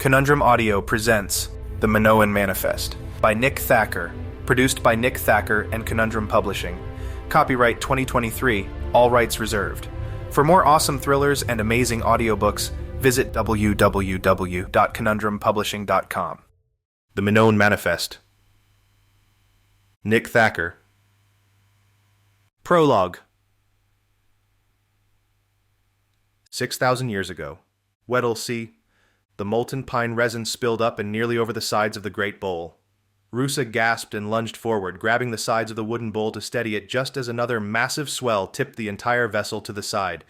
Conundrum Audio presents The Minoan Manifest by Nick Thacker, produced by Nick Thacker and Conundrum Publishing. Copyright 2023, all rights reserved. For more awesome thrillers and amazing audiobooks, visit www.conundrumpublishing.com. The Minoan Manifest. Nick Thacker. Prologue. 6,000 years ago, Weddell Sea. The molten pine resin spilled up and nearly over the sides of the great bowl. Rusa gasped and lunged forward, grabbing the sides of the wooden bowl to steady it just as another massive swell tipped the entire vessel to the side.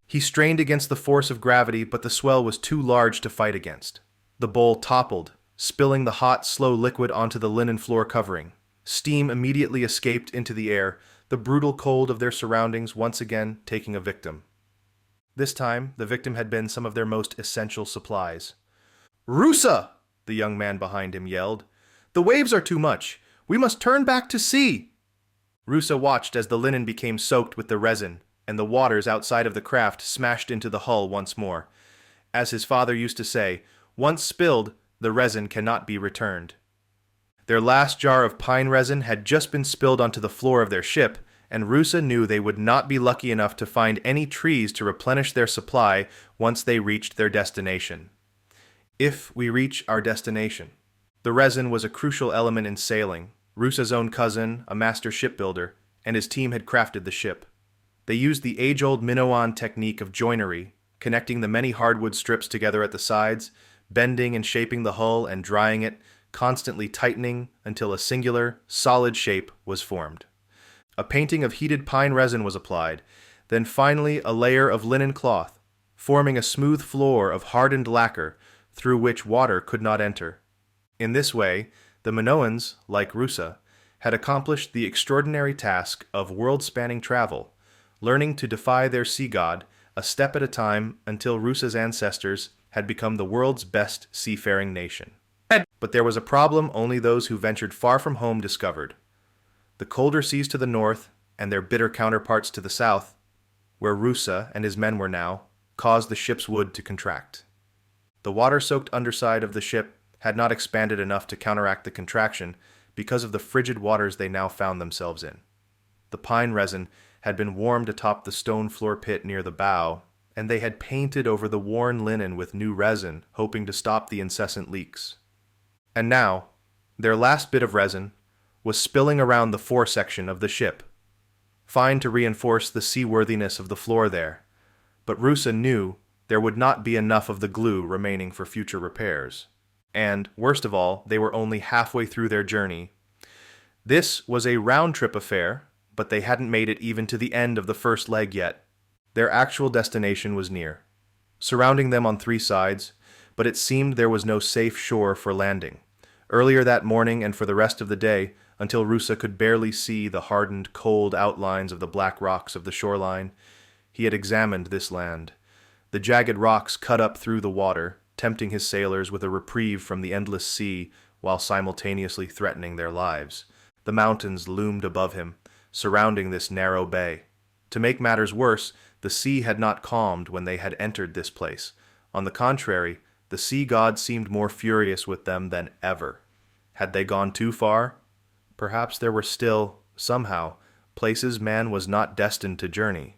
He strained against the force of gravity, but the swell was too large to fight against. The bowl toppled, spilling the hot, slow liquid onto the linen floor covering. Steam immediately escaped into the air, the brutal cold of their surroundings once again taking a victim. This time, the victim had been some of their most essential supplies. "Rusa!" the young man behind him yelled. "The waves are too much. We must turn back to sea." Rusa watched as the linen became soaked with the resin, and the waters outside of the craft smashed into the hull once more. As his father used to say, once spilled, the resin cannot be returned. Their last jar of pine resin had just been spilled onto the floor of their ship, and Rusa knew they would not be lucky enough to find any trees to replenish their supply once they reached their destination. If we reach our destination. The resin was a crucial element in sailing. Rusa's own cousin, a master shipbuilder, and his team had crafted the ship. They used the age-old Minoan technique of joinery, connecting the many hardwood strips together at the sides, bending and shaping the hull and drying it, constantly tightening until a singular, solid shape was formed. A painting of heated pine resin was applied, then finally a layer of linen cloth, forming a smooth floor of hardened lacquer through which water could not enter. In this way, the Minoans, like Rusa, had accomplished the extraordinary task of world-spanning travel, learning to defy their sea god a step at a time until Rusa's ancestors had become the world's best seafaring nation. But there was a problem only those who ventured far from home discovered. The colder seas to the north, and their bitter counterparts to the south, where Rusa and his men were now, caused the ship's wood to contract. The water-soaked underside of the ship had not expanded enough to counteract the contraction because of the frigid waters they now found themselves in. The pine resin had been warmed atop the stone floor pit near the bow, and they had painted over the worn linen with new resin, hoping to stop the incessant leaks. And now, their last bit of resin was spilling around the foresection of the ship. Fine to reinforce the seaworthiness of the floor there, but Rusa knew there would not be enough of the glue remaining for future repairs. And, worst of all, they were only halfway through their journey. This was a round-trip affair, but they hadn't made it even to the end of the first leg yet. Their actual destination was near, surrounding them on three sides, but it seemed there was no safe shore for landing. Earlier that morning and for the rest of the day, until Rusa could barely see the hardened, cold outlines of the black rocks of the shoreline, he had examined this land. The jagged rocks cut up through the water, tempting his sailors with a reprieve from the endless sea while simultaneously threatening their lives. The mountains loomed above him, surrounding this narrow bay. To make matters worse, the sea had not calmed when they had entered this place. On the contrary, the sea god seemed more furious with them than ever. Had they gone too far? Perhaps there were still, somehow, places man was not destined to journey.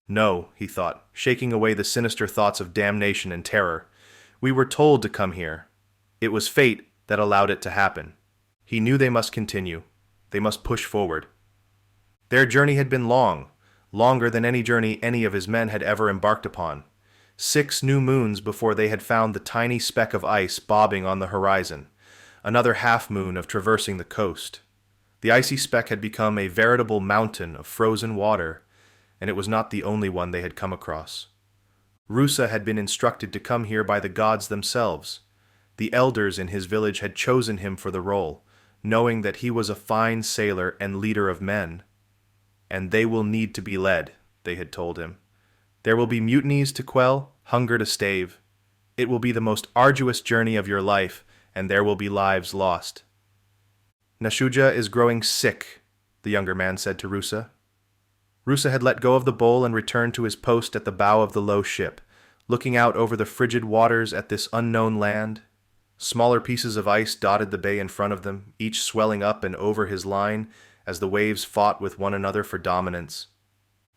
No, he thought, shaking away the sinister thoughts of damnation and terror. We were told to come here. It was fate that allowed it to happen. He knew they must continue. They must push forward. Their journey had been long, longer than any journey any of his men had ever embarked upon. 6 new moons before they had found the tiny speck of ice bobbing on the horizon, another half-moon of traversing the coast. The icy speck had become a veritable mountain of frozen water, and it was not the only one they had come across. Rusa had been instructed to come here by the gods themselves. The elders in his village had chosen him for the role, knowing that he was a fine sailor and leader of men. And they will need to be led, they had told him. There will be mutinies to quell, hunger to stave. It will be the most arduous journey of your life, and there will be lives lost. "Nashuja is growing sick," the younger man said to Rusa. Rusa had let go of the bowl and returned to his post at the bow of the low ship, looking out over the frigid waters at this unknown land, Smaller pieces of ice dotted the bay in front of them, each swelling up and over his line as the waves fought with one another for dominance.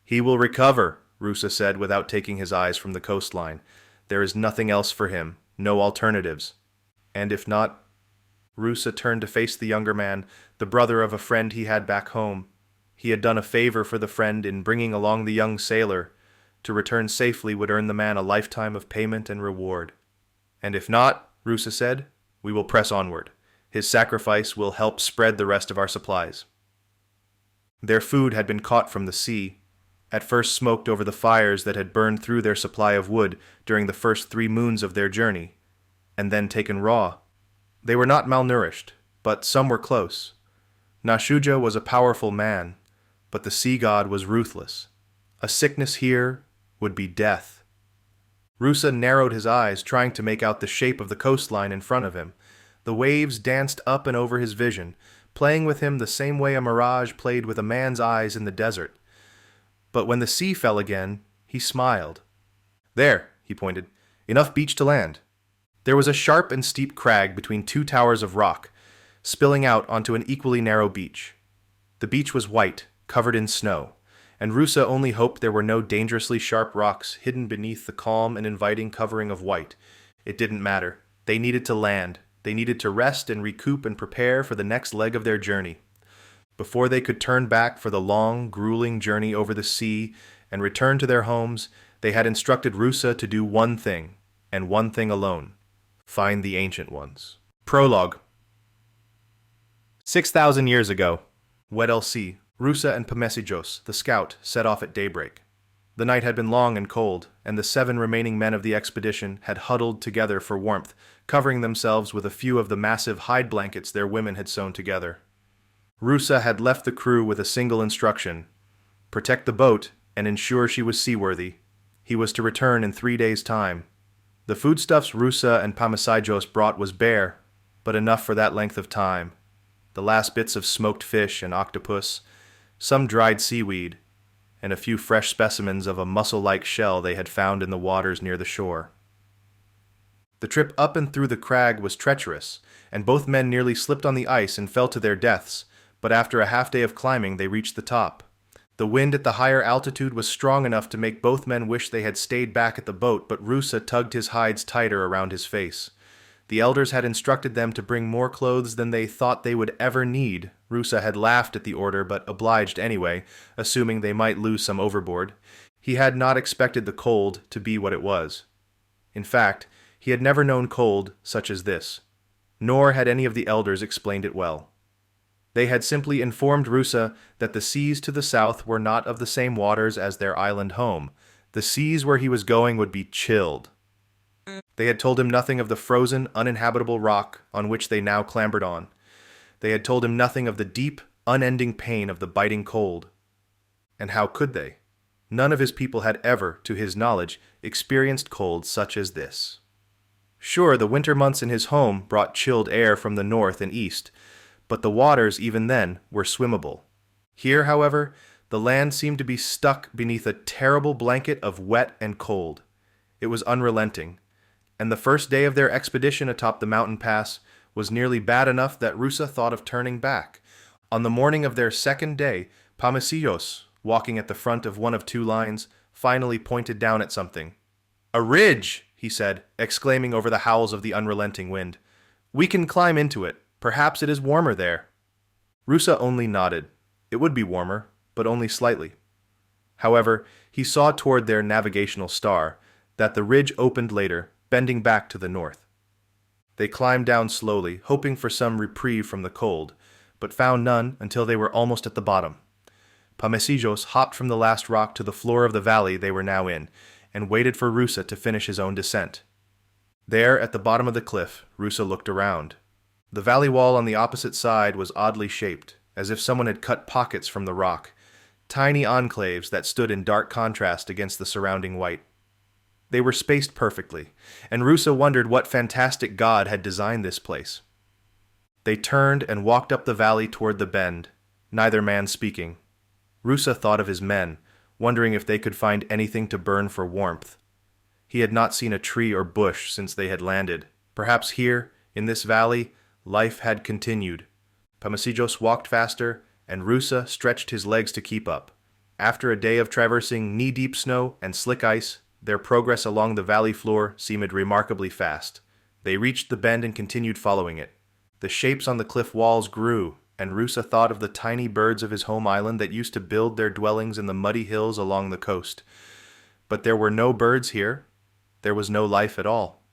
"He will recover," Rusa said without taking his eyes from the coastline. "There is nothing else for him, no alternatives. And if not—" Rusa turned to face the younger man, the brother of a friend he had back home. He had done a favor for the friend in bringing along the young sailor. To return safely would earn the man a lifetime of payment and reward. "And if not," Rusa said, "we will press onward. His sacrifice will help spread the rest of our supplies." Their food had been caught from the sea, at first smoked over the fires that had burned through their supply of wood during the first 3 moons of their journey, and then taken raw. They were not malnourished, but some were close. Nashuja was a powerful man, but the sea god was ruthless. A sickness here would be death. Rusa narrowed his eyes, trying to make out the shape of the coastline in front of him. The waves danced up and over his vision, playing with him the same way a mirage played with a man's eyes in the desert. But when the sea fell again, he smiled. "There," he pointed, "enough beach to land." There was a sharp and steep crag between 2 towers of rock, spilling out onto an equally narrow beach. The beach was white, covered in snow, and Rusa only hoped there were no dangerously sharp rocks hidden beneath the calm and inviting covering of white. It didn't matter. They needed to land. They needed to rest and recoup and prepare for the next leg of their journey. Before they could turn back for the long, grueling journey over the sea and return to their homes, they had instructed Rusa to do one thing, and one thing alone: find the Ancient Ones. Prologue. 6,000 years ago, Weddell Sea, Rusa and Pamesijos, the scout, set off at daybreak. The night had been long and cold, and the 7 remaining men of the expedition had huddled together for warmth, covering themselves with a few of the massive hide blankets their women had sewn together. Rusa had left the crew with a single instruction: protect the boat and ensure she was seaworthy. He was to return in 3 days' time. The foodstuffs Rusa and Pamesijos brought was bare, but enough for that length of time. The last bits of smoked fish and octopus, some dried seaweed, and a few fresh specimens of a mussel-like shell they had found in the waters near the shore. The trip up and through the crag was treacherous, and both men nearly slipped on the ice and fell to their deaths, but after a half-day of climbing they reached the top. The wind at the higher altitude was strong enough to make both men wish they had stayed back at the boat, but Rusa tugged his hides tighter around his face. The elders had instructed them to bring more clothes than they thought they would ever need. Rusa had laughed at the order, but obliged anyway, assuming they might lose some overboard. He had not expected the cold to be what it was. In fact, he had never known cold such as this, nor had any of the elders explained it well. They had simply informed Rusa that the seas to the south were not of the same waters as their island home. The seas where he was going would be chilled. They had told him nothing of the frozen, uninhabitable rock on which they now clambered on. They had told him nothing of the deep, unending pain of the biting cold. And how could they? None of his people had ever, to his knowledge, experienced cold such as this. Sure, the winter months in his home brought chilled air from the north and east, but the waters, even then, were swimmable. Here, however, the land seemed to be stuck beneath a terrible blanket of wet and cold. It was unrelenting, and the first day of their expedition atop the mountain pass was nearly bad enough that Rusa thought of turning back. On the morning of their second day, Pamesijos, walking at the front of one of 2 lines, finally pointed down at something. "A ridge!" he said, exclaiming over the howls of the unrelenting wind. "We can climb into it. Perhaps it is warmer there." Rusa only nodded. It would be warmer, but only slightly. However, he saw toward their navigational star that the ridge opened later, bending back to the north. They climbed down slowly, hoping for some reprieve from the cold, but found none until they were almost at the bottom. Pamesijos hopped from the last rock to the floor of the valley they were now in, and waited for Rusa to finish his own descent. There, at the bottom of the cliff, Rusa looked around. The valley wall on the opposite side was oddly shaped, as if someone had cut pockets from the rock, tiny enclaves that stood in dark contrast against the surrounding white. They were spaced perfectly, and Rusa wondered what fantastic god had designed this place. They turned and walked up the valley toward the bend, neither man speaking. Rusa thought of his men, wondering if they could find anything to burn for warmth. He had not seen a tree or bush since they had landed. Perhaps here, In this valley, life had continued. Pamasijos walked faster, and Rusa stretched his legs to keep up. After a day of traversing knee-deep snow and slick ice, their progress along the valley floor seemed remarkably fast. They reached the bend and continued following it. The shapes on the cliff walls grew, and Rusa thought of the tiny birds of his home island that used to build their dwellings in the muddy hills along the coast. But there were no birds here. There was no life at all.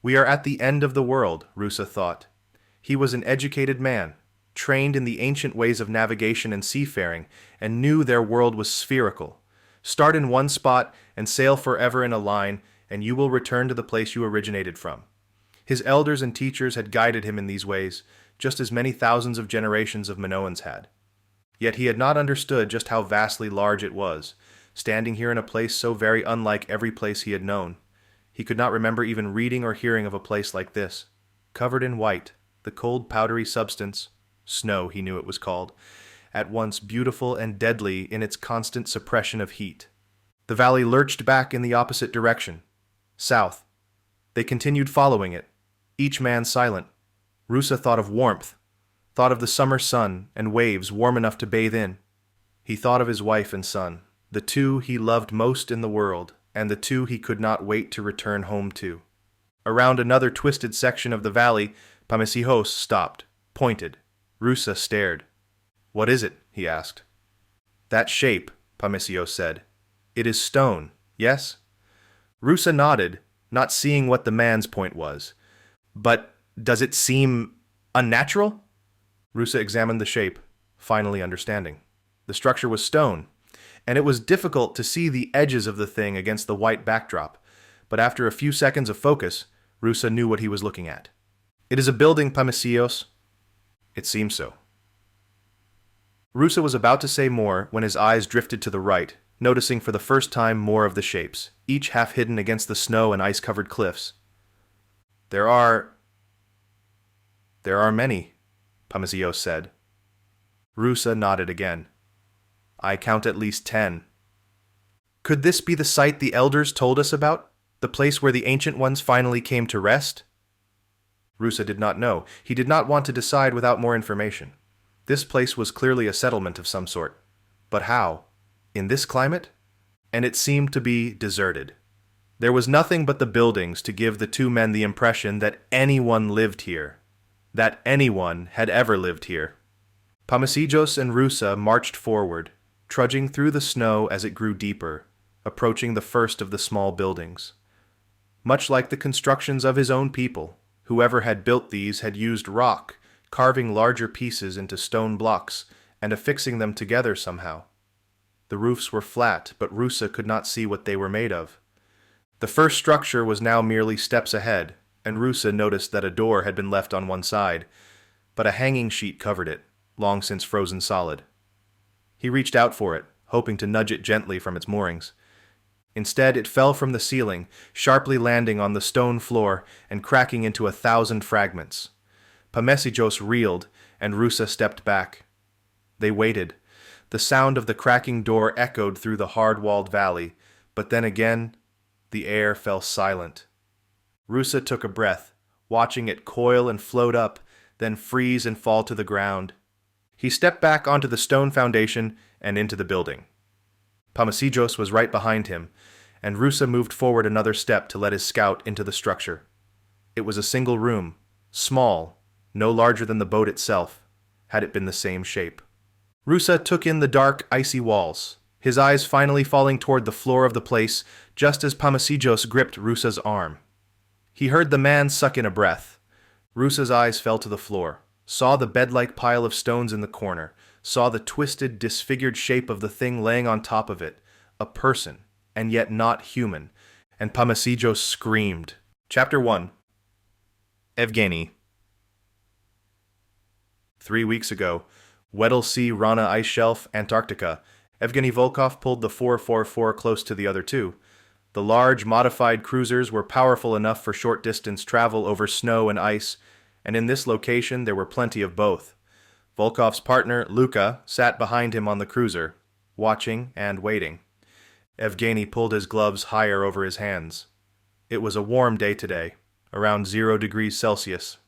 We are at the end of the world, Rusa thought. He was an educated man, trained in the ancient ways of navigation and seafaring, and knew their world was spherical. Start in one spot and sail forever in a line, and you will return to the place you originated from. His elders and teachers had guided him in these ways, just as many thousands of generations of Minoans had. Yet he had not understood just how vastly large it was, standing here in a place so very unlike every place he had known. He could not remember even reading or hearing of a place like this. Covered in white, the cold powdery substance, snow he knew it was called, at once beautiful and deadly in its constant suppression of heat. The valley lurched back in the opposite direction, south. They continued following it, each man silent. Rusa thought of warmth, thought of the summer sun and waves warm enough to bathe in. He thought of his wife and son, the two he loved most in the world, and the two he could not wait to return home to. Around another twisted section of the valley, Pamasijos stopped, pointed. Rusa stared. "What is it?" he asked. "That shape," Pamasijos said. "It is stone, yes?" Rusa nodded, not seeing what the man's point was. "But does it seem unnatural?" Rusa examined the shape, finally understanding. The structure was stone, and it was difficult to see the edges of the thing against the white backdrop, but after a few seconds of focus, Rusa knew what he was looking at. "It is a building, Pamasijos." "It seems so." Rusa was about to say more when his eyes drifted to the right, noticing for the first time more of the shapes, each half hidden against the snow and ice-covered cliffs. There are many," Pamasijos said. Rusa nodded again. "I count at least 10. Could this be the site the elders told us about? The place where the ancient ones finally came to rest?" Rusa did not know. He did not want to decide without more information. This place was clearly a settlement of some sort. But how? In this climate? And it seemed to be deserted. There was nothing but the buildings to give the two men the impression that anyone lived here. That anyone had ever lived here. Pamasijos and Rusa marched forward, trudging through the snow as it grew deeper, approaching the first of the small buildings. Much like the constructions of his own people, whoever had built these had used rock, carving larger pieces into stone blocks and affixing them together somehow. The roofs were flat, but Rusa could not see what they were made of. The first structure was now merely steps ahead, and Rusa noticed that a door had been left on one side, but a hanging sheet covered it, long since frozen solid. He reached out for it, hoping to nudge it gently from its moorings. Instead, it fell from the ceiling, sharply landing on the stone floor and cracking into 1,000 fragments. Pamasijos reeled, and Rusa stepped back. They waited. The sound of the cracking door echoed through the hard-walled valley, but then again, the air fell silent. Rusa took a breath, watching it coil and float up, then freeze and fall to the ground. He stepped back onto the stone foundation and into the building. Pamasijos was right behind him, and Rusa moved forward another step to let his scout into the structure. It was a single room, small, no larger than the boat itself, had it been the same shape. Rusa took in the dark, icy walls, his eyes finally falling toward the floor of the place just as Pamasijos gripped Rusa's arm. He heard the man suck in a breath. Rusa's eyes fell to the floor, saw the bed-like pile of stones in the corner, saw the twisted, disfigured shape of the thing laying on top of it, a person, and yet not human, and Pamasijos screamed. Chapter 1. Evgeny. 3 weeks ago, Weddell Sea Rana Ice Shelf, Antarctica, Evgeny Volkov pulled the 444 close to the other two. The large, modified cruisers were powerful enough for short-distance travel over snow and ice, and in this location there were plenty of both. Volkov's partner, Luka, sat behind him on the cruiser, watching and waiting. Evgeny pulled his gloves higher over his hands. It was a warm day today. around 0 degrees Celsius.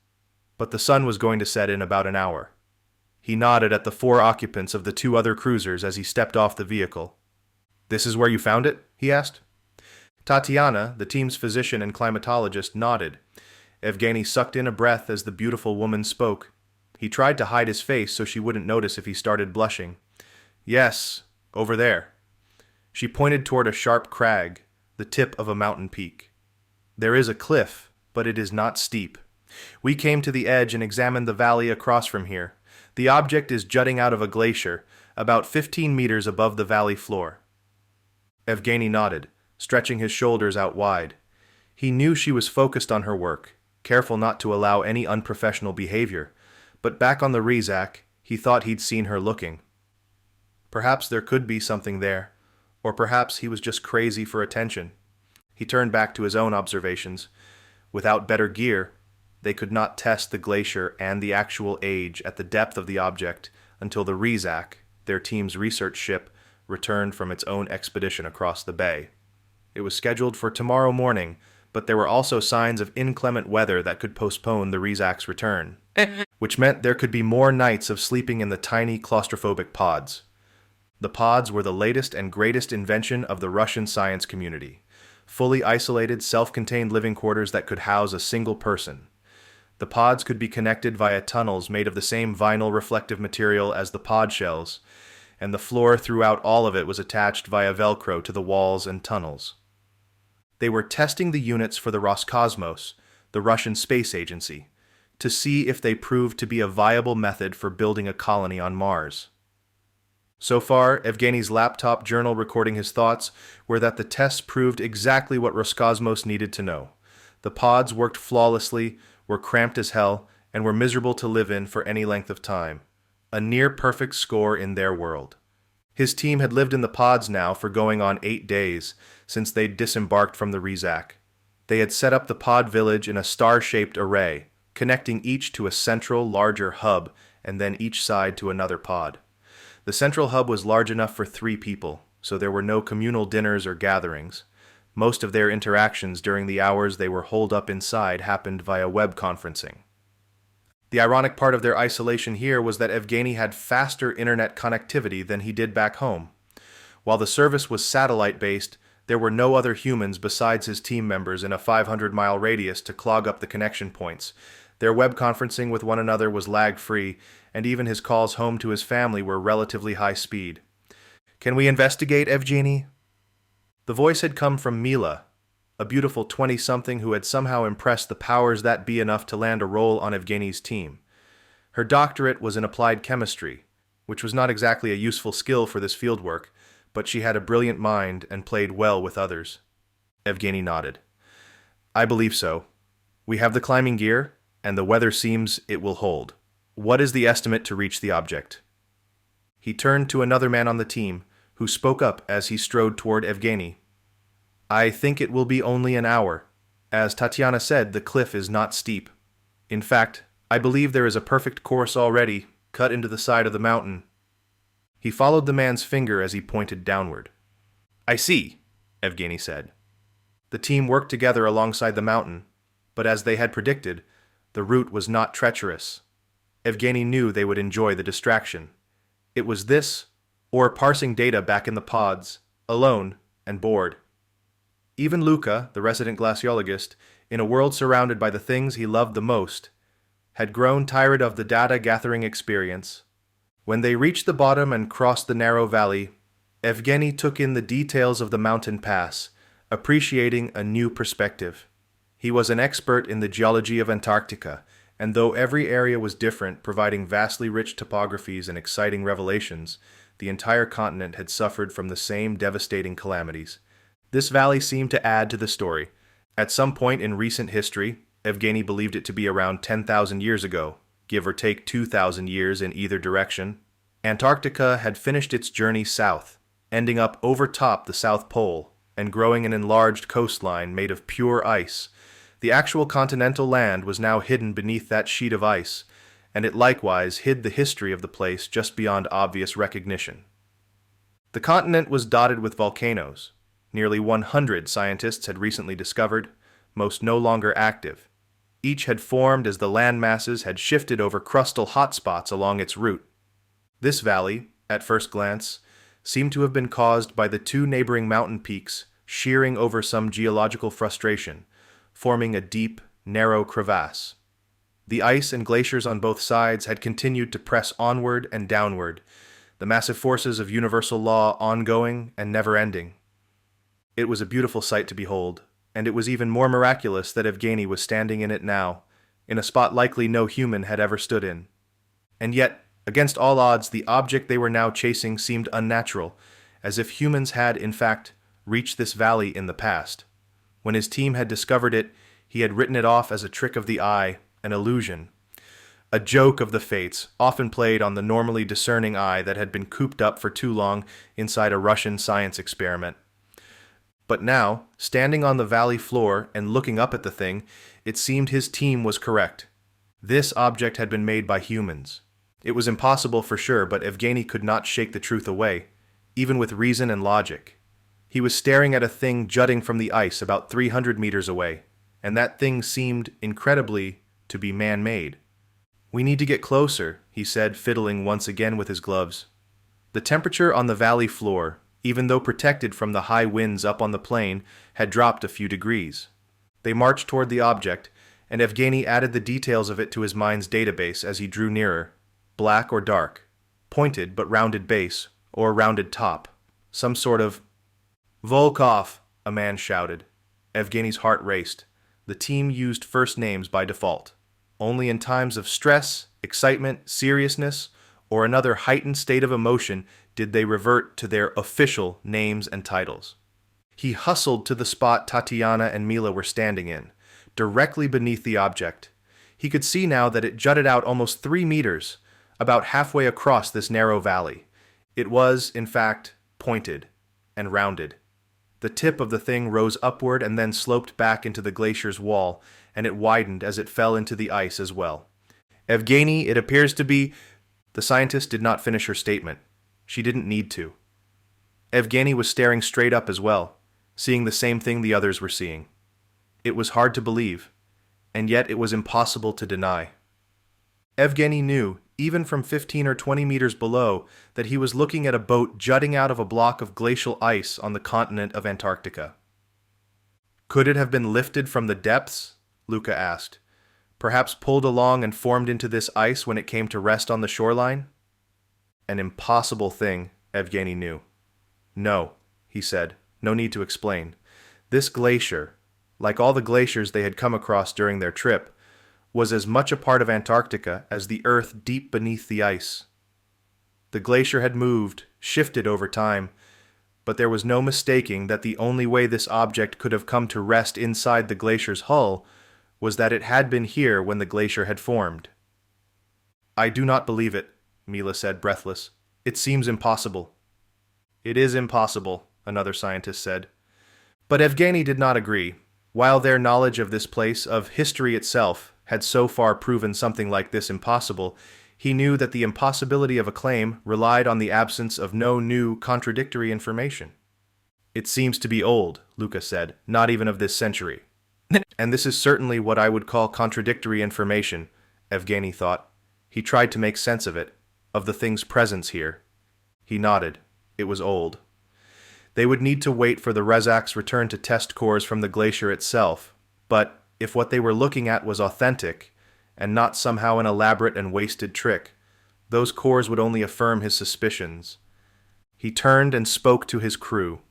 But the sun was going to set in about an hour. He nodded at the 4 occupants of the 2 other cruisers as he stepped off the vehicle. "This is where you found it?" he asked. Tatiana, the team's physician and climatologist, nodded. Evgeny sucked in a breath as the beautiful woman spoke. He tried to hide his face so she wouldn't notice if he started blushing. "Yes, over there." She pointed toward a sharp crag, the tip of a mountain peak. "There is a cliff, but it is not steep. We came to the edge and examined the valley across from here. The object is jutting out of a glacier, about 15 meters above the valley floor." Evgeny nodded, stretching his shoulders out wide. He knew she was focused on her work, careful not to allow any unprofessional behavior, but back on the Rizak, he thought he'd seen her looking. Perhaps there could be something there, or perhaps he was just crazy for attention. He turned back to his own observations. Without better gear, they could not test the glacier and the actual age at the depth of the object until the Rizak, their team's research ship, returned from its own expedition across the bay. It was scheduled for tomorrow morning, but there were also signs of inclement weather that could postpone the Rizak's return, which meant there could be more nights of sleeping in the tiny claustrophobic pods. The pods were the latest and greatest invention of the Russian science community, fully isolated, self-contained living quarters that could house a single person. The pods could be connected via tunnels made of the same vinyl reflective material as the pod shells, and the floor throughout all of it was attached via Velcro to the walls and tunnels. They were testing the units for the Roscosmos, the Russian space agency, to see if they proved to be a viable method for building a colony on Mars. So far, Evgeny's laptop journal recording his thoughts were that the tests proved exactly what Roscosmos needed to know. The pods worked flawlessly, were cramped as hell, and were miserable to live in for any length of time. A near-perfect score in their world. His team had lived in the pods now for going on 8 days, since they'd disembarked from the Rizak. They had set up the pod village in a star-shaped array, connecting each to a central, larger hub, and then each side to another pod. The central hub was large enough for 3 people, so there were no communal dinners or gatherings. Most of their interactions during the hours they were holed up inside happened via web conferencing. The ironic part of their isolation here was that Evgeny had faster internet connectivity than he did back home. While the service was satellite-based, there were no other humans besides his team members in a 500-mile radius to clog up the connection points. Their web conferencing with one another was lag-free, and even his calls home to his family were relatively high speed. "Can we investigate, Evgeny?" The voice had come from Mila, a beautiful 20-something who had somehow impressed the powers that be enough to land a role on Evgeny's team. Her doctorate was in applied chemistry, which was not exactly a useful skill for this fieldwork, but she had a brilliant mind and played well with others. Evgeny nodded. "I believe so. We have the climbing gear, and the weather seems it will hold. What is the estimate to reach the object?" He turned to another man on the team, who spoke up as he strode toward Evgeny. "I think it will be only an hour. As Tatiana said, the cliff is not steep. In fact, I believe there is a perfect course already, cut into the side of the mountain." He followed the man's finger as he pointed downward. "I see," Evgeny said. The team worked together alongside the mountain, but as they had predicted, the route was not treacherous. Evgeny knew they would enjoy the distraction. It was this, or parsing data back in the pods, alone and bored. Even Luca, the resident glaciologist, in a world surrounded by the things he loved the most, had grown tired of the data-gathering experience. When they reached the bottom and crossed the narrow valley, Evgeny took in the details of the mountain pass, appreciating a new perspective. He was an expert in the geology of Antarctica, and though every area was different, providing vastly rich topographies and exciting revelations, the entire continent had suffered from the same devastating calamities. This valley seemed to add to the story. At some point in recent history, Evgeny believed it to be around 10,000 years ago, give or take 2,000 years in either direction, Antarctica had finished its journey south, ending up over top the South Pole and growing an enlarged coastline made of pure ice. The actual continental land was now hidden beneath that sheet of ice, and it likewise hid the history of the place just beyond obvious recognition. The continent was dotted with volcanoes. Nearly 100 scientists had recently discovered, most no longer active, Each had formed as the land masses had shifted over crustal hotspots along its route. This valley, at first glance, seemed to have been caused by the two neighboring mountain peaks shearing over some geological frustration, forming a deep, narrow crevasse. The ice and glaciers on both sides had continued to press onward and downward, the massive forces of universal law ongoing and never-ending. It was a beautiful sight to behold, and it was even more miraculous that Evgeny was standing in it now, in a spot likely no human had ever stood in. And yet, against all odds, the object they were now chasing seemed unnatural, as if humans had, in fact, reached this valley in the past. When his team had discovered it, he had written it off as a trick of the eye, an illusion, a joke of the fates, often played on the normally discerning eye that had been cooped up for too long inside a Russian science experiment. But now, standing on the valley floor and looking up at the thing, it seemed his team was correct. This object had been made by humans. It was impossible for sure, but Evgeny could not shake the truth away, even with reason and logic. He was staring at a thing jutting from the ice about 300 meters away, and that thing seemed, incredibly, to be man-made. "We need to get closer," he said, fiddling once again with his gloves. The temperature on the valley floor, even though protected from the high winds up on the plain, had dropped a few degrees. They marched toward the object, and Evgeny added the details of it to his mind's database as he drew nearer. Black or dark, pointed but rounded base, or rounded top, some sort of... "Volkov!" a man shouted. Evgeny's heart raced. The team used first names by default. Only in times of stress, excitement, seriousness, or another heightened state of emotion did they revert to their official names and titles. He hustled to the spot Tatiana and Mila were standing in, directly beneath the object. He could see now that it jutted out almost 3 meters, about halfway across this narrow valley. It was, in fact, pointed and rounded. The tip of the thing rose upward and then sloped back into the glacier's wall, and it widened as it fell into the ice as well. "Evgeny, it appears to be..." The scientist did not finish her statement. She didn't need to. Evgeny was staring straight up as well, seeing the same thing the others were seeing. It was hard to believe, and yet it was impossible to deny. Evgeny knew, even from 15 or 20 meters below, that he was looking at a boat jutting out of a block of glacial ice on the continent of Antarctica. "Could it have been lifted from the depths?" Luca asked. "Perhaps pulled along and formed into this ice when it came to rest on the shoreline?" An impossible thing, Evgeny knew. "No," he said. "No need to explain. This glacier, like all the glaciers they had come across during their trip, was as much a part of Antarctica as the earth deep beneath the ice. The glacier had moved, shifted over time, but there was no mistaking that the only way this object could have come to rest inside the glacier's hull was that it had been here when the glacier had formed. "I do not believe it," Mila said, breathless. "It seems impossible." "It is impossible," another scientist said. But Evgeny did not agree. While their knowledge of this place, of history itself, had so far proven something like this impossible, he knew that the impossibility of a claim relied on the absence of no new, contradictory information. "It seems to be old," Luca said, "not even of this century." "And this is certainly what I would call contradictory information," Evgeny thought. He tried to make sense of it, of the thing's presence here. He nodded. It was old. They would need to wait for the Rezak's return to test cores from the glacier itself, but if what they were looking at was authentic, and not somehow an elaborate and wasted trick, those cores would only affirm his suspicions. He turned and spoke to his crew.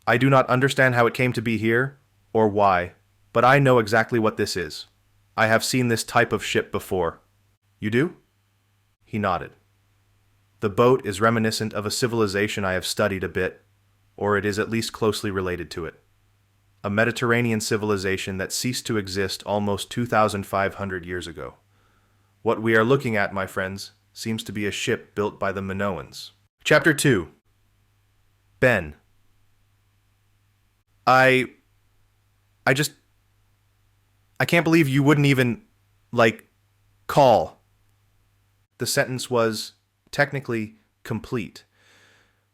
"I do not understand how it came to be here, or why, but I know exactly what this is. I have seen this type of ship before." "You do?" He nodded. "The boat is reminiscent of a civilization I have studied a bit, or it is at least closely related to it. A Mediterranean civilization that ceased to exist almost 2,500 years ago. What we are looking at, my friends, seems to be a ship built by the Minoans." Chapter 2. Ben. I can't believe you wouldn't even, call. The sentence was, technically, complete,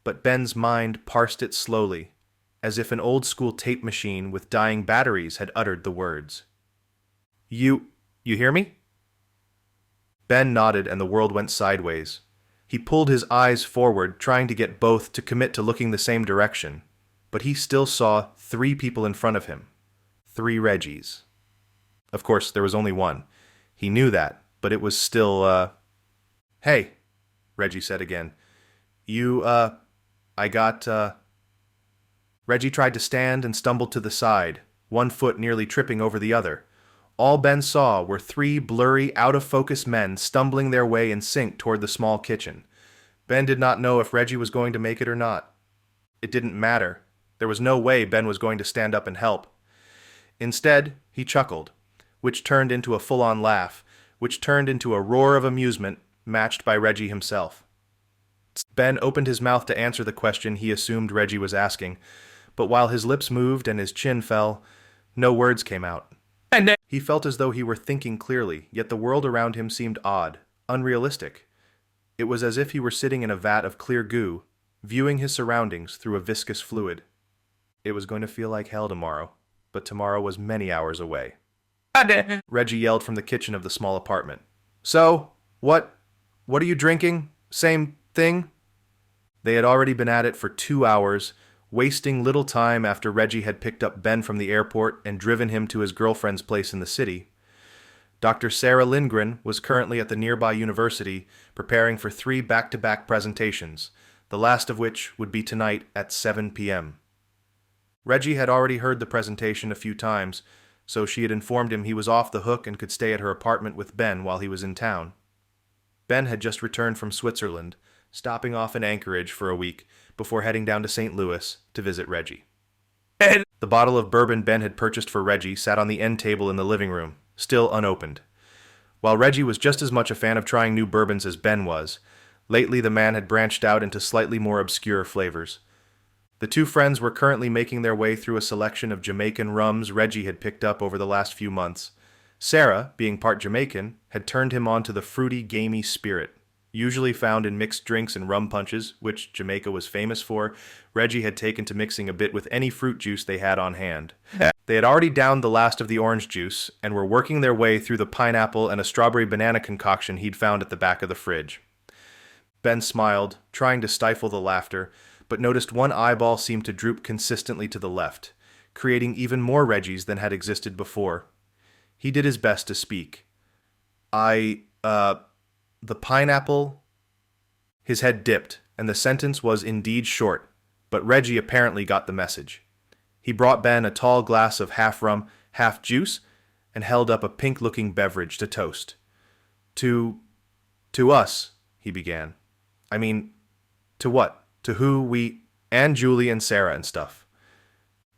but Ben's mind parsed it slowly, as if an old-school tape machine with dying batteries had uttered the words. You hear me? Ben nodded and the world went sideways. He pulled his eyes forward, trying to get both to commit to looking the same direction, but he still saw 3 people in front of him. 3 Reggies. Of course, there was only one. He knew that, but it was still, Hey, Reggie said again. Reggie tried to stand and stumbled to the side, one foot nearly tripping over the other. All Ben saw were 3 blurry, out-of-focus men stumbling their way in sync toward the small kitchen. Ben did not know if Reggie was going to make it or not. It didn't matter. There was no way Ben was going to stand up and help. Instead, he chuckled, which turned into a full-on laugh, which turned into a roar of amusement, matched by Reggie himself. Ben opened his mouth to answer the question he assumed Reggie was asking, but while his lips moved and his chin fell, no words came out. He felt as though he were thinking clearly, yet the world around him seemed odd, unrealistic. It was as if he were sitting in a vat of clear goo, viewing his surroundings through a viscous fluid. It was going to feel like hell tomorrow, but tomorrow was many hours away. Reggie yelled from the kitchen of the small apartment. So, what are you drinking? Same thing? They had already been at it for 2 hours, wasting little time after Reggie had picked up Ben from the airport and driven him to his girlfriend's place in the city. Dr. Sarah Lindgren was currently at the nearby university preparing for 3 back-to-back presentations, the last of which would be tonight at 7 p.m. Reggie had already heard the presentation a few times, so she had informed him he was off the hook and could stay at her apartment with Ben while he was in town. Ben had just returned from Switzerland, stopping off in Anchorage for a week before heading down to St. Louis to visit Reggie. The bottle of bourbon Ben had purchased for Reggie sat on the end table in the living room, still unopened. While Reggie was just as much a fan of trying new bourbons as Ben was, lately the man had branched out into slightly more obscure flavors. The 2 friends were currently making their way through a selection of Jamaican rums Reggie had picked up over the last few months. Sarah, being part Jamaican, had turned him on to the fruity, gamey spirit. Usually found in mixed drinks and rum punches, which Jamaica was famous for, Reggie had taken to mixing a bit with any fruit juice they had on hand. They had already downed the last of the orange juice and were working their way through the pineapple and a strawberry banana concoction he'd found at the back of the fridge. Ben smiled, trying to stifle the laughter, but noticed one eyeball seemed to droop consistently to the left, creating even more Reggies than had existed before. He did his best to speak. The pineapple... His head dipped, and the sentence was indeed short, but Reggie apparently got the message. He brought Ben a tall glass of half rum, half juice, and held up a pink-looking beverage to toast. To us, he began. I mean, to what? To who, we, and Julie and Sarah and stuff.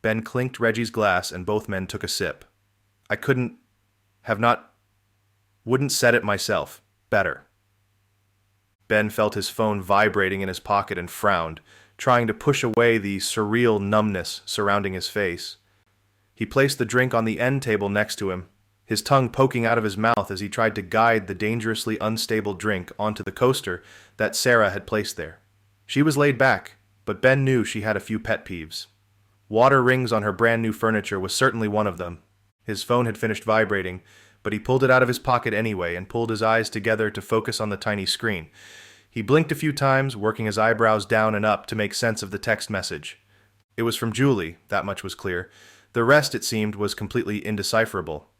Ben clinked Reggie's glass and both men took a sip. I wouldn't said it myself. Better. Ben felt his phone vibrating in his pocket and frowned, trying to push away the surreal numbness surrounding his face. He placed the drink on the end table next to him, his tongue poking out of his mouth as he tried to guide the dangerously unstable drink onto the coaster that Sarah had placed there. She was laid back, but Ben knew she had a few pet peeves. Water rings on her brand new furniture was certainly one of them. His phone had finished vibrating, but he pulled it out of his pocket anyway and pulled his eyes together to focus on the tiny screen. He blinked a few times, working his eyebrows down and up to make sense of the text message. It was from Julie, that much was clear. The rest, it seemed, was completely indecipherable.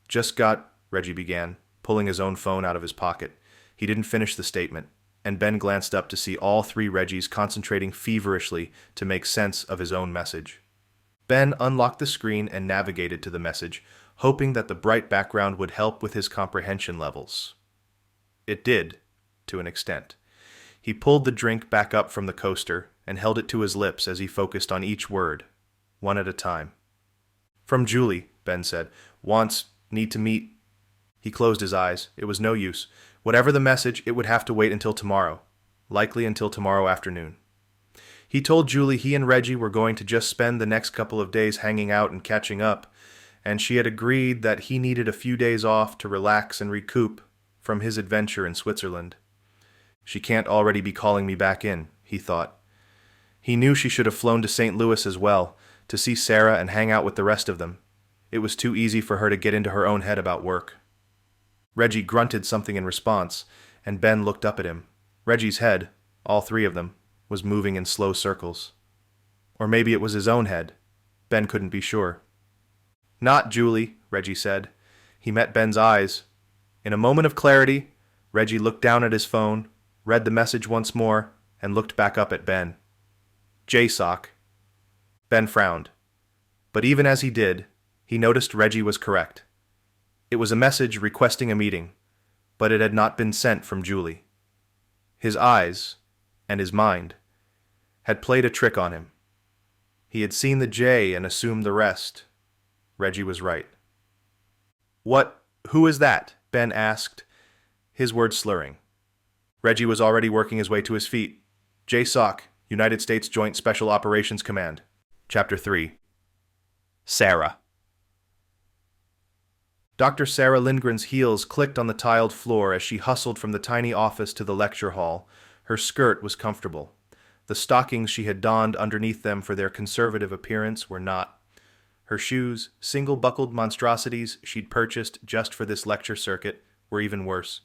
Just got, Reggie began, pulling his own phone out of his pocket. He didn't finish the statement, and Ben glanced up to see all 3 Reggies concentrating feverishly to make sense of his own message. Ben unlocked the screen and navigated to the message, hoping that the bright background would help with his comprehension levels. It did, to an extent. He pulled the drink back up from the coaster and held it to his lips as he focused on each word, one at a time. From Julie, Ben said. Need to meet. He closed his eyes. It was no use. Whatever the message, it would have to wait until tomorrow. Likely until tomorrow afternoon. He told Julie he and Reggie were going to just spend the next couple of days hanging out and catching up, and she had agreed that he needed a few days off to relax and recoup from his adventure in Switzerland. She can't already be calling me back in, he thought. He knew she should have flown to St. Louis as well, to see Sarah and hang out with the rest of them. It was too easy for her to get into her own head about work. Reggie grunted something in response, and Ben looked up at him. Reggie's head, all three of them, was moving in slow circles. Or maybe it was his own head. Ben couldn't be sure. "Not Julie," Reggie said. He met Ben's eyes. In a moment of clarity, Reggie looked down at his phone, read the message once more, and looked back up at Ben. "JSOC." Ben frowned. But even as he did, he noticed Reggie was correct. It was a message requesting a meeting, but it had not been sent from Julie. His eyes, and his mind, had played a trick on him. He had seen the J and assumed the rest. Reggie was right. Who is that?" Ben asked, his words slurring. Reggie was already working his way to his feet. "JSOC, United States Joint Special Operations Command." Chapter 3. Sarah. Dr. Sarah Lindgren's heels clicked on the tiled floor as she hustled from the tiny office to the lecture hall. Her skirt was comfortable. The stockings she had donned underneath them for their conservative appearance were not. Her shoes, single-buckled monstrosities she'd purchased just for this lecture circuit, were even worse.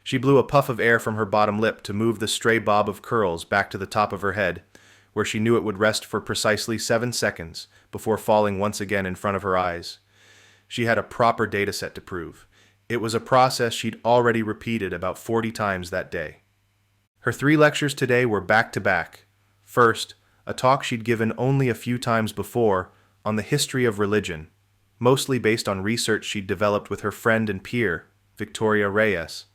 She blew a puff of air from her bottom lip to move the stray bob of curls back to the top of her head, where she knew it would rest for precisely 7 seconds before falling once again in front of her eyes. She had a proper dataset to prove. It was a process she'd already repeated about 40 times that day. Her 3 lectures today were back-to-back. First, a talk she'd given only a few times before on the history of religion, mostly based on research she'd developed with her friend and peer, Victoria Reyes.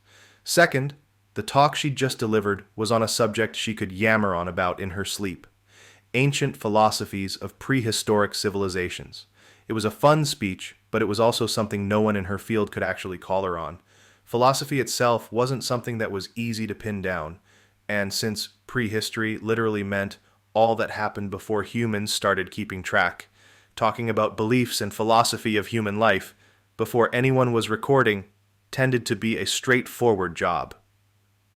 Second, the talk she'd just delivered was on a subject she could yammer on about in her sleep: ancient philosophies of prehistoric civilizations. It was a fun speech, but it was also something no one in her field could actually call her on. Philosophy itself wasn't something that was easy to pin down, and since prehistory literally meant all that happened before humans started keeping track, talking about beliefs and philosophy of human life before anyone was recording tended to be a straightforward job.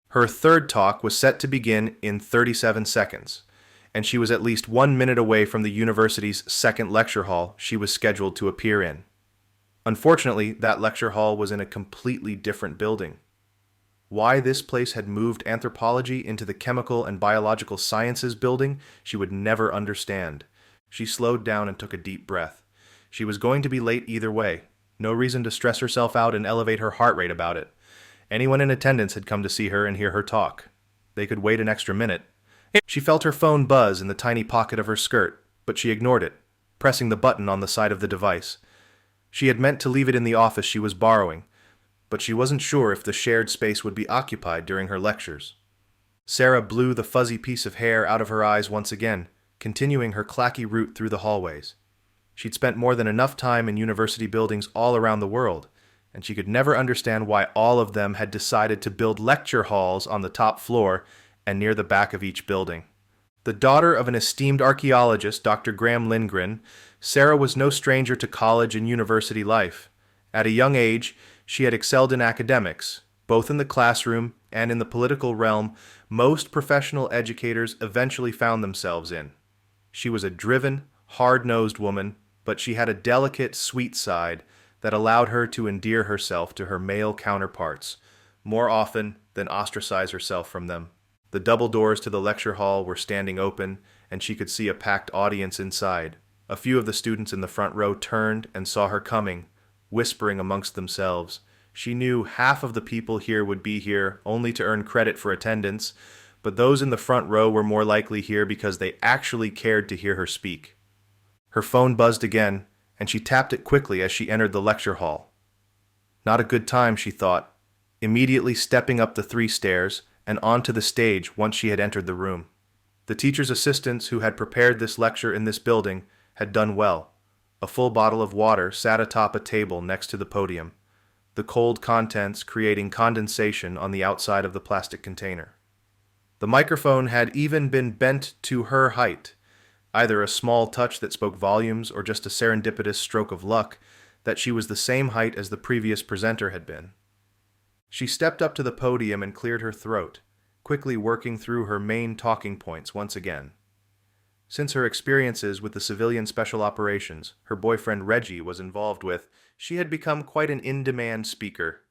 Her third talk was set to begin in 37 seconds, and she was at least 1 minute away from the university's second lecture hall she was scheduled to appear in. Unfortunately, that lecture hall was in a completely different building. Why this place had moved anthropology into the chemical and biological sciences building, she would never understand. She slowed down and took a deep breath. She was going to be late either way. No reason to stress herself out and elevate her heart rate about it. Anyone in attendance had come to see her and hear her talk. They could wait an extra minute. She felt her phone buzz in the tiny pocket of her skirt, but she ignored it, pressing the button on the side of the device. She had meant to leave it in the office she was borrowing, but she wasn't sure if the shared space would be occupied during her lectures. Sarah blew the fuzzy piece of hair out of her eyes once again, continuing her clacky route through the hallways. She'd spent more than enough time in university buildings all around the world, and she could never understand why all of them had decided to build lecture halls on the top floor and near the back of each building. The daughter of an esteemed archaeologist, Dr. Graham Lindgren, Sarah was no stranger to college and university life. At a young age, she had excelled in academics, both in the classroom and in the political realm most professional educators eventually found themselves in. She was a driven, hard-nosed woman, but she had a delicate, sweet side that allowed her to endear herself to her male counterparts, more often than ostracize herself from them. The double doors to the lecture hall were standing open, and she could see a packed audience inside. A few of the students in the front row turned and saw her coming, whispering amongst themselves. She knew half of the people here would be here only to earn credit for attendance, but those in the front row were more likely here because they actually cared to hear her speak. Her phone buzzed again, and she tapped it quickly as she entered the lecture hall. Not a good time, she thought, immediately stepping up the 3 stairs and onto the stage once she had entered the room. The teacher's assistants who had prepared this lecture in this building had done well. A full bottle of water sat atop a table next to the podium, the cold contents creating condensation on the outside of the plastic container. The microphone had even been bent to her height, either a small touch that spoke volumes or just a serendipitous stroke of luck that she was the same height as the previous presenter had been. She stepped up to the podium and cleared her throat, quickly working through her main talking points once again. Since her experiences with the civilian special operations her boyfriend Reggie was involved with, she had become quite an in-demand speaker.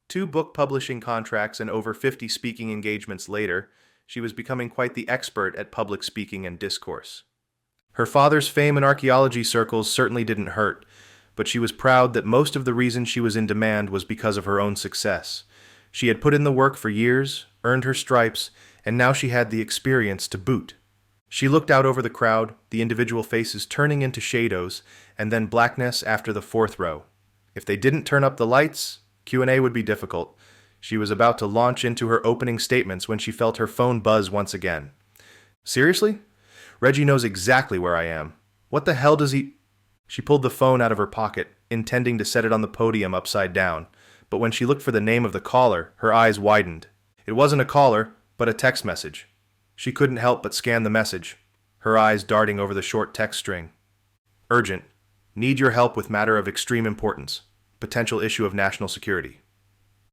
2 book publishing contracts and over 50 speaking engagements later, she was becoming quite the expert at public speaking and discourse. Her father's fame in archaeology circles certainly didn't hurt, but she was proud that most of the reason she was in demand was because of her own success. She had put in the work for years, earned her stripes, and now she had the experience to boot. She looked out over the crowd, the individual faces turning into shadows, and then blackness after the 4th row. If they didn't turn up the lights, Q&A would be difficult. She was about to launch into her opening statements when she felt her phone buzz once again. Seriously? Reggie knows exactly where I am. What the hell does he... She pulled the phone out of her pocket, intending to set it on the podium upside down, but when she looked for the name of the caller, her eyes widened. It wasn't a caller, but a text message. She couldn't help but scan the message, her eyes darting over the short text string. Urgent. Need your help with matter of extreme importance. Potential issue of national security.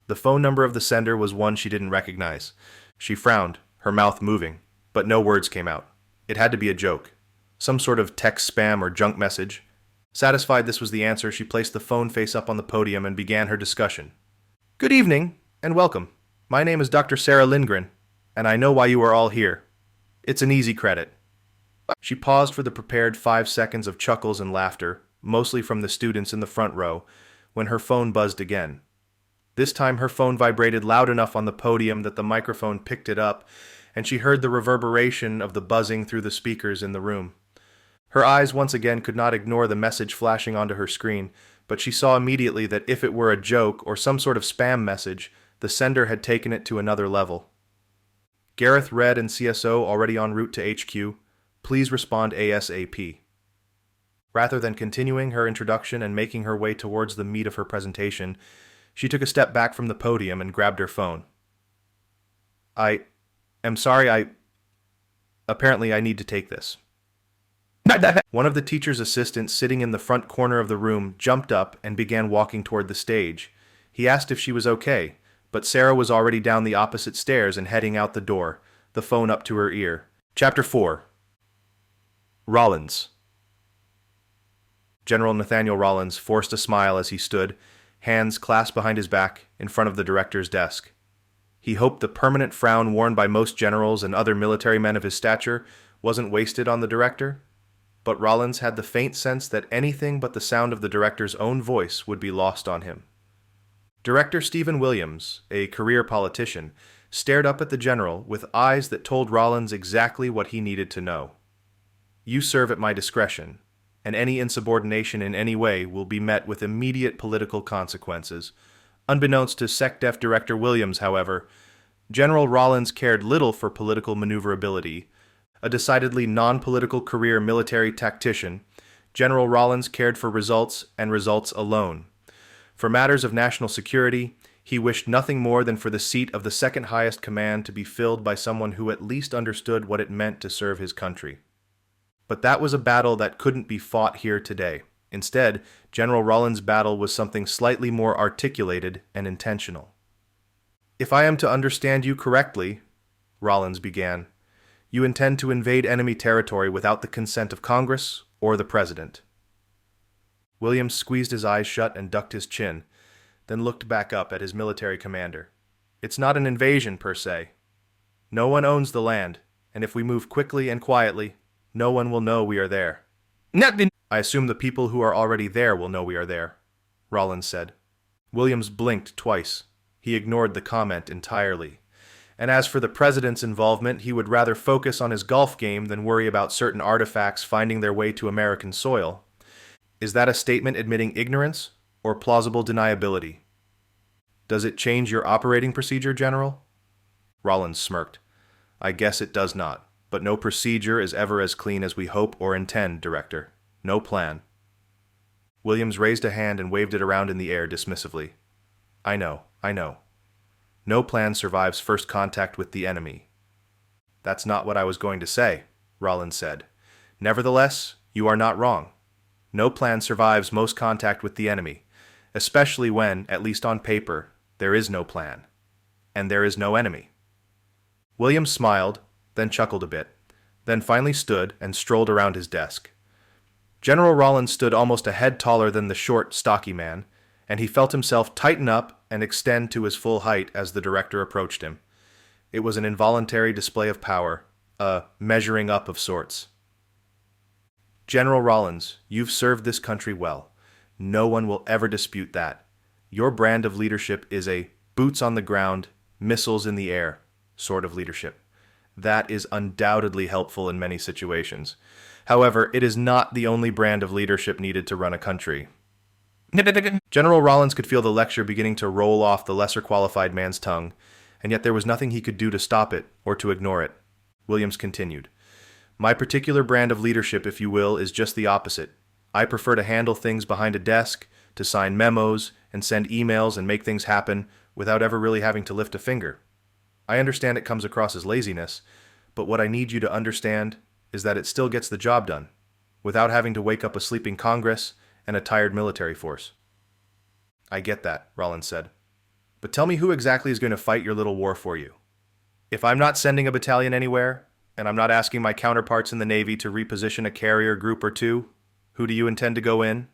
The phone number of the sender was one she didn't recognize. She frowned, her mouth moving, but no words came out. It had to be a joke. Some sort of text spam or junk message. Satisfied this was the answer, she placed the phone face up on the podium and began her discussion. Good evening, and welcome. My name is Dr. Sarah Lindgren, and I know why you are all here. It's an easy credit. She paused for the prepared 5 seconds of chuckles and laughter, mostly from the students in the front row, when her phone buzzed again. This time her phone vibrated loud enough on the podium that the microphone picked it up, and she heard the reverberation of the buzzing through the speakers in the room. Her eyes once again could not ignore the message flashing onto her screen, but she saw immediately that if it were a joke or some sort of spam message, the sender had taken it to another level. Gareth Red and CSO already en route to HQ. Please respond ASAP. Rather than continuing her introduction and making her way towards the meat of her presentation, she took a step back from the podium and grabbed her phone. I am sorry, Apparently I need to take this. One of the teacher's assistants sitting in the front corner of the room jumped up and began walking toward the stage. He asked if she was okay, but Sarah was already down the opposite stairs and heading out the door, the phone up to her ear. Chapter 4. Rollins. General Nathaniel Rollins forced a smile as he stood, hands clasped behind his back, in front of the director's desk. He hoped the permanent frown worn by most generals and other military men of his stature wasn't wasted on the director, but Rollins had the faint sense that anything but the sound of the director's own voice would be lost on him. Director Stephen Williams, a career politician, stared up at the general with eyes that told Rollins exactly what he needed to know. You serve at my discretion, and any insubordination in any way will be met with immediate political consequences. Unbeknownst to SecDef Director Williams, however, General Rollins cared little for political maneuverability. A decidedly non-political career military tactician, General Rollins cared for results and results alone. For matters of national security, he wished nothing more than for the seat of the second highest command to be filled by someone who at least understood what it meant to serve his country. But that was a battle that couldn't be fought here today. Instead, General Rollins' battle was something slightly more articulated and intentional. If I am to understand you correctly, Rollins began, you intend to invade enemy territory without the consent of Congress or the President. Williams squeezed his eyes shut and ducked his chin, then looked back up at his military commander. It's not an invasion, per se. No one owns the land, and if we move quickly and quietly, no one will know we are there. I assume the people who are already there will know we are there, Rollins said. Williams blinked twice. He ignored the comment entirely. And as for the president's involvement, he would rather focus on his golf game than worry about certain artifacts finding their way to American soil. Is that a statement admitting ignorance or plausible deniability? Does it change your operating procedure, General? Rollins smirked. I guess it does not, but no procedure is ever as clean as we hope or intend, Director. No plan. Williams raised a hand and waved it around in the air dismissively. I know. No plan survives first contact with the enemy. That's not what I was going to say, Rollins said. Nevertheless, you are not wrong. No plan survives most contact with the enemy, especially when, at least on paper, there is no plan. And there is no enemy. Williams smiled, then chuckled a bit. then finally stood and strolled around his desk. General Rollins stood almost a head taller than the short, stocky man, and he felt himself tighten up and extend to his full height as the director approached him. It was an involuntary display of power, a measuring up of sorts. General Rollins, you've served this country well. No one will ever dispute that. Your brand of leadership is a boots on the ground, missiles in the air sort of leadership. That is undoubtedly helpful in many situations. However, it is not the only brand of leadership needed to run a country. General Rollins could feel the lecture beginning to roll off the lesser qualified man's tongue, and yet there was nothing he could do to stop it or to ignore it. Williams continued. My particular brand of leadership, if you will, is just the opposite. I prefer to handle things behind a desk, to sign memos, and send emails and make things happen without ever really having to lift a finger. I understand it comes across as laziness, but what I need you to understand is that it still gets the job done, without having to wake up a sleeping Congress and a tired military force. I get that, Rollins said. But tell me who exactly is going to fight your little war for you. If I'm not sending a battalion anywhere, and I'm not asking my counterparts in the Navy to reposition a carrier group or two, who do you intend to go in?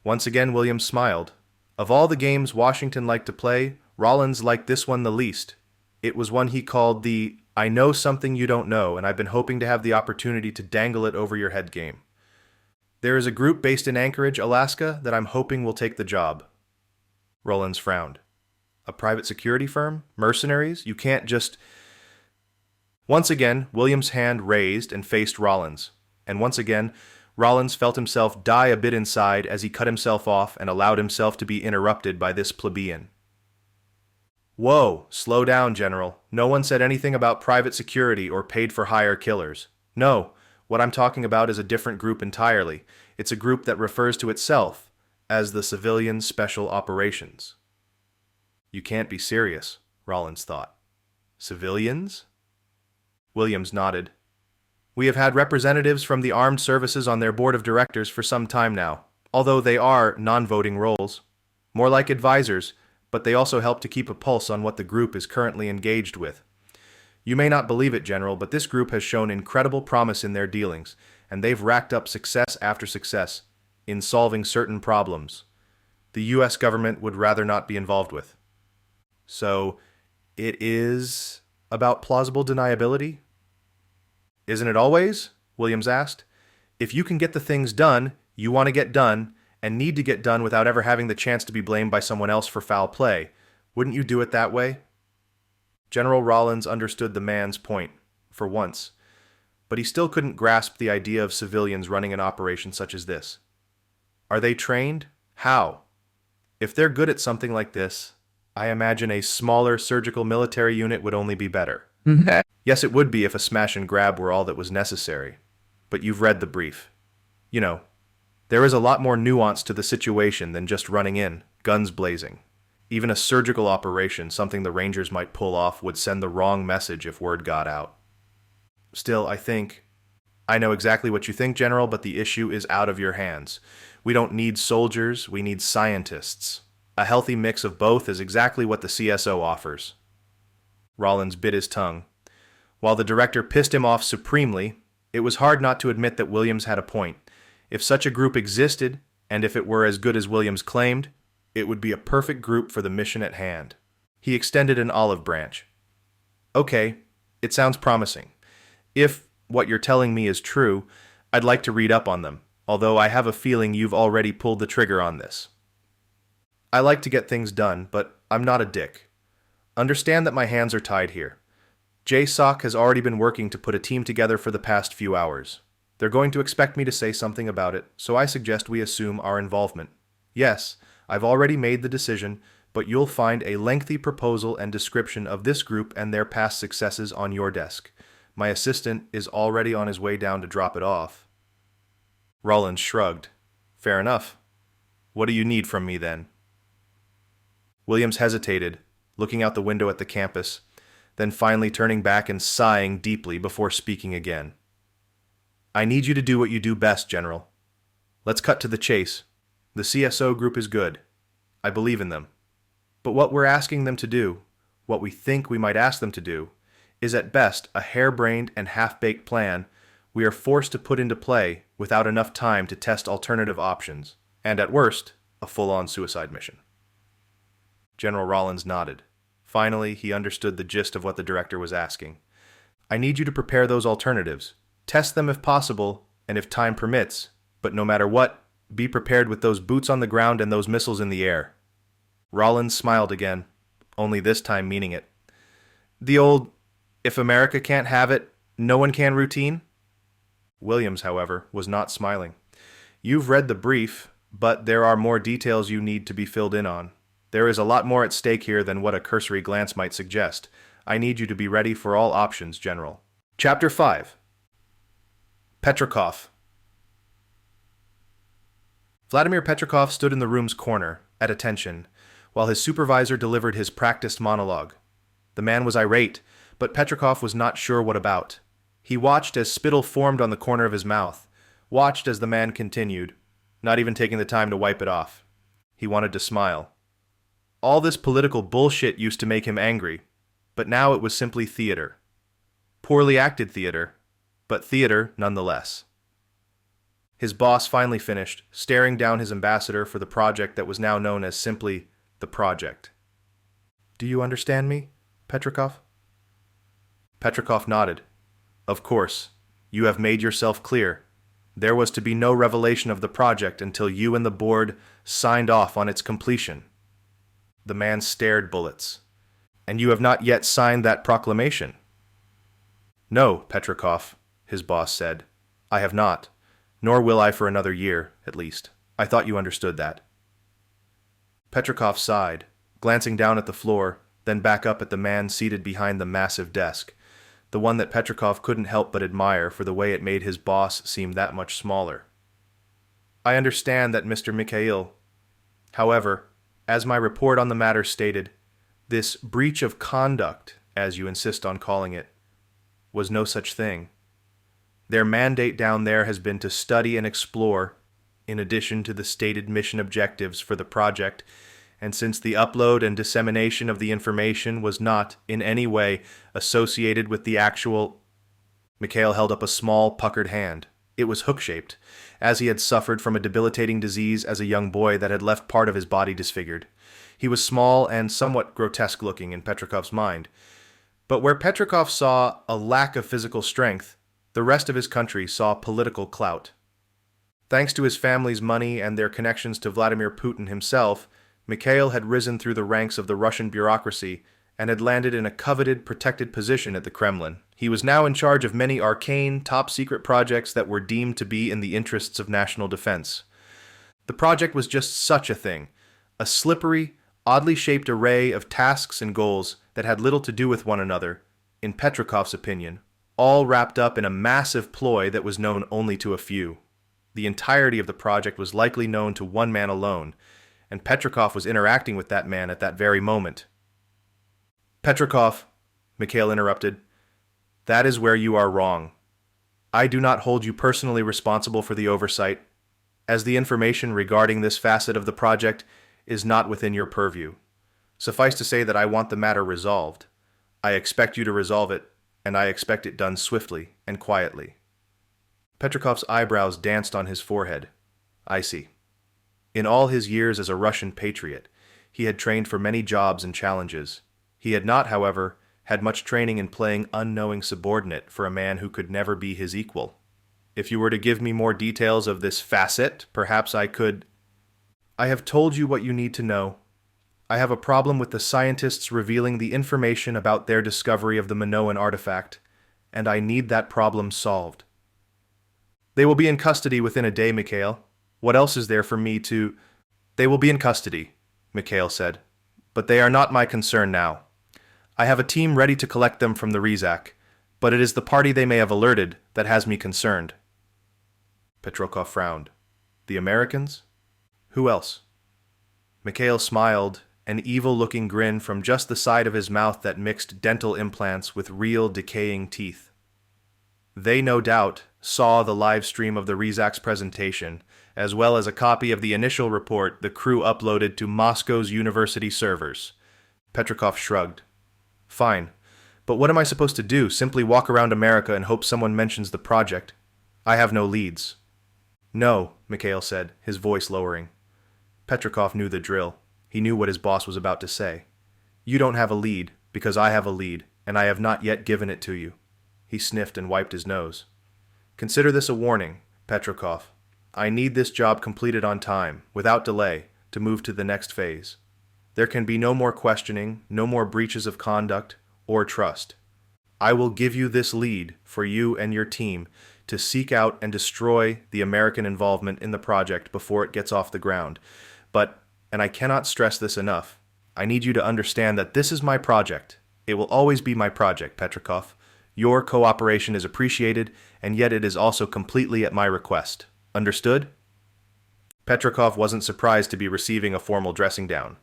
Once again, Williams smiled. Of all the games Washington liked to play, Rollins liked this one the least. It was one he called the I know something you don't know, and I've been hoping to have the opportunity to dangle it over your head game. There is a group based in Anchorage, Alaska, that I'm hoping will take the job. Rollins frowned. A private security firm? Mercenaries? You can't just... Once again, Williams' hand raised and faced Rollins, and once again, Rollins felt himself die a bit inside as he cut himself off and allowed himself to be interrupted by this plebeian. Whoa, slow down, General. No one said anything about private security or paid-for-hire killers. No, what I'm talking about is a different group entirely. It's a group that refers to itself as the Civilian Special Operations. You can't be serious, Rollins thought. Civilians? Williams nodded. We have had representatives from the armed services on their board of directors for some time now, although they are non-voting roles. More like advisors, but they also help to keep a pulse on what the group is currently engaged with. You may not believe it, General, but this group has shown incredible promise in their dealings, and they've racked up success after success in solving certain problems the U.S. government would rather not be involved with. So, it is about plausible deniability? Isn't it always? Williams asked. If you can get the things done you want to get done, and need to get done without ever having the chance to be blamed by someone else for foul play, wouldn't you do it that way? General Rollins understood the man's point, for once, but he still couldn't grasp the idea of civilians running an operation such as this. Are they trained? How? If they're good at something like this, I imagine a smaller surgical military unit would only be better. Yes, it would be if a smash and grab were all that was necessary. But you've read the brief. You know, there is a lot more nuance to the situation than just running in, guns blazing. Even a surgical operation, something the Rangers might pull off, would send the wrong message if word got out. Still, I know exactly what you think, General, but the issue is out of your hands. We don't need soldiers, we need scientists. A healthy mix of both is exactly what the CSO offers. Rollins bit his tongue. While the director pissed him off supremely, it was hard not to admit that Williams had a point. If such a group existed, and if it were as good as Williams claimed, it would be a perfect group for the mission at hand. He extended an olive branch. Okay, it sounds promising. If what you're telling me is true, I'd like to read up on them, although I have a feeling you've already pulled the trigger on this. I like to get things done, but I'm not a dick. Understand that my hands are tied here. JSOC has already been working to put a team together for the past few hours. They're going to expect me to say something about it, so I suggest we assume our involvement. Yes, I've already made the decision, but you'll find a lengthy proposal and description of this group and their past successes on your desk. My assistant is already on his way down to drop it off. Rollins shrugged. Fair enough. What do you need from me then? Williams hesitated, looking out the window at the campus, then finally turning back and sighing deeply before speaking again. I need you to do what you do best, General. Let's cut to the chase. The CSO group is good. I believe in them. But what we're asking them to do, what we think we might ask them to do, is at best a harebrained and half-baked plan we are forced to put into play without enough time to test alternative options, and at worst, a full-on suicide mission. General Rollins nodded. Finally, he understood the gist of what the director was asking. I need you to prepare those alternatives. Test them if possible, and if time permits, but no matter what, be prepared with those boots on the ground and those missiles in the air. Rollins smiled again, only this time meaning it. The old, if America can't have it, no one can routine? Williams, however, was not smiling. You've read the brief, but there are more details you need to be filled in on. There is a lot more at stake here than what a cursory glance might suggest. I need you to be ready for all options, General. Chapter 5. Petrov. Vladimir Petrov stood in the room's corner, at attention, while his supervisor delivered his practiced monologue. The man was irate, but Petrov was not sure what about. He watched as spittle formed on the corner of his mouth, watched as the man continued, not even taking the time to wipe it off. He wanted to smile. All this political bullshit used to make him angry, but now it was simply theater. Poorly acted theater, but theater nonetheless. His boss finally finished, staring down his ambassador for the project that was now known as simply the project. Do you understand me, Petrov? Petrov nodded. Of course, you have made yourself clear. There was to be no revelation of the project until you and the board signed off on its completion. The man stared bullets. And you have not yet signed that proclamation? No, Petrov, his boss said. I have not, nor will I for another year, at least. I thought you understood that. Petrov sighed, glancing down at the floor, then back up at the man seated behind the massive desk, the one that Petrov couldn't help but admire for the way it made his boss seem that much smaller. I understand that, Mr. Mikhail. However, as my report on the matter stated, this breach of conduct, as you insist on calling it, was no such thing. Their mandate down there has been to study and explore, in addition to the stated mission objectives for the project, and since the upload and dissemination of the information was not in any way associated with the actual... Mikhail held up a small, puckered hand. It was hook-shaped, as he had suffered from a debilitating disease as a young boy that had left part of his body disfigured. He was small and somewhat grotesque-looking in Petrov's mind. But where Petrov saw a lack of physical strength, the rest of his country saw political clout. Thanks to his family's money and their connections to Vladimir Putin himself, Mikhail had risen through the ranks of the Russian bureaucracy and had landed in a coveted, protected position at the Kremlin. He was now in charge of many arcane, top-secret projects that were deemed to be in the interests of national defense. The project was just such a thing, a slippery, oddly shaped array of tasks and goals that had little to do with one another, in Petrov's opinion, all wrapped up in a massive ploy that was known only to a few. The entirety of the project was likely known to one man alone, and Petrov was interacting with that man at that very moment. Petrov, Mikhail interrupted, that is where you are wrong. I do not hold you personally responsible for the oversight, as the information regarding this facet of the project is not within your purview. Suffice to say that I want the matter resolved. I expect you to resolve it, and I expect it done swiftly and quietly. Petrov's eyebrows danced on his forehead. I see. In all his years as a Russian patriot, he had trained for many jobs and challenges. He had not, however, had much training in playing unknowing subordinate for a man who could never be his equal. If you were to give me more details of this facet, perhaps I could... I have told you what you need to know. I have a problem with the scientists revealing the information about their discovery of the Minoan artifact, and I need that problem solved. They will be in custody within a day, Mikhail. What else is there for me to... They will be in custody, Mikhail said, but they are not my concern now. I have a team ready to collect them from the Rizak, but it is the party they may have alerted that has me concerned. Petrov frowned. The Americans? Who else? Mikhail smiled, an evil-looking grin from just the side of his mouth that mixed dental implants with real decaying teeth. They, no doubt, saw the live stream of the Rizak's presentation, as well as a copy of the initial report the crew uploaded to Moscow's university servers. Petrov shrugged. Fine, But what am I supposed to do? Simply walk around America and hope someone mentions the project? I have no leads. No, Mikhail said, his voice lowering. Petrov knew the drill. He knew what his boss was about to say. You don't have a lead, because I have a lead, and I have not yet given it to you. He sniffed and wiped his nose. Consider this a warning, Petrov. I need this job completed on time, without delay, to move to the next phase. There can be no more questioning, no more breaches of conduct or trust. I will give you this lead for you and your team to seek out and destroy the American involvement in the project before it gets off the ground. But, and I cannot stress this enough, I need you to understand that this is my project. It will always be my project, Petrov. Your cooperation is appreciated, and yet it is also completely at my request. Understood? Petrov wasn't surprised to be receiving a formal dressing down.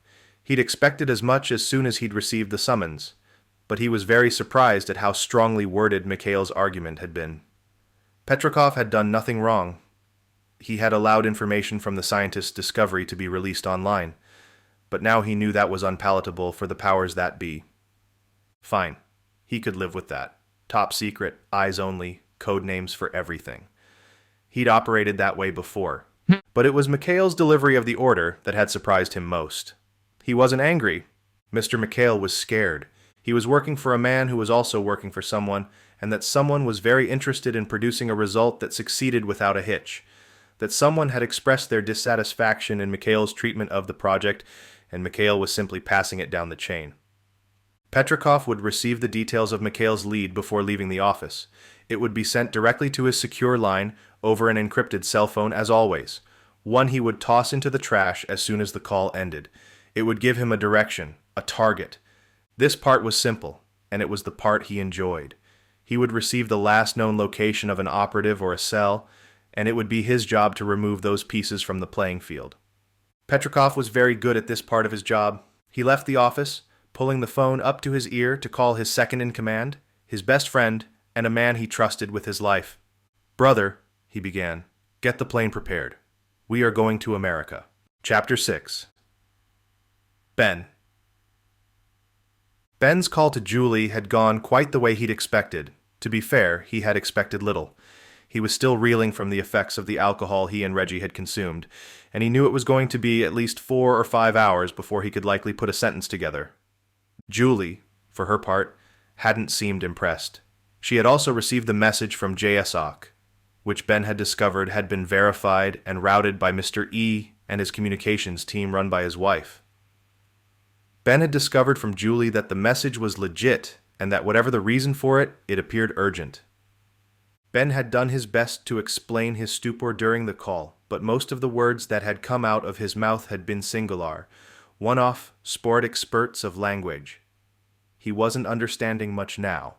He'd expected as much as soon as he'd received the summons, but he was very surprised at how strongly worded Mikhail's argument had been. Petrov had done nothing wrong. He had allowed information from the scientist's discovery to be released online, but now he knew that was unpalatable for the powers that be. Fine, he could live with that. Top secret, eyes only, code names for everything. He'd operated that way before. But it was Mikhail's delivery of the order that had surprised him most. He wasn't angry. Mr. Mikhail was scared. He was working for a man who was also working for someone, and that someone was very interested in producing a result that succeeded without a hitch. That someone had expressed their dissatisfaction in Mikhail's treatment of the project, and Mikhail was simply passing it down the chain. Petrov would receive the details of Mikhail's lead before leaving the office. It would be sent directly to his secure line over an encrypted cell phone as always, one he would toss into the trash as soon as the call ended. It would give him a direction, a target. This part was simple, and it was the part he enjoyed. He would receive the last known location of an operative or a cell, and it would be his job to remove those pieces from the playing field. Petrov was very good at this part of his job. He left the office, pulling the phone up to his ear to call his second-in-command, his best friend, and a man he trusted with his life. "Brother," he began, "get the plane prepared. We are going to America." Chapter 6. Ben. Ben's call to Julie had gone quite the way he'd expected. To be fair, he had expected little. He was still reeling from the effects of the alcohol he and Reggie had consumed, and he knew it was going to be at least 4 or 5 hours before he could likely put a sentence together. Julie, for her part, hadn't seemed impressed. She had also received the message from JSOC, which Ben had discovered had been verified and routed by Mr. E and his communications team run by his wife. Ben had discovered from Julie that the message was legit and that whatever the reason for it, it appeared urgent. Ben had done his best to explain his stupor during the call, but most of the words that had come out of his mouth had been singular, one-off, sporadic spurts of language. He wasn't understanding much now,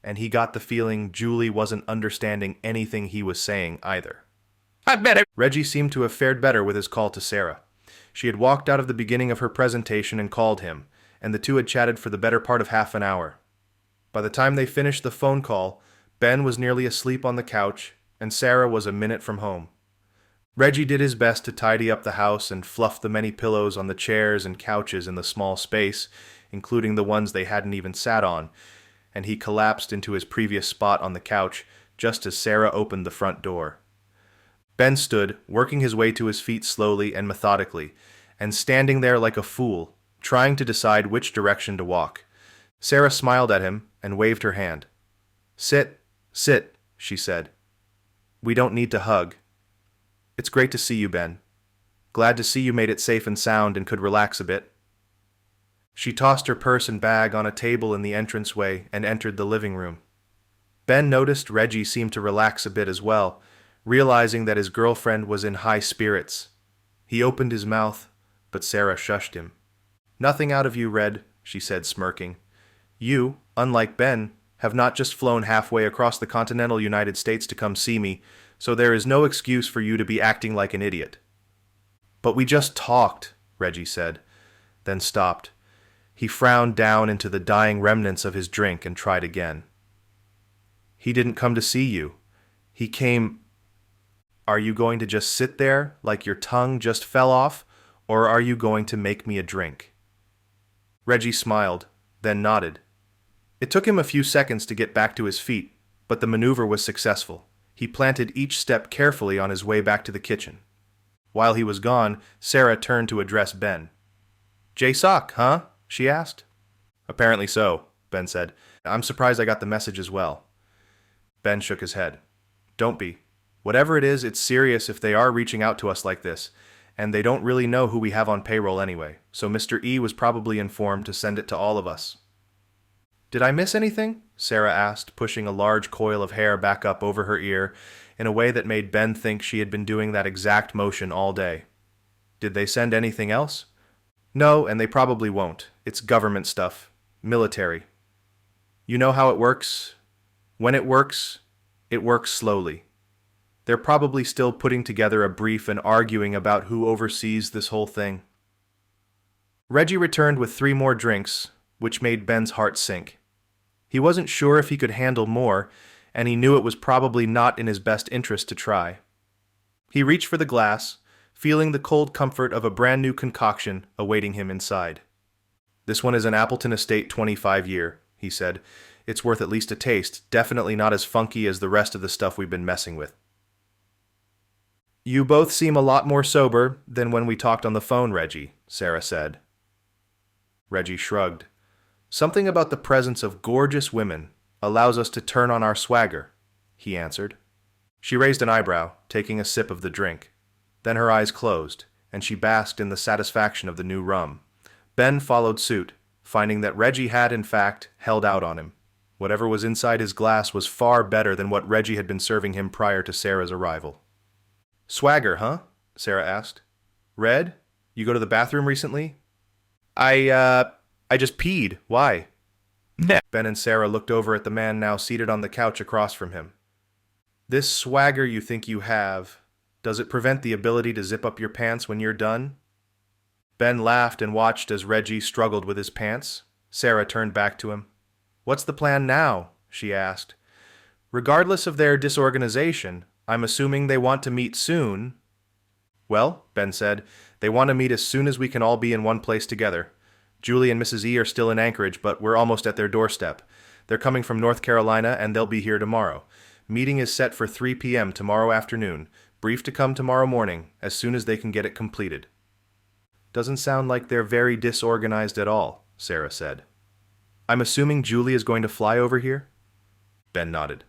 and he got the feeling Julie wasn't understanding anything he was saying either. I've met him. Reggie seemed to have fared better with his call to Sarah. She had walked out of the beginning of her presentation and called him, and the two had chatted for the better part of half an hour. By the time they finished the phone call, Ben was nearly asleep on the couch, and Sarah was a minute from home. Reggie did his best to tidy up the house and fluff the many pillows on the chairs and couches in the small space, including the ones they hadn't even sat on, and he collapsed into his previous spot on the couch just as Sarah opened the front door. Ben stood, working his way to his feet slowly and methodically, and standing there like a fool, trying to decide which direction to walk. Sarah smiled at him and waved her hand. "Sit, sit," she said. "We don't need to hug. It's great to see you, Ben. Glad to see you made it safe and sound and could relax a bit." She tossed her purse and bag on a table in the entranceway and entered the living room. Ben noticed Reggie seemed to relax a bit as well, realizing that his girlfriend was in high spirits. He opened his mouth, but Sarah shushed him. "Nothing out of you, Red," she said, smirking. "You, unlike Ben, have not just flown halfway across the continental United States to come see me, so there is no excuse for you to be acting like an idiot." "But we just talked," Reggie said, then stopped. He frowned down into the dying remnants of his drink and tried again. "He didn't come to see you. He came... Are you going to just sit there like your tongue just fell off, or are you going to make me a drink?" Reggie smiled, then nodded. It took him a few seconds to get back to his feet, but the maneuver was successful. He planted each step carefully on his way back to the kitchen. While he was gone, Sarah turned to address Ben. JSOC, huh? She asked. Apparently so, Ben said. I'm surprised I got the message as well. Ben shook his head. Don't be. Whatever it is, it's serious if they are reaching out to us like this, and they don't really know who we have on payroll anyway, so Mr. E was probably informed to send it to all of us. Did I miss anything? Sarah asked, pushing a large coil of hair back up over her ear in a way that made Ben think she had been doing that exact motion all day. Did they send anything else? No, and they probably won't. It's government stuff. Military. You know how it works? When it works slowly. They're probably still putting together a brief and arguing about who oversees this whole thing. Reggie returned with 3 more drinks, which made Ben's heart sink. He wasn't sure if he could handle more, and he knew it was probably not in his best interest to try. He reached for the glass, feeling the cold comfort of a brand new concoction awaiting him inside. This one is an Appleton Estate 25-year, he said. It's worth at least a taste, definitely not as funky as the rest of the stuff we've been messing with. You both seem a lot more sober than when we talked on the phone, Reggie, Sarah said. Reggie shrugged. Something about the presence of gorgeous women allows us to turn on our swagger, he answered. She raised an eyebrow, taking a sip of the drink. Then her eyes closed, and she basked in the satisfaction of the new rum. Ben followed suit, finding that Reggie had, in fact, held out on him. Whatever was inside his glass was far better than what Reggie had been serving him prior to Sarah's arrival. Swagger, huh? Sarah asked. Red, you go to the bathroom recently? I just peed. Why? Nah. Ben and Sarah looked over at the man now seated on the couch across from him. This swagger you think you have, does it prevent the ability to zip up your pants when you're done? Ben laughed and watched as Reggie struggled with his pants. Sarah turned back to him. What's the plan now? She asked. Regardless of their disorganization, I'm assuming they want to meet soon. Well, Ben said, they want to meet as soon as we can all be in one place together. Julie and Mrs. E are still in Anchorage, but we're almost at their doorstep. They're coming from North Carolina, and they'll be here tomorrow. Meeting is set for 3 p.m. tomorrow afternoon. Brief to come tomorrow morning, as soon as they can get it completed. Doesn't sound like they're very disorganized at all, Sarah said. I'm assuming Julie is going to fly over here? Ben nodded.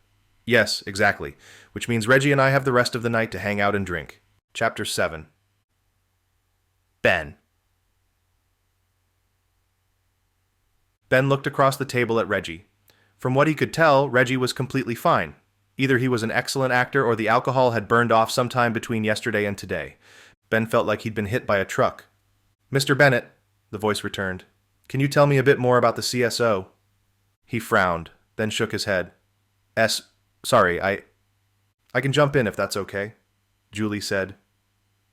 Yes, exactly, which means Reggie and I have the rest of the night to hang out and drink. Chapter 7. Ben. Ben looked across the table at Reggie. From what he could tell, Reggie was completely fine. Either he was an excellent actor or the alcohol had burned off sometime between yesterday and today. Ben felt like he'd been hit by a truck. Mr. Bennett, the voice returned, can you tell me a bit more about the CSO? He frowned, then shook his head. Sorry, I can jump in if that's okay, Julie said.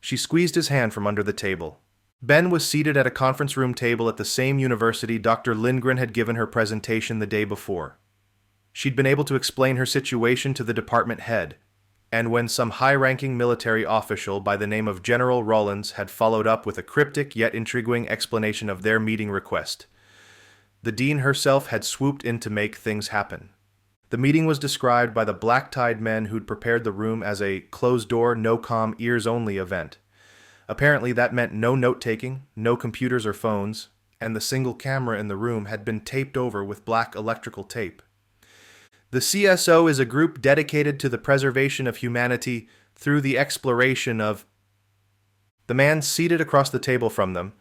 She squeezed his hand from under the table. Ben was seated at a conference room table at the same university Dr. Lindgren had given her presentation the day before. She'd been able to explain her situation to the department head, and when some high-ranking military official by the name of General Rollins had followed up with a cryptic yet intriguing explanation of their meeting request, the dean herself had swooped in to make things happen. The meeting was described by the black-tied men who'd prepared the room as a closed-door, no-comm, ears-only event. Apparently that meant no note-taking, no computers or phones, and the single camera in the room had been taped over with black electrical tape. The CSO is a group dedicated to the preservation of humanity through the exploration of... The man seated across the table from them,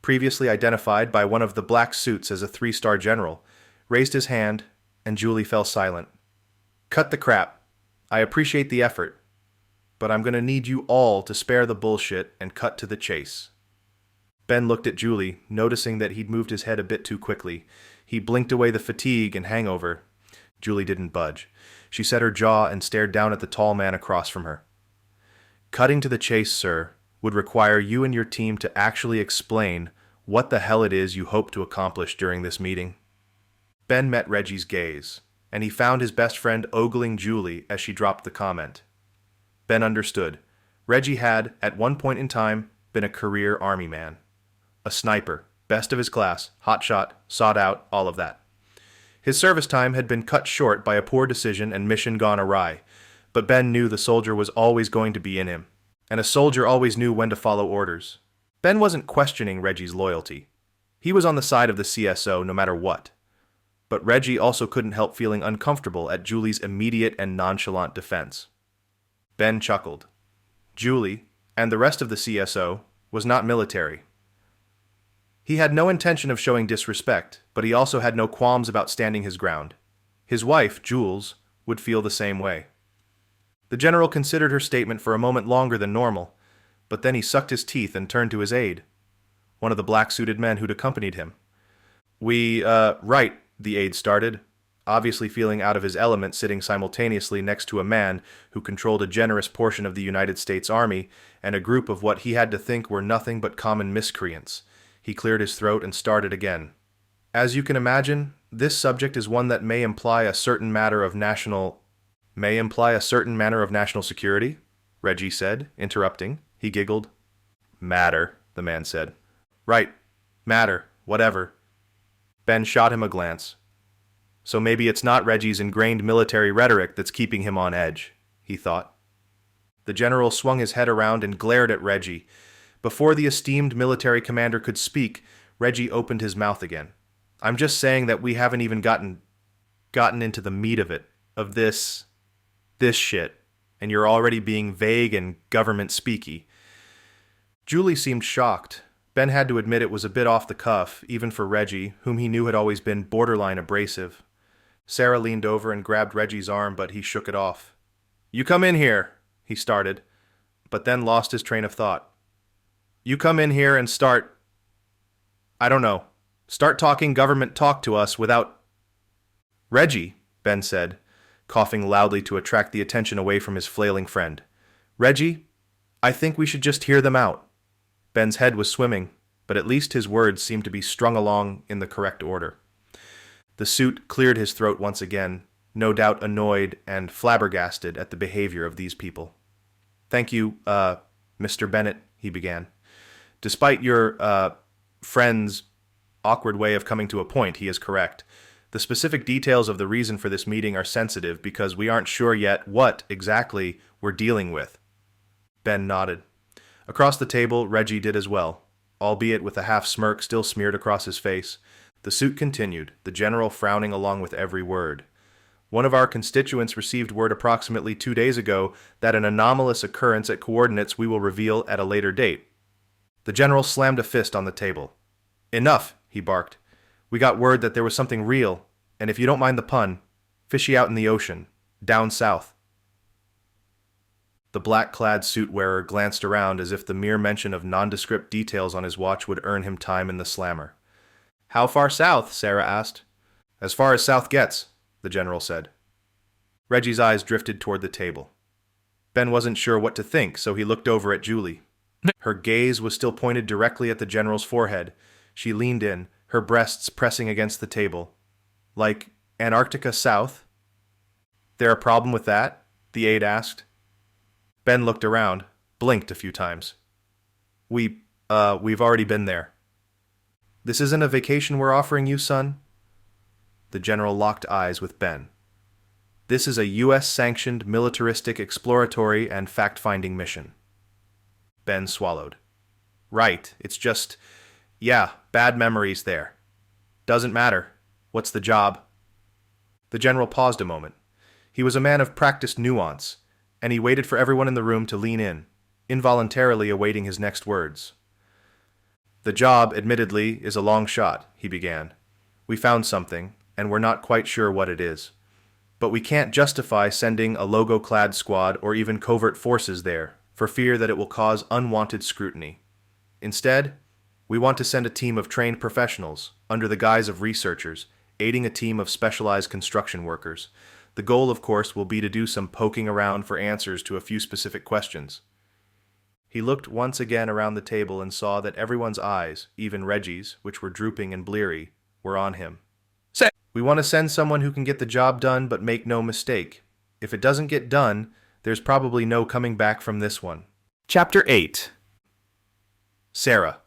previously identified by one of the black suits as a 3-star general, raised his hand, and Julie fell silent. Cut the crap. I appreciate the effort, but I'm going to need you all to spare the bullshit and cut to the chase. Ben looked at Julie, noticing that he'd moved his head a bit too quickly. He blinked away the fatigue and hangover. Julie didn't budge. She set her jaw and stared down at the tall man across from her. Cutting to the chase, sir, would require you and your team to actually explain what the hell it is you hope to accomplish during this meeting. Ben met Reggie's gaze, and he found his best friend ogling Julie as she dropped the comment. Ben understood. Reggie had, at one point in time, been a career army man. A sniper, best of his class, hotshot, sought out, all of that. His service time had been cut short by a poor decision and mission gone awry, but Ben knew the soldier was always going to be in him, and a soldier always knew when to follow orders. Ben wasn't questioning Reggie's loyalty. He was on the side of the CSO no matter what. But Reggie also couldn't help feeling uncomfortable at Julie's immediate and nonchalant defense. Ben chuckled. Julie, and the rest of the CSO, was not military. He had no intention of showing disrespect, but he also had no qualms about standing his ground. His wife, Jules, would feel the same way. The general considered her statement for a moment longer than normal, but then he sucked his teeth and turned to his aide, one of the black-suited men who'd accompanied him. Right, the aide started, obviously feeling out of his element sitting simultaneously next to a man who controlled a generous portion of the United States Army and a group of what he had to think were nothing but common miscreants. He cleared his throat and started again. As you can imagine, this subject is one that may imply a certain matter of national security, Reggie said, interrupting. He giggled. Matter, the man said. Right, matter, whatever. Ben shot him a glance. So maybe it's not Reggie's ingrained military rhetoric that's keeping him on edge, he thought. The general swung his head around and glared at Reggie. Before the esteemed military commander could speak, Reggie opened his mouth again. I'm just saying that we haven't even gotten into the meat of it, of this shit, and you're already being vague and government speaky. Julie seemed shocked. Ben had to admit it was a bit off the cuff, even for Reggie, whom he knew had always been borderline abrasive. Sarah leaned over and grabbed Reggie's arm, but he shook it off. You come in here, he started, but then lost his train of thought. You come in here and start talking government talk to us without... Reggie, Ben said, coughing loudly to attract the attention away from his flailing friend. Reggie, I think we should just hear them out. Ben's head was swimming, but at least his words seemed to be strung along in the correct order. The suit cleared his throat once again, no doubt annoyed and flabbergasted at the behavior of these people. Thank you, Mr. Bennett, he began. Despite your, friend's awkward way of coming to a point, he is correct. The specific details of the reason for this meeting are sensitive because we aren't sure yet what exactly we're dealing with. Ben nodded. Across the table, Reggie did as well, albeit with a half smirk still smeared across his face. The suit continued, the general frowning along with every word. One of our constituents received word approximately 2 days ago that an anomalous occurrence at coordinates we will reveal at a later date. The general slammed a fist on the table. Enough, he barked. We got word that there was something real, and if you don't mind the pun, fishy out in the ocean, down south. The black-clad suit-wearer glanced around as if the mere mention of nondescript details on his watch would earn him time in the slammer. How far south? Sarah asked. As far as south gets, the general said. Reggie's eyes drifted toward the table. Ben wasn't sure what to think, so he looked over at Julie. Her gaze was still pointed directly at the general's forehead. She leaned in, her breasts pressing against the table. Like Antarctica south? There a problem with that? The aide asked. Ben looked around, blinked a few times. We've already been there. This isn't a vacation we're offering you, son? The general locked eyes with Ben. This is a U.S.-sanctioned militaristic exploratory and fact-finding mission. Ben swallowed. Right, it's just... Yeah, bad memories there. Doesn't matter. What's the job? The general paused a moment. He was a man of practiced nuance, and he waited for everyone in the room to lean in, involuntarily awaiting his next words. The job, admittedly, is a long shot, he began. We found something, and we're not quite sure what it is. But we can't justify sending a logo-clad squad or even covert forces there, for fear that it will cause unwanted scrutiny. Instead, we want to send a team of trained professionals, under the guise of researchers, aiding a team of specialized construction workers. The goal, of course, will be to do some poking around for answers to a few specific questions. He looked once again around the table and saw that everyone's eyes, even Reggie's, which were drooping and bleary, were on him. We want to send someone who can get the job done, but make no mistake. If it doesn't get done, there's probably no coming back from this one. Chapter 8. Sarah.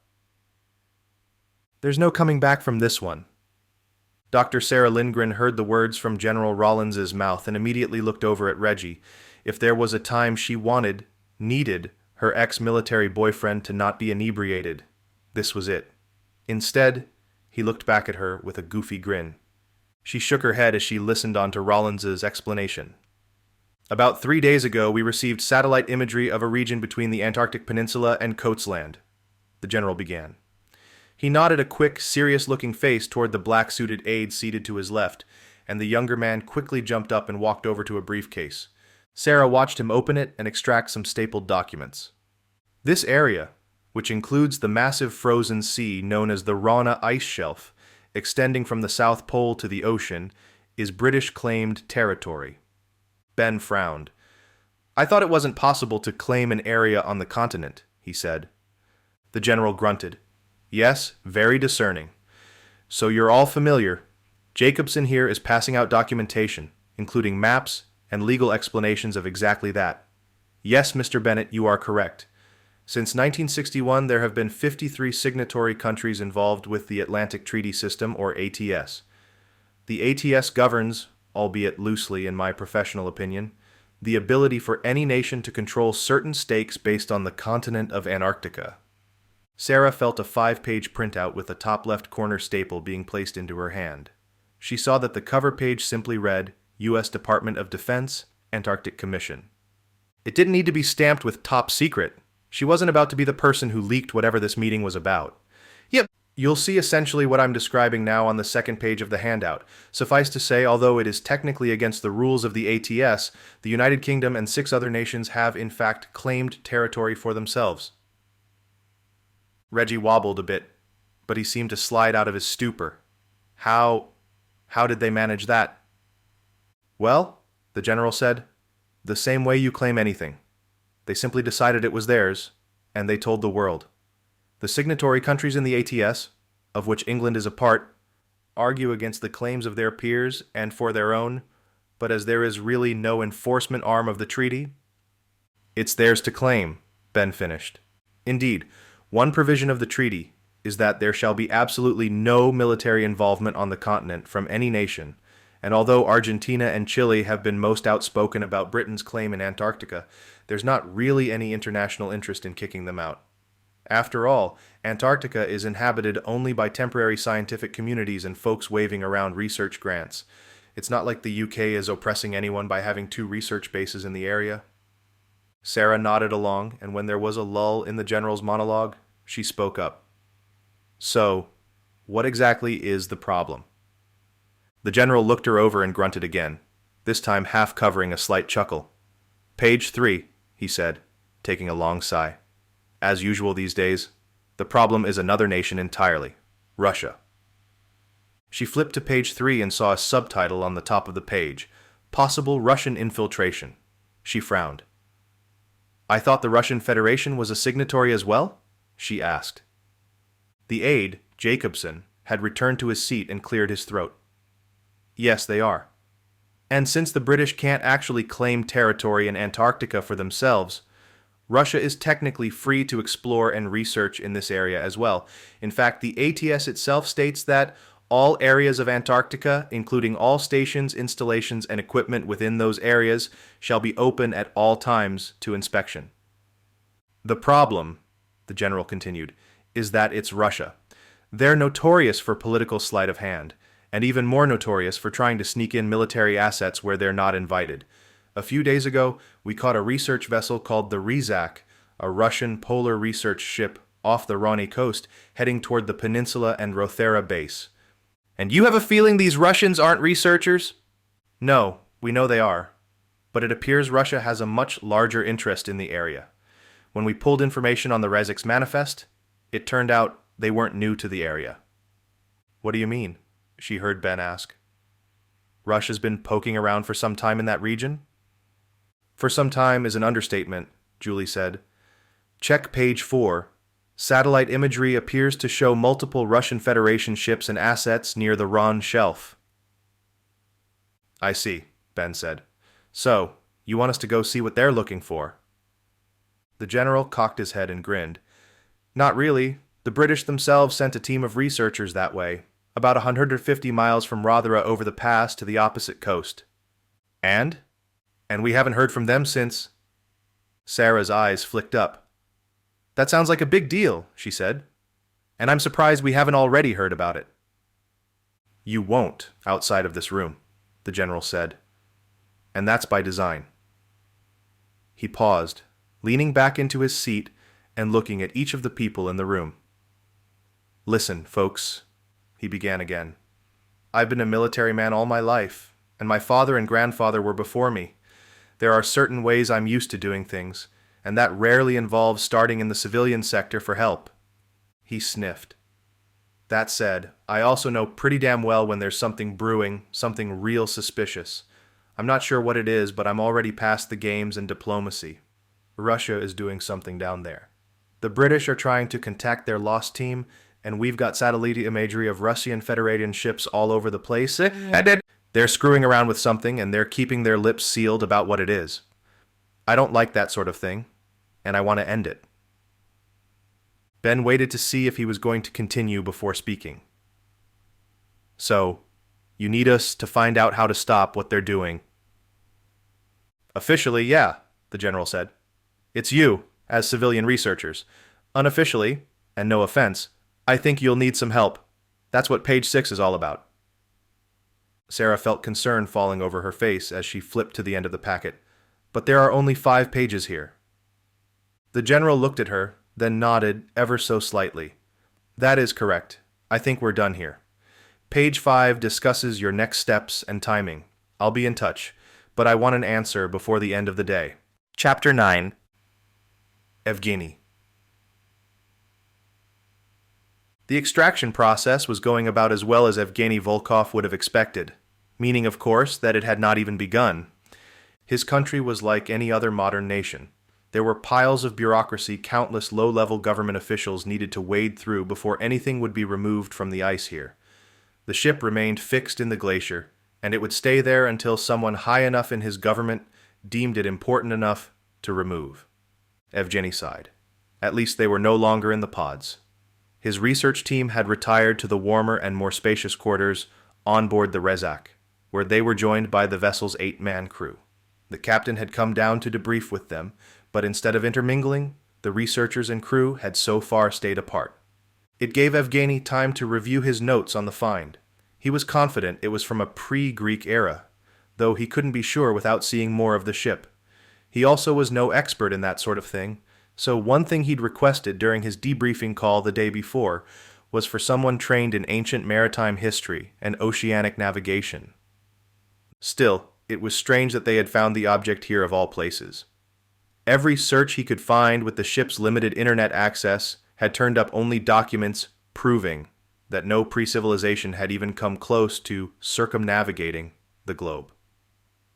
There's no coming back from this one. Dr. Sarah Lindgren heard the words from General Rollins's mouth and immediately looked over at Reggie. If there was a time she needed her ex-military boyfriend to not be inebriated, this was it. Instead, he looked back at her with a goofy grin. She shook her head as she listened on to Rollins's explanation. About 3 days ago, we received satellite imagery of a region between the Antarctic Peninsula and Coates Land, the general began. He nodded a quick, serious-looking face toward the black-suited aide seated to his left, and the younger man quickly jumped up and walked over to a briefcase. Sarah watched him open it and extract some stapled documents. This area, which includes the massive frozen sea known as the Rana Ice Shelf, extending from the South Pole to the ocean, is British-claimed territory. Ben frowned. I thought it wasn't possible to claim an area on the continent, he said. The general grunted. Yes, very discerning. So you're all familiar. Jacobson here is passing out documentation, including maps and legal explanations of exactly that. Yes, Mr. Bennett, you are correct. Since 1961, there have been 53 signatory countries involved with the Atlantic Treaty System, or ATS. The ATS governs, albeit loosely in my professional opinion, the ability for any nation to control certain stakes based on the continent of Antarctica. Sarah felt a 5-page printout with the top left corner staple being placed into her hand. She saw that the cover page simply read, U.S. Department of Defense, Antarctic Commission. It didn't need to be stamped with top secret. She wasn't about to be the person who leaked whatever this meeting was about. Yep, you'll see essentially what I'm describing now on the second page of the handout. Suffice to say, although it is technically against the rules of the ATS, the United Kingdom and 6 other nations have in fact claimed territory for themselves. Reggie wobbled a bit, but he seemed to slide out of his stupor. How did they manage that? Well, the general said, the same way you claim anything. They simply decided it was theirs, and they told the world. The signatory countries in the ATS, of which England is a part, argue against the claims of their peers and for their own, but as there is really no enforcement arm of the treaty, it's theirs to claim, Ben finished. Indeed, one provision of the treaty is that there shall be absolutely no military involvement on the continent from any nation, and although Argentina and Chile have been most outspoken about Britain's claim in Antarctica, there's not really any international interest in kicking them out. After all, Antarctica is inhabited only by temporary scientific communities and folks waving around research grants. It's not like the UK is oppressing anyone by having 2 research bases in the area. Sarah nodded along, and when there was a lull in the general's monologue, she spoke up. So, what exactly is the problem? The general looked her over and grunted again, this time half covering a slight chuckle. Page 3, he said, taking a long sigh. As usual these days, the problem is another nation entirely, Russia. She flipped to page 3 and saw a subtitle on the top of the page, Possible Russian Infiltration. She frowned. I thought the Russian Federation was a signatory as well? She asked. The aide, Jacobson, had returned to his seat and cleared his throat. Yes, they are. And since the British can't actually claim territory in Antarctica for themselves, Russia is technically free to explore and research in this area as well. In fact, the ATS itself states that all areas of Antarctica, including all stations, installations, and equipment within those areas, shall be open at all times to inspection. The problem, the general continued, is that it's Russia. They're notorious for political sleight of hand, and even more notorious for trying to sneak in military assets where they're not invited. A few days ago, we caught a research vessel called the Rezak, a Russian polar research ship off the Rani coast, heading toward the Peninsula and Rothera base. And you have a feeling these Russians aren't researchers? No, we know they are. But it appears Russia has a much larger interest in the area. When we pulled information on the Minoan Manifest, it turned out they weren't new to the area. What do you mean? She heard Ben ask. Russia's been poking around for some time in that region? For some time is an understatement, Julie said. Check page 4. Satellite imagery appears to show multiple Russian Federation ships and assets near the Ron Shelf. I see, Ben said. So, you want us to go see what they're looking for? The general cocked his head and grinned. Not really. The British themselves sent a team of researchers that way. about 150 miles from Rothera over the pass to the opposite coast. And? And we haven't heard from them since... Sarah's eyes flicked up. That sounds like a big deal, she said. And I'm surprised we haven't already heard about it. You won't outside of this room, the general said. And that's by design. He paused, leaning back into his seat and looking at each of the people in the room. Listen, folks, he began again. I've been a military man all my life, and my father and grandfather were before me. There are certain ways I'm used to doing things, and that rarely involves starting in the civilian sector for help. He sniffed. That said, I also know pretty damn well when there's something brewing, something real suspicious. I'm not sure what it is, but I'm already past the games and diplomacy. Russia is doing something down there. The British are trying to contact their lost team, and we've got satellite imagery of Russian Federation ships all over the place. They're screwing around with something, and they're keeping their lips sealed about what it is. I don't like that sort of thing, and I want to end it. Ben waited to see if he was going to continue before speaking. So, you need us to find out how to stop what they're doing. Officially, yeah, the general said. It's you, as civilian researchers. Unofficially, and no offense, I think you'll need some help. That's what page 6 is all about. Sarah felt concern falling over her face as she flipped to the end of the packet. But there are only 5 pages here. The general looked at her, then nodded ever so slightly. That is correct. I think we're done here. Page 5 discusses your next steps and timing. I'll be in touch, but I want an answer before the end of the day. Chapter 9. Evgeny. The extraction process was going about as well as Evgeny Volkov would have expected, meaning, of course, that it had not even begun. His country was like any other modern nation. There were piles of bureaucracy countless low-level government officials needed to wade through before anything would be removed from the ice here. The ship remained fixed in the glacier, and it would stay there until someone high enough in his government deemed it important enough to remove. Evgeny sighed. At least they were no longer in the pods. His research team had retired to the warmer and more spacious quarters on board the Rezak, where they were joined by the vessel's 8-man crew. The captain had come down to debrief with them, but instead of intermingling, the researchers and crew had so far stayed apart. It gave Evgeny time to review his notes on the find. He was confident it was from a pre-Greek era, though he couldn't be sure without seeing more of the ship. He also was no expert in that sort of thing, so one thing he'd requested during his debriefing call the day before was for someone trained in ancient maritime history and oceanic navigation. Still, it was strange that they had found the object here of all places. Every search he could find with the ship's limited internet access had turned up only documents proving that no pre-civilization had even come close to circumnavigating the globe.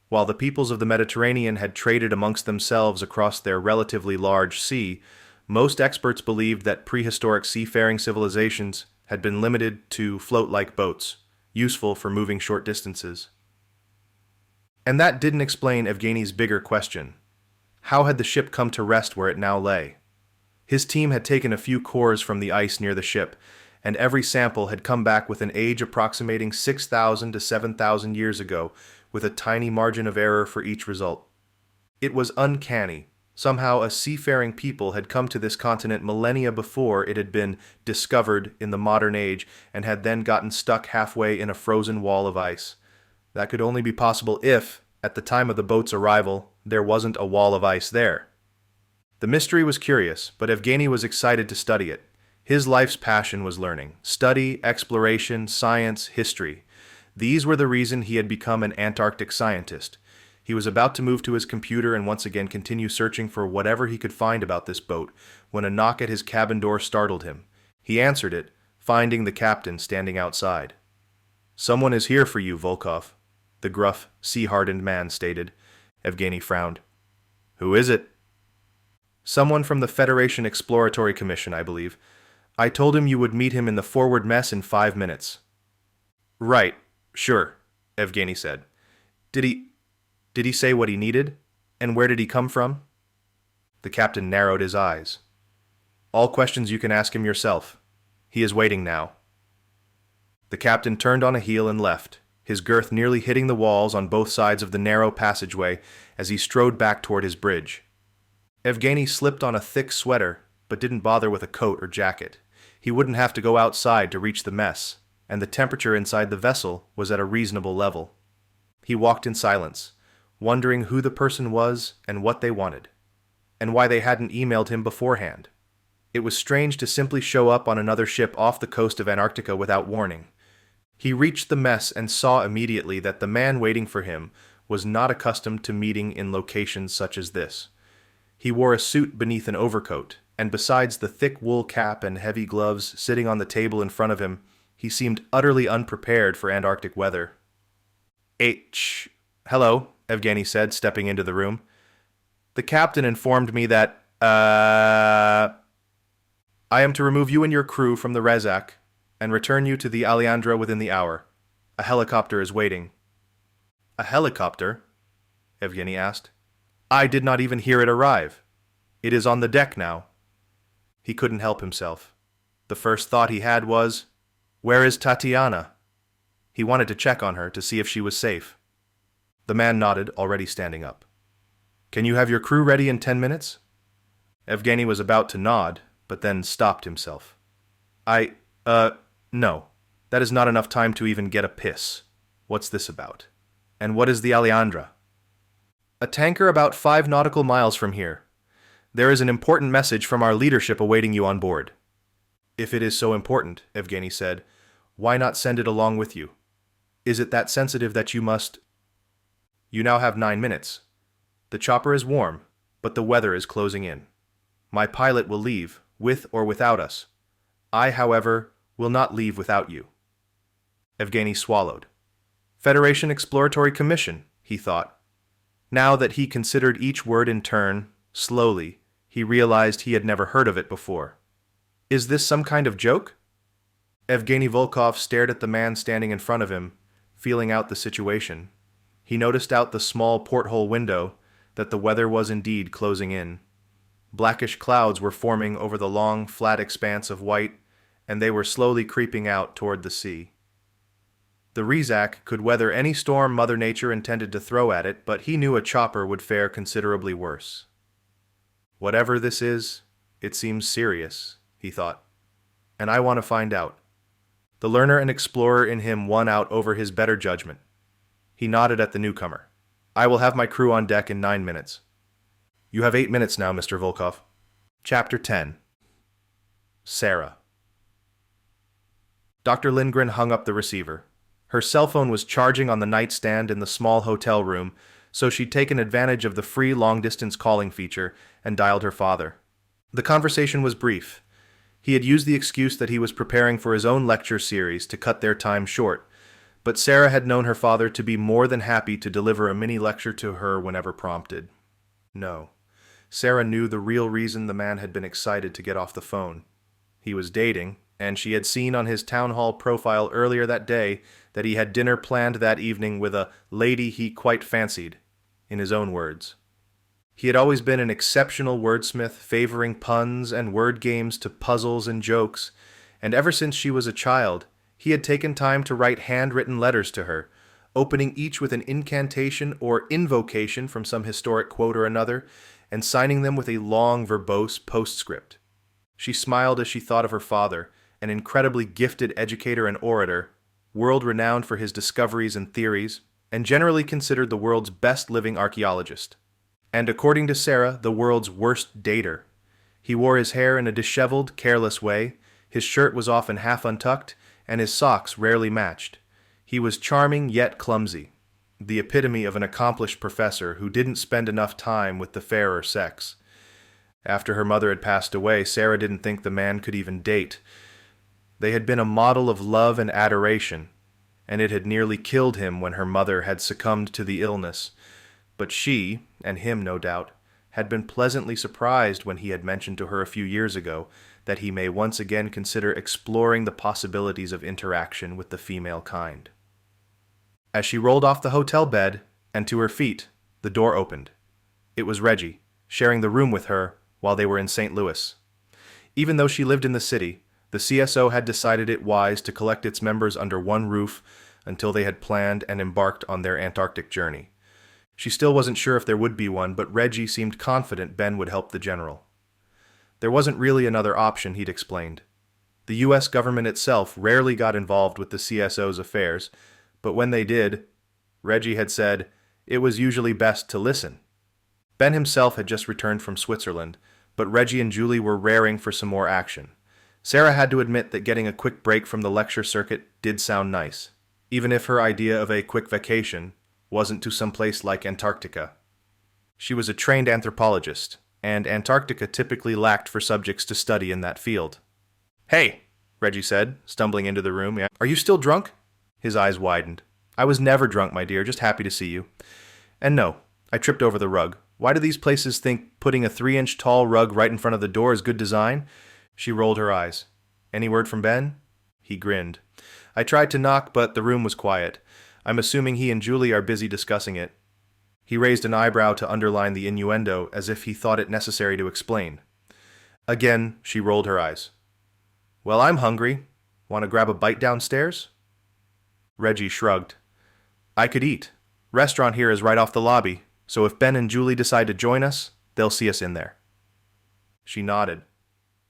While the peoples of the Mediterranean had traded amongst themselves across their relatively large sea, most experts believed that prehistoric seafaring civilizations had been limited to float-like boats, useful for moving short distances. And that didn't explain Evgeny's bigger question. How had the ship come to rest where it now lay? His team had taken a few cores from the ice near the ship, and every sample had come back with an age approximating 6,000 to 7,000 years ago, with a tiny margin of error for each result. It was uncanny. Somehow a seafaring people had come to this continent millennia before it had been discovered in the modern age and had then gotten stuck halfway in a frozen wall of ice. That could only be possible if, at the time of the boat's arrival, there wasn't a wall of ice there. The mystery was curious, but Evgeny was excited to study it. His life's passion was learning. Study, exploration, science, history. These were the reason he had become an Antarctic scientist. He was about to move to his computer and once again continue searching for whatever he could find about this boat when a knock at his cabin door startled him. He answered it, finding the captain standing outside. "Someone is here for you, Volkov," the gruff, sea-hardened man stated. Evgeny frowned. "Who is it?" "Someone from the Federation Exploratory Commission, I believe. I told him you would meet him in the forward mess in 5 minutes." "Right, sure," Evgeny said. Did he say what he needed? And where did he come from?" The captain narrowed his eyes. "All questions you can ask him yourself. He is waiting now." The captain turned on a heel and left, his girth nearly hitting the walls on both sides of the narrow passageway as he strode back toward his bridge. Evgeny slipped on a thick sweater, but didn't bother with a coat or jacket. He wouldn't have to go outside to reach the mess, and the temperature inside the vessel was at a reasonable level. He walked in silence, wondering who the person was and what they wanted, and why they hadn't emailed him beforehand. It was strange to simply show up on another ship off the coast of Antarctica without warning. He reached the mess and saw immediately that the man waiting for him was not accustomed to meeting in locations such as this. He wore a suit beneath an overcoat, and besides the thick wool cap and heavy gloves sitting on the table in front of him, he seemed utterly unprepared for Antarctic weather. Hello, Evgeny said, stepping into the room. The captain informed me that, I am to remove you and your crew from the Rezak and return you to the Alejandra within the hour. A helicopter is waiting. A helicopter? Evgeny asked. I did not even hear it arrive. It is on the deck now. He couldn't help himself. The first thought he had was, where is Tatiana? He wanted to check on her to see if she was safe. The man nodded, already standing up. Can you have your crew ready in 10 minutes? Evgeny was about to nod, but then stopped himself. No. That is not enough time to even get a piss. What's this about? And what is the Alejandra? A tanker about 5 nautical miles from here. There is an important message from our leadership awaiting you on board. If it is so important, Evgeny said, why not send it along with you? Is it that sensitive that you must... You now have 9 minutes. The chopper is warm, but the weather is closing in. My pilot will leave, with or without us. I, however, will not leave without you. Evgeny swallowed. Federation Exploratory Commission, he thought. Now that he considered each word in turn, slowly, he realized he had never heard of it before. Is this some kind of joke? Evgeny Volkov stared at the man standing in front of him, feeling out the situation. He noticed out the small porthole window that the weather was indeed closing in. Blackish clouds were forming over the long, flat expanse of white, and they were slowly creeping out toward the sea. The Rezak could weather any storm Mother Nature intended to throw at it, but he knew a chopper would fare considerably worse. Whatever this is, it seems serious, he thought, and I want to find out. The learner and explorer in him won out over his better judgment. He nodded at the newcomer. I will have my crew on deck in 9 minutes. You have 8 minutes now, Mr. Volkov. Chapter 10. Sarah. Dr. Lindgren hung up the receiver. Her cell phone was charging on the nightstand in the small hotel room, so she'd taken advantage of the free long-distance calling feature and dialed her father. The conversation was brief. He had used the excuse that he was preparing for his own lecture series to cut their time short, but Sarah had known her father to be more than happy to deliver a mini-lecture to her whenever prompted. No. Sarah knew the real reason the man had been excited to get off the phone. He was dating, and she had seen on his town hall profile earlier that day that he had dinner planned that evening with a lady he quite fancied, in his own words. He had always been an exceptional wordsmith, favoring puns and word games to puzzles and jokes, and ever since she was a child, he had taken time to write handwritten letters to her, opening each with an incantation or invocation from some historic quote or another, and signing them with a long, verbose postscript. She smiled as she thought of her father, an incredibly gifted educator and orator, world-renowned for his discoveries and theories, and generally considered the world's best living archaeologist. And according to Sarah, the world's worst dater. He wore his hair in a disheveled, careless way, his shirt was often half untucked, and his socks rarely matched. He was charming yet clumsy, the epitome of an accomplished professor who didn't spend enough time with the fairer sex. After her mother had passed away, Sarah didn't think the man could even date. They had been a model of love and adoration, and it had nearly killed him when her mother had succumbed to the illness. But she, and him no doubt, had been pleasantly surprised when he had mentioned to her a few years ago that he may once again consider exploring the possibilities of interaction with the female kind. As she rolled off the hotel bed and to her feet, the door opened. It was Reggie, sharing the room with her while they were in St. Louis. Even though she lived in the city, The CSO had decided it wise to collect its members under one roof until they had planned and embarked on their Antarctic journey. She still wasn't sure if there would be one, but Reggie seemed confident Ben would help the general. There wasn't really another option, he'd explained. The U.S. government itself rarely got involved with the CSO's affairs, but when they did, Reggie had said, it was usually best to listen. Ben himself had just returned from Switzerland, but Reggie and Julie were raring for some more action. Sarah had to admit that getting a quick break from the lecture circuit did sound nice, even if her idea of a quick vacation wasn't to some place like Antarctica. She was a trained anthropologist, and Antarctica typically lacked for subjects to study in that field. "Hey," Reggie said, stumbling into the room. "Are you still drunk?" His eyes widened. "I was never drunk, my dear, just happy to see you. And no, I tripped over the rug. Why do these places think putting a 3-inch tall rug right in front of the door is good design?" She rolled her eyes. "Any word from Ben?" He grinned. "I tried to knock, but the room was quiet. I'm assuming he and Julie are busy discussing it." He raised an eyebrow to underline the innuendo, as if he thought it necessary to explain. Again, she rolled her eyes. "Well, I'm hungry. Want to grab a bite downstairs?" Reggie shrugged. "I could eat. Restaurant here is right off the lobby, so if Ben and Julie decide to join us, they'll see us in there." She nodded.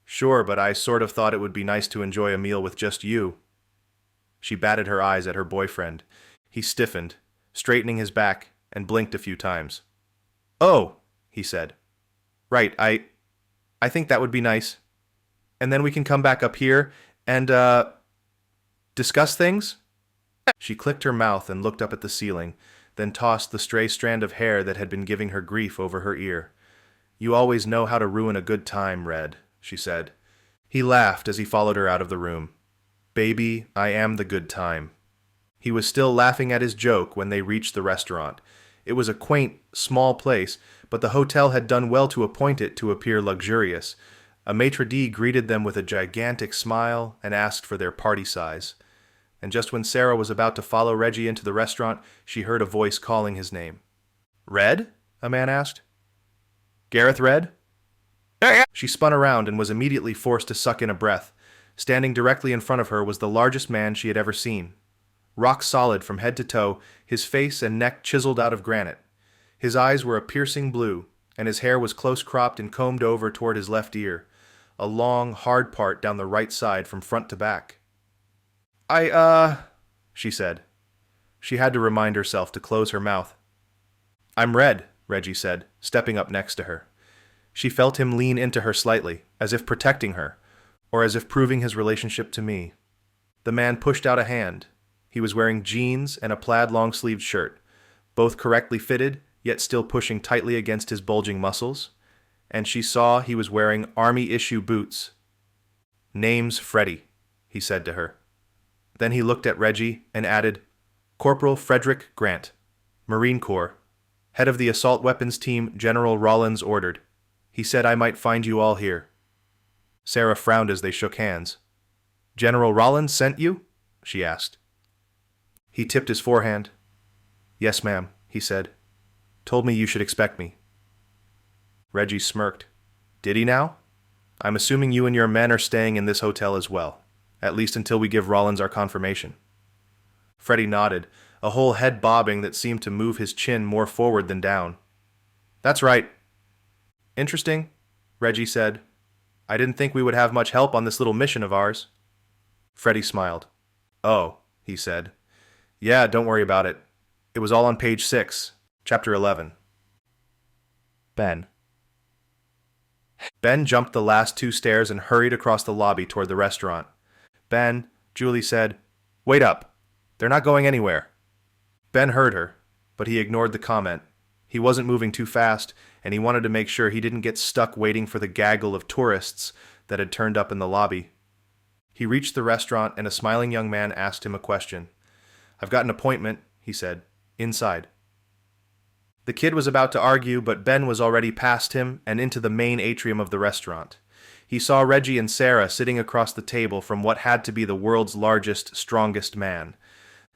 "Sure, but I sort of thought it would be nice to enjoy a meal with just you." She batted her eyes at her boyfriend. He stiffened, straightening his back, and blinked a few times. "Oh," he said. "Right, I think that would be nice. And then we can come back up here and, discuss things?" She clicked her mouth and looked up at the ceiling, then tossed the stray strand of hair that had been giving her grief over her ear. "You always know how to ruin a good time, Red," she said. He laughed as he followed her out of the room. "Baby, I am the good time." He was still laughing at his joke when they reached the restaurant. It was a quaint, small place, but the hotel had done well to appoint it to appear luxurious. A maitre d' greeted them with a gigantic smile and asked for their party size. And just when Sarah was about to follow Reggie into the restaurant, she heard a voice calling his name. "Red?" a man asked. "Gareth Red?" She spun around and was immediately forced to suck in a breath. Standing directly in front of her was the largest man she had ever seen. Rock solid from head to toe, his face and neck chiseled out of granite. His eyes were a piercing blue, and his hair was close cropped and combed over toward his left ear, a long, hard part down the right side from front to back. She said. She had to remind herself to close her mouth. "I'm Red," Reggie said, stepping up next to her. She felt him lean into her slightly, as if protecting her, or as if proving his relationship to me. The man pushed out a hand. He was wearing jeans and a plaid long-sleeved shirt, both correctly fitted, yet still pushing tightly against his bulging muscles, and she saw he was wearing Army-issue boots. "Name's Freddy," he said to her. Then he looked at Reggie and added, "Corporal Frederick Grant, Marine Corps. Head of the assault weapons team General Rollins ordered. He said I might find you all here." Sarah frowned as they shook hands. "General Rollins sent you?" she asked. He tipped his forehand. "Yes, ma'am," he said. "Told me you should expect me." Reggie smirked. "Did he now? I'm assuming you and your men are staying in this hotel as well, at least until we give Rollins our confirmation." Freddie nodded, a whole head bobbing that seemed to move his chin more forward than down. "That's right." "Interesting," Reggie said. "I didn't think we would have much help on this little mission of ours." Freddie smiled. "Oh," he said. "Yeah, don't worry about it. It was all on page 6, chapter 11. Ben. Ben jumped the last 2 stairs and hurried across the lobby toward the restaurant. "Ben," Julie said, "wait up. They're not going anywhere." Ben heard her, but he ignored the comment. He wasn't moving too fast, and he wanted to make sure he didn't get stuck waiting for the gaggle of tourists that had turned up in the lobby. He reached the restaurant, and a smiling young man asked him a question. "I've got an appointment," he said. "Inside." The kid was about to argue, but Ben was already past him and into the main atrium of the restaurant. He saw Reggie and Sarah sitting across the table from what had to be the world's largest, strongest man.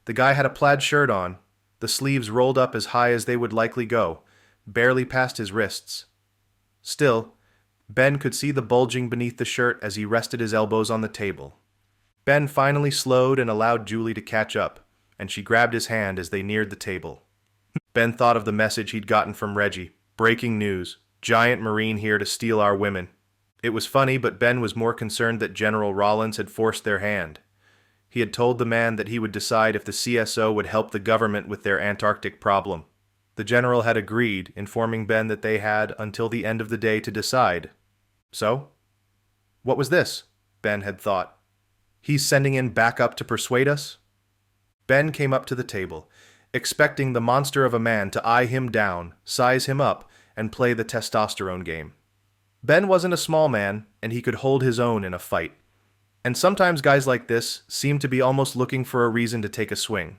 The guy had a plaid shirt on, the sleeves rolled up as high as they would likely go, barely past his wrists. Still, Ben could see the bulging beneath the shirt as he rested his elbows on the table. Ben finally slowed and allowed Julie to catch up, and she grabbed his hand as they neared the table. Ben thought of the message he'd gotten from Reggie. Breaking news. Giant Marine here to steal our women. It was funny, but Ben was more concerned that General Rollins had forced their hand. He had told the man that he would decide if the CSO would help the government with their Antarctic problem. The general had agreed, informing Ben that they had until the end of the day to decide. So? What was this? Ben had thought. He's sending in backup to persuade us? Ben came up to the table, expecting the monster of a man to eye him down, size him up, and play the testosterone game. Ben wasn't a small man, and he could hold his own in a fight. And sometimes guys like this seemed to be almost looking for a reason to take a swing.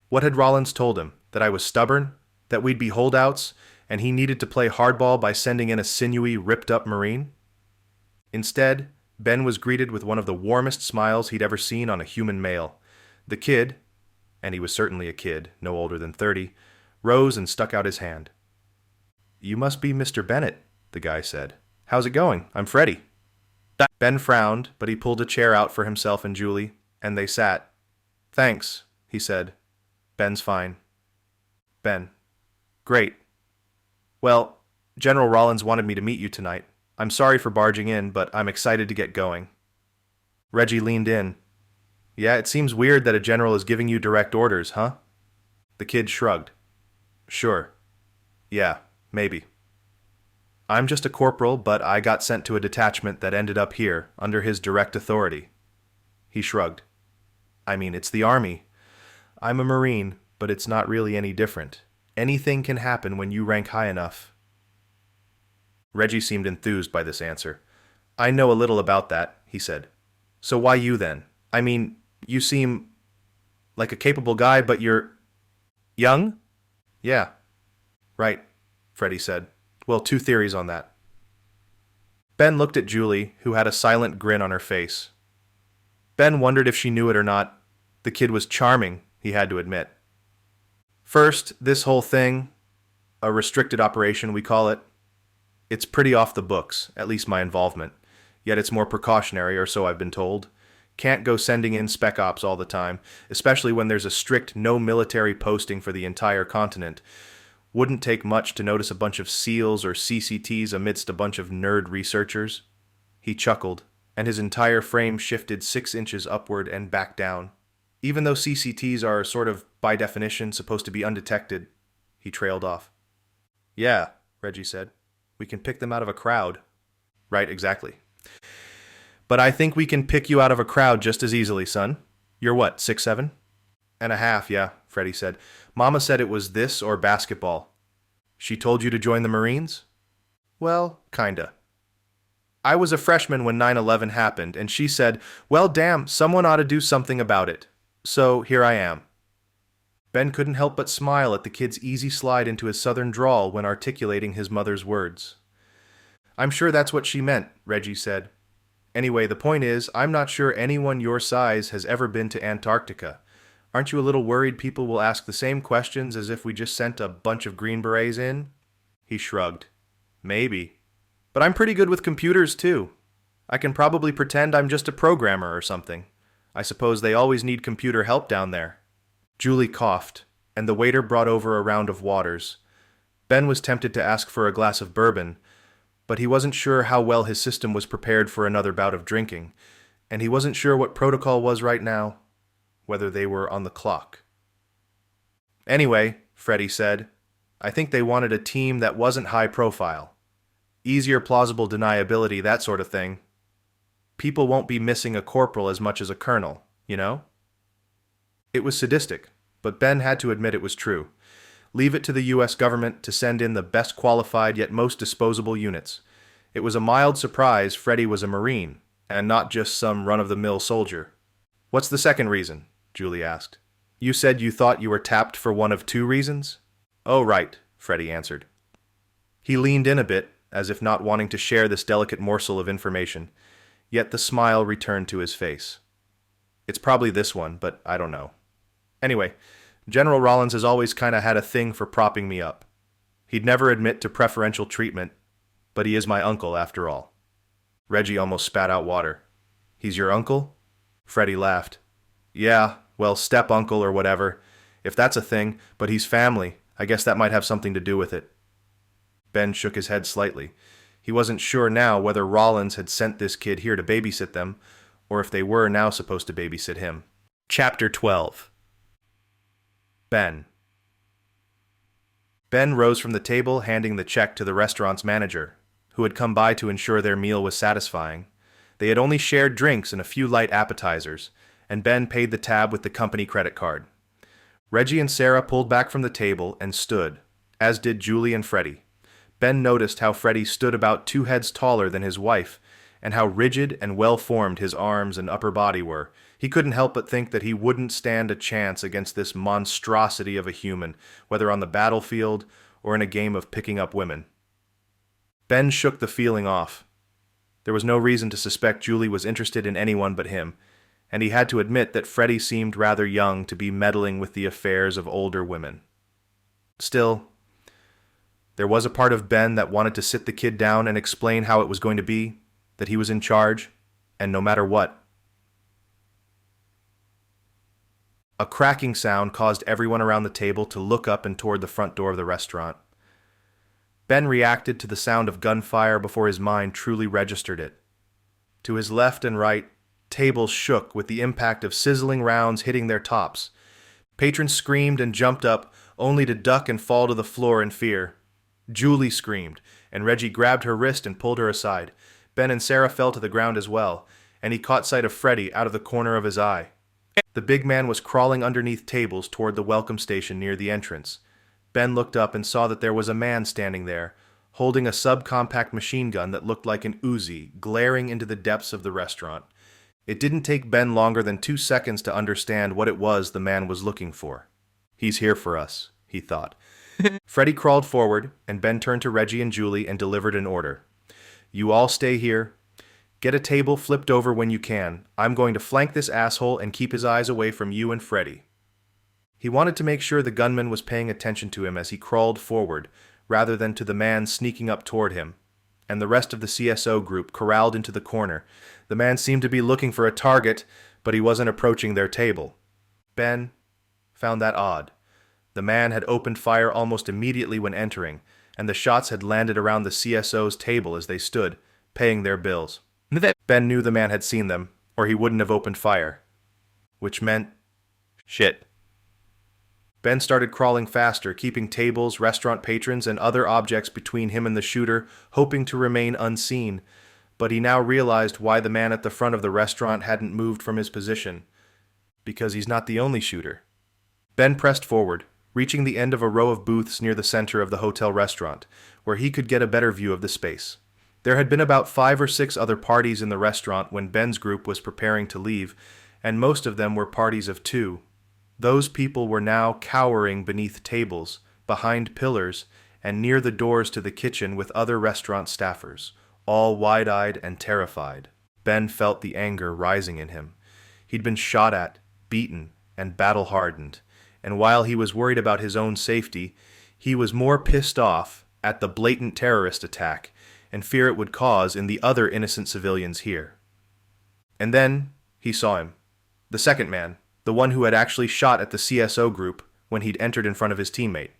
What had Rollins told him? That I was stubborn? That we'd be holdouts, and he needed to play hardball by sending in a sinewy, ripped-up Marine? Instead, Ben was greeted with one of the warmest smiles he'd ever seen on a human male. The kid, and he was certainly a kid, no older than 30, rose and stuck out his hand. "You must be Mr. Bennett," the guy said. "How's it going? I'm Freddie." Ben frowned, but he pulled a chair out for himself and Julie, and they sat. "Thanks," he said. "Ben's fine." Ben. "Great. Well, General Rollins wanted me to meet you tonight. I'm sorry for barging in, but I'm excited to get going." Reggie leaned in. "Yeah, it seems weird that a general is giving you direct orders, huh?" The kid shrugged. "Sure. Yeah, maybe. I'm just a corporal, but I got sent to a detachment that ended up here, under his direct authority." He shrugged. "I mean, it's the Army. I'm a Marine, but it's not really any different. Anything can happen when you rank high enough." Reggie seemed enthused by this answer. "I know a little about that," he said. "So why you then? I mean, you seem like a capable guy, but you're young?" "Yeah. Right," Freddie said. "Well, 2 theories on that." Ben looked at Julie, who had a silent grin on her face. Ben wondered if she knew it or not. The kid was charming, he had to admit. "First, this whole thing, a restricted operation we call it, it's pretty off the books, at least my involvement. Yet it's more precautionary, or so I've been told. Can't go sending in spec ops all the time, especially when there's a strict no military posting for the entire continent. Wouldn't take much to notice a bunch of SEALs or CCTs amidst a bunch of nerd researchers." He chuckled, and his entire frame shifted 6 inches upward and back down. "Even though CCTs are sort of, by definition, supposed to be undetected," he trailed off. "Yeah," Reggie said. "We can pick them out of a crowd." "Right, exactly. But I think we can pick you out of a crowd just as easily, son. You're what, 6'7"? "And a half, yeah," Freddie said. "Mama said it was this or basketball." "She told you to join the Marines?" "Well, kinda. I was a freshman when 9/11 happened, and she said, well, damn, someone ought to do something about it. So here I am." Ben couldn't help but smile at the kid's easy slide into his southern drawl when articulating his mother's words. "I'm sure that's what she meant," Reggie said. "Anyway, the point is, I'm not sure anyone your size has ever been to Antarctica. Aren't you a little worried people will ask the same questions as if we just sent a bunch of Green Berets in?" He shrugged. "Maybe. But I'm pretty good with computers, too. I can probably pretend I'm just a programmer or something. I suppose they always need computer help down there." Julie coughed, and the waiter brought over a round of waters. Ben was tempted to ask for a glass of bourbon, but he wasn't sure how well his system was prepared for another bout of drinking, and he wasn't sure what protocol was right now, whether they were on the clock. "Anyway," Freddie said, "I think they wanted a team that wasn't high profile. Easier plausible deniability, that sort of thing. People won't be missing a corporal as much as a colonel, you know?" It was sadistic, but Ben had to admit it was true. Leave it to the U.S. government to send in the best qualified yet most disposable units. It was a mild surprise Freddie was a Marine, and not just some run-of-the-mill soldier. "What's the second reason?" Julie asked. "You said you thought you were tapped for one of 2 reasons?" "Oh, right," Freddie answered. He leaned in a bit, as if not wanting to share this delicate morsel of information, yet the smile returned to his face. "It's probably this one, but I don't know. Anyway, General Rollins has always kind of had a thing for propping me up. He'd never admit to preferential treatment, But he is my uncle, after all. Reggie almost spat out water. He's your uncle? Freddie laughed. Yeah, well, step-uncle or whatever, if that's a thing, but he's family. I guess that might have something to do with it. Ben shook his head slightly. He wasn't sure now whether Rollins had sent this kid here to babysit them, or if they were now supposed to babysit him. Chapter 12. Ben. Ben rose from the table, handing the check to the restaurant's manager, who had come by to ensure their meal was satisfying. They had only shared drinks and a few light appetizers, and Ben paid the tab with the company credit card. Reggie and Sarah pulled back from the table and stood, as did Julie and Freddie. Ben noticed how Freddie stood about 2 heads taller than his wife, and how rigid and well-formed his arms and upper body were. He couldn't help but think that he wouldn't stand a chance against this monstrosity of a human, whether on the battlefield or in a game of picking up women. Ben shook the feeling off. There was no reason to suspect Julie was interested in anyone but him, and he had to admit that Freddie seemed rather young to be meddling with the affairs of older women. Still, there was a part of Ben that wanted to sit the kid down and explain how it was going to be, that he was in charge, and no matter what. A cracking sound caused everyone around the table to look up and toward the front door of the restaurant. Ben reacted to the sound of gunfire before his mind truly registered it. To his left and right, tables shook with the impact of sizzling rounds hitting their tops. Patrons screamed and jumped up, only to duck and fall to the floor in fear. Julie screamed, and Reggie grabbed her wrist and pulled her aside. Ben and Sarah fell to the ground as well, and he caught sight of Freddie out of the corner of his eye. The big man was crawling underneath tables toward the welcome station near the entrance. Ben looked up and saw that there was a man standing there, holding a subcompact machine gun that looked like an Uzi, glaring into the depths of the restaurant. It didn't take Ben longer than 2 seconds to understand what it was the man was looking for. He's here for us, he thought. Freddie crawled forward, and Ben turned to Reggie and Julie and delivered an order. You all stay here. Get a table flipped over when you can. I'm going to flank this asshole and keep his eyes away from you and Freddie. He wanted to make sure the gunman was paying attention to him as he crawled forward, rather than to the man sneaking up toward him, and the rest of the CSO group corralled into the corner. The man seemed to be looking for a target, but he wasn't approaching their table. Ben found that odd. The man had opened fire almost immediately when entering, and the shots had landed around the CSO's table as they stood, paying their bills. Ben knew the man had seen them, or he wouldn't have opened fire. Which meant shit. Ben started crawling faster, keeping tables, restaurant patrons, and other objects between him and the shooter, hoping to remain unseen. But he now realized why the man at the front of the restaurant hadn't moved from his position. Because he's not the only shooter. Ben pressed forward, reaching the end of a row of booths near the center of the hotel restaurant, where he could get a better view of the space. There had been about 5 or 6 other parties in the restaurant when Ben's group was preparing to leave, and most of them were parties of 2. Those people were now cowering beneath tables, behind pillars, and near the doors to the kitchen with other restaurant staffers, all wide-eyed and terrified. Ben felt the anger rising in him. He'd been shot at, beaten, and battle-hardened, and while he was worried about his own safety, he was more pissed off at the blatant terrorist attack and fear it would cause in the other innocent civilians here. And then he saw him. The second man, the one who had actually shot at the CSO group when he'd entered in front of his teammate.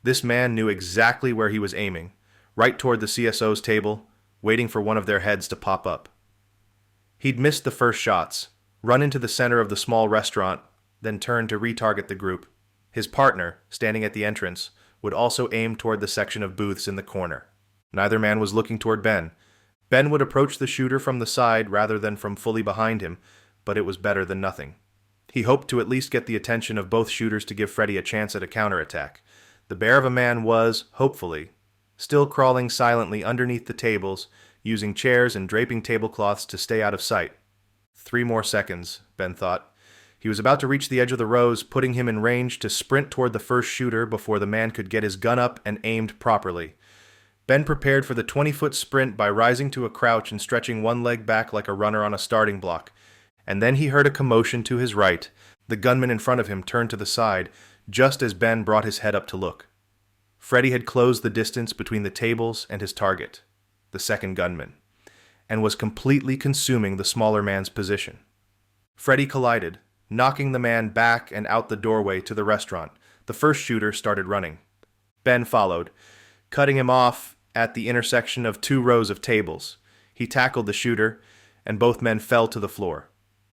This man knew exactly where he was aiming, right toward the CSO's table, waiting for one of their heads to pop up. He'd missed the first shots, run into the center of the small restaurant, then turned to retarget the group. His partner, standing at the entrance, would also aim toward the section of booths in the corner. Neither man was looking toward Ben. Ben would approach the shooter from the side rather than from fully behind him, but it was better than nothing. He hoped to at least get the attention of both shooters to give Freddie a chance at a counterattack. The bear of a man was, hopefully, still crawling silently underneath the tables, using chairs and draping tablecloths to stay out of sight. 3 more seconds, Ben thought. He was about to reach the edge of the rows, putting him in range to sprint toward the first shooter before the man could get his gun up and aimed properly. Ben prepared for the 20-foot sprint by rising to a crouch and stretching one leg back like a runner on a starting block. And then he heard a commotion to his right. The gunman in front of him turned to the side, just as Ben brought his head up to look. Freddie had closed the distance between the tables and his target. the second gunman, and was completely consuming the smaller man's position. Freddy collided, knocking the man back and out the doorway to the restaurant. The first shooter started running. Ben followed, cutting him off at the intersection of two rows of tables. He tackled the shooter, and both men fell to the floor.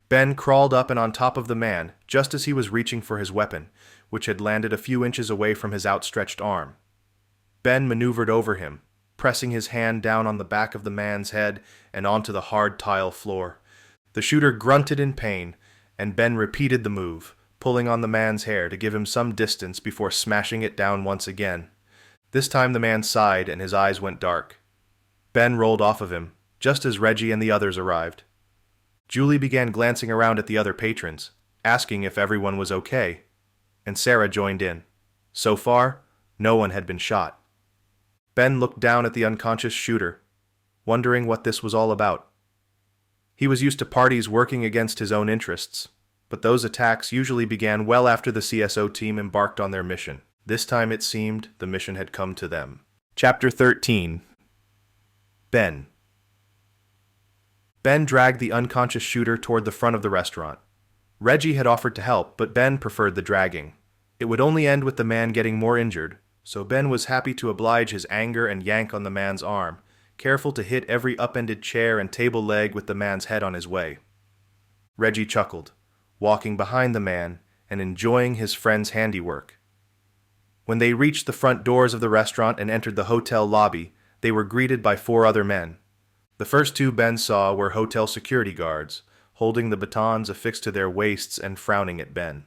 Ben crawled up and on top of the man just as he was reaching for his weapon, which had landed a few inches away from his outstretched arm. Ben maneuvered over him, pressing his hand down on the back of the man's head and onto the hard tile floor. The shooter grunted in pain, and Ben repeated the move, pulling on the man's hair to give him some distance before smashing it down once again. This time the man sighed and his eyes went dark. Ben rolled off of him, just as Reggie and the others arrived. Julie began glancing around at the other patrons, asking if everyone was okay, and Sarah joined in. So far, no one had been shot. Ben looked down at the unconscious shooter, wondering what this was all about. He was used to parties working against his own interests, but those attacks usually began well after the CSO team embarked on their mission. This time it seemed the mission had come to them. Chapter 13. Ben. Ben dragged the unconscious shooter toward the front of the restaurant. Reggie had offered to help, but Ben preferred the dragging. It would only end with the man getting more injured, so Ben was happy to oblige his anger and yank on the man's arm, careful to hit every upended chair and table leg with the man's head on his way. Reggie chuckled, walking behind the man and enjoying his friend's handiwork. When they reached the front doors of the restaurant and entered the hotel lobby, they were greeted by 4 other men. The first 2 Ben saw were hotel security guards, holding the batons affixed to their waists and frowning at Ben.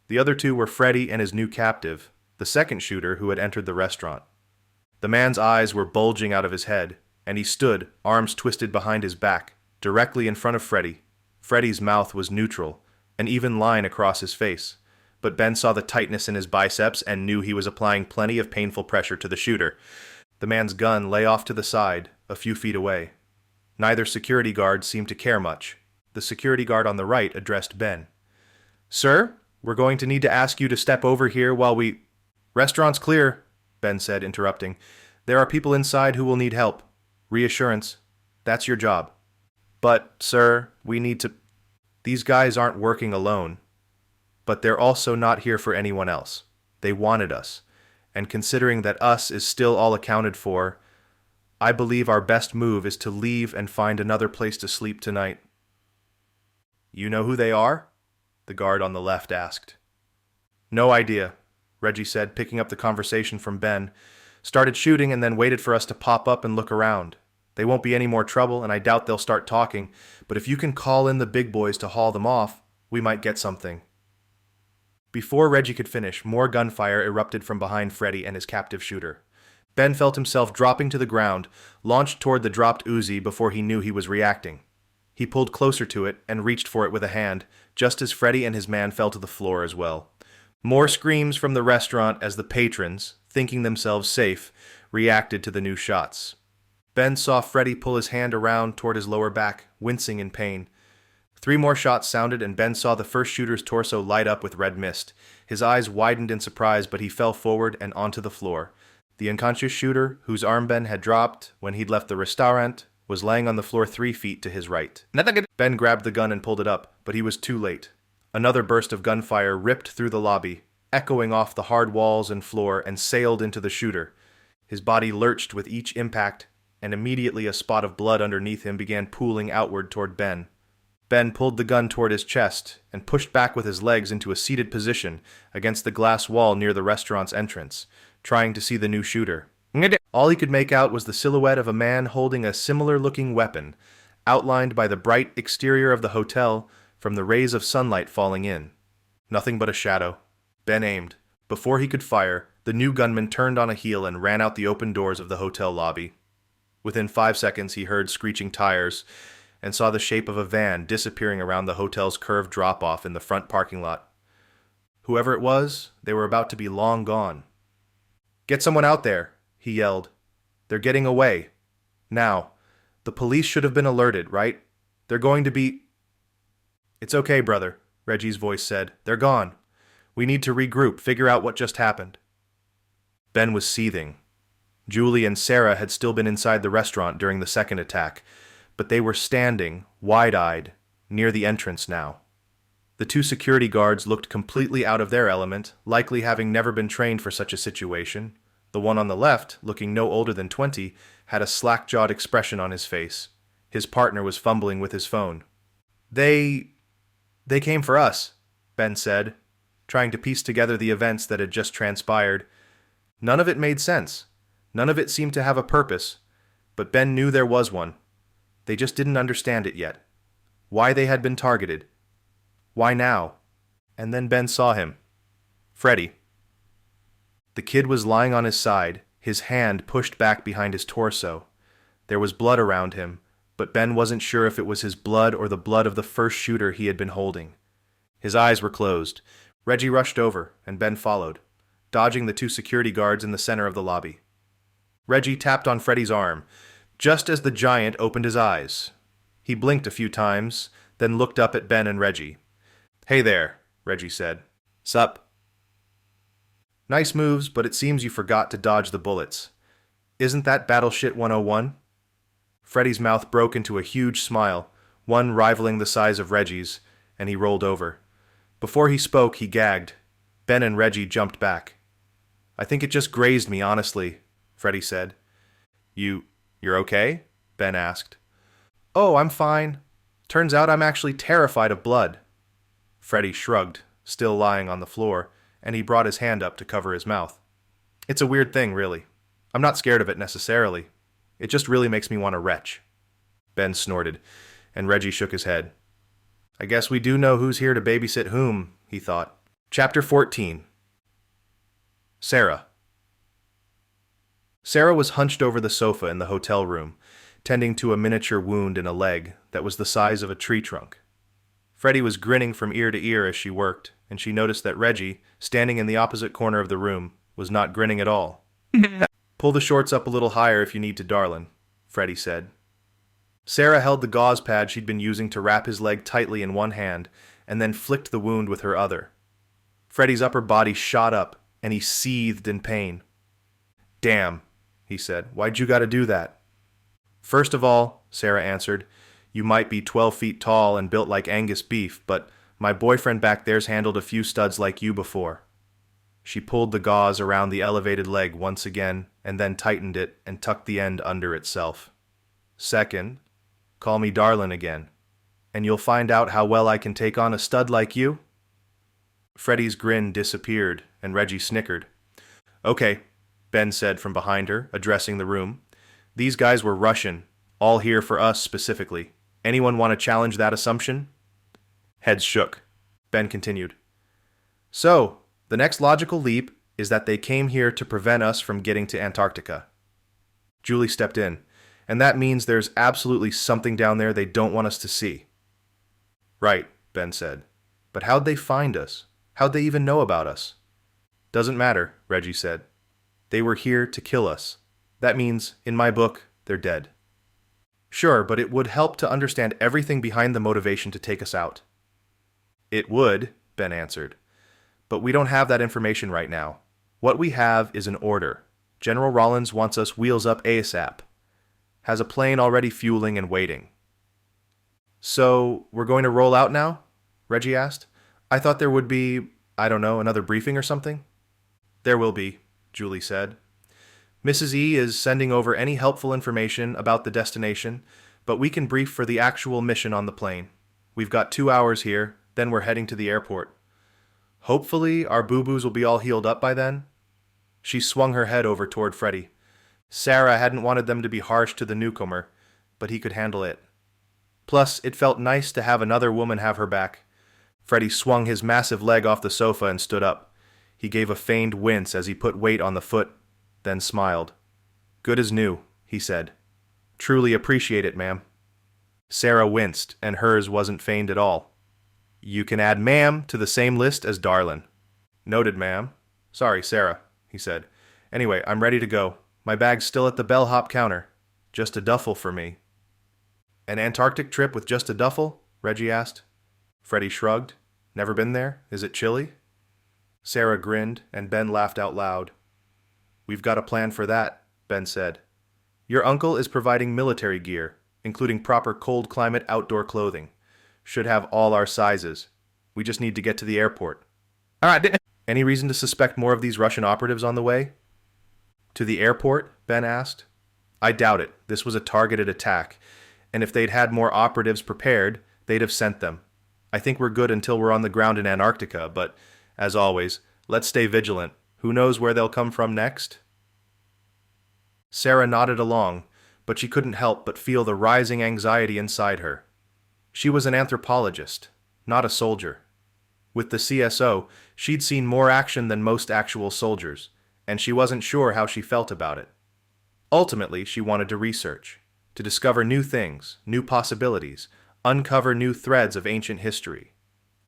The other 2 were Freddy and his new captive, the second shooter who had entered the restaurant. The man's eyes were bulging out of his head, and he stood, arms twisted behind his back, directly in front of Freddy. Freddy's mouth was neutral, an even line across his face, but Ben saw the tightness in his biceps and knew he was applying plenty of painful pressure to the shooter. The man's gun lay off to the side, a few feet away. Neither security guard seemed to care much. The security guard on the right addressed Ben. "Sir, we're going to need to ask you to step over here while we—" "Restaurant's clear," Ben said, interrupting. "There are people inside who will need help. Reassurance. That's your job." "But, sir, we need to—" "These guys aren't working alone. But they're also not here for anyone else. They wanted us. And considering that us is still all accounted for, I believe our best move is to leave and find another place to sleep tonight." "You know who they are?" the guard on the left asked. "No idea," Reggie said, picking up the conversation from Ben. "Started shooting and then waited for us to pop up and look around. They won't be any more trouble, and I doubt they'll start talking, but if you can call in the big boys to haul them off, we might get something." Before Reggie could finish, more gunfire erupted from behind Freddy and his captive shooter. Ben felt himself dropping to the ground, launched toward the dropped Uzi before he knew he was reacting. He pulled closer to it and reached for it with a hand, just as Freddy and his man fell to the floor as well. More screams from the restaurant as the patrons, thinking themselves safe, reacted to the new shots. Ben saw Freddy pull his hand around toward his lower back, wincing in pain. 3 more shots sounded and Ben saw the first shooter's torso light up with red mist. His eyes widened in surprise, but he fell forward and onto the floor. The unconscious shooter, whose arm Ben had dropped when he'd left the restaurant, was laying on the floor 3 feet to his right. Ben grabbed the gun and pulled it up, but he was too late. Another burst of gunfire ripped through the lobby, echoing off the hard walls and floor, and sailed into the shooter. His body lurched with each impact, and immediately a spot of blood underneath him began pooling outward toward Ben. Ben pulled the gun toward his chest and pushed back with his legs into a seated position against the glass wall near the restaurant's entrance, trying to see the new shooter. All he could make out was the silhouette of a man holding a similar-looking weapon, outlined by the bright exterior of the hotel from the rays of sunlight falling in. Nothing but a shadow. Ben aimed. Before he could fire, the new gunman turned on a heel and ran out the open doors of the hotel lobby. Within 5 seconds, he heard screeching tires and saw the shape of a van disappearing around the hotel's curved drop-off in the front parking lot. Whoever it was, they were about to be long gone. "Get someone out there," he yelled. "They're getting away. Now. The police should have been alerted, right? They're going to be—" "It's okay, brother," Reggie's voice said. "They're gone. We need to regroup, figure out what just happened." Ben was seething. Julie and Sarah had still been inside the restaurant during the second attack, but they were standing, wide-eyed, near the entrance now. The two security guards looked completely out of their element, likely having never been trained for such a situation. The one on the left, looking no older than 20, had a slack-jawed expression on his face. His partner was fumbling with his phone. They came for us, Ben said, trying to piece together the events that had just transpired. None of it made sense. None of it seemed to have a purpose, but Ben knew there was one. They just didn't understand it yet. Why they had been targeted. Why now? And then Ben saw him. Freddy. The kid was lying on his side, his hand pushed back behind his torso. There was blood around him, but Ben wasn't sure if it was his blood or the blood of the first shooter he had been holding. His eyes were closed. Reggie rushed over, and Ben followed, dodging the two security guards in the center of the lobby. Reggie tapped on Freddy's arm, just as the giant opened his eyes. He blinked a few times, then looked up at Ben and Reggie. "Hey there," Reggie said. "Sup?" "Nice moves, but it seems you forgot to dodge the bullets. Isn't that Battleship 101? Freddy's mouth broke into a huge smile, one rivaling the size of Reggie's, and he rolled over. Before he spoke, he gagged. Ben and Reggie jumped back. "I think it just grazed me, honestly," Freddy said. You're okay?" Ben asked. "Oh, I'm fine. Turns out I'm actually terrified of blood." Freddy shrugged, still lying on the floor, and he brought his hand up to cover his mouth. "It's a weird thing, really. I'm not scared of it necessarily. It just really makes me want to retch." Ben snorted, and Reggie shook his head. "I guess we do know who's here to babysit whom," he thought. Chapter 14. Sarah. Sarah was hunched over the sofa in the hotel room, tending to a miniature wound in a leg that was the size of a tree trunk. Freddy was grinning from ear to ear as she worked, and she noticed that Reggie, standing in the opposite corner of the room, was not grinning at all. "Pull the shorts up a little higher if you need to, darlin'," Freddy said. Sarah held the gauze pad she'd been using to wrap his leg tightly in one hand, and then flicked the wound with her other. Freddy's upper body shot up, and he seethed in pain. "Damn," he said. "Why'd you gotta do that?" "First of all," Sarah answered, "you might be 12 feet tall and built like Angus beef, but my boyfriend back there's handled a few studs like you before." She pulled the gauze around the elevated leg once again, and then tightened it and tucked the end under itself. "Second, call me darlin' again, and you'll find out how well I can take on a stud like you." Freddy's grin disappeared, and Reggie snickered. "Okay," Ben said from behind her, addressing the room. "These guys were Russian, all here for us specifically. Anyone want to challenge that assumption?" Heads shook. Ben continued. "So, the next logical leap is that they came here to prevent us from getting to Antarctica." Julie stepped in. "And that means there's absolutely something down there they don't want us to see." "Right," Ben said. "But how'd they find us? How'd they even know about us?" "Doesn't matter," Reggie said. "They were here to kill us. That means, in my book, they're dead." "Sure, but it would help to understand everything behind the motivation to take us out." "It would," Ben answered. "But we don't have that information right now. What we have is an order. General Rollins wants us wheels up ASAP. Has a plane already fueling and waiting." "So, we're going to roll out now?" Reggie asked. "I thought there would be, I don't know, another briefing or something." "There will be," Julie said. "Mrs. E is sending over any helpful information about the destination, but we can brief for the actual mission on the plane. We've got 2 hours here, then we're heading to the airport. Hopefully our boo-boos will be all healed up by then." She swung her head over toward Freddy. Sarah hadn't wanted them to be harsh to the newcomer, but he could handle it. Plus, it felt nice to have another woman have her back. Freddy swung his massive leg off the sofa and stood up. He gave a feigned wince as he put weight on the foot, then smiled. "Good as new," he said. "Truly appreciate it, ma'am." Sarah winced, and hers wasn't feigned at all. "You can add ma'am to the same list as darlin'." "Noted, ma'am. Sorry, Sarah," he said. "Anyway, I'm ready to go. My bag's still at the bellhop counter. Just a duffel for me." "An Antarctic trip with just a duffel?" Reggie asked. Freddy shrugged. "Never been there? Is it chilly?" Sarah grinned, and Ben laughed out loud. "We've got a plan for that," Ben said. Your uncle is providing military gear, including proper cold climate outdoor clothing. Should have all our sizes. We just need to get to the airport. All right. Any reason to suspect more of these Russian operatives on the way? To the airport? Ben asked. I doubt it. This was a targeted attack, and if they'd had more operatives prepared, they'd have sent them. I think we're good until we're on the ground in Antarctica, but, as always, let's stay vigilant. Who knows where they'll come from next? Sarah nodded along, but she couldn't help but feel the rising anxiety inside her. She was an anthropologist, not a soldier. With the CSO, she'd seen more action than most actual soldiers, and she wasn't sure how she felt about it. Ultimately, she wanted to research, to discover new things, new possibilities, uncover new threads of ancient history.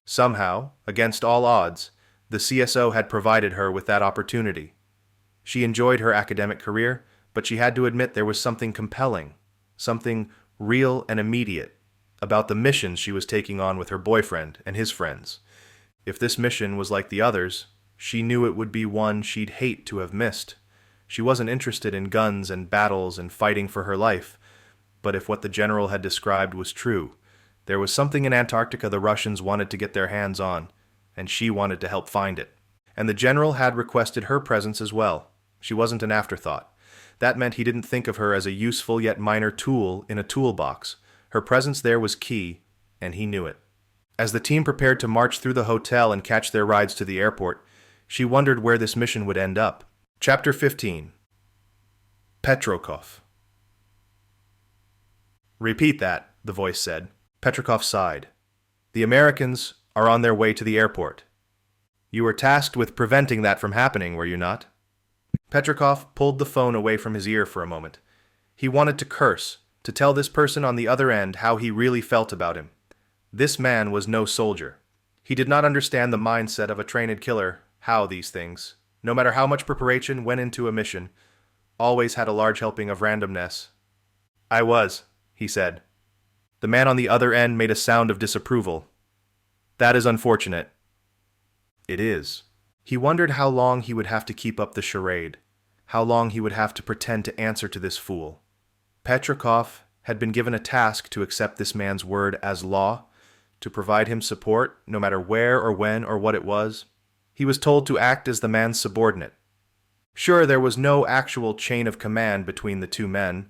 Somehow, against all odds, the CSO had provided her with that opportunity. She enjoyed her academic career, but she had to admit there was something compelling, something real and immediate, about the missions she was taking on with her boyfriend and his friends. If this mission was like the others, she knew it would be one she'd hate to have missed. She wasn't interested in guns and battles and fighting for her life, but if what the general had described was true, there was something in Antarctica the Russians wanted to get their hands on, and she wanted to help find it. And the general had requested her presence as well. She wasn't an afterthought. That meant he didn't think of her as a useful yet minor tool in a toolbox. Her presence there was key, and he knew it. As the team prepared to march through the hotel and catch their rides to the airport, she wondered where this mission would end up. Chapter 15. Petrov. Repeat that, the voice said. Petrov sighed. The Americans are on their way to the airport. You were tasked with preventing that from happening, were you not? Petrov pulled the phone away from his ear for a moment. He wanted to curse, to tell this person on the other end how he really felt about him. This man was no soldier. He did not understand the mindset of a trained killer, how these things, no matter how much preparation went into a mission, always had a large helping of randomness. I was, he said. The man on the other end made a sound of disapproval. That is unfortunate. It is. He wondered how long he would have to keep up the charade, how long he would have to pretend to answer to this fool. Petrov had been given a task to accept this man's word as law, to provide him support, no matter where or when or what it was. He was told to act as the man's subordinate. Sure, there was no actual chain of command between the two men.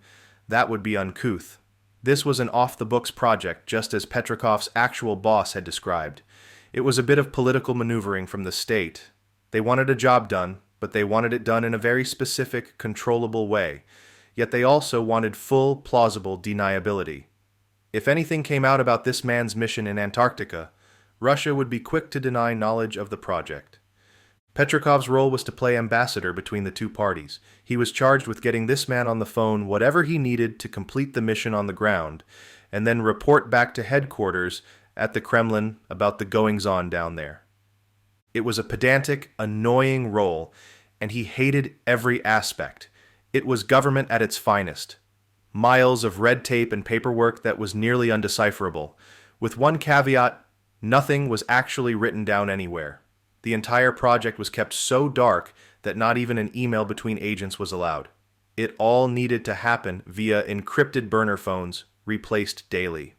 That would be uncouth. This was an off-the-books project, just as Petrov's actual boss had described. It was a bit of political maneuvering from the state. They wanted a job done, but they wanted it done in a very specific, controllable way. Yet they also wanted full, plausible deniability. If anything came out about this man's mission in Antarctica, Russia would be quick to deny knowledge of the project. Petrov's role was to play ambassador between the two parties. He was charged with getting this man on the phone whatever he needed to complete the mission on the ground, and then report back to headquarters at the Kremlin about the goings-on down there. It was a pedantic, annoying role, and he hated every aspect. It was government at its finest. Miles of red tape and paperwork that was nearly undecipherable. With one caveat, nothing was actually written down anywhere. The entire project was kept so dark that not even an email between agents was allowed. It all needed to happen via encrypted burner phones, replaced daily.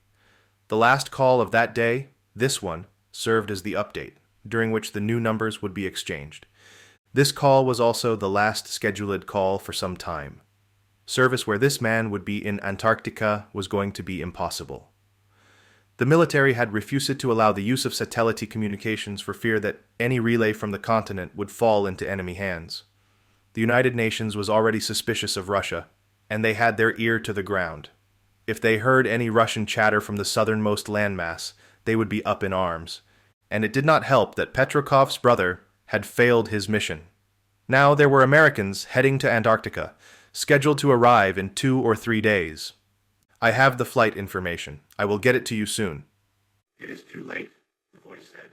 The last call of that day, this one, served as the update, during which the new numbers would be exchanged. This call was also the last scheduled call for some time. Service where this man would be in Antarctica was going to be impossible. The military had refused to allow the use of satellite communications for fear that any relay from the continent would fall into enemy hands. The United Nations was already suspicious of Russia, and they had their ear to the ground. If they heard any Russian chatter from the southernmost landmass, they would be up in arms. And it did not help that Petrov's brother had failed his mission. Now there were Americans heading to Antarctica, scheduled to arrive in 2 or 3 days. I have the flight information. I will get it to you soon. It is too late, the voice said.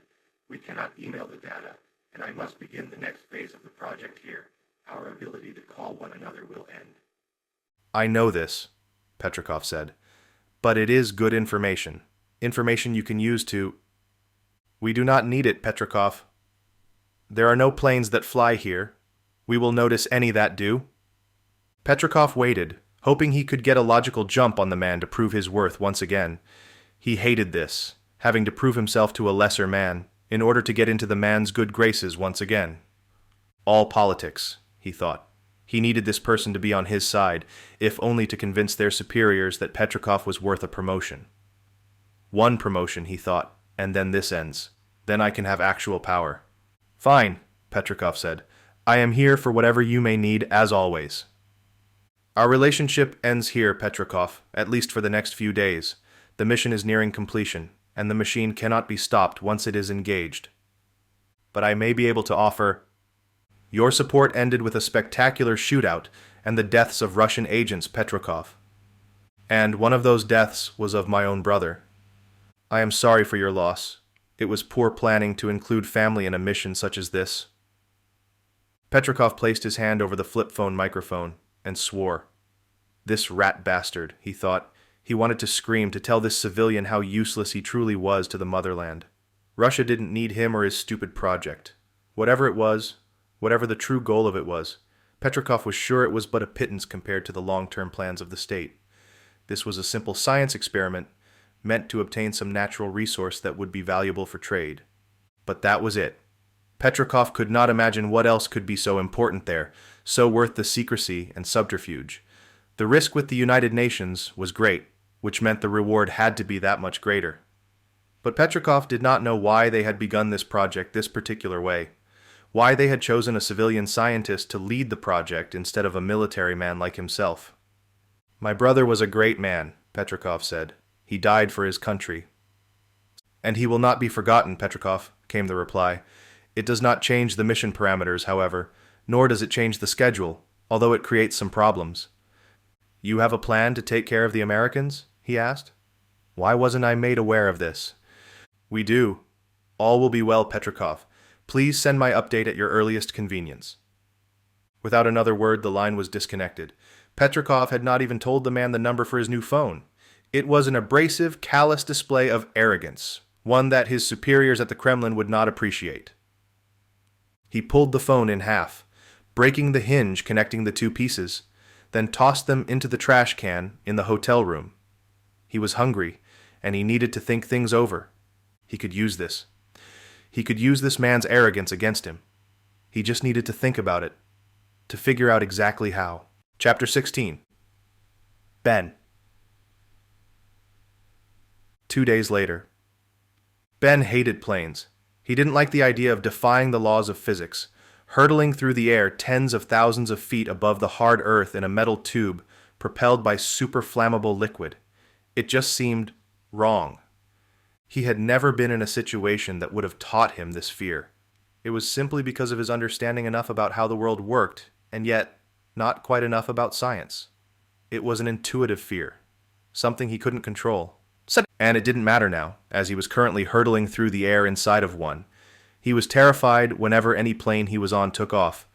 We cannot email the data, and I must begin the next phase of the project here. Our ability to call one another will end. I know this, Petrov said, but it is good information. Information you can use to... We do not need it, Petrov. There are no planes that fly here. We will notice any that do. Petrikov waited, hoping he could get a logical jump on the man to prove his worth once again. He hated this, having to prove himself to a lesser man, in order to get into the man's good graces once again. All politics, he thought. He needed this person to be on his side, if only to convince their superiors that Petrikov was worth a promotion. One promotion, he thought, and then this ends. Then I can have actual power. Fine, Petrikov said. I am here for whatever you may need, as always. Our relationship ends here, Petrikov, at least for the next few days. The mission is nearing completion, and the machine cannot be stopped once it is engaged. But I may be able to offer... Your support ended with a spectacular shootout and the deaths of Russian agents, Petrikov. And one of those deaths was of my own brother. I am sorry for your loss. It was poor planning to include family in a mission such as this. Petrikov placed his hand over the flip phone microphone and swore. This rat bastard, he thought. He wanted to scream to tell this civilian how useless he truly was to the motherland. Russia didn't need him or his stupid project. Whatever it was, whatever the true goal of it was, Petrikov was sure it was but a pittance compared to the long-term plans of the state. This was a simple science experiment meant to obtain some natural resource that would be valuable for trade. But that was it. Petrikov could not imagine what else could be so important there, so worth the secrecy and subterfuge. The risk with the United Nations was great, which meant the reward had to be that much greater. But Petrikov did not know why they had begun this project this particular way. Why they had chosen a civilian scientist to lead the project instead of a military man like himself. My brother was a great man, Petrikov said. He died for his country. And he will not be forgotten, Petrikov, came the reply. It does not change the mission parameters, however, nor does it change the schedule, although it creates some problems. You have a plan to take care of the Americans? He asked. Why wasn't I made aware of this? We do. All will be well, Petrikov. Please send my update at your earliest convenience. Without another word, the line was disconnected. Petrikov had not even told the man the number for his new phone. It was an abrasive, callous display of arrogance, one that his superiors at the Kremlin would not appreciate. He pulled the phone in half, breaking the hinge connecting the two pieces, then tossed them into the trash can in the hotel room. He was hungry, and he needed to think things over. He could use this. He could use this man's arrogance against him. He just needed to think about it, to figure out exactly how. Chapter 16. Ben. 2 days later. Ben hated planes. He didn't like the idea of defying the laws of physics, hurtling through the air tens of thousands of feet above the hard earth in a metal tube propelled by super flammable liquid. It just seemed wrong. He had never been in a situation that would have taught him this fear. It was simply because of his understanding enough about how the world worked, and yet not quite enough about science. It was an intuitive fear, something he couldn't control. And it didn't matter now, as he was currently hurtling through the air inside of one. He was terrified whenever any plane he was on took off.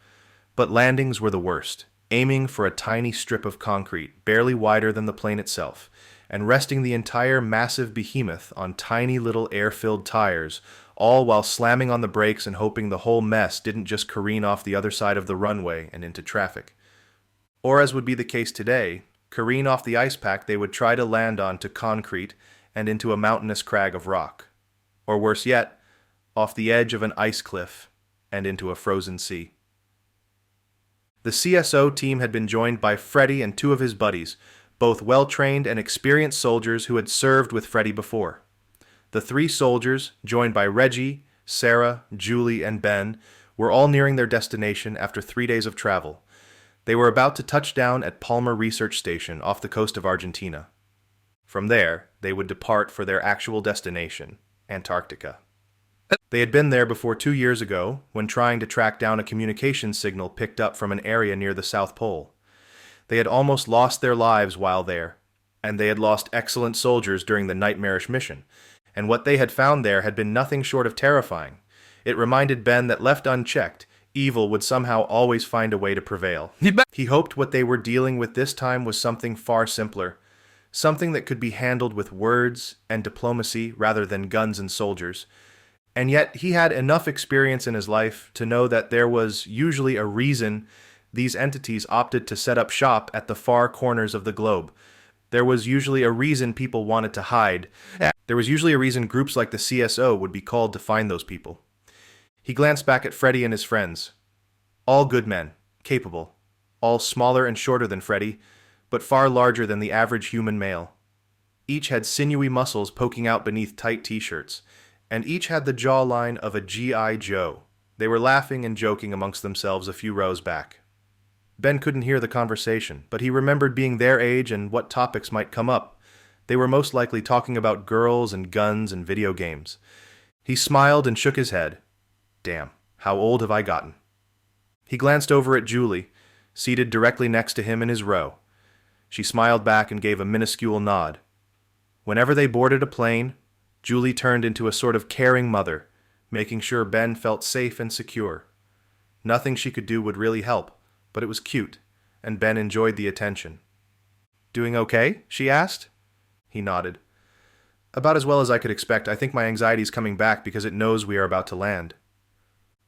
But landings were the worst, aiming for a tiny strip of concrete, barely wider than the plane itself, and resting the entire massive behemoth on tiny little air-filled tires, all while slamming on the brakes and hoping the whole mess didn't just careen off the other side of the runway and into traffic. Or, as would be the case today, careen off the ice pack they would try to land onto concrete and into a mountainous crag of rock. Or worse yet, off the edge of an ice cliff and into a frozen sea. The CSO team had been joined by Freddy and two of his buddies, both well-trained and experienced soldiers who had served with Freddy before. The three soldiers, joined by Reggie, Sarah, Julie, and Ben, were all nearing their destination after 3 days of travel. They were about to touch down at Palmer Research Station off the coast of Argentina. From there, they would depart for their actual destination, Antarctica. They had been there before 2 years ago, when trying to track down a communications signal picked up from an area near the South Pole. They had almost lost their lives while there, and they had lost excellent soldiers during the nightmarish mission, and what they had found there had been nothing short of terrifying. It reminded Ben that left unchecked, evil would somehow always find a way to prevail. He hoped what they were dealing with this time was something far simpler, something that could be handled with words and diplomacy rather than guns and soldiers. And yet he had enough experience in his life to know that there was usually a reason these entities opted to set up shop at the far corners of the globe. There was usually a reason people wanted to hide. There was usually a reason groups like the CSO would be called to find those people. He glanced back at Freddy and his friends. All good men, capable, all smaller and shorter than Freddy, but far larger than the average human male. Each had sinewy muscles poking out beneath tight t-shirts, and each had the jawline of a G.I. Joe. They were laughing and joking amongst themselves a few rows back. Ben couldn't hear the conversation, but he remembered being their age and what topics might come up. They were most likely talking about girls and guns and video games. He smiled and shook his head. Damn, how old have I gotten? He glanced over at Julie, seated directly next to him in his row. She smiled back and gave a minuscule nod. Whenever they boarded a plane, Julie turned into a sort of caring mother, making sure Ben felt safe and secure. Nothing she could do would really help, but it was cute, and Ben enjoyed the attention. Doing okay? She asked. He nodded. About as well as I could expect. I think my anxiety's coming back because it knows we are about to land.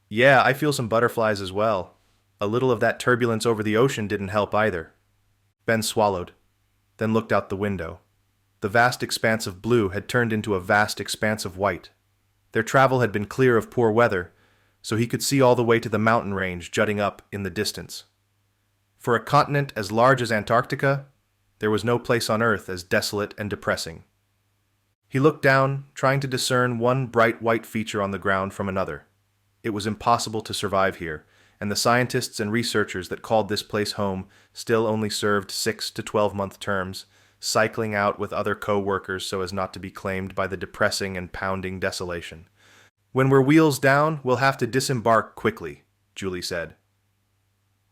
Yeah, I feel some butterflies as well. A little of that turbulence over the ocean didn't help either. Ben swallowed, then looked out the window. The vast expanse of blue had turned into a vast expanse of white. Their travel had been clear of poor weather, so he could see all the way to the mountain range jutting up in the distance. For a continent as large as Antarctica, there was no place on Earth as desolate and depressing. He looked down, trying to discern one bright white feature on the ground from another. It was impossible to survive here, and the scientists and researchers that called this place home still only served 6 to 12-month terms, cycling out with other co-workers so as not to be claimed by the depressing and pounding desolation. When we're wheels down, we'll have to disembark quickly, Julie said.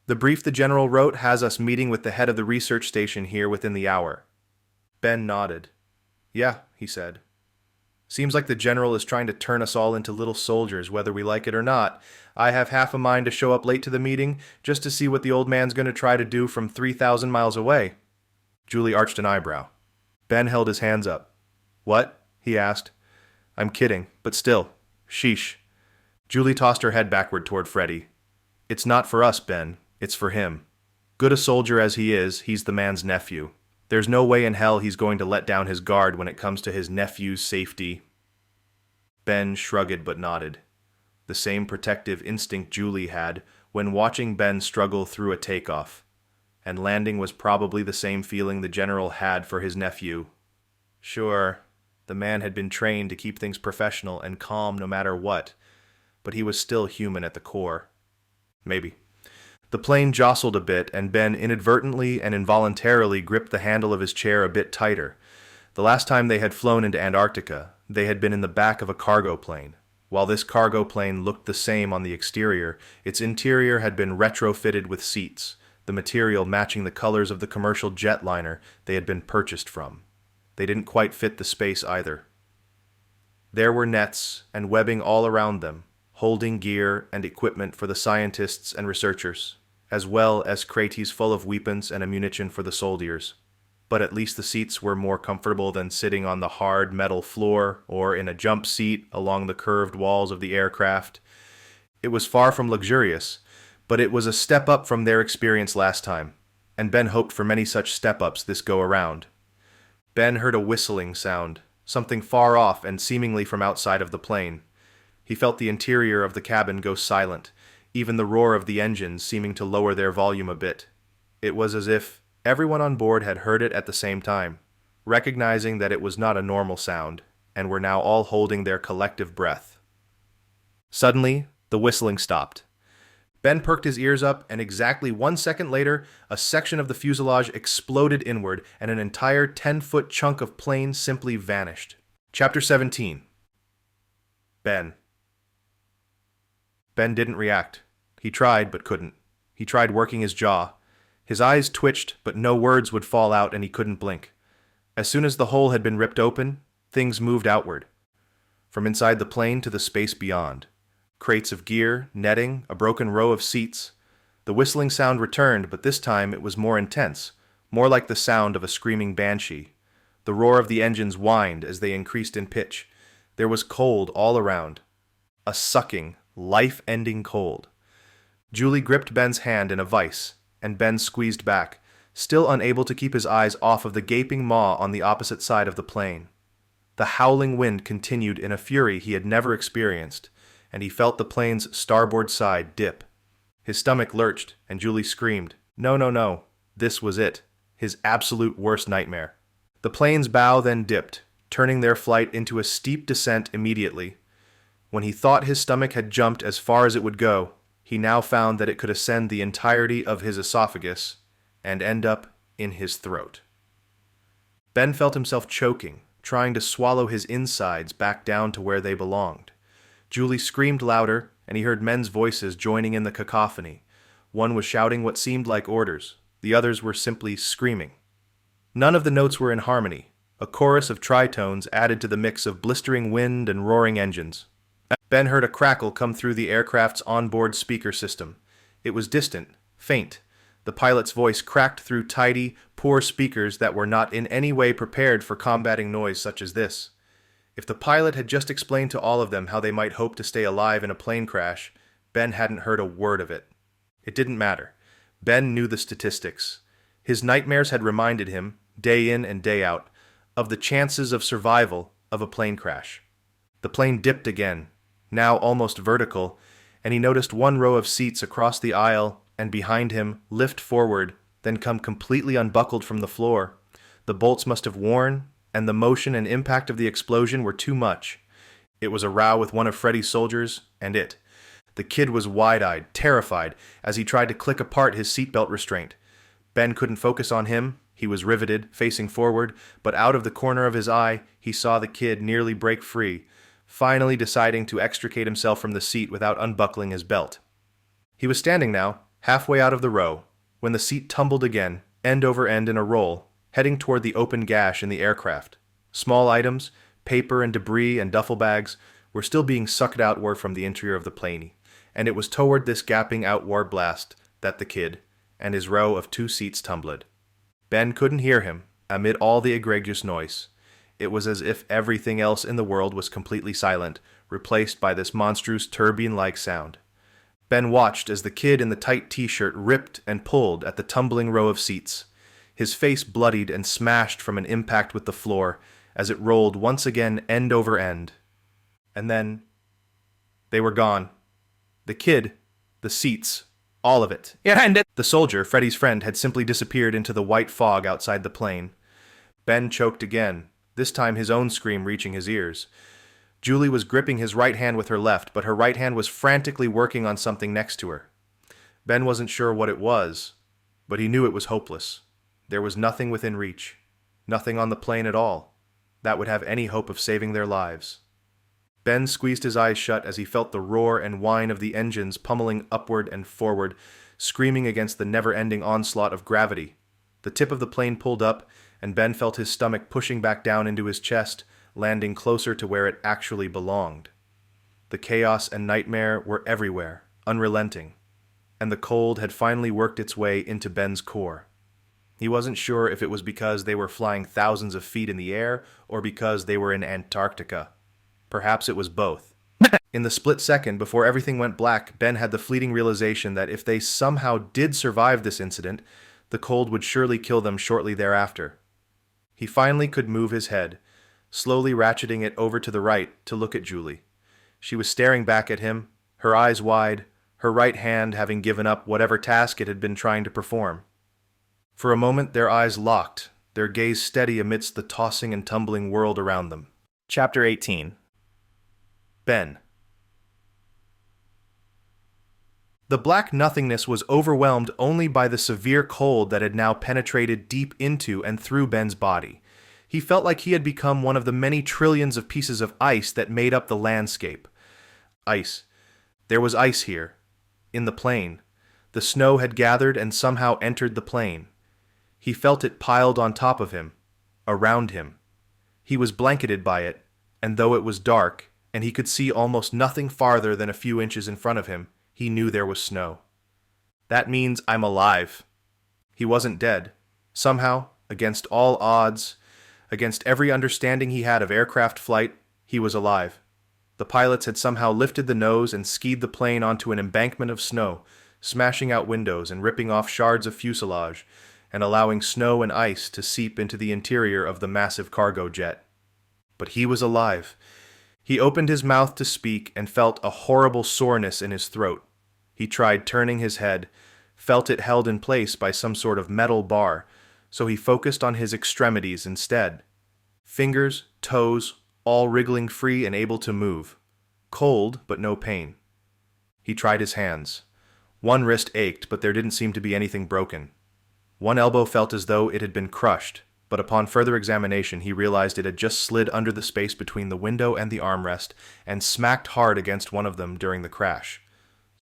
The brief the general wrote has us meeting with the head of the research station here within the hour. Ben nodded. Yeah, he said. Seems like the general is trying to turn us all into little soldiers, whether we like it or not. I have half a mind to show up late to the meeting just to see what the old man's going to try to do from 3,000 miles away. Julie arched an eyebrow. Ben held his hands up. What? He asked. I'm kidding, but still. Sheesh. Julie tossed her head backward toward Freddy. It's not for us, Ben. It's for him. Good a soldier as he is, he's the man's nephew. There's no way in hell he's going to let down his guard when it comes to his nephew's safety. Ben shrugged but nodded. The same protective instinct Julie had when watching Ben struggle through a takeoff. And landing was probably the same feeling the general had for his nephew. Sure, the man had been trained to keep things professional and calm no matter what, but he was still human at the core. Maybe. The plane jostled a bit, and Ben inadvertently and involuntarily gripped the handle of his chair a bit tighter. The last time they had flown into Antarctica, they had been in the back of a cargo plane. While this cargo plane looked the same on the exterior, its interior had been retrofitted with seats, the material matching the colors of the commercial jetliner they had been purchased from. They didn't quite fit the space either. There were nets and webbing all around them, holding gear and equipment for the scientists and researchers, as well as crates full of weapons and ammunition for the soldiers. But at least the seats were more comfortable than sitting on the hard metal floor or in a jump seat along the curved walls of the aircraft. It was far from luxurious, but it was a step up from their experience last time, and Ben hoped for many such step-ups this go-around. Ben heard a whistling sound, something far off and seemingly from outside of the plane. He felt the interior of the cabin go silent, even the roar of the engines seeming to lower their volume a bit. It was as if everyone on board had heard it at the same time, recognizing that it was not a normal sound, and were now all holding their collective breath. Suddenly, the whistling stopped. Ben perked his ears up, and exactly 1 second later, a section of the fuselage exploded inward, and an entire 10-foot chunk of plane simply vanished. Chapter 17. Ben. Ben didn't react. He tried, but couldn't. He tried working his jaw. His eyes twitched, but no words would fall out and he couldn't blink. As soon as the hole had been ripped open, things moved outward. From inside the plane to the space beyond. Crates of gear, netting, a broken row of seats. The whistling sound returned, but this time it was more intense, more like the sound of a screaming banshee. The roar of the engines whined as they increased in pitch. There was cold all around. A sucking, life-ending cold. Julie gripped Ben's hand in a vice, and Ben squeezed back, still unable to keep his eyes off of the gaping maw on the opposite side of the plane. The howling wind continued in a fury he had never experienced, and he felt the plane's starboard side dip. His stomach lurched, and Julie screamed, "No, no, no." This was it, his absolute worst nightmare. The plane's bow then dipped, turning their flight into a steep descent immediately. When he thought his stomach had jumped as far as it would go, he now found that it could ascend the entirety of his esophagus and end up in his throat. Ben felt himself choking, trying to swallow his insides back down to where they belonged. Julie screamed louder, and he heard men's voices joining in the cacophony. One was shouting what seemed like orders. The others were simply screaming. None of the notes were in harmony. A chorus of tritones added to the mix of blistering wind and roaring engines. Ben heard a crackle come through the aircraft's onboard speaker system. It was distant, faint. The pilot's voice cracked through tidy, poor speakers that were not in any way prepared for combating noise such as this. If the pilot had just explained to all of them how they might hope to stay alive in a plane crash, Ben hadn't heard a word of it. It didn't matter. Ben knew the statistics. His nightmares had reminded him, day in and day out, of the chances of survival of a plane crash. The plane dipped again, now almost vertical, and he noticed one row of seats across the aisle and behind him lift forward, then come completely unbuckled from the floor. The bolts must have worn, and the motion and impact of the explosion were too much. It was a row with one of Freddy's soldiers, and it. The kid was wide-eyed, terrified, as he tried to click apart his seatbelt restraint. Ben couldn't focus on him. He was riveted, facing forward, but out of the corner of his eye, he saw the kid nearly break free, finally deciding to extricate himself from the seat without unbuckling his belt. He was standing now, halfway out of the row, when the seat tumbled again, end over end in a roll, heading toward the open gash in the aircraft. Small items, paper and debris and duffel bags, were still being sucked outward from the interior of the plane, and it was toward this gapping outward blast that the kid and his row of 2 seats tumbled. Ben couldn't hear him, amid all the egregious noise. It was as if everything else in the world was completely silent, replaced by this monstrous turbine-like sound. Ben watched as the kid in the tight t-shirt ripped and pulled at the tumbling row of seats. His face bloodied and smashed from an impact with the floor as it rolled once again end over end. And then they were gone. The kid, the seats, all of it. The soldier, Freddy's friend, had simply disappeared into the white fog outside the plane. Ben choked again, this time his own scream reaching his ears. Julie was gripping his right hand with her left, but her right hand was frantically working on something next to her. Ben wasn't sure what it was, but he knew it was hopeless. There was nothing within reach, nothing on the plane at all, that would have any hope of saving their lives. Ben squeezed his eyes shut as he felt the roar and whine of the engines pummeling upward and forward, screaming against the never-ending onslaught of gravity. The tip of the plane pulled up, and Ben felt his stomach pushing back down into his chest, landing closer to where it actually belonged. The chaos and nightmare were everywhere, unrelenting, and the cold had finally worked its way into Ben's core. He wasn't sure if it was because they were flying thousands of feet in the air or because they were in Antarctica. Perhaps it was both. In the split second before everything went black, Ben had the fleeting realization that if they somehow did survive this incident, the cold would surely kill them shortly thereafter. He finally could move his head, slowly ratcheting it over to the right to look at Julie. She was staring back at him, her eyes wide, her right hand having given up whatever task it had been trying to perform. For a moment their eyes locked, their gaze steady amidst the tossing and tumbling world around them. Chapter 18. Ben. The black nothingness was overwhelmed only by the severe cold that had now penetrated deep into and through Ben's body. He felt like he had become one of the many trillions of pieces of ice that made up the landscape. Ice. There was ice here. In the plane. The snow had gathered and somehow entered the plane. He felt it piled on top of him, around him. He was blanketed by it, and though it was dark, and he could see almost nothing farther than a few inches in front of him, he knew there was snow. That means I'm alive. He wasn't dead. Somehow, against all odds, against every understanding he had of aircraft flight, he was alive. The pilots had somehow lifted the nose and skied the plane onto an embankment of snow, smashing out windows and ripping off shards of fuselage, and allowing snow and ice to seep into the interior of the massive cargo jet. But he was alive. He opened his mouth to speak and felt a horrible soreness in his throat. He tried turning his head, felt it held in place by some sort of metal bar, so he focused on his extremities instead. Fingers, toes, all wriggling free and able to move. Cold, but no pain. He tried his hands. One wrist ached, but there didn't seem to be anything broken. One elbow felt as though it had been crushed, but upon further examination he realized it had just slid under the space between the window and the armrest and smacked hard against one of them during the crash.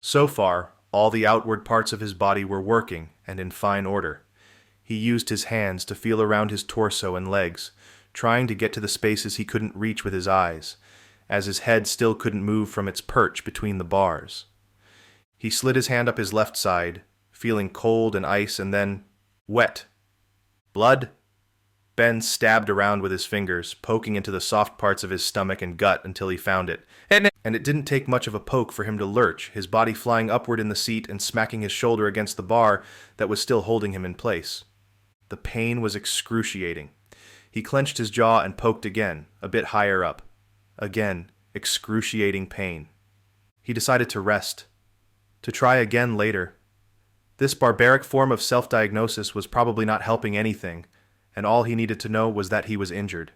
So far, all the outward parts of his body were working and in fine order. He used his hands to feel around his torso and legs, trying to get to the spaces he couldn't reach with his eyes, as his head still couldn't move from its perch between the bars. He slid his hand up his left side, feeling cold and ice and then wet. Blood? Ben stabbed around with his fingers, poking into the soft parts of his stomach and gut until he found it. And it didn't take much of a poke for him to lurch, his body flying upward in the seat and smacking his shoulder against the bar that was still holding him in place. The pain was excruciating. He clenched his jaw and poked again, a bit higher up. Again, excruciating pain. He decided to rest, to try again later. This barbaric form of self-diagnosis was probably not helping anything, and all he needed to know was that he was injured.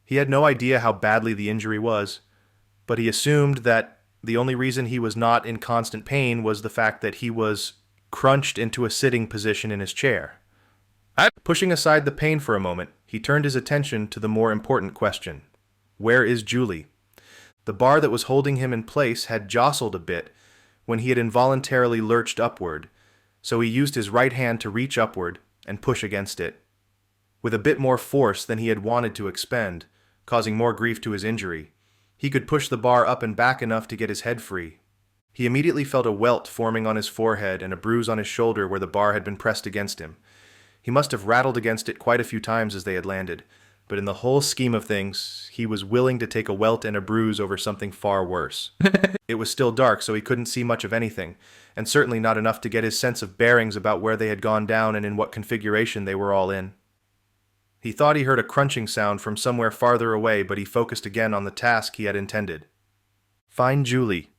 He had no idea how badly the injury was, but he assumed that the only reason he was not in constant pain was the fact that he was crunched into a sitting position in his chair. Pushing aside the pain for a moment, he turned his attention to the more important question. Where is Julie? The bar that was holding him in place had jostled a bit when he had involuntarily lurched upward, so he used his right hand to reach upward and push against it. With a bit more force than he had wanted to expend, causing more grief to his injury, he could push the bar up and back enough to get his head free. He immediately felt a welt forming on his forehead and a bruise on his shoulder where the bar had been pressed against him. He must have rattled against it quite a few times as they had landed, but in the whole scheme of things, he was willing to take a welt and a bruise over something far worse. It was still dark, so he couldn't see much of anything, and certainly not enough to get his sense of bearings about where they had gone down and in what configuration they were all in. He thought he heard a crunching sound from somewhere farther away, but he focused again on the task he had intended. Find Julie.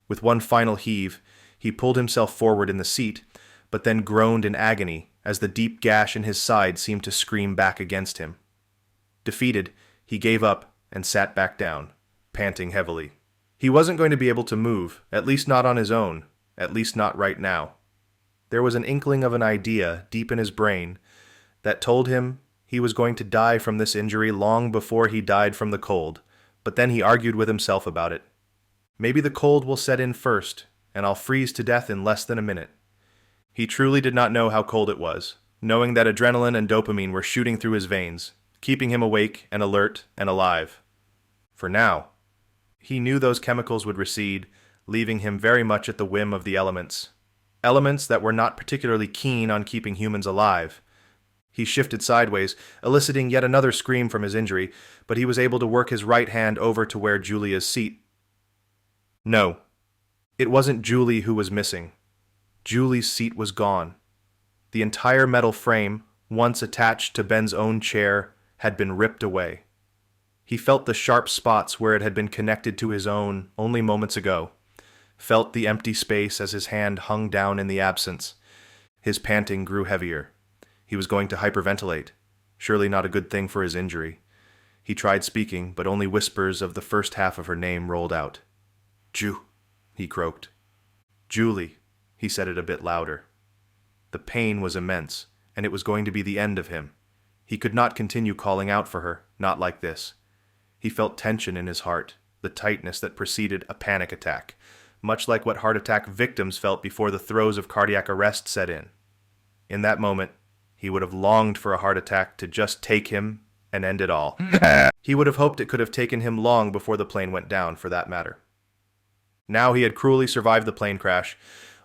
With one final heave, he pulled himself forward in the seat, but then groaned in agony as the deep gash in his side seemed to scream back against him. Defeated, he gave up and sat back down, panting heavily. He wasn't going to be able to move, at least not on his own, at least not right now. There was an inkling of an idea deep in his brain that told him he was going to die from this injury long before he died from the cold, but then he argued with himself about it. Maybe the cold will set in first, and I'll freeze to death in less than a minute. He truly did not know how cold it was, knowing that adrenaline and dopamine were shooting through his veins, keeping him awake and alert and alive. For now, he knew those chemicals would recede, leaving him very much at the whim of the elements. Elements that were not particularly keen on keeping humans alive. He shifted sideways, eliciting yet another scream from his injury, but he was able to work his right hand over to where Julia's seat. No, it wasn't Julie who was missing. Julie's seat was gone. The entire metal frame, once attached to Ben's own chair, had been ripped away. He felt the sharp spots where it had been connected to his own only moments ago, felt the empty space as his hand hung down in the absence. His panting grew heavier. He was going to hyperventilate, surely not a good thing for his injury. He tried speaking, but only whispers of the first half of her name rolled out. He croaked. Julie, he said it a bit louder. The pain was immense, and it was going to be the end of him. He could not continue calling out for her, not like this. He felt tension in his heart, the tightness that preceded a panic attack, much like what heart attack victims felt before the throes of cardiac arrest set in. In that moment, he would have longed for a heart attack to just take him and end it all. He would have hoped it could have taken him long before the plane went down, for that matter. Now he had cruelly survived the plane crash,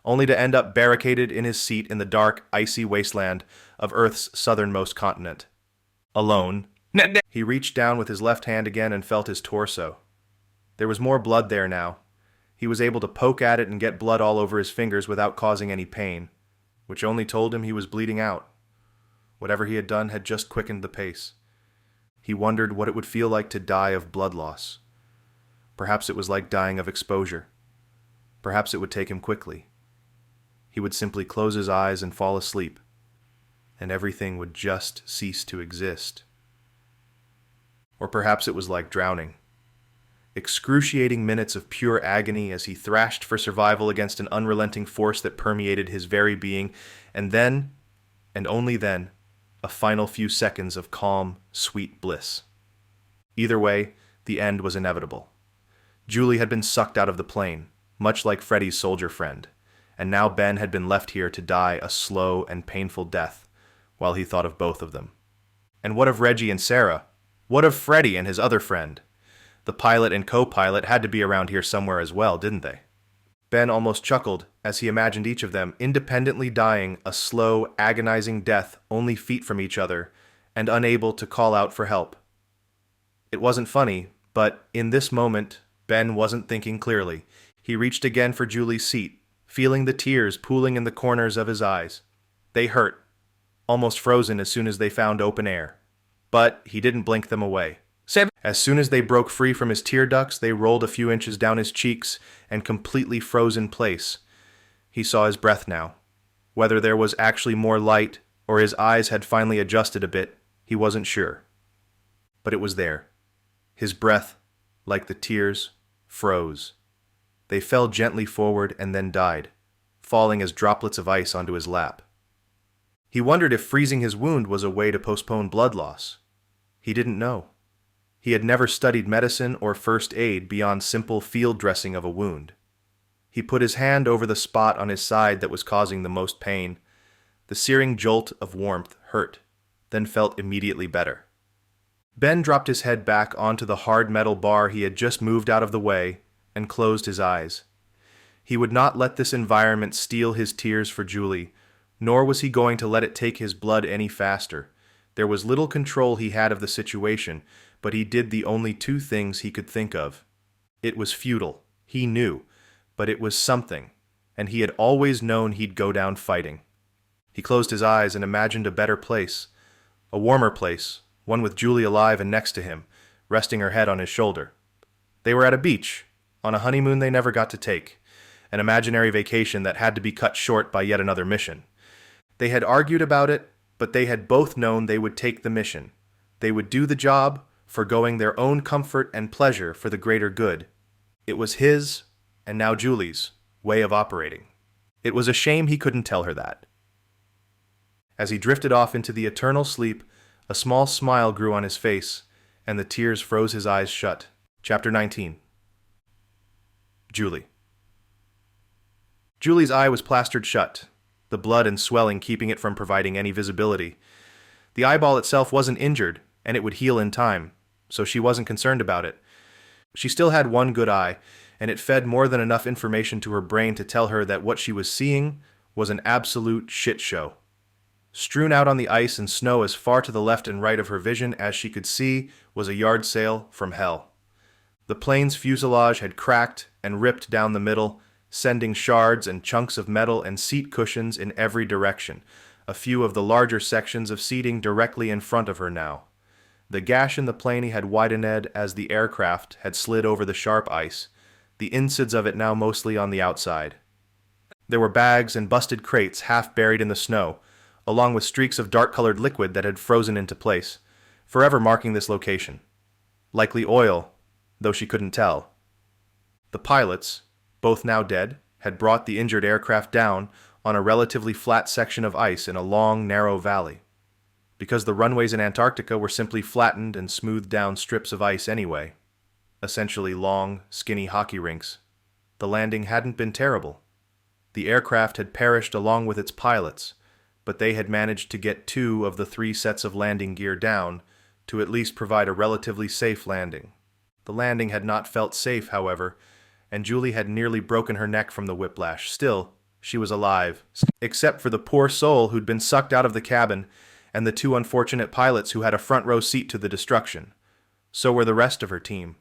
only to end up barricaded in his seat in the dark, icy wasteland of Earth's southernmost continent. Alone, he reached down with his left hand again and felt his torso. There was more blood there now, He was able to poke at it and get blood all over his fingers without causing any pain, which only told him he was bleeding out. Whatever he had done had just quickened the pace. He wondered what it would feel like to die of blood loss. Perhaps it was like dying of exposure. Perhaps it would take him quickly. He would simply close his eyes and fall asleep, and everything would just cease to exist. Or perhaps it was like drowning. Excruciating minutes of pure agony as he thrashed for survival against an unrelenting force that permeated his very being, and then, and only then, a final few seconds of calm, sweet bliss. Either way, the end was inevitable. Julie had been sucked out of the plane, much like Freddy's soldier friend, and now Ben had been left here to die a slow and painful death, while he thought of both of them. And what of Reggie and Sarah? What of Freddy and his other friend? The pilot and co-pilot had to be around here somewhere as well, didn't they? Ben almost chuckled as he imagined each of them independently dying a slow, agonizing death only feet from each other and unable to call out for help. It wasn't funny, but in this moment, Ben wasn't thinking clearly. He reached again for Julie's seat, feeling the tears pooling in the corners of his eyes. They hurt, almost frozen as soon as they found open air. But he didn't blink them away. As soon as they broke free from his tear ducts, they rolled a few inches down his cheeks and completely froze in place. He saw his breath now. Whether there was actually more light or his eyes had finally adjusted a bit, he wasn't sure. But it was there. His breath, like the tears, froze. They fell gently forward and then died, falling as droplets of ice onto his lap. He wondered if freezing his wound was a way to postpone blood loss. He didn't know. He had never studied medicine or first aid beyond simple field dressing of a wound. He put his hand over the spot on his side that was causing the most pain. The searing jolt of warmth hurt, then felt immediately better. Ben dropped his head back onto the hard metal bar he had just moved out of the way and closed his eyes. He would not let this environment steal his tears for Julie, nor was he going to let it take his blood any faster. There was little control he had of the situation, but he did the only two things he could think of. It was futile, he knew, but it was something, and he had always known he'd go down fighting. He closed his eyes and imagined a better place, a warmer place, one with Julie alive and next to him, resting her head on his shoulder. They were at a beach, on a honeymoon they never got to take, an imaginary vacation that had to be cut short by yet another mission. They had argued about it, but they had both known they would take the mission. They would do the job, forgoing their own comfort and pleasure for the greater good. It was his, and now Julie's, way of operating. It was a shame he couldn't tell her that. As he drifted off into the eternal sleep, a small smile grew on his face, and the tears froze his eyes shut. Chapter 19. Julie. Julie's eye was plastered shut, the blood and swelling keeping it from providing any visibility. The eyeball itself wasn't injured, and it would heal in time, so she wasn't concerned about it. She still had one good eye, and it fed more than enough information to her brain to tell her that what she was seeing was an absolute shit show. Strewn out on the ice and snow as far to the left and right of her vision as she could see was a yard sail from hell. The plane's fuselage had cracked and ripped down the middle, sending shards and chunks of metal and seat cushions in every direction, a few of the larger sections of seating directly in front of her now. The gash in the plane had widened as the aircraft had slid over the sharp ice, the insides of it now mostly on the outside. There were bags and busted crates half buried in the snow, along with streaks of dark-colored liquid that had frozen into place, forever marking this location. Likely oil, though she couldn't tell. The pilots, both now dead, had brought the injured aircraft down on a relatively flat section of ice in a long, narrow valley. Because the runways in Antarctica were simply flattened and smoothed down strips of ice anyway, essentially long, skinny hockey rinks, the landing hadn't been terrible. The aircraft had perished along with its pilots, but they had managed to get 2 of the 3 sets of landing gear down to at least provide a relatively safe landing. The landing had not felt safe, however, and Julie had nearly broken her neck from the whiplash. Still, she was alive, except for the poor soul who'd been sucked out of the cabin and the 2 unfortunate pilots who had a front row seat to the destruction. So were the rest of her team.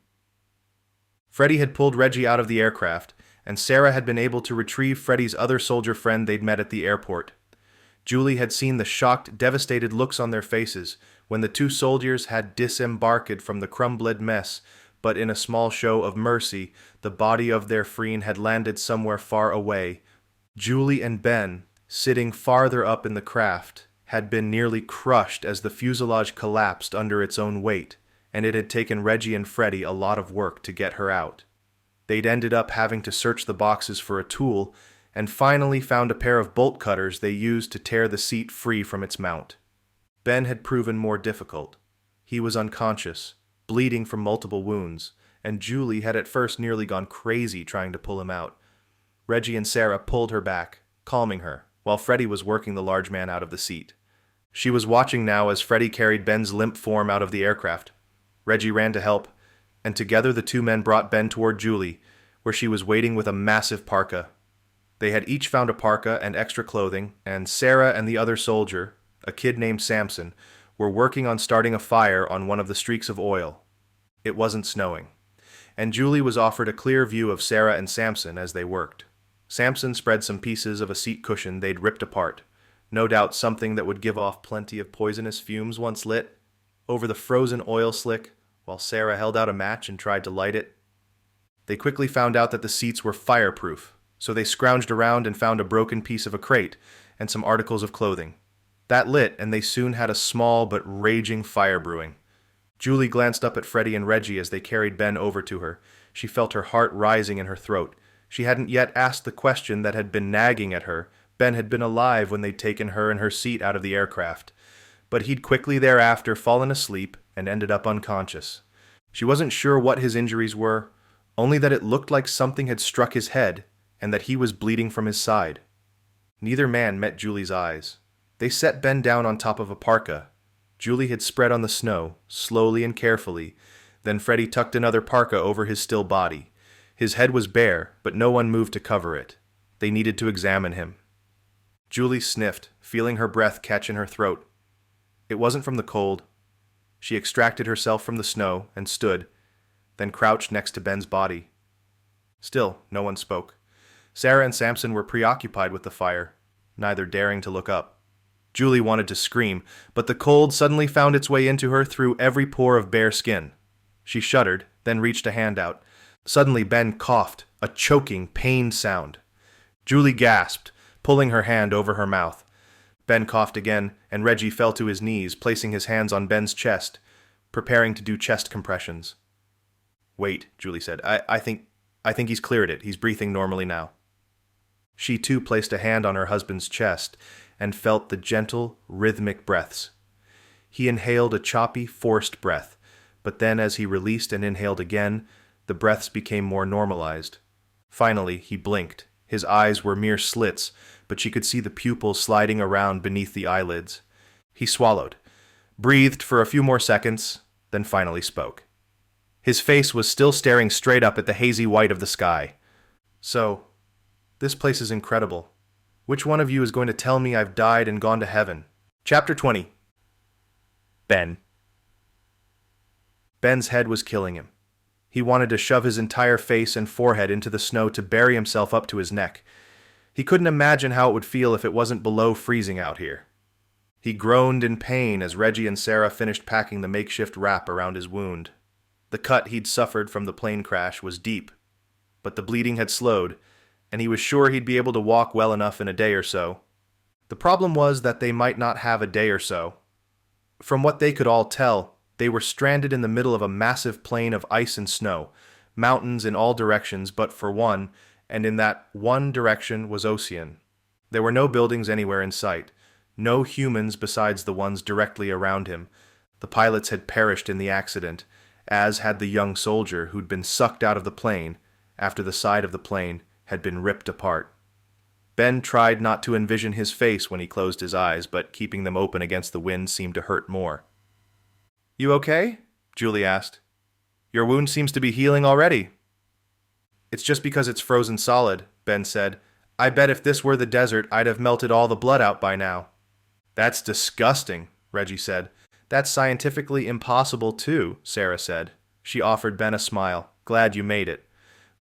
Freddy had pulled Reggie out of the aircraft, and Sarah had been able to retrieve Freddie's other soldier friend they'd met at the airport. Julie had seen the shocked, devastated looks on their faces when the two soldiers had disembarked from the crumbled mess, but in a small show of mercy, the body of their friend had landed somewhere far away. Julie and Ben, sitting farther up in the craft, had been nearly crushed as the fuselage collapsed under its own weight, and it had taken Reggie and Freddie a lot of work to get her out. They'd ended up having to search the boxes for a tool, and finally found a pair of bolt cutters they used to tear the seat free from its mount. Ben had proven more difficult. He was unconscious, bleeding from multiple wounds, and Julie had at first nearly gone crazy trying to pull him out. Reggie and Sarah pulled her back, calming her, while Freddie was working the large man out of the seat. She was watching now as Freddie carried Ben's limp form out of the aircraft. Reggie ran to help, and together the two men brought Ben toward Julie, where she was waiting with a massive parka. They had each found a parka and extra clothing, and Sarah and the other soldier, a kid named Samson, were working on starting a fire on one of the streaks of oil. It wasn't snowing, and Julie was offered a clear view of Sarah and Samson as they worked. Samson spread some pieces of a seat cushion they'd ripped apart, no doubt something that would give off plenty of poisonous fumes once lit, over the frozen oil slick, while Sarah held out a match and tried to light it. They quickly found out that the seats were fireproof, so they scrounged around and found a broken piece of a crate and some articles of clothing. That lit, and they soon had a small but raging fire brewing. Julie glanced up at Freddie and Reggie as they carried Ben over to her. She felt her heart rising in her throat. She hadn't yet asked the question that had been nagging at her. Ben had been alive when they'd taken her and her seat out of the aircraft, but he'd quickly thereafter fallen asleep and ended up unconscious. She wasn't sure what his injuries were, only that it looked like something had struck his head and that he was bleeding from his side. Neither man met Julie's eyes. They set Ben down on top of a parka. Julie had spread on the snow, slowly and carefully. Then Freddie tucked another parka over his still body. His head was bare, but no one moved to cover it. They needed to examine him. Julie sniffed, feeling her breath catch in her throat. It wasn't from the cold. She extracted herself from the snow and stood, then crouched next to Ben's body. Still, no one spoke. Sarah and Samson were preoccupied with the fire, neither daring to look up. Julie wanted to scream, but the cold suddenly found its way into her through every pore of bare skin. She shuddered, then reached a hand out. Suddenly Ben coughed, a choking, pained sound. Julie gasped, pulling her hand over her mouth. Ben coughed again, and Reggie fell to his knees, placing his hands on Ben's chest, preparing to do chest compressions. "Wait," Julie said. I think he's cleared it. He's breathing normally now." She too placed a hand on her husband's chest and felt the gentle, rhythmic breaths. He inhaled a choppy, forced breath, but then as he released and inhaled again, the breaths became more normalized. Finally, he blinked. His eyes were mere slits, but she could see the pupils sliding around beneath the eyelids. He swallowed, breathed for a few more seconds, then finally spoke. His face was still staring straight up at the hazy white of the sky. "So, this place is incredible. Which one of you is going to tell me I've died and gone to heaven?" Chapter 20. Ben. Ben's head was killing him. He wanted to shove his entire face and forehead into the snow to bury himself up to his neck. He couldn't imagine how it would feel if it wasn't below freezing out here. He groaned in pain as Reggie and Sarah finished packing the makeshift wrap around his wound. The cut he'd suffered from the plane crash was deep, but the bleeding had slowed, and he was sure he'd be able to walk well enough in a day or so. The problem was that they might not have a day or so. From what they could all tell, they were stranded in the middle of a massive plain of ice and snow, mountains in all directions but for one, and in that one direction was ocean. There were no buildings anywhere in sight, no humans besides the ones directly around him. The pilots had perished in the accident, as had the young soldier who'd been sucked out of the plane after the side of the plane had been ripped apart. Ben tried not to envision his face when he closed his eyes, but keeping them open against the wind seemed to hurt more. "You okay?" Julie asked. "Your wound seems to be healing already." "It's just because it's frozen solid," Ben said. "I bet if this were the desert, I'd have melted all the blood out by now." "That's disgusting," Reggie said. "That's scientifically impossible too," Sarah said. She offered Ben a smile. "Glad you made it."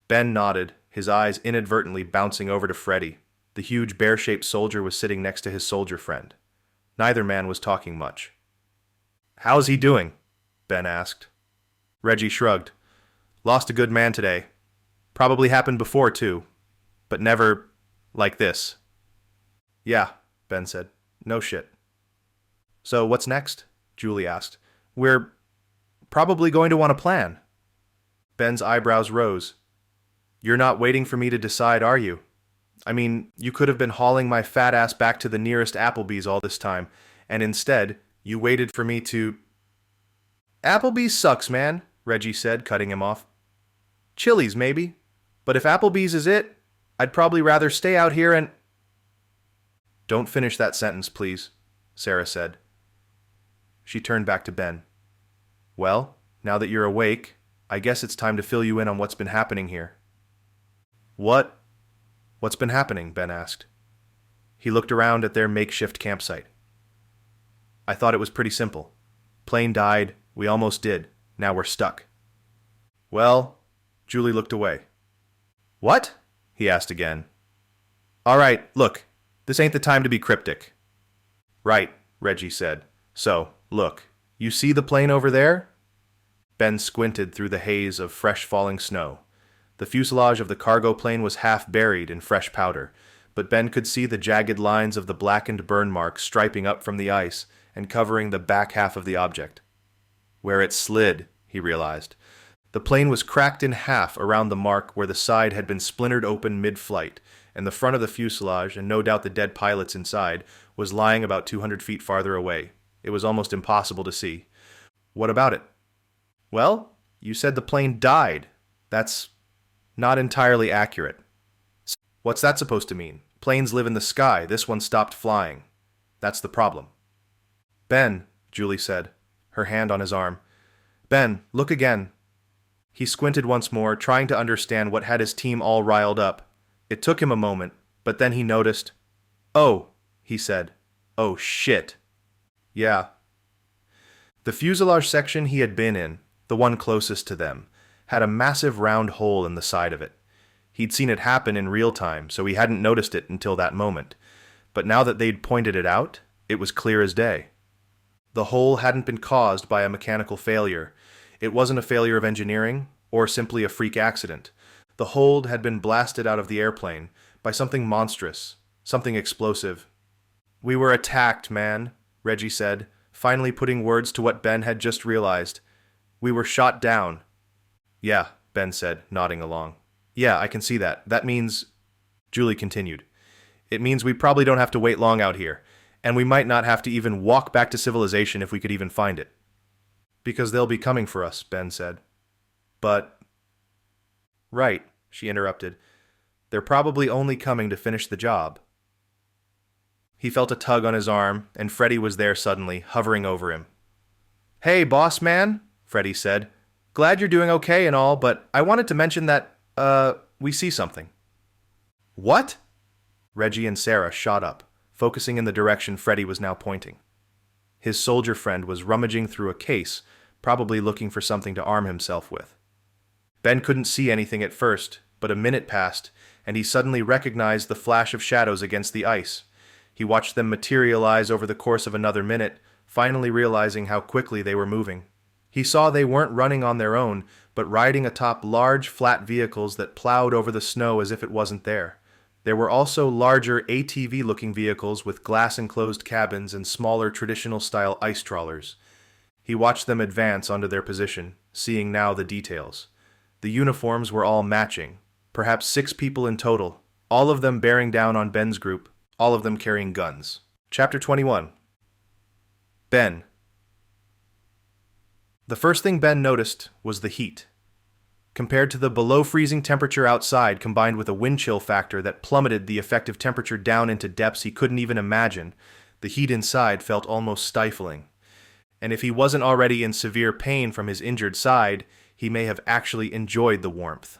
Ben nodded, his eyes inadvertently bouncing over to Freddy. The huge bear-shaped soldier was sitting next to his soldier friend. Neither man was talking much. "How's he doing?" Ben asked. Reggie shrugged. "Lost a good man today. Probably happened before, too. But never like this." "Yeah," Ben said. "No shit." "So what's next?" Julie asked. "We're probably going to want to plan." Ben's eyebrows rose. "You're not waiting for me to decide, are you? I mean, you could have been hauling my fat ass back to the nearest Applebee's all this time, and instead, you waited for me to—" "Applebee's sucks, man," Reggie said, cutting him off. "Chili's, maybe. But if Applebee's is it, I'd probably rather stay out here and—" "Don't finish that sentence, please," Sarah said. She turned back to Ben. "Well, now that you're awake, I guess it's time to fill you in on what's been happening here." What's been happening?" Ben asked. He looked around at their makeshift campsite. "I thought it was pretty simple. Plane died, we almost did, now we're stuck." "Well," Julie looked away. "What?" he asked again. "All right, look, this ain't the time to be cryptic." "Right," Reggie said. "So, look, you see the plane over there?" Ben squinted through the haze of fresh falling snow. The fuselage of the cargo plane was half buried in fresh powder, but Ben could see the jagged lines of the blackened burn marks striping up from the ice and covering the back half of the object. Where it slid, he realized. The plane was cracked in half around the mark where the side had been splintered open mid-flight, and the front of the fuselage, and no doubt the dead pilots inside, was lying about 200 feet farther away. It was almost impossible to see. "What about it?" "Well, you said the plane died. That's not entirely accurate." "What's that supposed to mean? Planes live in the sky. This one stopped flying. That's the problem." "Ben," Julie said, her hand on his arm. "Ben, look again." He squinted once more, trying to understand what had his team all riled up. It took him a moment, but then he noticed. "Oh," he said. "Oh, shit." "Yeah." The fuselage section he had been in, the one closest to them, had a massive round hole in the side of it. He'd seen it happen in real time, so he hadn't noticed it until that moment. But now that they'd pointed it out, it was clear as day. The hole hadn't been caused by a mechanical failure. It wasn't a failure of engineering, or simply a freak accident. The hole had been blasted out of the airplane by something monstrous, something explosive. "We were attacked, man," Reggie said, finally putting words to what Ben had just realized. "We were shot down." "Yeah," Ben said, nodding along. "Yeah, I can see that. That means—" Julie continued. "It means we probably don't have to wait long out here, and we might not have to even walk back to civilization if we could even find it." "Because they'll be coming for us," Ben said. "But—" "Right," she interrupted. "They're probably only coming to finish the job." He felt a tug on his arm, and Freddy was there suddenly, hovering over him. "Hey, boss man," Freddy said. "Glad you're doing okay and all, but I wanted to mention that, we see something." "What?" Reggie and Sarah shot up, focusing in the direction Freddy was now pointing. His soldier friend was rummaging through a case, probably looking for something to arm himself with. Ben couldn't see anything at first, but a minute passed, and he suddenly recognized the flash of shadows against the ice. He watched them materialize over the course of another minute, finally realizing how quickly they were moving. He saw they weren't running on their own, but riding atop large, flat vehicles that plowed over the snow as if it wasn't there. There were also larger ATV-looking vehicles with glass-enclosed cabins and smaller traditional-style ice trawlers. He watched them advance onto their position, seeing now the details. The uniforms were all matching, perhaps 6 people in total, all of them bearing down on Ben's group, all of them carrying guns. Chapter 21. Ben. The first thing Ben noticed was the heat. Compared to the below-freezing temperature outside combined with a wind chill factor that plummeted the effective temperature down into depths he couldn't even imagine, the heat inside felt almost stifling. And if he wasn't already in severe pain from his injured side, he may have actually enjoyed the warmth.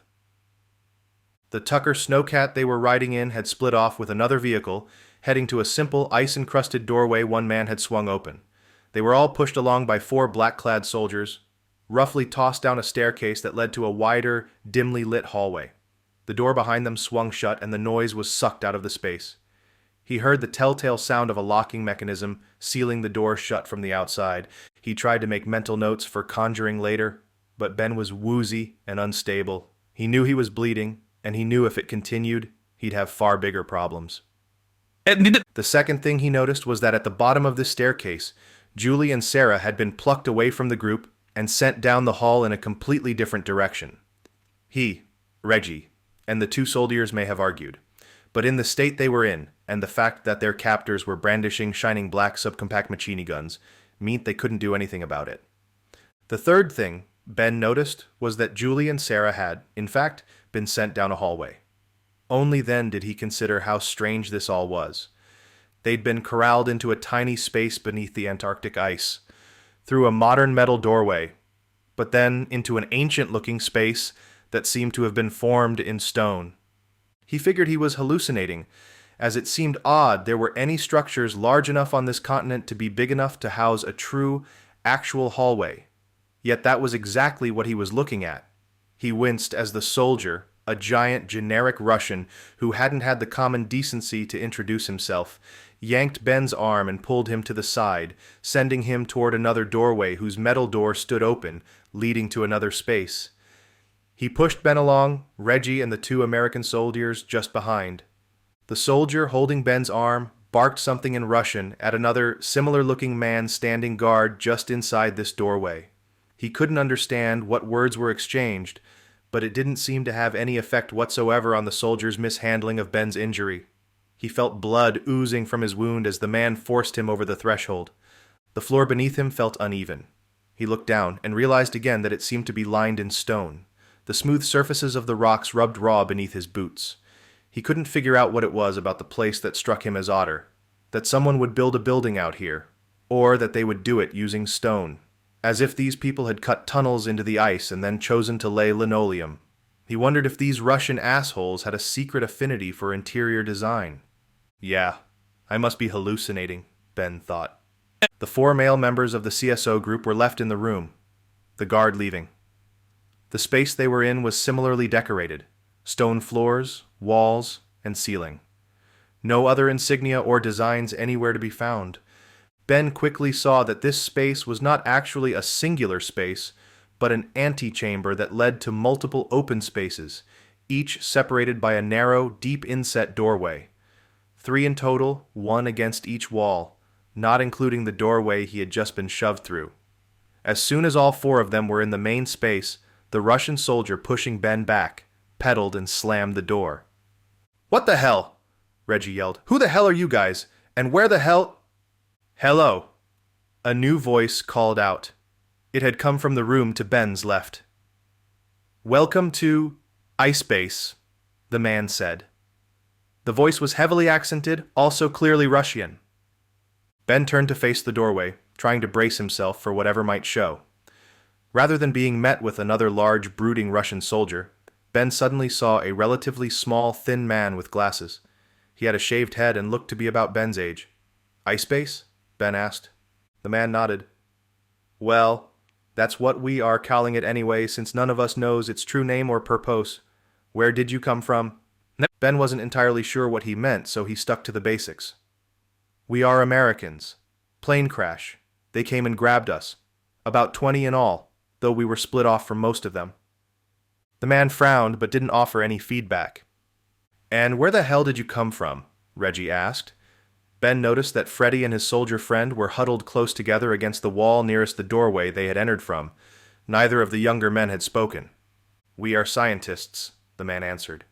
The Tucker snowcat they were riding in had split off with another vehicle, heading to a simple ice-encrusted doorway one man had swung open. They were all pushed along by 4 black-clad soldiers, roughly tossed down a staircase that led to a wider, dimly lit hallway. The door behind them swung shut and the noise was sucked out of the space. He heard the telltale sound of a locking mechanism sealing the door shut from the outside. He tried to make mental notes for conjuring later, but Ben was woozy and unstable. He knew he was bleeding, and he knew if it continued, he'd have far bigger problems. The second thing he noticed was that at the bottom of this staircase, Julie and Sarah had been plucked away from the group and sent down the hall in a completely different direction. He, Reggie, and the two soldiers may have argued, but in the state they were in, and the fact that their captors were brandishing shining black subcompact machine guns, meant they couldn't do anything about it. The third thing Ben noticed was that Julie and Sarah had, in fact, been sent down a hallway. Only then did he consider how strange this all was. They'd been corralled into a tiny space beneath the Antarctic ice, through a modern metal doorway, but then into an ancient-looking space that seemed to have been formed in stone. He figured he was hallucinating, as it seemed odd there were any structures large enough on this continent to be big enough to house a true, actual hallway. Yet that was exactly what he was looking at. He winced as the soldier, a giant generic Russian who hadn't had the common decency to introduce himself, yanked Ben's arm and pulled him to the side, sending him toward another doorway whose metal door stood open, leading to another space. He pushed Ben along, Reggie and the two American soldiers just behind. The soldier holding Ben's arm barked something in Russian at another similar-looking man standing guard just inside this doorway. He couldn't understand what words were exchanged, but it didn't seem to have any effect whatsoever on the soldier's mishandling of Ben's injury. He felt blood oozing from his wound as the man forced him over the threshold. The floor beneath him felt uneven. He looked down and realized again that it seemed to be lined in stone. The smooth surfaces of the rocks rubbed raw beneath his boots. He couldn't figure out what it was about the place that struck him as odder. That someone would build a building out here, or that they would do it using stone. As if these people had cut tunnels into the ice and then chosen to lay linoleum. He wondered if these Russian assholes had a secret affinity for interior design. Yeah, I must be hallucinating, Ben thought. The 4 male members of the CSO group were left in the room, the guard leaving. The space they were in was similarly decorated, stone floors, walls, and ceiling. No other insignia or designs anywhere to be found. Ben quickly saw that this space was not actually a singular space, but an antechamber that led to multiple open spaces, each separated by a narrow, deep inset doorway. 3 in total, 1 against each wall, not including the doorway he had just been shoved through. As soon as all 4 of them were in the main space, the Russian soldier pushing Ben back, pedaled and slammed the door. "What the hell?" Reggie yelled. "Who the hell are you guys? And where the hell—" "Hello," a new voice called out. It had come from the room to Ben's left. "Welcome to Ice Base," the man said. The voice was heavily accented, also clearly Russian. Ben turned to face the doorway, trying to brace himself for whatever might show. Rather than being met with another large, brooding Russian soldier, Ben suddenly saw a relatively small, thin man with glasses. He had a shaved head and looked to be about Ben's age. "Ice Base?" Ben asked. The man nodded. "Well, that's what we are calling it anyway, since none of us knows its true name or purpose. Where did you come from?" Ben wasn't entirely sure what he meant, so he stuck to the basics. "We are Americans. Plane crash. They came and grabbed us. About 20 in all, though we were split off from most of them." The man frowned but didn't offer any feedback. "And where the hell did you come from?" Reggie asked. Ben noticed that Freddie and his soldier friend were huddled close together against the wall nearest the doorway they had entered from. Neither of the younger men had spoken. "We are scientists," the man answered.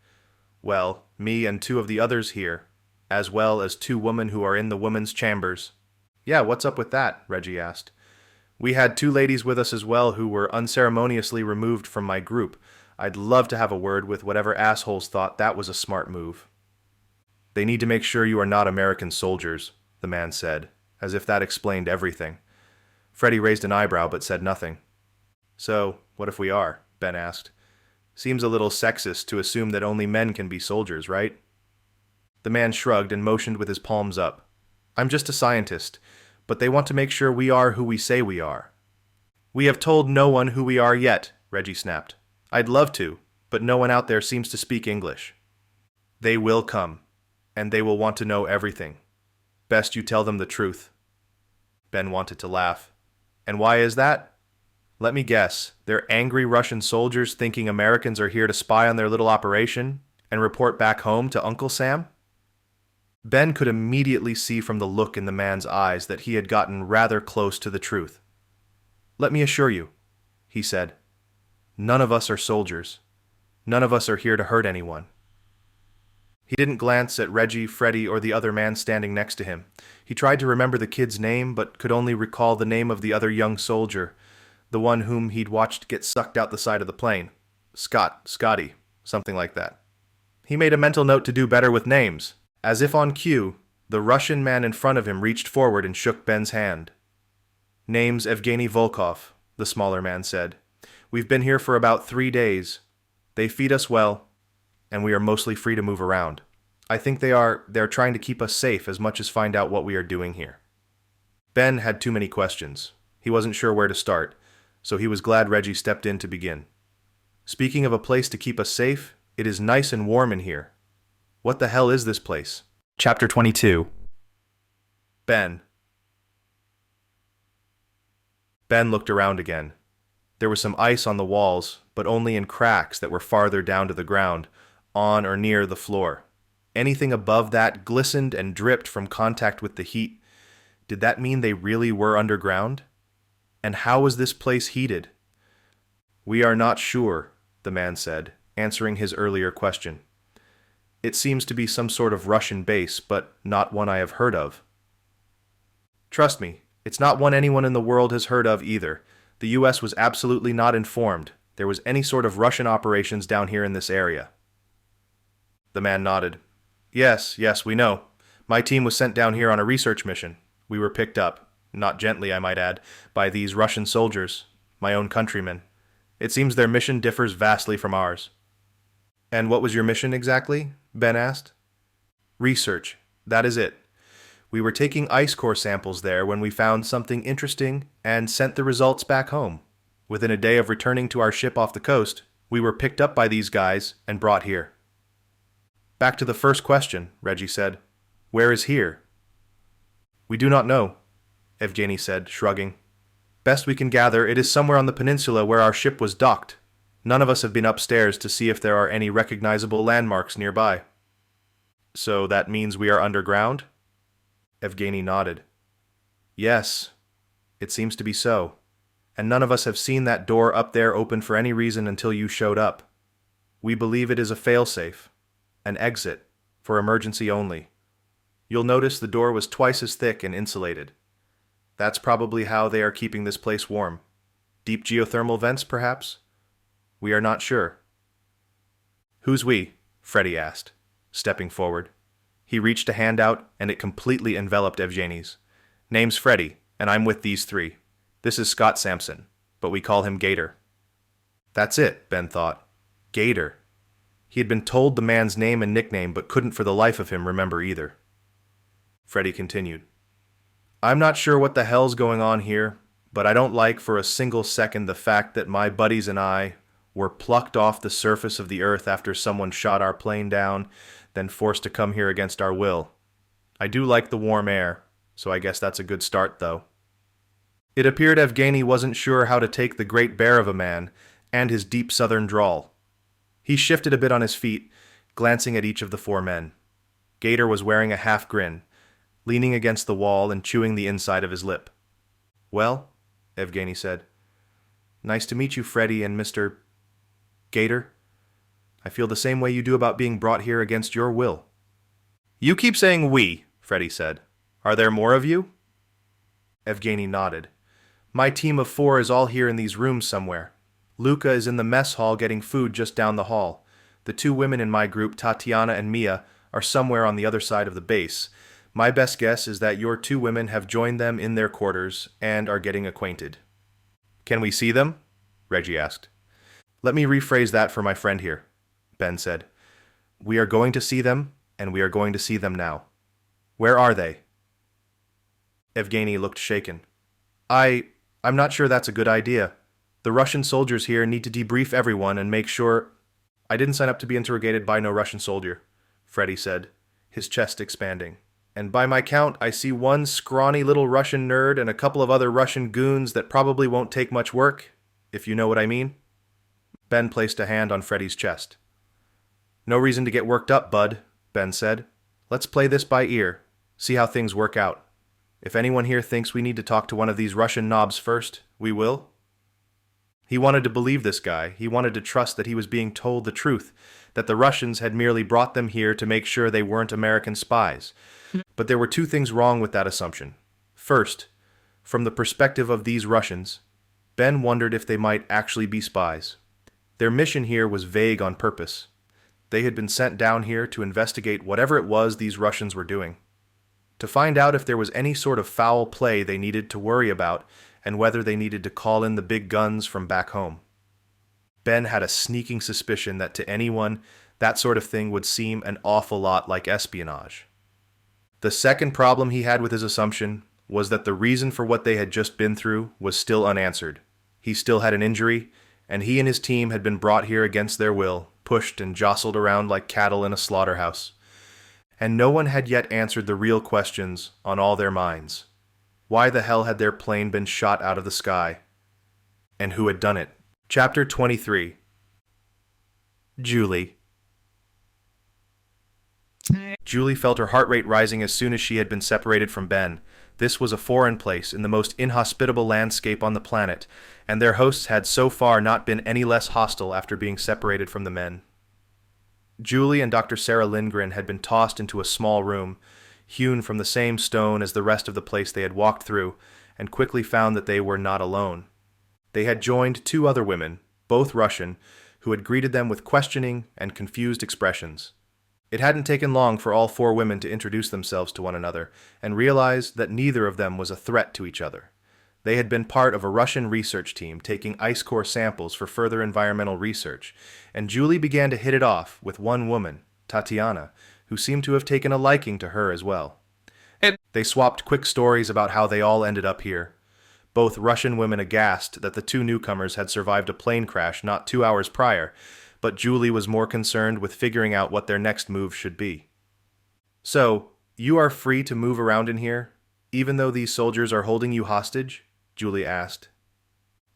"Well, me and 2 of the others here, as well as 2 women who are in the women's chambers." "Yeah, what's up with that?" Reggie asked. "We had 2 ladies with us as well who were unceremoniously removed from my group. I'd love to have a word with whatever assholes thought that was a smart move." "They need to make sure you are not American soldiers," the man said, as if that explained everything. Freddie raised an eyebrow but said nothing. "So, what if we are?" Ben asked. "Seems a little sexist to assume that only men can be soldiers, right?" The man shrugged and motioned with his palms up. "I'm just a scientist, but they want to make sure we are who we say we are." "We have told no one who we are yet," Reggie snapped. "I'd love to, but no one out there seems to speak English. They will come, and they will want to know everything. Best you tell them the truth. Ben wanted to laugh. And why is that? Let me guess. They're angry Russian soldiers thinking Americans are here to spy on their little operation and report back home to Uncle Sam? Ben could immediately see from the look in the man's eyes that he had gotten rather close to the truth. Let me assure you, he said, none of us are soldiers. None of us are here to hurt anyone. He didn't glance at Reggie, Freddie, or the other man standing next to him. He tried to remember the kid's name, but could only recall the name of the other young soldier, the one whom he'd watched get sucked out the side of the plane. Scotty, something like that. He made a mental note to do better with names. As if on cue, the Russian man in front of him reached forward and shook Ben's hand. Name's Evgeny Volkov, the smaller man said. We've been here for about 3 days. They feed us well, and we are mostly free to move around. I think they're trying to keep us safe as much as find out what we are doing here. Ben had too many questions. He wasn't sure where to start, so he was glad Reggie stepped in to begin. Speaking of a place to keep us safe, it is nice and warm in here. What the hell is this place? Chapter 22. Ben. Ben looked around again. There was some ice on the walls, but only in cracks that were farther down to the ground, on or near the floor. Anything above that glistened and dripped from contact with the heat. Did that mean they really were underground? And how was this place heated? We are not sure, the man said, answering his earlier question. It seems to be some sort of Russian base, but not one I have heard of. Trust me, it's not one anyone in the world has heard of either. The U.S. was absolutely not informed there was any sort of Russian operations down here in this area. The man nodded. Yes, we know. My team was sent down here on a research mission. We were picked up, not gently I might add, by these Russian soldiers, my own countrymen. It seems their mission differs vastly from ours. And what was your mission exactly? Ben asked. Research. That is it. We were taking ice core samples there when we found something interesting and sent the results back home. Within a day of returning to our ship off the coast, we were picked up by these guys and brought here. Back to the first question, Reggie said. Where is here? We do not know, Evgeny said, shrugging. Best we can gather, it is somewhere on the peninsula where our ship was docked. None of us have been upstairs to see if there are any recognizable landmarks nearby. So that means we are underground? Evgeny nodded. Yes, it seems to be so. And none of us have seen that door up there open for any reason until you showed up. We believe it is a failsafe, an exit, for emergency only. You'll notice the door was twice as thick and insulated. That's probably how they are keeping this place warm. Deep geothermal vents, perhaps? We are not sure. Who's we? Freddie asked, stepping forward. He reached a hand out, and it completely enveloped Evgeny's. Name's Freddie, and I'm with these 3. This is Scott Sampson, but we call him Gator. That's it, Ben thought. Gator. He had been told the man's name and nickname, but couldn't for the life of him remember either. Freddie continued. I'm not sure what the hell's going on here, but I don't like for a single second the fact that my buddies and I were plucked off the surface of the earth after someone shot our plane down, then forced to come here against our will. I do like the warm air, so I guess that's a good start, though. It appeared Evgeny wasn't sure how to take the great bear of a man and his deep southern drawl. He shifted a bit on his feet, glancing at each of the 4 men. Gator was wearing a half grin, leaning against the wall and chewing the inside of his lip. Well, Evgeny said. Nice to meet you, Freddie and Mr. Gator. I feel the same way you do about being brought here against your will. You keep saying we, Freddie said. Are there more of you? Evgeny nodded. My team of 4 is all here in these rooms somewhere. Luca is in the mess hall getting food just down the hall. The 2 women in my group, Tatiana and Mia, are somewhere on the other side of the base. My best guess is that your 2 women have joined them in their quarters and are getting acquainted. Can we see them? Reggie asked. Let me rephrase that for my friend here, Ben said. We are going to see them, and we are going to see them now. Where are they? Evgeny looked shaken. I'm not sure that's a good idea. The Russian soldiers here need to debrief everyone and make sure... I didn't sign up to be interrogated by no Russian soldier, Freddy said, his chest expanding. And by my count, I see one scrawny little Russian nerd and a couple of other Russian goons that probably won't take much work, if you know what I mean. Ben placed a hand on Freddy's chest. No reason to get worked up, bud, Ben said. Let's play this by ear, see how things work out. If anyone here thinks we need to talk to one of these Russian knobs first, we will. He wanted to believe this guy. He wanted to trust that he was being told the truth, that the Russians had merely brought them here to make sure they weren't American spies. But there were two things wrong with that assumption. First, from the perspective of these Russians, Ben wondered if they might actually be spies. Their mission here was vague on purpose. They had been sent down here to investigate whatever it was these Russians were doing, to find out if there was any sort of foul play they needed to worry about and whether they needed to call in the big guns from back home. Ben had a sneaking suspicion that to anyone, that sort of thing would seem an awful lot like espionage. The second problem he had with his assumption was that the reason for what they had just been through was still unanswered. He still had an injury, and he and his team had been brought here against their will, pushed and jostled around like cattle in a slaughterhouse. And no one had yet answered the real questions on all their minds. Why the hell had their plane been shot out of the sky? And who had done it? Chapter 23. Julie. Julie felt her heart rate rising as soon as she had been separated from Ben. This was a foreign place in the most inhospitable landscape on the planet, and their hosts had so far not been any less hostile after being separated from the men. Julie and Dr. Sarah Lindgren had been tossed into a small room, hewn from the same stone as the rest of the place they had walked through, and quickly found that they were not alone. They had joined two other women, both Russian, who had greeted them with questioning and confused expressions. It hadn't taken long for all four women to introduce themselves to one another and realize that neither of them was a threat to each other. They had been part of a Russian research team taking ice core samples for further environmental research, and Julie began to hit it off with one woman, Tatiana, who seemed to have taken a liking to her as well. They swapped quick stories about how they all ended up here, both Russian women aghast that the two newcomers had survived a plane crash not 2 hours prior, but Julie was more concerned with figuring out what their next move should be. So, you are free to move around in here, even though these soldiers are holding you hostage? Julie asked.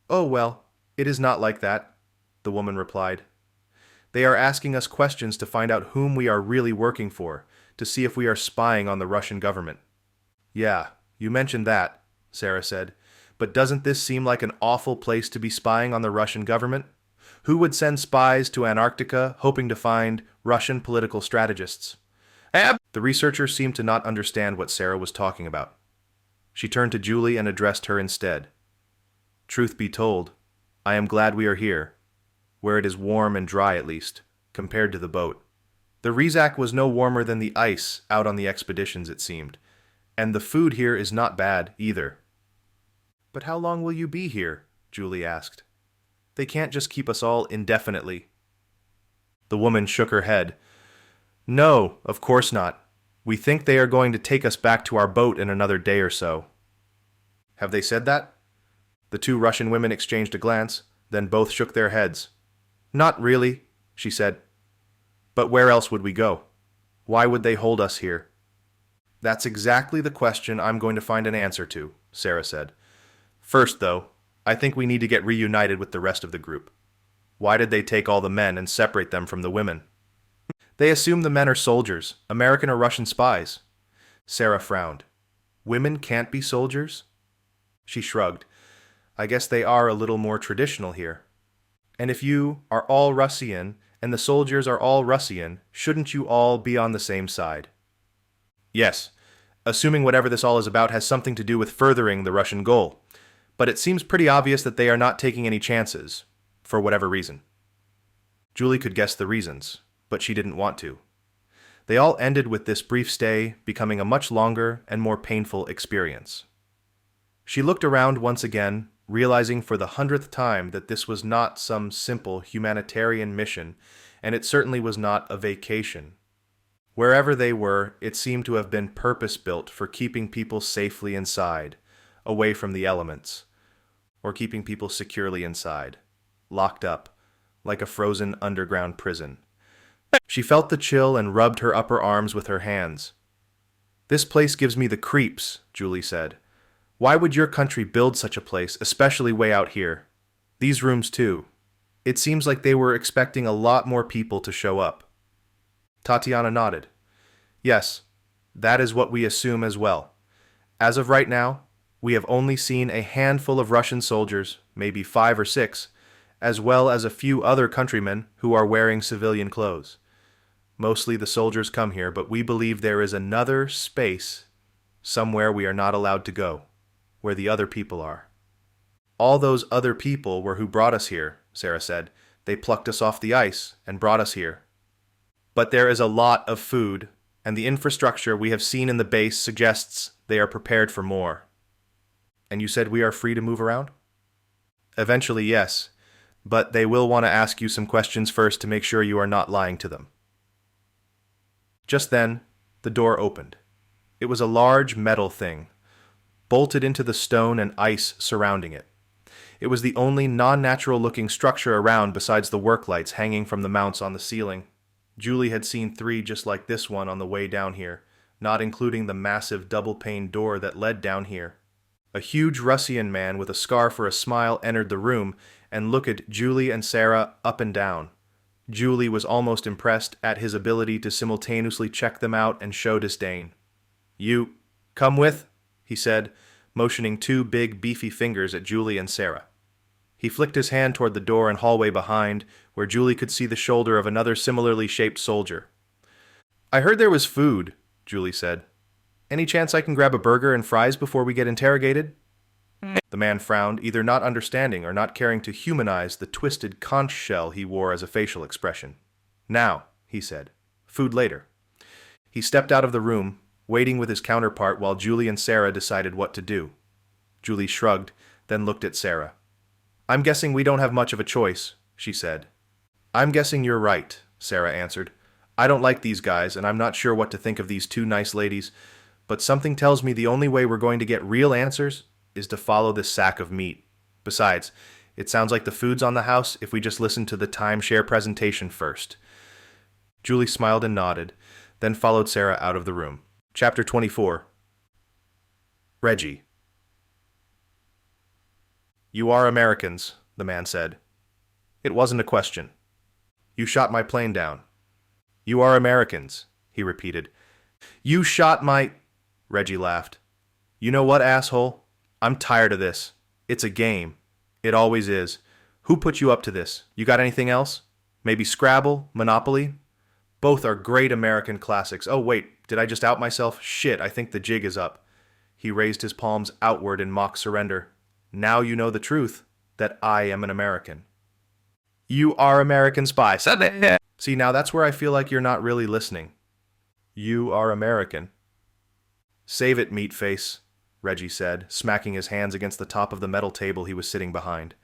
Oh, well, it is not like that, the woman replied. They are asking us questions to find out whom we are really working for, to see if we are spying on the Russian government. Yeah, you mentioned that, Sarah said, but doesn't this seem like an awful place to be spying on the Russian government? Who would send spies to Antarctica hoping to find Russian political strategists? The researcher seemed to not understand what Sarah was talking about. She turned to Julie and addressed her instead. Truth be told, I am glad we are here, where it is warm and dry at least, compared to the boat. The Rizak was no warmer than the ice out on the expeditions, it seemed, and the food here is not bad either. But how long will you be here? Julie asked. They can't just keep us all indefinitely. The woman shook her head. No, of course not. We think they are going to take us back to our boat in another day or so. Have they said that? The two Russian women exchanged a glance, then both shook their heads. Not really, she said. But where else would we go? Why would they hold us here? That's exactly the question I'm going to find an answer to, Sarah said. First, though, I think we need to get reunited with the rest of the group. Why did they take all the men and separate them from the women? They assume the men are soldiers, American or Russian spies. Sarah frowned. Women can't be soldiers? She shrugged. I guess they are a little more traditional here. And if you are all Russian and the soldiers are all Russian, shouldn't you all be on the same side? Yes, assuming whatever this all is about has something to do with furthering the Russian goal. But it seems pretty obvious that they are not taking any chances, for whatever reason. Julie could guess the reasons, but she didn't want to. They all ended with this brief stay becoming a much longer and more painful experience. She looked around once again, realizing for the 100th time that this was not some simple humanitarian mission, and it certainly was not a vacation. Wherever they were, it seemed to have been purpose-built for keeping people safely inside, away from the elements, or keeping people securely inside, locked up, like a frozen underground prison. She felt the chill and rubbed her upper arms with her hands. "This place gives me the creeps," Julie said. "Why would your country build such a place, especially way out here? These rooms too. It seems like they were expecting a lot more people to show up." Tatiana nodded. "Yes, that is what we assume as well. As of right now, we have only seen a handful of Russian soldiers, maybe 5 or 6, as well as a few other countrymen who are wearing civilian clothes. Mostly the soldiers come here, but we believe there is another space somewhere we are not allowed to go, where the other people are." "All those other people were who brought us here," Sarah said. "They plucked us off the ice and brought us here. But there is a lot of food, and the infrastructure we have seen in the base suggests they are prepared for more." "And you said we are free to move around?" "Eventually, yes, but they will want to ask you some questions first to make sure you are not lying to them." Just then, the door opened. It was a large metal thing, bolted into the stone and ice surrounding it. It was the only non-natural-looking structure around besides the work lights hanging from the mounts on the ceiling. Julie had seen 3 just like this one on the way down here, not including the massive double-paned door that led down here. A huge Russian man with a scar for a smile entered the room and looked at Julie and Sarah up and down. Julie was almost impressed at his ability to simultaneously check them out and show disdain. "You come with," he said, motioning 2 big, beefy fingers at Julie and Sarah. He flicked his hand toward the door and hallway behind, where Julie could see the shoulder of another similarly shaped soldier. "I heard there was food," Julie said. "Any chance I can grab a burger and fries before we get interrogated?" The man frowned, either not understanding or not caring to humanize the twisted conch shell he wore as a facial expression. "Now," he said. "Food later." He stepped out of the room, waiting with his counterpart while Julie and Sarah decided what to do. Julie shrugged, then looked at Sarah. "I'm guessing we don't have much of a choice," she said. "I'm guessing you're right," Sarah answered. "I don't like these guys, and I'm not sure what to think of these 2 nice ladies, but something tells me the only way we're going to get real answers is to follow this sack of meat. Besides, it sounds like the food's on the house if we just listen to the timeshare presentation first." Julie smiled and nodded, then followed Sarah out of the room. Chapter 24. Reggie. "You are Americans," the man said. It wasn't a question. "You shot my plane down." "You are Americans," he repeated. "You shot my—" Reggie laughed. "You know what, asshole? I'm tired of this. It's a game. It always is. Who put you up to this? You got anything else? Maybe Scrabble? Monopoly? Both are great American classics. Oh wait, did I just out myself? Shit, I think the jig is up." He raised his palms outward in mock surrender. "Now you know the truth, that I am an American." "You are American spy." See, now that's where I feel like you're not really listening. "You are American." "Save it, meat face," Reggie said, smacking his hands against the top of the metal table he was sitting behind.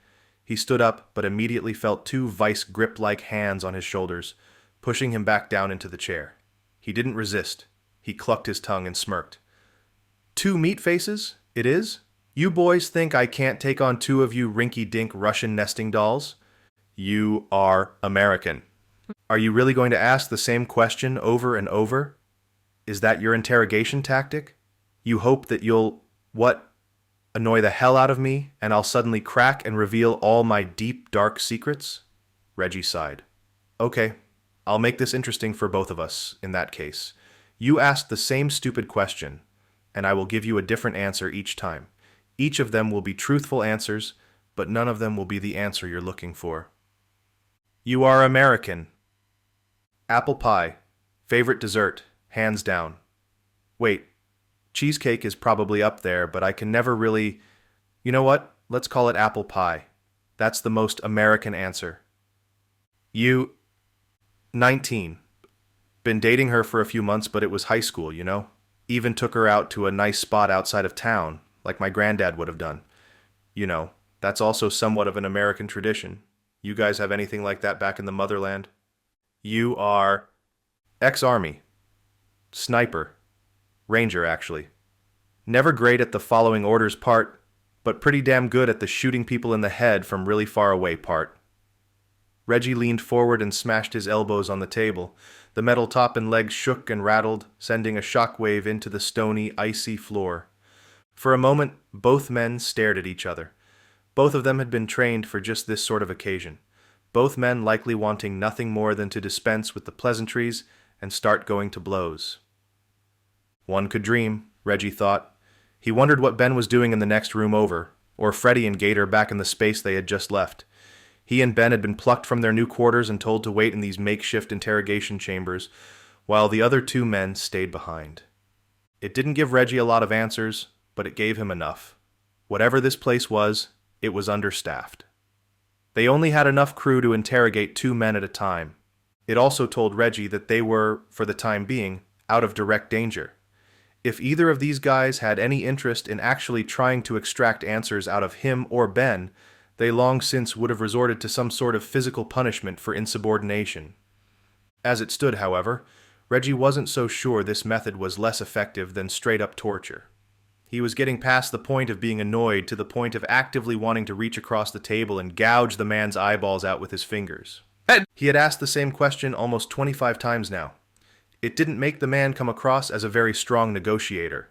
He stood up, but immediately felt 2 vice grip-like hands on his shoulders, pushing him back down into the chair. He didn't resist. He clucked his tongue and smirked. "2 meat faces, it is? You boys think I can't take on 2 of you rinky-dink Russian nesting dolls? You are American." "Are you really going to ask the same question over and over? Is that your interrogation tactic? You hope that you'll, annoy the hell out of me, and I'll suddenly crack and reveal all my deep, dark secrets?" Reggie sighed. "Okay, I'll make this interesting for both of us, in that case. You ask the same stupid question, and I will give you a different answer each time. Each of them will be truthful answers, but none of them will be the answer you're looking for." "You are American." "Apple pie. Favorite dessert, hands down." "Wait, cheesecake is probably up there, but I can never really... You know what? Let's call it apple pie. That's the most American answer." "You..." 19. Been dating her for a few months, but it was high school, you know? Even took her out to a nice spot outside of town, like my granddad would have done. You know, that's also somewhat of an American tradition. You guys have anything like that back in the motherland? "You are..." "Ex-Army. Sniper. Ranger, actually. Never great at the following orders part, but pretty damn good at the shooting people in the head from really far away part." Reggie leaned forward and smashed his elbows on the table. The metal top and legs shook and rattled, sending a shockwave into the stony, icy floor. For a moment, both men stared at each other. Both of them had been trained for just this sort of occasion. Both men likely wanting nothing more than to dispense with the pleasantries and start going to blows. One could dream, Reggie thought. He wondered what Ben was doing in the next room over, or Freddie and Gator back in the space they had just left. He and Ben had been plucked from their new quarters and told to wait in these makeshift interrogation chambers, while the other two men stayed behind. It didn't give Reggie a lot of answers, but it gave him enough. Whatever this place was, it was understaffed. They only had enough crew to interrogate 2 men at a time. It also told Reggie that they were, for the time being, out of direct danger. If either of these guys had any interest in actually trying to extract answers out of him or Ben, they long since would have resorted to some sort of physical punishment for insubordination. As it stood, however, Reggie wasn't so sure this method was less effective than straight-up torture. He was getting past the point of being annoyed to the point of actively wanting to reach across the table and gouge the man's eyeballs out with his fingers. He had asked the same question almost 25 times now. It didn't make the man come across as a very strong negotiator.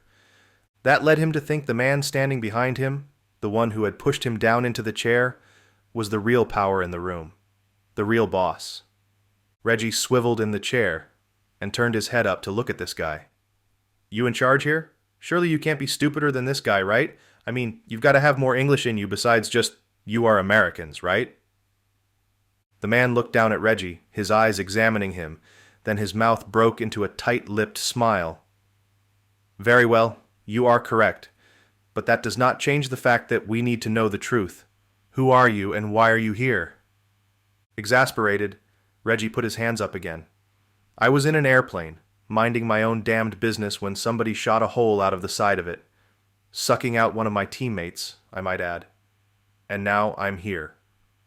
That led him to think the man standing behind him, the one who had pushed him down into the chair, was the real power in the room, the real boss. Reggie swiveled in the chair and turned his head up to look at this guy. "You in charge here? Surely you can't be stupider than this guy, right? I mean, you've got to have more English in you besides just, you are Americans, right?" The man looked down at Reggie, his eyes examining him, then his mouth broke into a tight-lipped smile. "Very well, you are correct. But that does not change the fact that we need to know the truth. Who are you and why are you here?" Exasperated, Reggie put his hands up again. "I was in an airplane, minding my own damned business when somebody shot a hole out of the side of it. Sucking out one of my teammates, I might add. And now I'm here.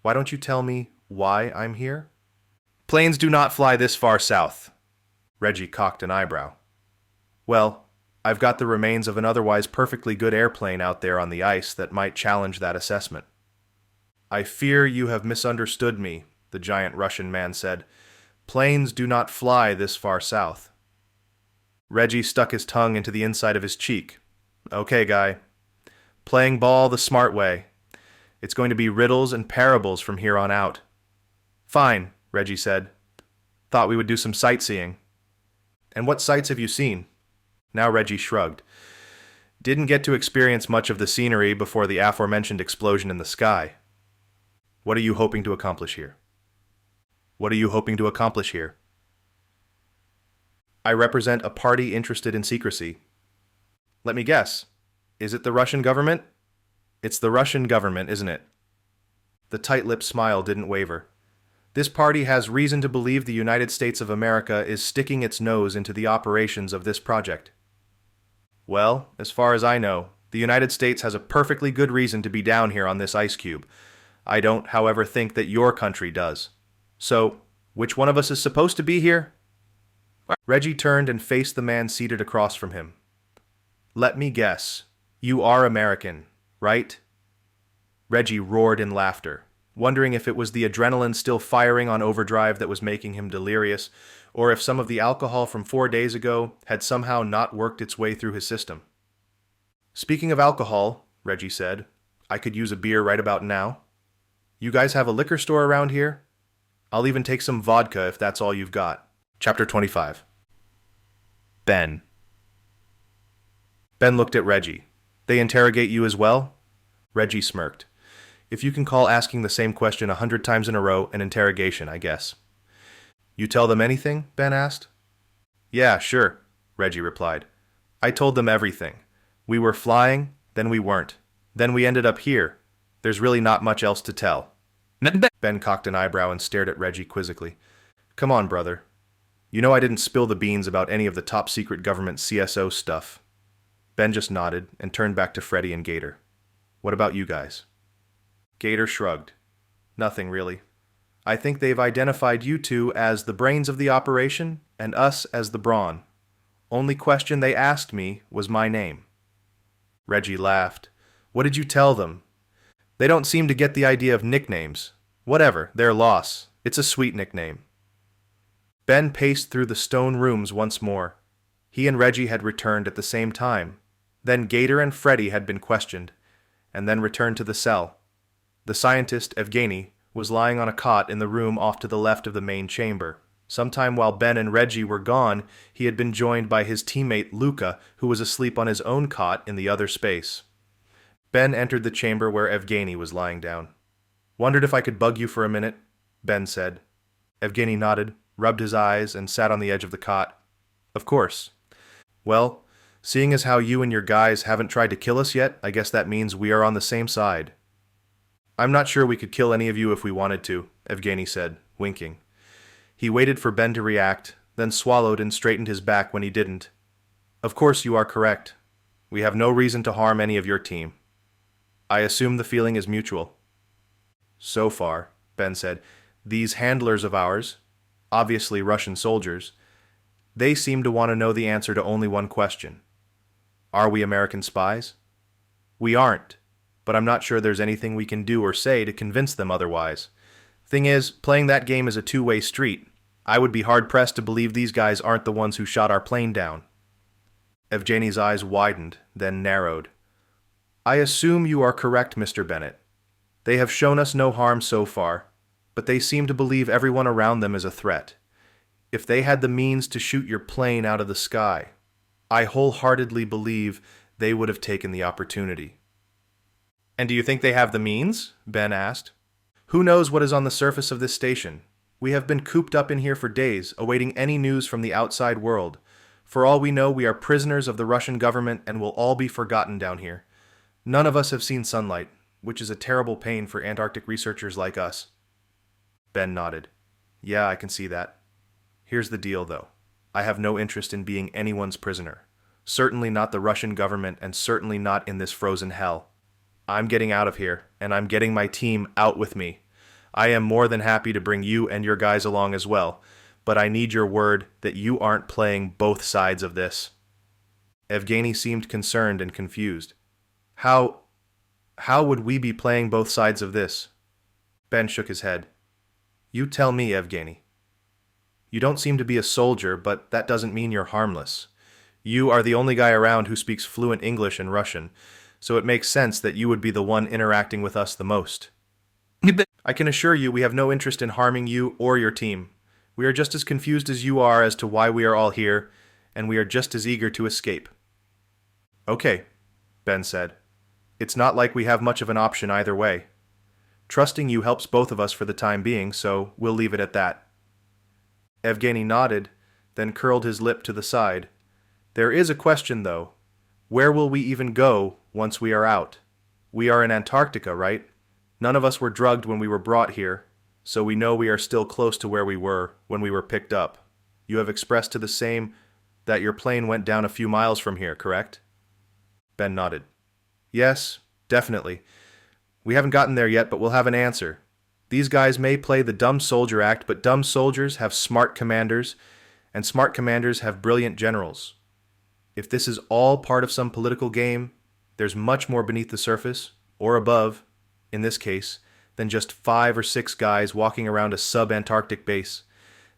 Why don't you tell me why I'm here?" "Planes do not fly this far south." Reggie cocked an eyebrow. "Well, I've got the remains of an otherwise perfectly good airplane out there on the ice that might challenge that assessment." "I fear you have misunderstood me," the giant Russian man said. "Planes do not fly this far south." Reggie stuck his tongue into the inside of his cheek. "Okay, guy. Playing ball the smart way. It's going to be riddles and parables from here on out." "Fine," Reggie said. "Thought we would do some sightseeing." "And what sights have you seen?" Now Reggie shrugged. "Didn't get to experience much of the scenery before the aforementioned explosion in the sky." "What are you hoping to accomplish here?" "What are you hoping to accomplish here?" "I represent a party interested in secrecy." "Let me guess. Is it the Russian government?" "It's the Russian government, isn't it?" The tight-lipped smile didn't waver. "This party has reason to believe the United States of America is sticking its nose into the operations of this project." "Well, as far as I know, the United States has a perfectly good reason to be down here on this ice cube. I don't, however, think that your country does. So, which one of us is supposed to be here?" Reggie turned and faced the man seated across from him. "Let me guess. You are American, right?" Reggie roared in laughter, wondering if it was the adrenaline still firing on overdrive that was making him delirious, or if some of the alcohol from 4 days ago had somehow not worked its way through his system. "Speaking of alcohol," Reggie said, "I could use a beer right about now. You guys have a liquor store around here? I'll even take some vodka if that's all you've got." Chapter 25. Ben. Ben looked at Reggie. "They interrogate you as well?" Reggie smirked. "If you can call asking the same question 100 times in a row an interrogation, I guess." "You tell them anything?" Ben asked. "Yeah, sure," Reggie replied. "I told them everything. We were flying, then we weren't. Then we ended up here. There's really not much else to tell." Ben cocked an eyebrow and stared at Reggie quizzically. "Come on, brother. You know I didn't spill the beans about any of the top-secret government CSO stuff." Ben just nodded and turned back to Freddie and Gator. "What about you guys?" Gator shrugged. "Nothing, really. I think they've identified you two as the brains of the operation and us as the brawn. Only question they asked me was my name." Reggie laughed. "What did you tell them?" "They don't seem to get the idea of nicknames. Whatever, their loss. It's a sweet nickname. Ben paced through the stone rooms once more. He and Reggie had returned at the same time. Then Gator and Freddy had been questioned, and then returned to the cell. The scientist, Evgeny, was lying on a cot in the room off to the left of the main chamber. Sometime while Ben and Reggie were gone, he had been joined by his teammate Luca, who was asleep on his own cot in the other space. Ben entered the chamber where Evgeny was lying down. "Wondered if I could bug you for a minute," Ben said. Evgeny nodded, rubbed his eyes, and sat on the edge of the cot. "Of course. Well, seeing as how you and your guys haven't tried to kill us yet, I guess that means we are on the same side." "I'm not sure we could kill any of you if we wanted to," Evgeny said, winking. He waited for Ben to react, then swallowed and straightened his back when he didn't. "Of course you are correct. We have no reason to harm any of your team. I assume the feeling is mutual." "So far," Ben said, "these handlers of ours, obviously Russian soldiers, they seem to want to know the answer to only one question. Are we American spies? We aren't, but I'm not sure there's anything we can do or say to convince them otherwise. Thing is, playing that game is a two-way street. I would be hard-pressed to believe these guys aren't the ones who shot our plane down." Evgeny's eyes widened, then narrowed. "I assume you are correct, Mr. Bennett. They have shown us no harm so far, but they seem to believe everyone around them is a threat. If they had the means to shoot your plane out of the sky, I wholeheartedly believe they would have taken the opportunity." "And do you think they have the means?" Ben asked. "Who knows what is on the surface of this station? We have been cooped up in here for days, awaiting any news from the outside world. For all we know, we are prisoners of the Russian government and will all be forgotten down here. None of us have seen sunlight, which is a terrible pain for Antarctic researchers like us." Ben nodded. "Yeah, I can see that. Here's the deal, though. I have no interest in being anyone's prisoner. Certainly not the Russian government, and certainly not in this frozen hell. I'm getting out of here, and I'm getting my team out with me. I am more than happy to bring you and your guys along as well, but I need your word that you aren't playing both sides of this." Evgeny seemed concerned and confused. How would we be playing both sides of this?" Ben shook his head. "You tell me, Evgeny. You don't seem to be a soldier, but that doesn't mean you're harmless. You are the only guy around who speaks fluent English and Russian, so it makes sense that you would be the one interacting with us the most. I can assure you we have no interest in harming you or your team. We are just as confused as you are as to why we are all here, and we are just as eager to escape." "Okay," Ben said. "It's not like we have much of an option either way. Trusting you helps both of us for the time being, so we'll leave it at that." Evgeny nodded, then curled his lip to the side. "There is a question, though. Where will we even go once we are out? We are in Antarctica, right? None of us were drugged when we were brought here, so we know we are still close to where we were when we were picked up. You have expressed to the same that your plane went down a few miles from here, correct?" Ben nodded. "Yes, definitely. We haven't gotten there yet, but we'll have an answer. These guys may play the dumb soldier act, but dumb soldiers have smart commanders, and smart commanders have brilliant generals. If this is all part of some political game, there's much more beneath the surface, or above, in this case, than just 5 or 6 guys walking around a sub-Antarctic base.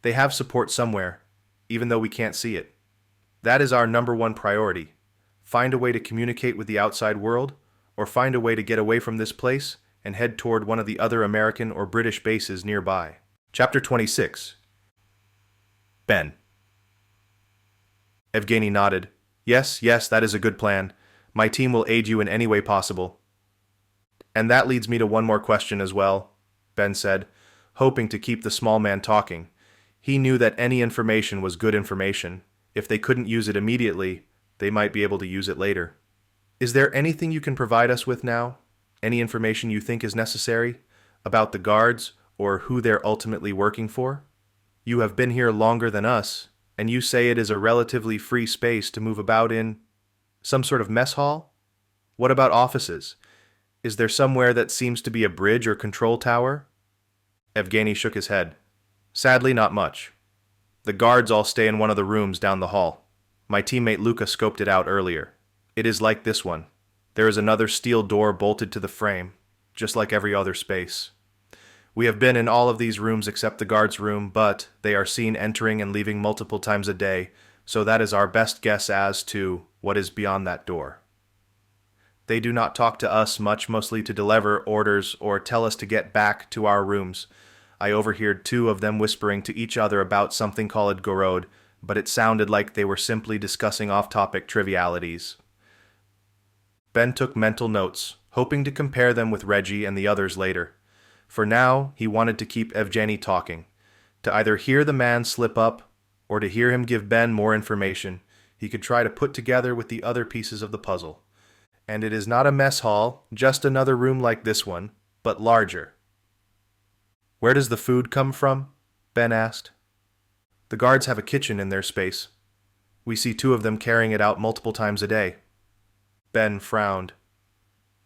They have support somewhere, even though we can't see it. That is our #1 priority. Find a way to communicate with the outside world, or find a way to get away from this place and head toward one of the other American or British bases nearby." Chapter 26. Ben. Evgeny nodded. Yes, that is a good plan. My team will aid you in any way possible." "And that leads me to one more question as well," Ben said, hoping to keep the small man talking. He knew that any information was good information. If they couldn't use it immediately, they might be able to use it later. "Is there anything you can provide us with now? Any information you think is necessary? About the guards, or who they're ultimately working for? You have been here longer than us, and you say it is a relatively free space to move about in. Some sort of mess hall? What about offices? Is there somewhere that seems to be a bridge or control tower?" Evgeny shook his head. "Sadly, not much. The guards all stay in one of the rooms down the hall. My teammate Luca scoped it out earlier. It is like this one. There is another steel door bolted to the frame, just like every other space. We have been in all of these rooms except the guard's room, but they are seen entering and leaving multiple times a day, so that is our best guess as to what is beyond that door. They do not talk to us much, mostly to deliver orders or tell us to get back to our rooms. I overheard two of them whispering to each other about something called Gorod, but it sounded like they were simply discussing off-topic trivialities. Ben took mental notes, hoping to compare them with Reggie and the others later. For now, he wanted to keep Evgeny talking. To either hear the man slip up, or to hear him give Ben more information, he could try to put together with the other pieces of the puzzle. And it is not a mess hall, just another room like this one, but larger. Where does the food come from? Ben asked. The guards have a kitchen in their space. We see two of them carrying it out multiple times a day. Ben frowned.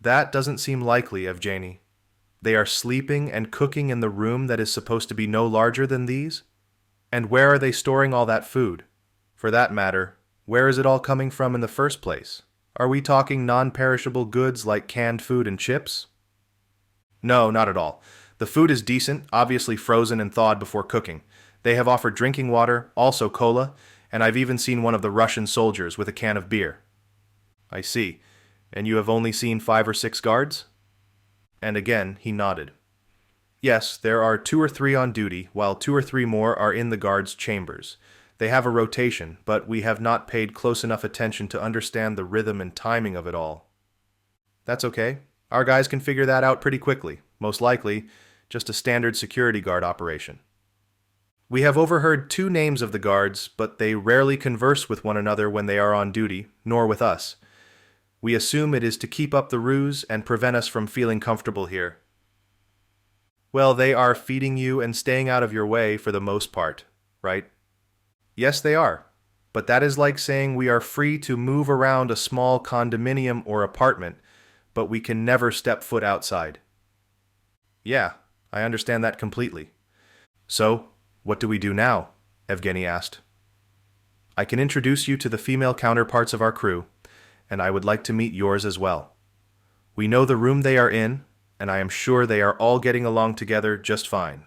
That doesn't seem likely, Evgeny. They are sleeping and cooking in the room that is supposed to be no larger than these? And where are they storing all that food? For that matter, where is it all coming from in the first place? Are we talking non-perishable goods like canned food and chips? No, not at all. The food is decent, obviously frozen and thawed before cooking. They have offered drinking water, also cola, and I've even seen one of the Russian soldiers with a can of beer. I see. And you have only seen 5 or 6 guards? And again, he nodded. Yes, there are 2 or 3 on duty, while 2 or 3 more are in the guards' chambers. They have a rotation, but we have not paid close enough attention to understand the rhythm and timing of it all. That's okay. Our guys can figure that out pretty quickly. Most likely, just a standard security guard operation. We have overheard 2 names of the guards, but they rarely converse with one another when they are on duty, nor with us. We assume it is to keep up the ruse and prevent us from feeling comfortable here. Well, they are feeding you and staying out of your way for the most part, right? Yes, they are. But that is like saying we are free to move around a small condominium or apartment, but we can never step foot outside. Yeah, I understand that completely. So, what do we do now? Evgeny asked. I can introduce you to the female counterparts of our crew, and I would like to meet yours as well. We know the room they are in, and I am sure they are all getting along together just fine.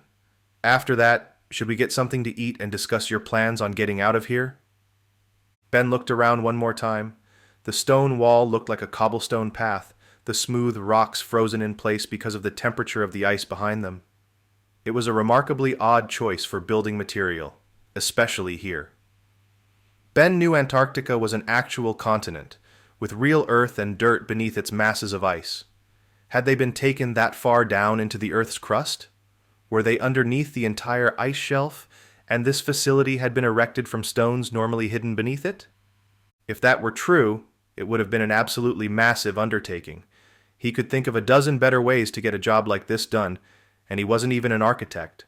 After that, should we get something to eat and discuss your plans on getting out of here? Ben looked around one more time. The stone wall looked like a cobblestone path, the smooth rocks frozen in place because of the temperature of the ice behind them. It was a remarkably odd choice for building material, especially here. Ben knew Antarctica was an actual continent, with real earth and dirt beneath its masses of ice. Had they been taken that far down into the Earth's crust? Were they underneath the entire ice shelf, and this facility had been erected from stones normally hidden beneath it? If that were true, it would have been an absolutely massive undertaking. He could think of a dozen better ways to get a job like this done, and he wasn't even an architect.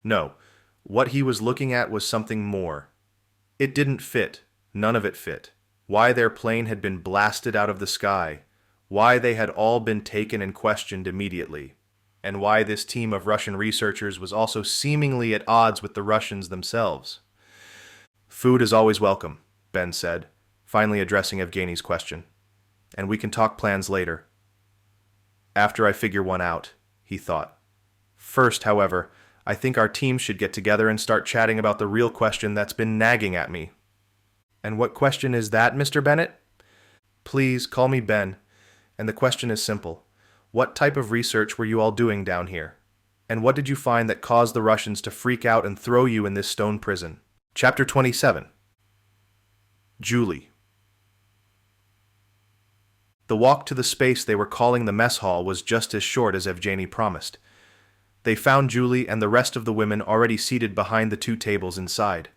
No, what he was looking at was something more. It didn't fit. None of it fit. Why their plane had been blasted out of the sky, why they had all been taken and questioned immediately, and why this team of Russian researchers was also seemingly at odds with the Russians themselves. Food is always welcome, Ben said, finally addressing Evgeny's question. And we can talk plans later. After I figure one out, he thought. First, however, I think our team should get together and start chatting about the real question that's been nagging at me. And what question is that, Mr. Bennett? Please, call me Ben. And the question is simple. What type of research were you all doing down here? And what did you find that caused the Russians to freak out and throw you in this stone prison? Chapter 27. Julie. The walk to the space they were calling the mess hall was just as short as Evgeny promised. They found Julie and the rest of the women already seated behind the 2 tables inside.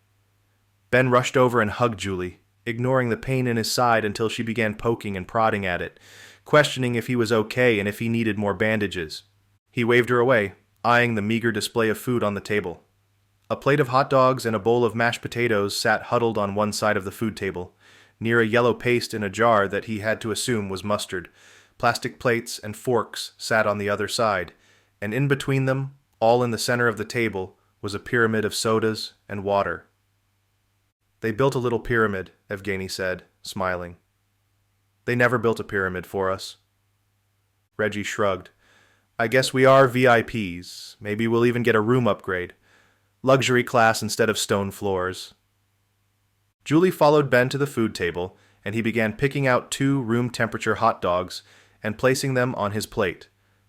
Ben rushed over and hugged Julie, ignoring the pain in his side until she began poking and prodding at it, questioning if he was okay and if he needed more bandages. He waved her away, eyeing the meager display of food on the table. A plate of hot dogs and a bowl of mashed potatoes sat huddled on one side of the food table, near a yellow paste in a jar that he had to assume was mustard. Plastic plates and forks sat on the other side, and in between them, all in the center of the table, was a pyramid of sodas and water. They built a little pyramid, Evgeny said, smiling. They never built a pyramid for us. Reggie shrugged. I guess we are VIPs. Maybe we'll even get a room upgrade. Luxury class instead of stone floors. Julie followed Ben to the food table, and he began picking out 2 room-temperature hot dogs and placing them on his plate.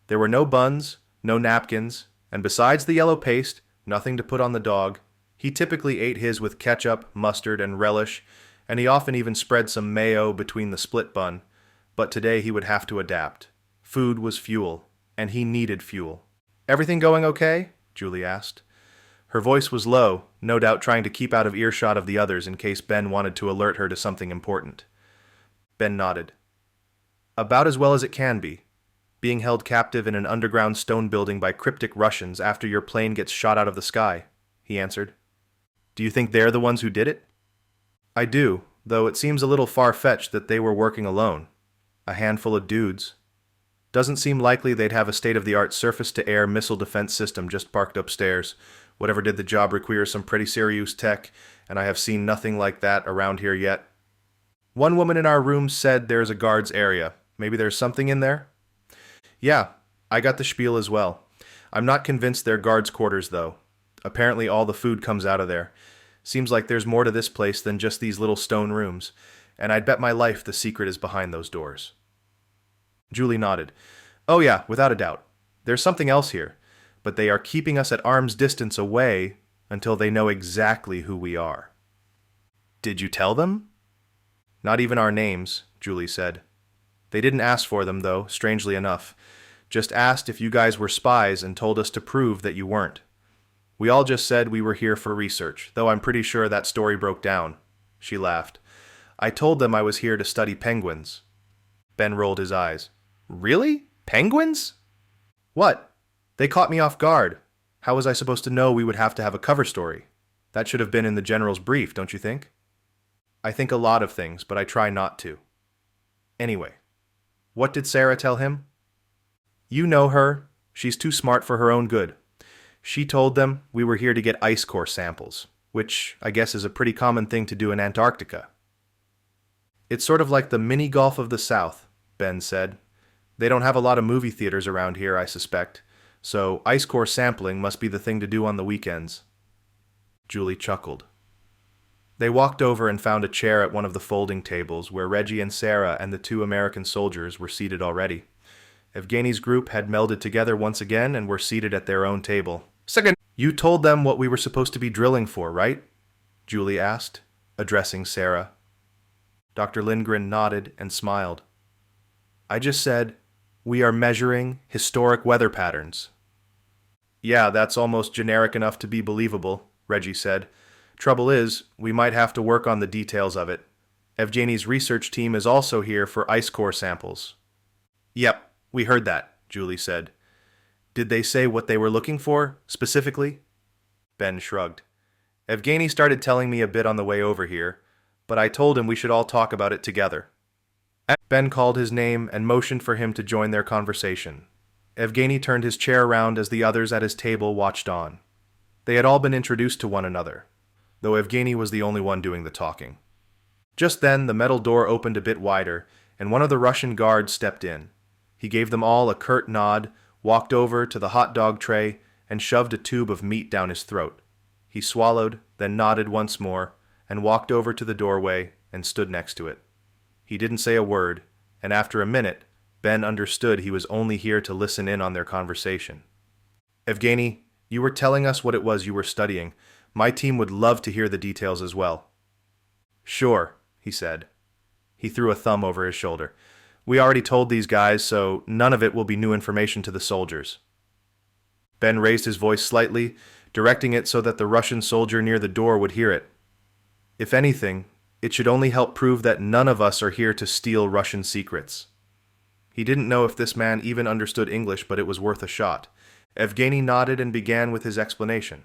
There were no buns, no napkins, and besides the yellow paste, nothing to put on the dog. He typically ate his with ketchup, mustard, and relish, and he often even spread some mayo between the split bun. But today he would have to adapt. Food was fuel, and he needed fuel. "Everything going okay?" Julie asked. Her voice was low, no doubt trying to keep out of earshot of the others in case Ben wanted to alert her to something important. Ben nodded. "About as well as it can be. Being held captive in an underground stone building by cryptic Russians after your plane gets shot out of the sky," he answered. "Do you think they're the ones who did it?" "I do, though it seems a little far-fetched that they were working alone. A handful of dudes. Doesn't seem likely they'd have a state-of-the-art surface-to-air missile defense system just parked upstairs. Whatever did the job requires some pretty serious tech, and I have seen nothing like that around here yet. One woman in our room said there's a guard's area. Maybe there's something in there?" "Yeah, I got the spiel as well. I'm not convinced they're guards' quarters, though. Apparently all the food comes out of there. Seems like there's more to this place than just these little stone rooms, and I'd bet my life the secret is behind those doors." Julie nodded. "Oh yeah, without a doubt. There's something else here, but they are keeping us at arm's distance away until they know exactly who we are." "Did you tell them?" "Not even our names," Julie said. "They didn't ask for them, though, strangely enough. Just asked if you guys were spies and told us to prove that you weren't. We all just said we were here for research, though I'm pretty sure that story broke down." She laughed. "I told them I was here to study penguins." Ben rolled his eyes. "Really? Penguins?" "What? They caught me off guard. How was I supposed to know we would have to have a cover story? That should have been in the general's brief, don't you think?" "I think a lot of things, but I try not to. Anyway, what did Sarah tell him?" "You know her. She's too smart for her own good. She told them we were here to get ice core samples, which I guess is a pretty common thing to do in Antarctica." "It's sort of like the mini-golf of the South," Ben said. "They don't have a lot of movie theaters around here, I suspect, so ice core sampling must be the thing to do on the weekends." Julie chuckled. They walked over and found a chair at one of the folding tables where Reggie and Sarah and the 2 American soldiers were seated already. Evgeny's group had melded together once again and were seated at their own table. "Second, you told them what we were supposed to be drilling for, right?" Julie asked, addressing Sarah. Dr. Lindgren nodded and smiled. "I just said, we are measuring historic weather patterns." "Yeah, that's almost generic enough to be believable," Reggie said. "Trouble is, we might have to work on the details of it. Evgeny's research team is also here for ice core samples." "Yep, we heard that," Julie said. "Did they say what they were looking for, specifically?" Ben shrugged. "Evgeny started telling me a bit on the way over here, but I told him we should all talk about it together." Ben called his name and motioned for him to join their conversation. Evgeny turned his chair around as the others at his table watched on. They had all been introduced to one another, though Evgeny was the only one doing the talking. Just then, the metal door opened a bit wider, and one of the Russian guards stepped in. He gave them all a curt nod, walked over to the hot dog tray, and shoved a tube of meat down his throat. He swallowed, then nodded once more, and walked over to the doorway and stood next to it. He didn't say a word, and after a minute, Ben understood he was only here to listen in on their conversation. "Evgeny, you were telling us what it was you were studying. My team would love to hear the details as well." "Sure," he said. He threw a thumb over his shoulder. "We already told these guys, so none of it will be new information to the soldiers." Ben raised his voice slightly, directing it so that the Russian soldier near the door would hear it. "If anything, it should only help prove that none of us are here to steal Russian secrets." He didn't know if this man even understood English, but it was worth a shot. Evgeny nodded and began with his explanation.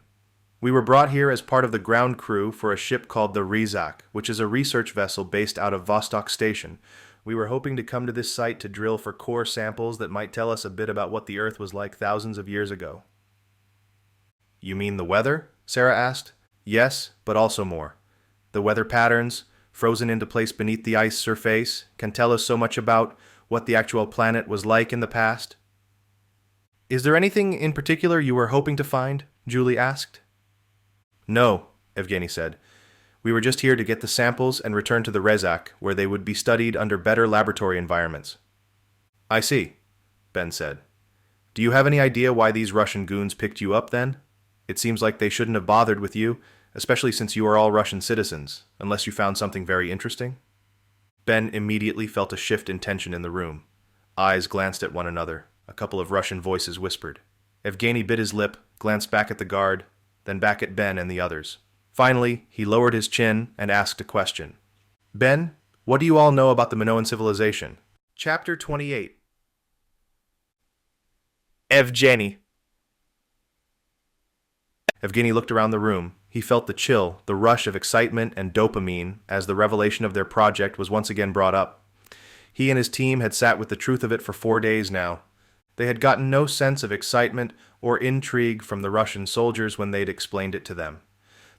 "We were brought here as part of the ground crew for a ship called the Rizak, which is a research vessel based out of Vostok Station. We were hoping to come to this site to drill for core samples that might tell us a bit about what the Earth was like thousands of years ago." "You mean the weather?" Sarah asked. "Yes, but also more. The weather patterns, frozen into place beneath the ice surface, can tell us so much about what the actual planet was like in the past." Is there anything in particular you were hoping to find? Julie asked. No, Evgeny said. We were just here to get the samples and return to the Rezak, where they would be studied under better laboratory environments. I see, Ben said. Do you have any idea why these Russian goons picked you up then? It seems like they shouldn't have bothered with you, especially since you are all Russian citizens, unless you found something very interesting. Ben immediately felt a shift in tension in the room. Eyes glanced at one another. A couple of Russian voices whispered. Evgeny bit his lip, glanced back at the guard, then back at Ben and the others. Finally, he lowered his chin and asked a question. Ben, what do you all know about the Minoan civilization? Chapter 28. Evgeny. Evgeny looked around the room. He felt the chill, the rush of excitement and dopamine as the revelation of their project was once again brought up. He and his team had sat with the truth of it for 4 days now. They had gotten no sense of excitement or intrigue from the Russian soldiers when they'd explained it to them.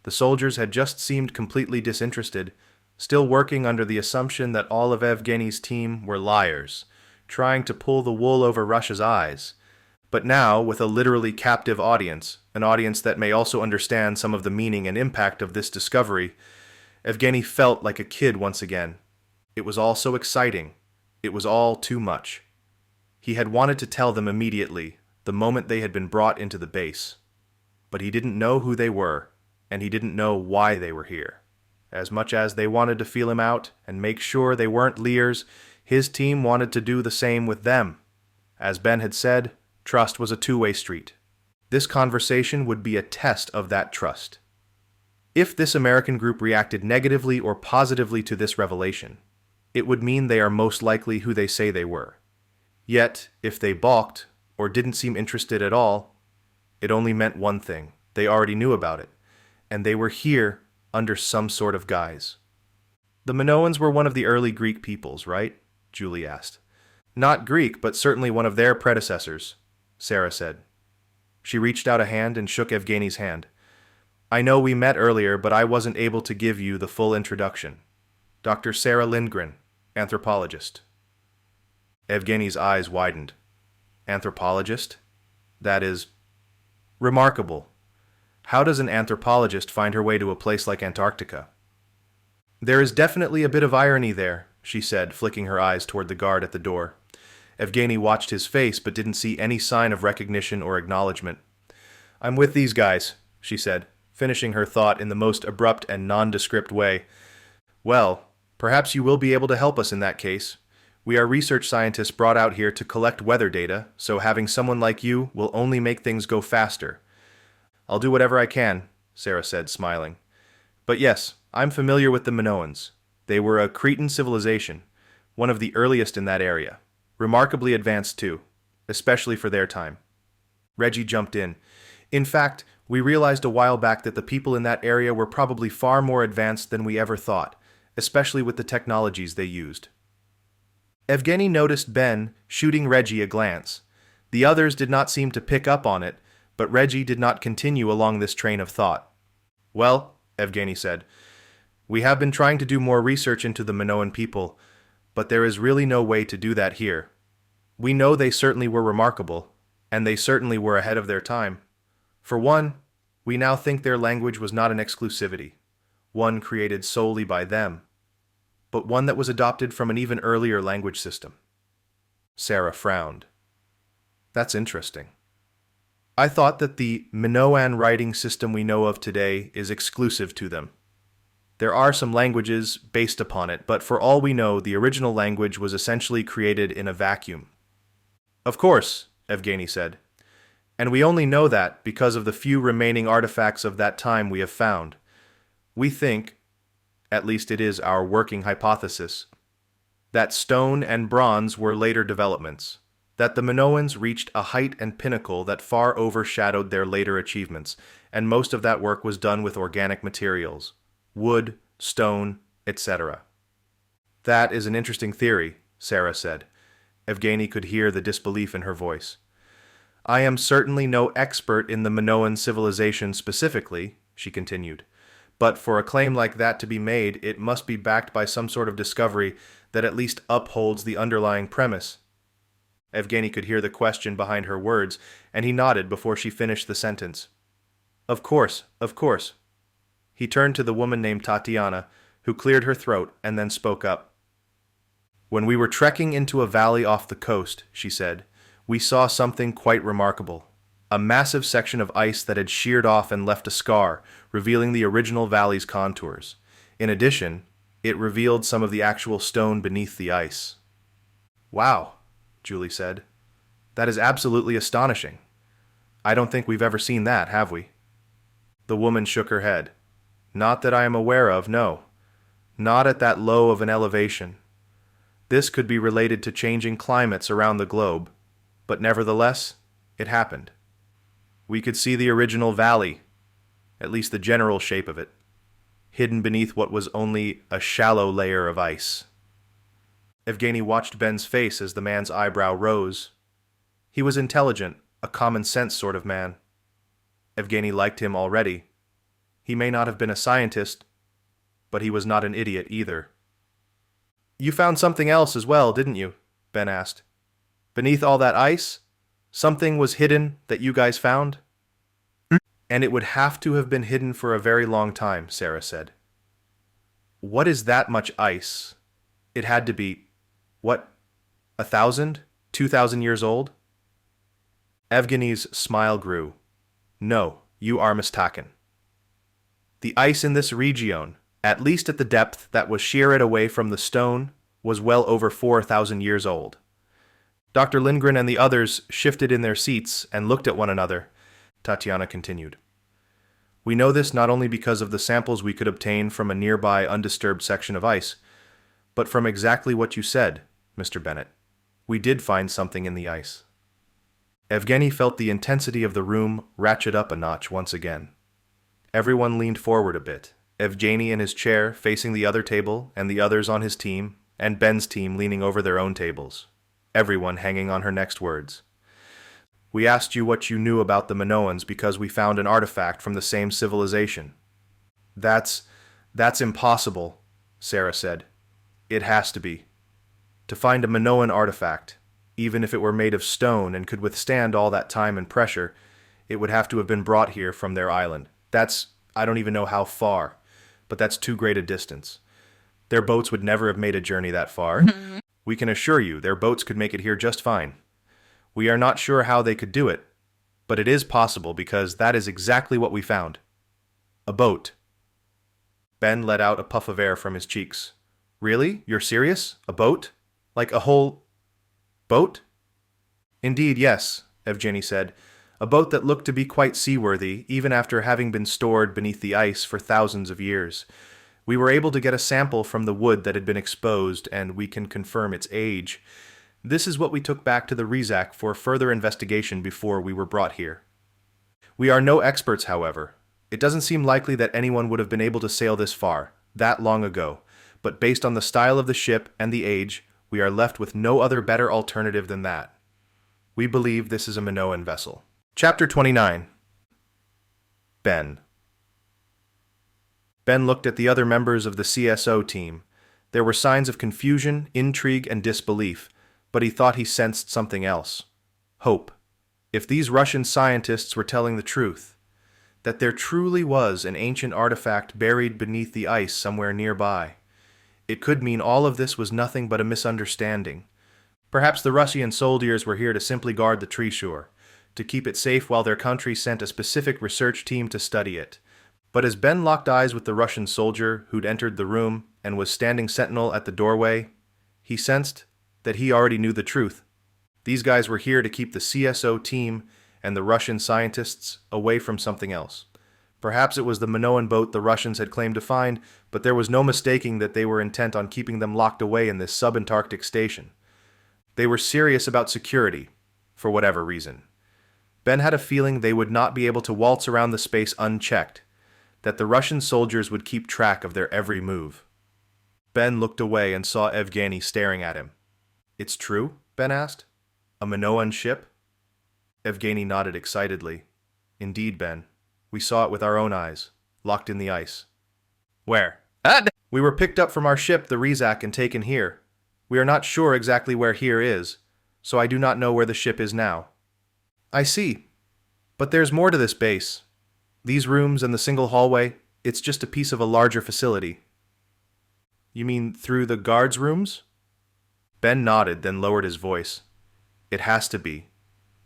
The soldiers had just seemed completely disinterested, still working under the assumption that all of Evgeny's team were liars, trying to pull the wool over Russia's eyes. But now, with a literally captive audience, an audience that may also understand some of the meaning and impact of this discovery, Evgeny felt like a kid once again. It was all so exciting. It was all too much. He had wanted to tell them immediately, the moment they had been brought into the base. But he didn't know who they were, and he didn't know why they were here. As much as they wanted to feel him out and make sure they weren't liars, his team wanted to do the same with them. As Ben had said, trust was a two-way street. This conversation would be a test of that trust. If this American group reacted negatively or positively to this revelation, it would mean they are most likely who they say they were. Yet, if they balked or didn't seem interested at all, it only meant one thing. They already knew about it, and they were here under some sort of guise. The Minoans were one of the early Greek peoples, right? Julie asked. Not Greek, but certainly one of their predecessors, Sarah said. She reached out a hand and shook Evgeny's hand. I know we met earlier, but I wasn't able to give you the full introduction. Dr. Sarah Lindgren, anthropologist. Evgeny's eyes widened. Anthropologist? That is remarkable. How does an anthropologist find her way to a place like Antarctica? There is definitely a bit of irony there, she said, flicking her eyes toward the guard at the door. Evgeny watched his face but didn't see any sign of recognition or acknowledgement. I'm with these guys, she said, finishing her thought in the most abrupt and nondescript way. Well, perhaps you will be able to help us in that case. We are research scientists brought out here to collect weather data, so having someone like you will only make things go faster. I'll do whatever I can, Sarah said, smiling. But yes, I'm familiar with the Minoans. They were a Cretan civilization, one of the earliest in that area. Remarkably advanced too, especially for their time. Reggie jumped in. In fact, we realized a while back that the people in that area were probably far more advanced than we ever thought, especially with the technologies they used. Evgeny noticed Ben shooting Reggie a glance. The others did not seem to pick up on it, but Reggie did not continue along this train of thought. Well, Evgeny said, we have been trying to do more research into the Minoan people, but there is really no way to do that here. We know they certainly were remarkable, and they certainly were ahead of their time. For one, we now think their language was not an exclusivity, one created solely by them, but one that was adopted from an even earlier language system. Sarah frowned. That's interesting. I thought that the Minoan writing system we know of today is exclusive to them. There are some languages based upon it, but for all we know, the original language was essentially created in a vacuum. Of course, Evgeny said. And we only know that because of the few remaining artifacts of that time we have found. We think, at least it is our working hypothesis, that stone and bronze were later developments, that the Minoans reached a height and pinnacle that far overshadowed their later achievements, and most of that work was done with organic materials, wood, stone, etc. That is an interesting theory, Sarah said. Evgeny could hear the disbelief in her voice. I am certainly no expert in the Minoan civilization specifically, she continued, but for a claim like that to be made, it must be backed by some sort of discovery that at least upholds the underlying premise. Evgeny could hear the question behind her words, and he nodded before she finished the sentence. Of course, of course. He turned to the woman named Tatiana, who cleared her throat and then spoke up. When we were trekking into a valley off the coast, she said, we saw something quite remarkable. A massive section of ice that had sheared off and left a scar, revealing the original valley's contours. In addition, it revealed some of the actual stone beneath the ice. Wow, Julie said. That is absolutely astonishing. I don't think we've ever seen that, have we? The woman shook her head. Not that I am aware of, no. Not at that low of an elevation. This could be related to changing climates around the globe, but nevertheless, it happened. We could see the original valley, at least the general shape of it, hidden beneath what was only a shallow layer of ice. Evgeny watched Ben's face as the man's eyebrow rose. He was intelligent, a common-sense sort of man. Evgeny liked him already. He may not have been a scientist, but he was not an idiot either. You found something else as well, didn't you? Ben asked. Beneath all that ice, something was hidden that you guys found? And it would have to have been hidden for a very long time, Sarah said. What is that much ice? It had to be, what, 1,000, 2,000 years old? Evgeny's smile grew. No, you are mistaken. The ice in this region, at least at the depth that was sheared away from the stone, was well over 4,000 years old. Dr. Lindgren and the others shifted in their seats and looked at one another. Tatiana continued. We know this not only because of the samples we could obtain from a nearby undisturbed section of ice, but from exactly what you said, Mr. Bennett. We did find something in the ice. Evgeny felt the intensity of the room ratchet up a notch once again. Everyone leaned forward a bit, Evgeny in his chair facing the other table and the others on his team, and Ben's team leaning over their own tables. Everyone hanging on her next words. We asked you what you knew about the Minoans because we found an artifact from the same civilization. That's impossible, Sarah said. It has to be. To find a Minoan artifact, even if it were made of stone and could withstand all that time and pressure, it would have to have been brought here from their island. I don't even know how far, but that's too great a distance. Their boats would never have made a journey that far. We can assure you their boats could make it here just fine. We are not sure how they could do it, but it is possible because that is exactly what we found. A boat. Ben let out a puff of air from his cheeks. Really? You're serious? A boat? Like a whole boat? Indeed, yes, Evgeny said. A boat that looked to be quite seaworthy, even after having been stored beneath the ice for thousands of years. We were able to get a sample from the wood that had been exposed, and we can confirm its age. This is what we took back to the Rizak for further investigation before we were brought here. We are no experts, however. It doesn't seem likely that anyone would have been able to sail this far, that long ago, but based on the style of the ship and the age, we are left with no other better alternative than that. We believe this is a Minoan vessel. Chapter 29. Ben. Ben looked at the other members of the CSO team. There were signs of confusion, intrigue, and disbelief, but he thought he sensed something else. Hope. If these Russian scientists were telling the truth, that there truly was an ancient artifact buried beneath the ice somewhere nearby, it could mean all of this was nothing but a misunderstanding. Perhaps the Russian soldiers were here to simply guard the treasure, to keep it safe while their country sent a specific research team to study it. But as Ben locked eyes with the Russian soldier who'd entered the room and was standing sentinel at the doorway, he sensed that he already knew the truth. These guys were here to keep the CSO team and the Russian scientists away from something else. Perhaps it was the Minoan boat the Russians had claimed to find, but there was no mistaking that they were intent on keeping them locked away in this sub-Antarctic station. They were serious about security, for whatever reason. Ben had a feeling they would not be able to waltz around the space unchecked, that the Russian soldiers would keep track of their every move. Ben looked away and saw Evgeny staring at him. It's true? Ben asked. A Minoan ship? Evgeny nodded excitedly. Indeed, Ben. We saw it with our own eyes, locked in the ice. Where? We were picked up from our ship, the Rizak, and taken here. We are not sure exactly where here is, so I do not know where the ship is now. I see. But there's more to this base. These rooms and the single hallway, it's just a piece of a larger facility. You mean through the guards' rooms? Ben nodded, then lowered his voice. It has to be.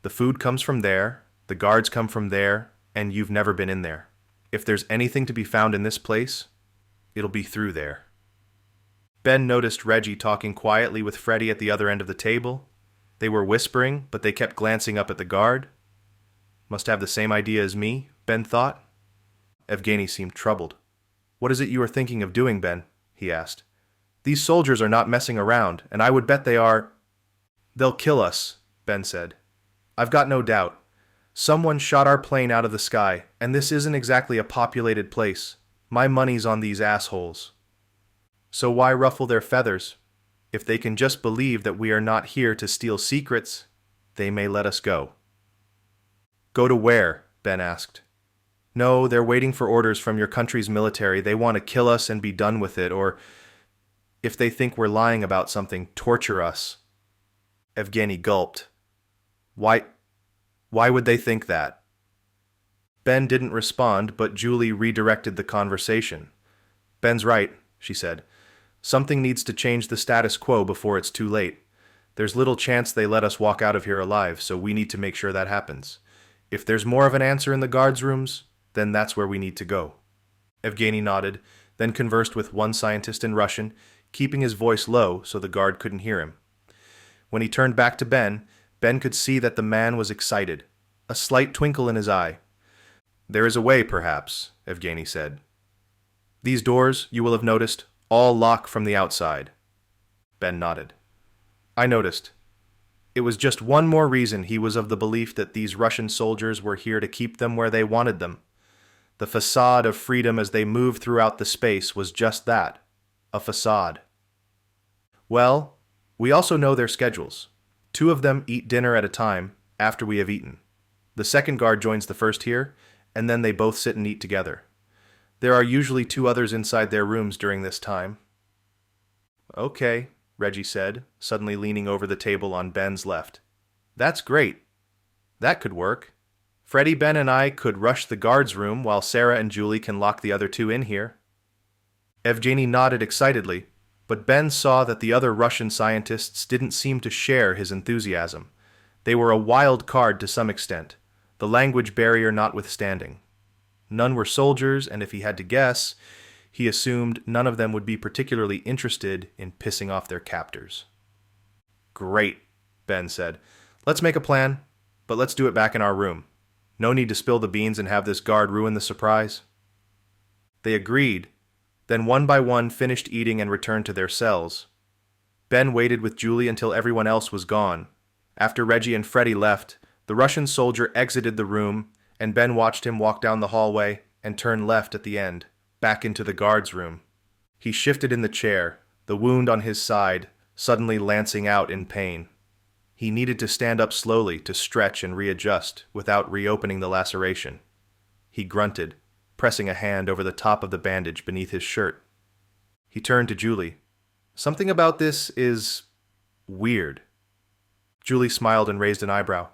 The food comes from there, the guards come from there, and you've never been in there. If there's anything to be found in this place, it'll be through there. Ben noticed Reggie talking quietly with Freddy at the other end of the table. They were whispering, but they kept glancing up at the guard. Must have the same idea as me, Ben thought. Evgeny seemed troubled. What is it you are thinking of doing, Ben? He asked. These soldiers are not messing around, and I would bet they are. They'll kill us, Ben said. I've got no doubt. Someone shot our plane out of the sky, and this isn't exactly a populated place. My money's on these assholes. So why ruffle their feathers? If they can just believe that we are not here to steal secrets, they may let us go. Go to where? Ben asked. No, they're waiting for orders from your country's military. They want to kill us and be done with it, or if they think we're lying about something, torture us. Evgeny gulped. Why would they think that? Ben didn't respond, but Julie redirected the conversation. Ben's right, she said. Something needs to change the status quo before it's too late. There's little chance they let us walk out of here alive, so we need to make sure that happens. If there's more of an answer in the guards' rooms, then that's where we need to go. Evgeny nodded, then conversed with one scientist in Russian, keeping his voice low so the guard couldn't hear him. When he turned back to Ben, Ben could see that the man was excited, a slight twinkle in his eye. There is a way, perhaps, Evgeny said. These doors, you will have noticed, all lock from the outside. Ben nodded. I noticed. It was just one more reason he was of the belief that these Russian soldiers were here to keep them where they wanted them. The facade of freedom as they moved throughout the space was just that, a facade. Well, we also know their schedules. 2 of them eat dinner at a time after we have eaten. The second guard joins the first here, and then they both sit and eat together. There are usually 2 others inside their rooms during this time. Okay, Reggie said, suddenly leaning over the table on Ben's left. That's great. That could work. Freddy, Ben, and I could rush the guard's room while Sarah and Julie can lock the other 2 in here. Evgeny nodded excitedly, but Ben saw that the other Russian scientists didn't seem to share his enthusiasm. They were a wild card to some extent, the language barrier notwithstanding. None were soldiers, and if he had to guess, he assumed none of them would be particularly interested in pissing off their captors. Great, Ben said. Let's make a plan, but let's do it back in our room. No need to spill the beans and have this guard ruin the surprise. They agreed, then one by one finished eating and returned to their cells. Ben waited with Julie until everyone else was gone. After Reggie and Freddy left, the Russian soldier exited the room, and Ben watched him walk down the hallway and turn left at the end, back into the guard's room. He shifted in the chair, the wound on his side suddenly lancing out in pain. He needed to stand up slowly to stretch and readjust without reopening the laceration. He grunted, pressing a hand over the top of the bandage beneath his shirt. He turned to Julie. Something about this is weird. Julie smiled and raised an eyebrow.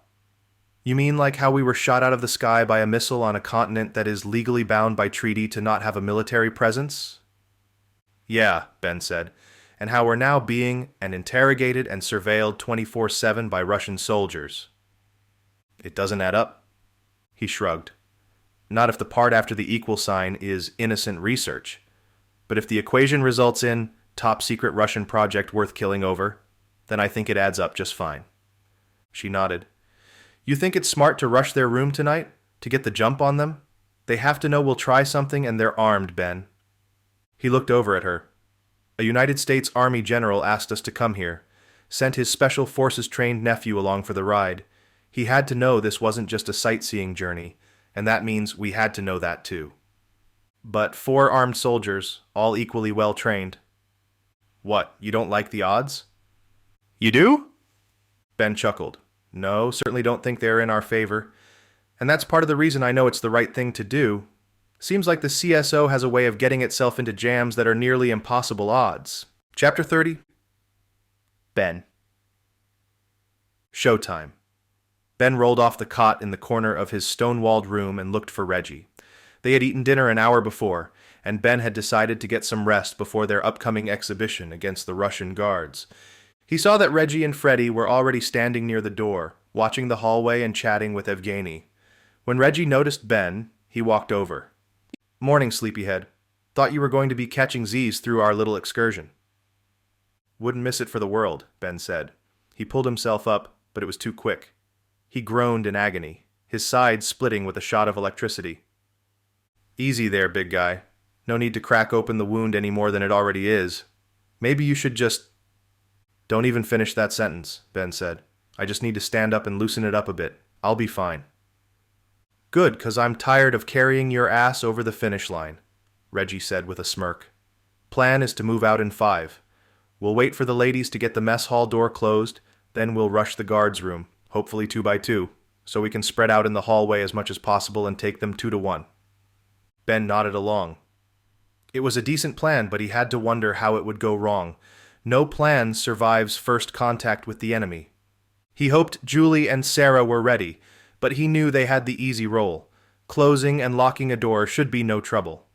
You mean like how we were shot out of the sky by a missile on a continent that is legally bound by treaty to not have a military presence? Yeah, Ben said, and how we're now being interrogated and surveilled 24/7 by Russian soldiers. It doesn't add up. He shrugged. Not if the part after the equal sign is innocent research. But if the equation results in top secret Russian project worth killing over, then I think it adds up just fine. She nodded. You think it's smart to rush their room tonight? To get the jump on them? They have to know we'll try something and they're armed, Ben. He looked over at her. A United States Army general asked us to come here, sent his special forces trained nephew along for the ride. He had to know this wasn't just a sightseeing journey, and that means we had to know that too. But 4 armed soldiers, all equally well trained. What, you don't like the odds? You do? Ben chuckled. No, certainly don't think they're in our favor. And that's part of the reason I know it's the right thing to do. Seems like the CSO has a way of getting itself into jams that are nearly impossible odds. Chapter 30. Ben. Showtime. Ben rolled off the cot in the corner of his stone-walled room and looked for Reggie. They had eaten dinner an hour before, and Ben had decided to get some rest before their upcoming exhibition against the Russian guards. He saw that Reggie and Freddie were already standing near the door, watching the hallway and chatting with Evgeny. When Reggie noticed Ben, he walked over. "Morning, sleepyhead. Thought you were going to be catching Z's through our little excursion." "Wouldn't miss it for the world," Ben said. He pulled himself up, but it was too quick. He groaned in agony, his side splitting with a shot of electricity. "Easy there, big guy. No need to crack open the wound any more than it already is. Maybe you should just—" "Don't even finish that sentence," Ben said. "I just need to stand up and loosen it up a bit. I'll be fine." "Good, 'cause I'm tired of carrying your ass over the finish line," Reggie said with a smirk. "Plan is to move out in 5. We'll wait for the ladies to get the mess hall door closed, then we'll rush the guards' room, hopefully 2 by 2, so we can spread out in the hallway as much as possible and take them 2 to 1. Ben nodded along. It was a decent plan, but he had to wonder how it would go wrong. No plan survives first contact with the enemy. He hoped Julie and Sarah were ready, but he knew they had the easy role. Closing and locking a door should be no trouble.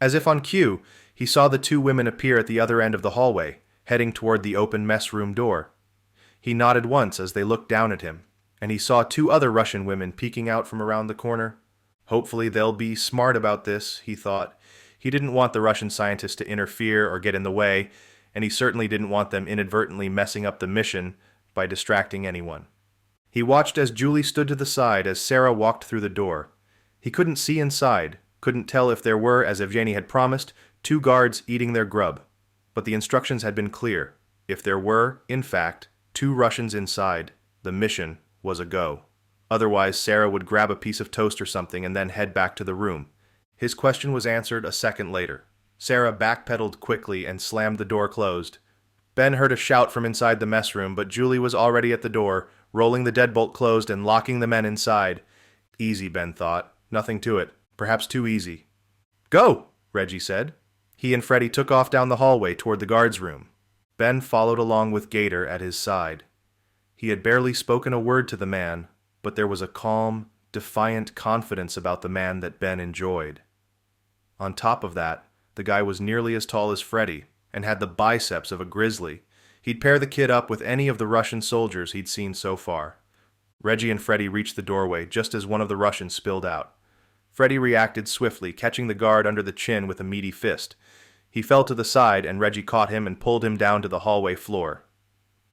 As if on cue, he saw the 2 women appear at the other end of the hallway, heading toward the open mess room door. He nodded once as they looked down at him, and he saw 2 other Russian women peeking out from around the corner. Hopefully they'll be smart about this, he thought. He didn't want the Russian scientists to interfere or get in the way, and he certainly didn't want them inadvertently messing up the mission by distracting anyone. He watched as Julie stood to the side as Sarah walked through the door. He couldn't see inside, couldn't tell if there were, as Evgeny had promised, 2 guards eating their grub. But the instructions had been clear. If there were, in fact, 2 Russians inside, the mission was a go. Otherwise, Sarah would grab a piece of toast or something and then head back to the room. His question was answered a second later. Sarah backpedaled quickly and slammed the door closed. Ben heard a shout from inside the mess room, but Julie was already at the door, rolling the deadbolt closed and locking the men inside. Easy, Ben thought. Nothing to it. Perhaps too easy. "Go!" Reggie said. He and Freddie took off down the hallway toward the guards' room. Ben followed along with Gator at his side. He had barely spoken a word to the man, but there was a calm, defiant confidence about the man that Ben enjoyed. On top of that, the guy was nearly as tall as Freddie and had the biceps of a grizzly. He'd pair the kid up with any of the Russian soldiers he'd seen so far. Reggie and Freddie reached the doorway just as one of the Russians spilled out. Freddie reacted swiftly, catching the guard under the chin with a meaty fist. He fell to the side, and Reggie caught him and pulled him down to the hallway floor.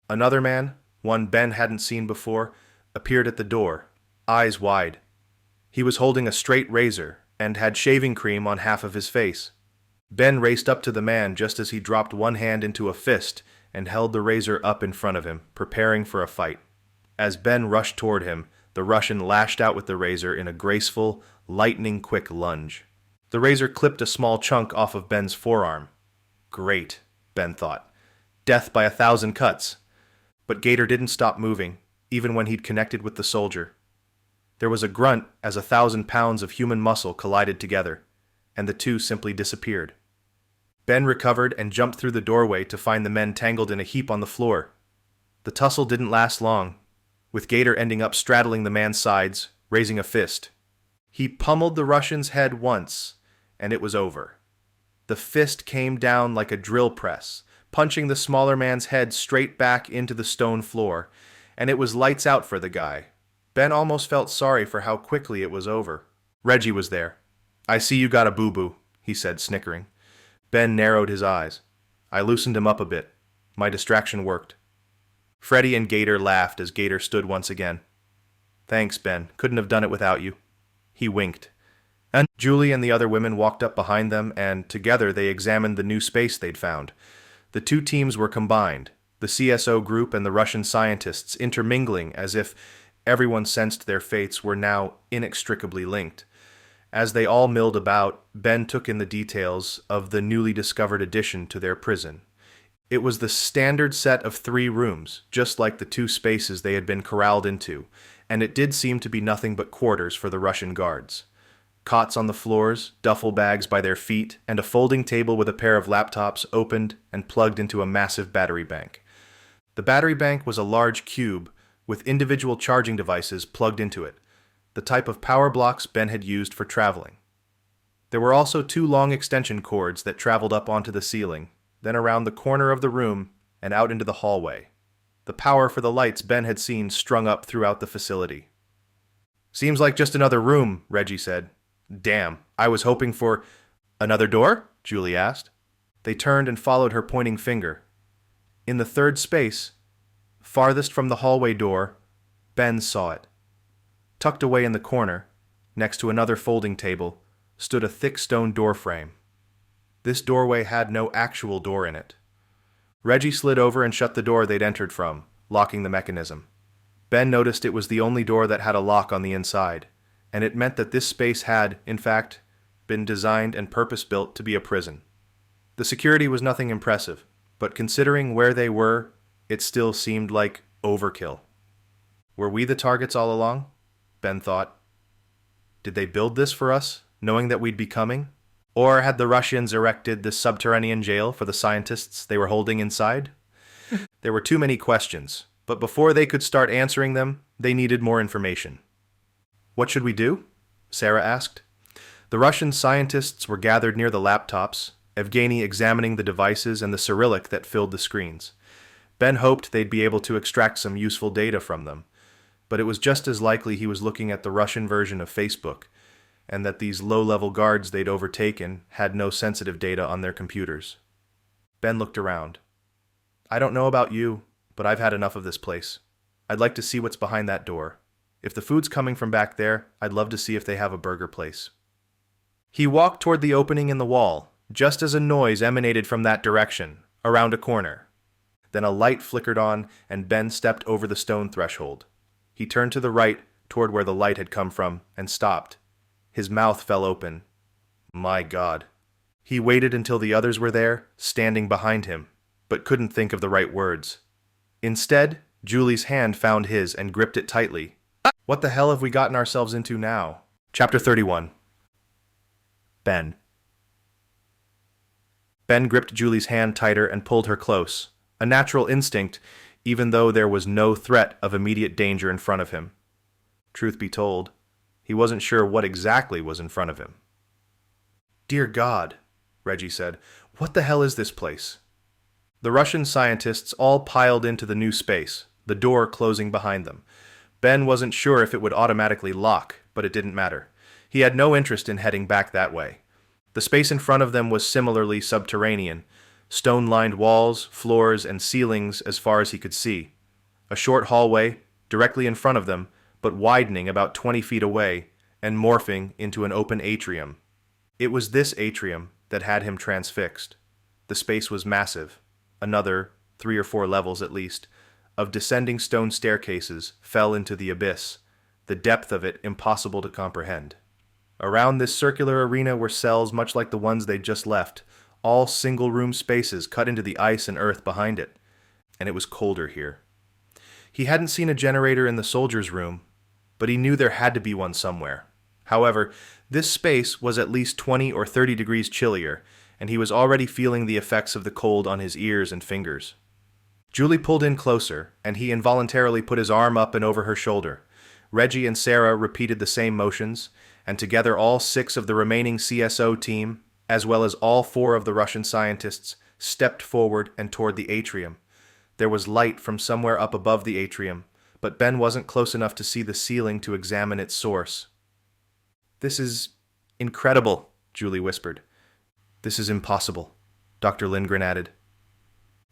Another man, one Ben hadn't seen before, appeared at the door, eyes wide. He was holding a straight razor and had shaving cream on half of his face. Ben raced up to the man just as he dropped one hand into a fist and held the razor up in front of him, preparing for a fight. As Ben rushed toward him, the Russian lashed out with the razor in a graceful, lightning-quick lunge. The razor clipped a small chunk off of Ben's forearm. Great, Ben thought. Death by 1,000 cuts. But Gator didn't stop moving, even when he'd connected with the soldier. There was a grunt as 1,000 pounds of human muscle collided together, and the 2 simply disappeared. Ben recovered and jumped through the doorway to find the men tangled in a heap on the floor. The tussle didn't last long, with Gator ending up straddling the man's sides, raising a fist. He pummeled the Russian's head once, and it was over. The fist came down like a drill press, punching the smaller man's head straight back into the stone floor, and it was lights out for the guy. Ben almost felt sorry for how quickly it was over. Reggie was there. "I see you got a boo-boo," he said, snickering. Ben narrowed his eyes. I loosened him up a bit. My distraction worked. Freddie and Gator laughed as Gator stood once again. "Thanks, Ben. Couldn't have done it without you." He winked. And Julie and the other women walked up behind them, and together they examined the new space they'd found. The 2 teams were combined, the CSO group and the Russian scientists intermingling as if everyone sensed their fates were now inextricably linked. As they all milled about, Ben took in the details of the newly discovered addition to their prison. It was the standard set of 3 rooms, just like the 2 spaces they had been corralled into, and it did seem to be nothing but quarters for the Russian guards. Cots on the floors, duffel bags by their feet, and a folding table with a pair of laptops opened and plugged into a massive battery bank. The battery bank was a large cube, with individual charging devices plugged into it, the type of power blocks Ben had used for traveling. There were also 2 long extension cords that traveled up onto the ceiling, then around the corner of the room and out into the hallway. The power for the lights Ben had seen strung up throughout the facility. "Seems like just another room," Reggie said. "Damn, I was hoping for—" "Another door?" Julie asked. They turned and followed her pointing finger. In the third space, farthest from the hallway door, Ben saw it. Tucked away in the corner, next to another folding table, stood a thick stone doorframe. This doorway had no actual door in it. Reggie slid over and shut the door they'd entered from, locking the mechanism. Ben noticed it was the only door that had a lock on the inside, and it meant that this space had, in fact, been designed and purpose-built to be a prison. The security was nothing impressive, but considering where they were, it still seemed like overkill. Were we the targets all along? Ben thought. Did they build this for us, knowing that we'd be coming? Or had the Russians erected this subterranean jail for the scientists they were holding inside? There were too many questions, but before they could start answering them, they needed more information. "What should we do?" Sarah asked. The Russian scientists were gathered near the laptops, Evgeny examining the devices and the Cyrillic that filled the screens. Ben hoped they'd be able to extract some useful data from them, but it was just as likely he was looking at the Russian version of Facebook, and that these low-level guards they'd overtaken had no sensitive data on their computers. Ben looked around. "I don't know about you, but I've had enough of this place. I'd like to see what's behind that door. If the food's coming from back there, I'd love to see if they have a burger place." He walked toward the opening in the wall, just as a noise emanated from that direction, around a corner. Then a light flickered on, and Ben stepped over the stone threshold. He turned to the right, toward where the light had come from, and stopped. His mouth fell open. My God. He waited until the others were there, standing behind him, but couldn't think of the right words. Instead, Julie's hand found his and gripped it tightly. What the hell have we gotten ourselves into now? Chapter 31. Ben. Ben gripped Julie's hand tighter and pulled her close, a natural instinct, even though there was no threat of immediate danger in front of him. Truth be told, he wasn't sure what exactly was in front of him. "Dear God," Reggie said, "what the hell is this place?" The Russian scientists all piled into the new space, the door closing behind them. Ben wasn't sure if it would automatically lock, but it didn't matter. He had no interest in heading back that way. The space in front of them was similarly subterranean, stone-lined walls, floors, and ceilings as far as he could see. A short hallway, directly in front of them, but widening about 20 feet away and morphing into an open atrium. It was this atrium that had him transfixed. The space was massive. Another, 3 or 4 levels at least, of descending stone staircases fell into the abyss, the depth of it impossible to comprehend. Around this circular arena were cells much like the ones they'd just left, all single-room spaces cut into the ice and earth behind it, and it was colder here. He hadn't seen a generator in the soldiers' room, but he knew there had to be one somewhere. However, this space was at least 20 or 30 degrees chillier, and he was already feeling the effects of the cold on his ears and fingers. Julie pulled in closer, and he involuntarily put his arm up and over her shoulder. Reggie and Sarah repeated the same motions, and together all 6 of the remaining CSO team, as well as all 4 of the Russian scientists, stepped forward and toward the atrium. There was light from somewhere up above the atrium, but Ben wasn't close enough to see the ceiling to examine its source. "This is incredible," Julie whispered. "This is impossible," Dr. Lindgren added.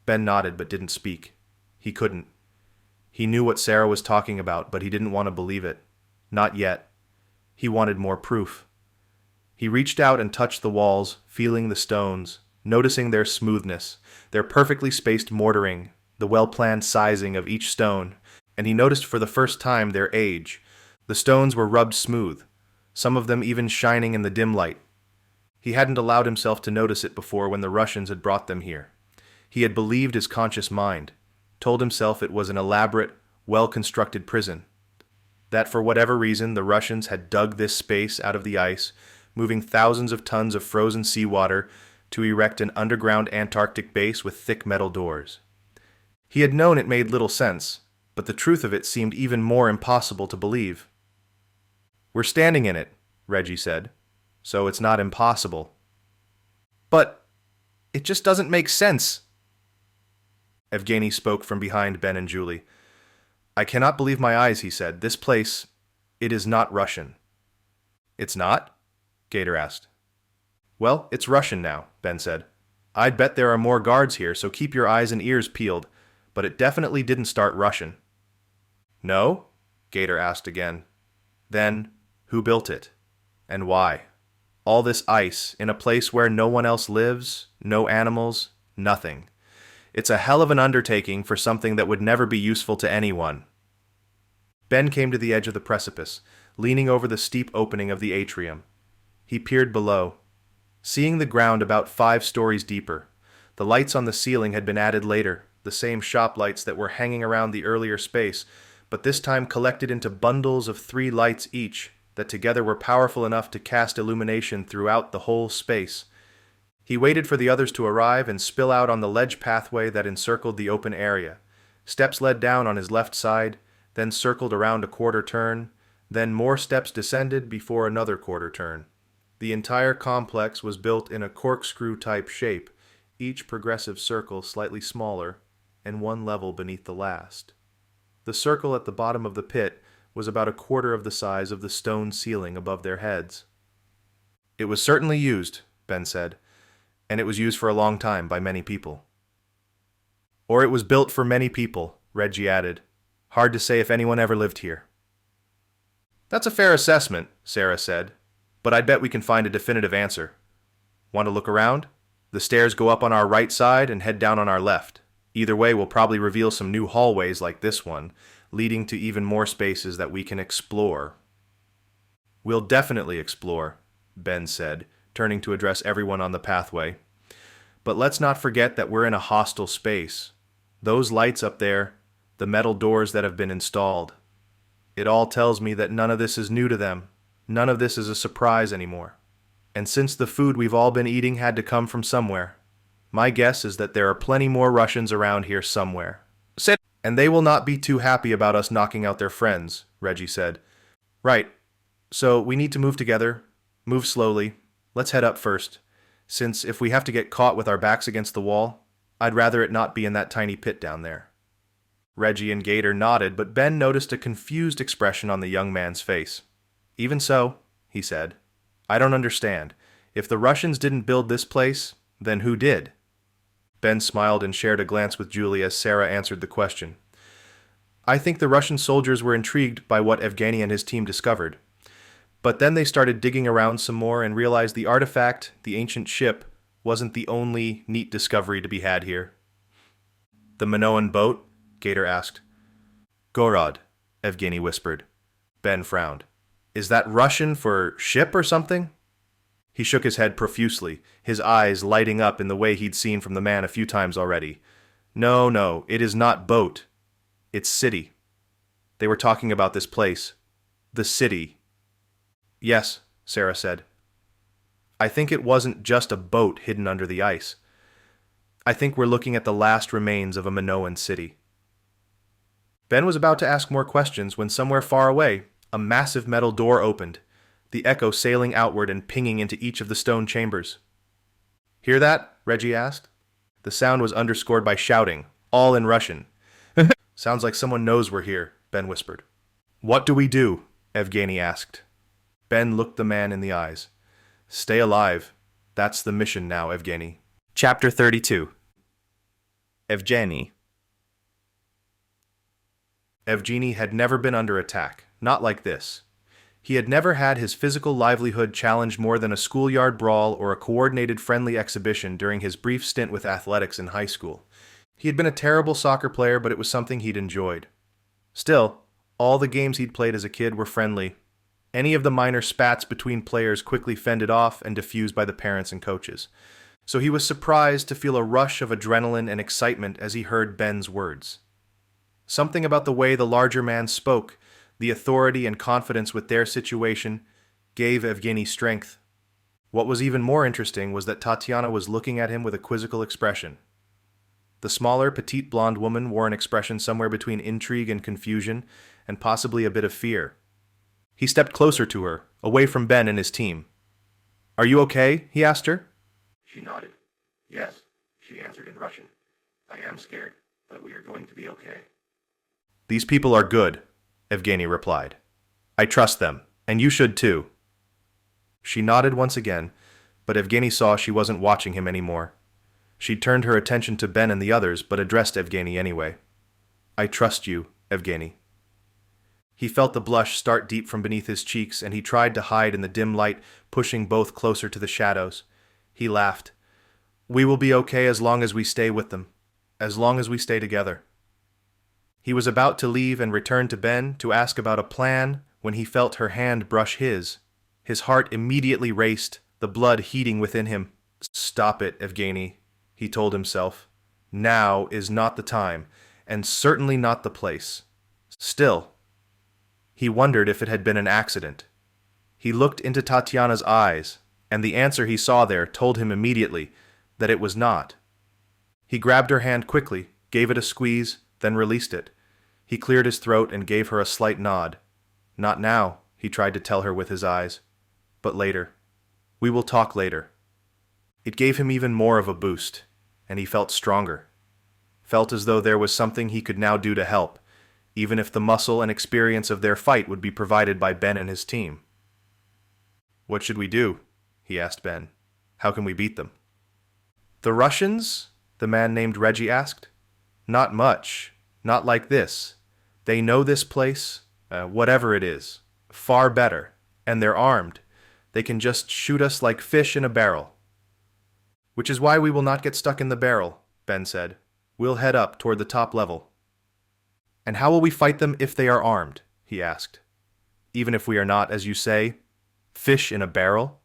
Ben nodded but didn't speak. He couldn't. He knew what Sarah was talking about, but he didn't want to believe it. Not yet. He wanted more proof. He reached out and touched the walls, feeling the stones, noticing their smoothness, their perfectly spaced mortaring, the well-planned sizing of each stone, and he noticed for the first time their age. The stones were rubbed smooth, some of them even shining in the dim light. He hadn't allowed himself to notice it before when the Russians had brought them here. He had believed his conscious mind, told himself it was an elaborate, well-constructed prison. That for whatever reason the Russians had dug this space out of the ice, moving thousands of tons of frozen seawater to erect an underground Antarctic base with thick metal doors. He had known it made little sense, but the truth of it seemed even more impossible to believe. "We're standing in it," Reggie said, "so it's not impossible." "But it just doesn't make sense." Evgeny spoke from behind Ben and Julie. "I cannot believe my eyes," he said. "This place, it is not Russian." "It's not?" Gator asked. "Well, it's Russian now," Ben said. "I'd bet there are more guards here, so keep your eyes and ears peeled, but it definitely didn't start Russian." "No?" Gator asked again. "Then, who built it? And why? All this ice, in a place where no one else lives, no animals, nothing. It's a hell of an undertaking for something that would never be useful to anyone." Ben came to the edge of the precipice, leaning over the steep opening of the atrium. He peered below, seeing the ground about 5 stories deeper. The lights on the ceiling had been added later, the same shop lights that were hanging around the earlier space, but this time collected into bundles of 3 lights each that together were powerful enough to cast illumination throughout the whole space. He waited for the others to arrive and spill out on the ledge pathway that encircled the open area. Steps led down on his left side, then circled around a quarter turn, then more steps descended before another quarter turn. The entire complex was built in a corkscrew-type shape, each progressive circle slightly smaller and 1 level beneath the last. The circle at the bottom of the pit was about a quarter of the size of the stone ceiling above their heads. "It was certainly used," Ben said, "and it was used for a long time by many people." "Or it was built for many people," Reggie added. "Hard to say if anyone ever lived here." "That's a fair assessment," Sarah said, "but I'd bet we can find a definitive answer. Want to look around? The stairs go up on our right side and head down on our left. Either way will probably reveal some new hallways like this one, leading to even more spaces that we can explore." "We'll definitely explore," Ben said, turning to address everyone on the pathway. "But let's not forget that we're in a hostile space. Those lights up there, the metal doors that have been installed. It all tells me that none of this is new to them. None of this is a surprise anymore. And since the food we've all been eating had to come from somewhere, my guess is that there are plenty more Russians around here somewhere. And they will not be too happy about us knocking out their friends," Reggie said. "Right. So we need to move together, move slowly. Let's head up first, since if we have to get caught with our backs against the wall, I'd rather it not be in that tiny pit down there." Reggie and Gator nodded, but Ben noticed a confused expression on the young man's face. "Even so," he said, "I don't understand. If the Russians didn't build this place, then who did?" Ben smiled and shared a glance with Julie as Sarah answered the question. "I think the Russian soldiers were intrigued by what Evgeny and his team discovered. But then they started digging around some more and realized the artifact, the ancient ship, wasn't the only neat discovery to be had here." "The Minoan boat?" Gator asked. "Gorod," Evgeny whispered. Ben frowned. "Is that Russian for ship or something?" He shook his head profusely, his eyes lighting up in the way he'd seen from the man a few times already. No, it is not boat. It's city. They were talking about this place. The city." "Yes," Sarah said. "I think it wasn't just a boat hidden under the ice. I think we're looking at the last remains of a Minoan city." Ben was about to ask more questions when somewhere far away, a massive metal door opened, the echo sailing outward and pinging into each of the stone chambers. "Hear that?" Reggie asked. The sound was underscored by shouting, all in Russian. "Sounds like someone knows we're here," Ben whispered. "What do we do?" Evgeny asked. Ben looked the man in the eyes. "Stay alive. That's the mission now, Evgeny." Chapter 32. Evgeny. Evgeny had never been under attack, not like this. He had never had his physical livelihood challenged more than a schoolyard brawl or a coordinated friendly exhibition during his brief stint with athletics in high school. He had been a terrible soccer player, but it was something he'd enjoyed. Still, all the games he'd played as a kid were friendly. Any of the minor spats between players quickly fended off and diffused by the parents and coaches. So he was surprised to feel a rush of adrenaline and excitement as he heard Ben's words. Something about the way the larger man spoke, the authority and confidence with their situation, gave Evgeny strength. What was even more interesting was that Tatiana was looking at him with a quizzical expression. The smaller, petite blonde woman wore an expression somewhere between intrigue and confusion, and possibly a bit of fear. He stepped closer to her, away from Ben and his team. "Are you okay?" he asked her. She nodded. Yes, she answered in Russian. I am scared, but we are going to be okay. "These people are good," Evgeny replied. "I trust them, and you should too." She nodded once again, but Evgeny saw she wasn't watching him anymore. She turned her attention to Ben and the others, but addressed Evgeny anyway. "I trust you, Evgeny." He felt the blush start deep from beneath his cheeks, and he tried to hide in the dim light, pushing both closer to the shadows. He laughed. "We will be okay as long as we stay with them, as long as we stay together." He was about to leave and return to Ben to ask about a plan when he felt her hand brush his. His heart immediately raced, the blood heating within him. "Stop it, Evgeny," he told himself. "Now is not the time, and certainly not the place." Still, he wondered if it had been an accident. He looked into Tatiana's eyes, and the answer he saw there told him immediately that it was not. He grabbed her hand quickly, gave it a squeeze, then released it. He cleared his throat and gave her a slight nod. "Not now," he tried to tell her with his eyes. "But later. We will talk later." It gave him even more of a boost, and he felt stronger. Felt as though there was something he could now do to help, even if the muscle and experience of their fight would be provided by Ben and his team. "What should we do?" he asked Ben. "How can we beat them?" "The Russians?" the man named Reggie asked. "Not much. Not like this. They know this place, whatever it is, far better, and they're armed. They can just shoot us like fish in a barrel." "Which is why we will not get stuck in the barrel," Ben said. "We'll head up toward the top level." "And how will we fight them if they are armed?" he asked. "Even if we are not, as you say, fish in a barrel?"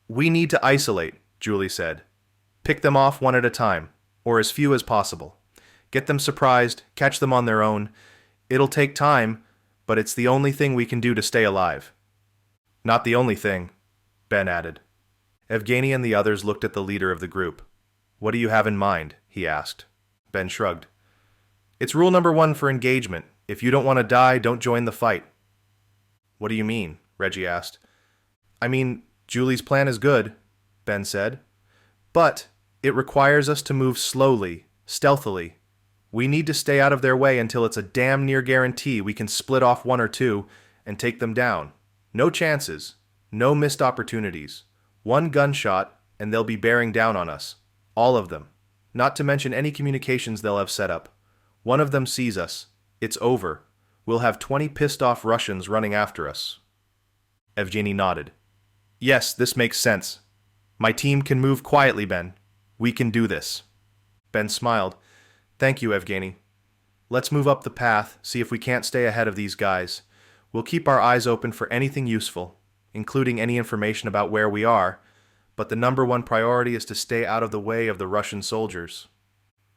"We need to isolate," Julie said. "Pick them off one at a time, or as few as possible. Get them surprised, catch them on their own. It'll take time, but it's the only thing we can do to stay alive." "Not the only thing," Ben added. Evgeny and the others looked at the leader of the group. "What do you have in mind?" he asked. Ben shrugged. "It's rule number 1 for engagement. If you don't want to die, don't join the fight." "What do you mean?" Reggie asked. "I mean, Julie's plan is good," Ben said. "But it requires us to move slowly, stealthily. We need to stay out of their way until it's a damn near guarantee we can split off one or two and take them down. No chances, no missed opportunities. One gunshot and they'll be bearing down on us. All of them. Not to mention any communications they'll have set up. One of them sees us. It's over. We'll have 20 pissed off Russians running after us." Evgeny nodded. "Yes, this makes sense. My team can move quietly, Ben. We can do this." Ben smiled. "Thank you, Evgeny. Let's move up the path, see if we can't stay ahead of these guys. We'll keep our eyes open for anything useful, including any information about where we are, but the number 1 priority is to stay out of the way of the Russian soldiers."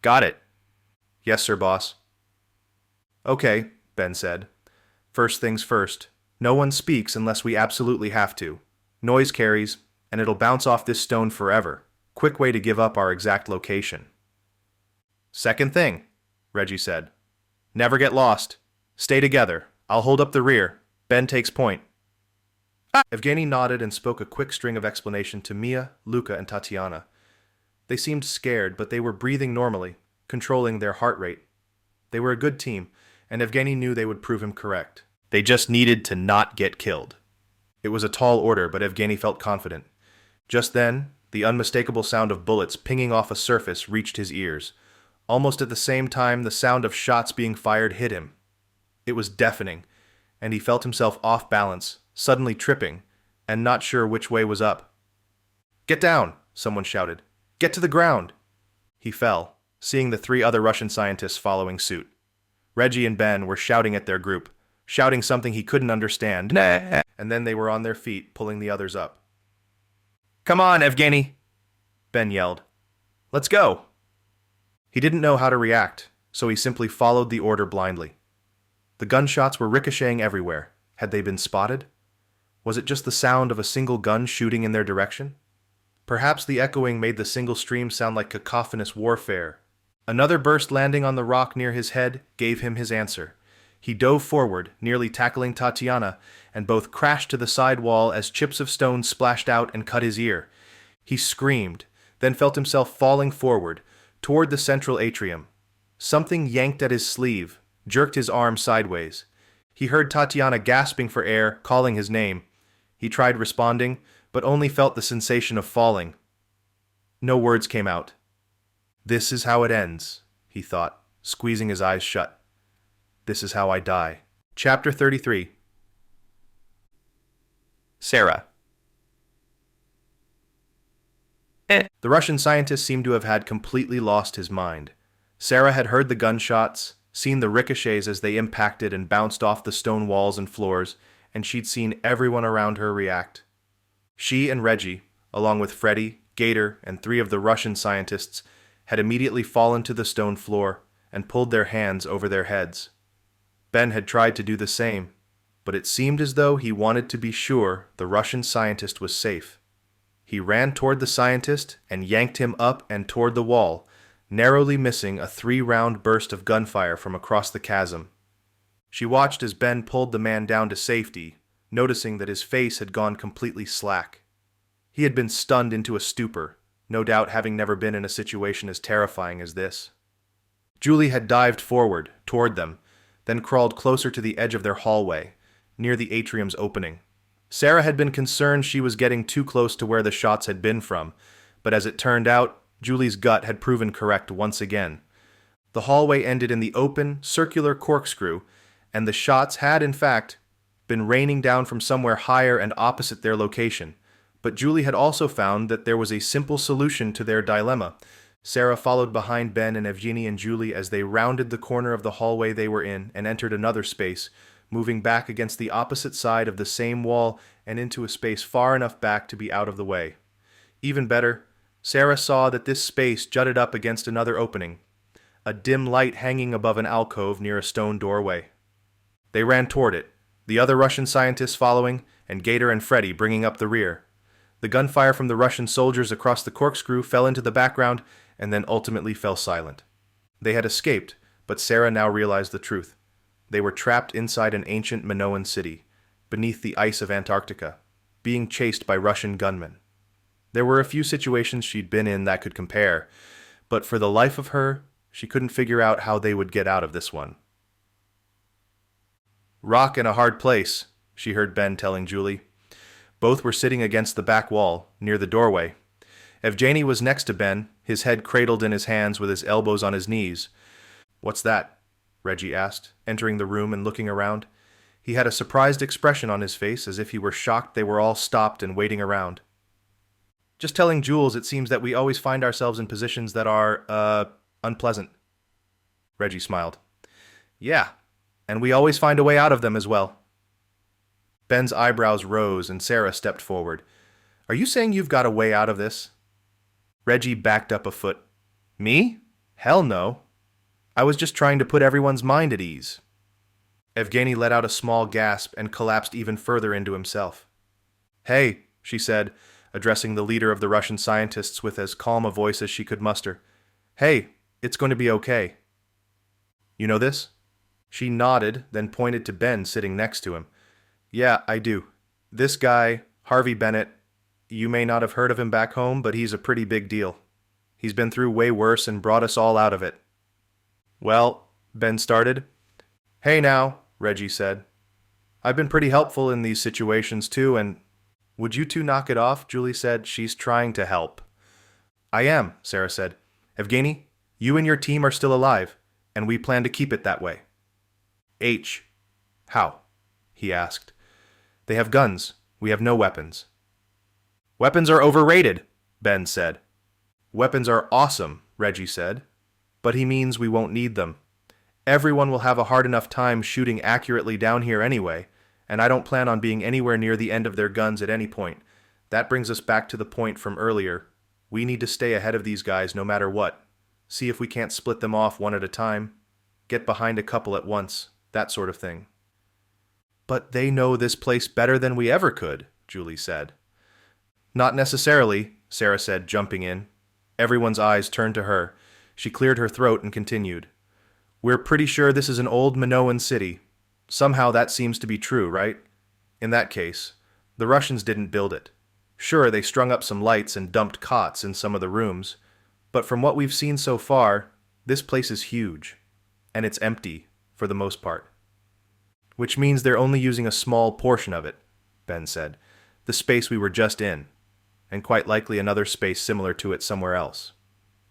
"Got it." "Yes, sir, boss." "Okay," Ben said. "First things first. No one speaks unless we absolutely have to. Noise carries, and it'll bounce off this stone forever. Quick way to give up our exact location." "Second thing," Reggie said. "Never get lost. Stay together. I'll hold up the rear. Ben takes point." Evgeny nodded and spoke a quick string of explanation to Mia, Luca, and Tatiana. They seemed scared, but they were breathing normally, controlling their heart rate. They were a good team, and Evgeny knew they would prove him correct. They just needed to not get killed. It was a tall order, but Evgeny felt confident. Just then, the unmistakable sound of bullets pinging off a surface reached his ears. Almost at the same time, the sound of shots being fired hit him. It was deafening, and he felt himself off balance, suddenly tripping, and not sure which way was up. "Get down!" someone shouted. "Get to the ground!" He fell, seeing the 3 other Russian scientists following suit. Reggie and Ben were shouting at their group, shouting something he couldn't understand, "Nah!" And then they were on their feet, pulling the others up. "Come on, Evgeny!" Ben yelled. "Let's go!" He didn't know how to react, so he simply followed the order blindly. The gunshots were ricocheting everywhere. Had they been spotted? Was it just the sound of a single gun shooting in their direction? Perhaps the echoing made the single stream sound like cacophonous warfare. Another burst landing on the rock near his head gave him his answer. He dove forward, nearly tackling Tatiana, and both crashed to the side wall as chips of stone splashed out and cut his ear. He screamed, then felt himself falling forward, toward the central atrium. Something yanked at his sleeve, jerked his arm sideways. He heard Tatiana gasping for air, calling his name. He tried responding, but only felt the sensation of falling. No words came out. This is how it ends, he thought, squeezing his eyes shut. This is how I die. Chapter 33. Sarah. The Russian scientist seemed to have had completely lost his mind. Sarah had heard the gunshots, seen the ricochets as they impacted and bounced off the stone walls and floors, and she'd seen everyone around her react. She and Reggie, along with Freddy, Gator, and 3 of the Russian scientists, had immediately fallen to the stone floor and pulled their hands over their heads. Ben had tried to do the same, but it seemed as though he wanted to be sure the Russian scientist was safe. He ran toward the scientist and yanked him up and toward the wall, narrowly missing a 3-round burst of gunfire from across the chasm. She watched as Ben pulled the man down to safety, noticing that his face had gone completely slack. He had been stunned into a stupor, no doubt having never been in a situation as terrifying as this. Julie had dived forward, toward them, then crawled closer to the edge of their hallway, near the atrium's opening. Sarah had been concerned she was getting too close to where the shots had been from, but as it turned out, Julie's gut had proven correct once again. The hallway ended in the open, circular corkscrew, and the shots had, in fact, been raining down from somewhere higher and opposite their location. But Julie had also found that there was a simple solution to their dilemma. Sarah followed behind Ben and Evgeny and Julie as they rounded the corner of the hallway they were in and entered another space, moving back against the opposite side of the same wall and into a space far enough back to be out of the way. Even better, Sarah saw that this space jutted up against another opening, a dim light hanging above an alcove near a stone doorway. They ran toward it, the other Russian scientists following, and Gator and Freddy bringing up the rear. The gunfire from the Russian soldiers across the corkscrew fell into the background and then ultimately fell silent. They had escaped, but Sarah now realized the truth. They were trapped inside an ancient Minoan city, beneath the ice of Antarctica, being chased by Russian gunmen. There were a few situations she'd been in that could compare, but for the life of her, she couldn't figure out how they would get out of this one. "Rock in a hard place," she heard Ben telling Julie. Both were sitting against the back wall, near the doorway. Evgeny was next to Ben, his head cradled in his hands with his elbows on his knees. "What's that?" Reggie asked, entering the room and looking around. He had a surprised expression on his face, as if he were shocked they were all stopped and waiting around. "Just telling Jules it seems that we always find ourselves in positions that are, unpleasant." Reggie smiled. "Yeah, and we always find a way out of them as well." Ben's eyebrows rose and Sarah stepped forward. "Are you saying you've got a way out of this?" Reggie backed up a foot. "Me? Hell no. I was just trying to put everyone's mind at ease." Evgeny let out a small gasp and collapsed even further into himself. "Hey," she said, addressing the leader of the Russian scientists with as calm a voice as she could muster. "Hey, it's going to be okay." "You know this?" She nodded, then pointed to Ben sitting next to him. "Yeah, I do. This guy, Harvey Bennett, you may not have heard of him back home, but he's a pretty big deal. He's been through way worse and brought us all out of it." "Well," Ben started. "Hey now," Reggie said. "I've been pretty helpful in these situations too, and—" "Would you two knock it off?" Julie said. "She's trying to help." "I am," Sarah said. "Evgeny, you and your team are still alive, and we plan to keep it that way." "H. How?" he asked. "They have guns. We have no weapons." "Weapons are overrated," Ben said. "Weapons are awesome," Reggie said. "But he means we won't need them. Everyone will have a hard enough time shooting accurately down here anyway, and I don't plan on being anywhere near the end of their guns at any point. That brings us back to the point from earlier. We need to stay ahead of these guys no matter what. See if we can't split them off one at a time. Get behind a couple at once. That sort of thing." "But they know this place better than we ever could," Julie said. "Not necessarily," Sarah said, jumping in. Everyone's eyes turned to her. She cleared her throat and continued. We're pretty sure this is an old Minoan city. Somehow that seems to be true, right? In that case, the Russians didn't build it. Sure, they strung up some lights and dumped cots in some of the rooms, but from what we've seen so far, this place is huge, and it's empty, for the most part. Which means they're only using a small portion of it, Ben said. The space we were just in, and quite likely another space similar to it somewhere else.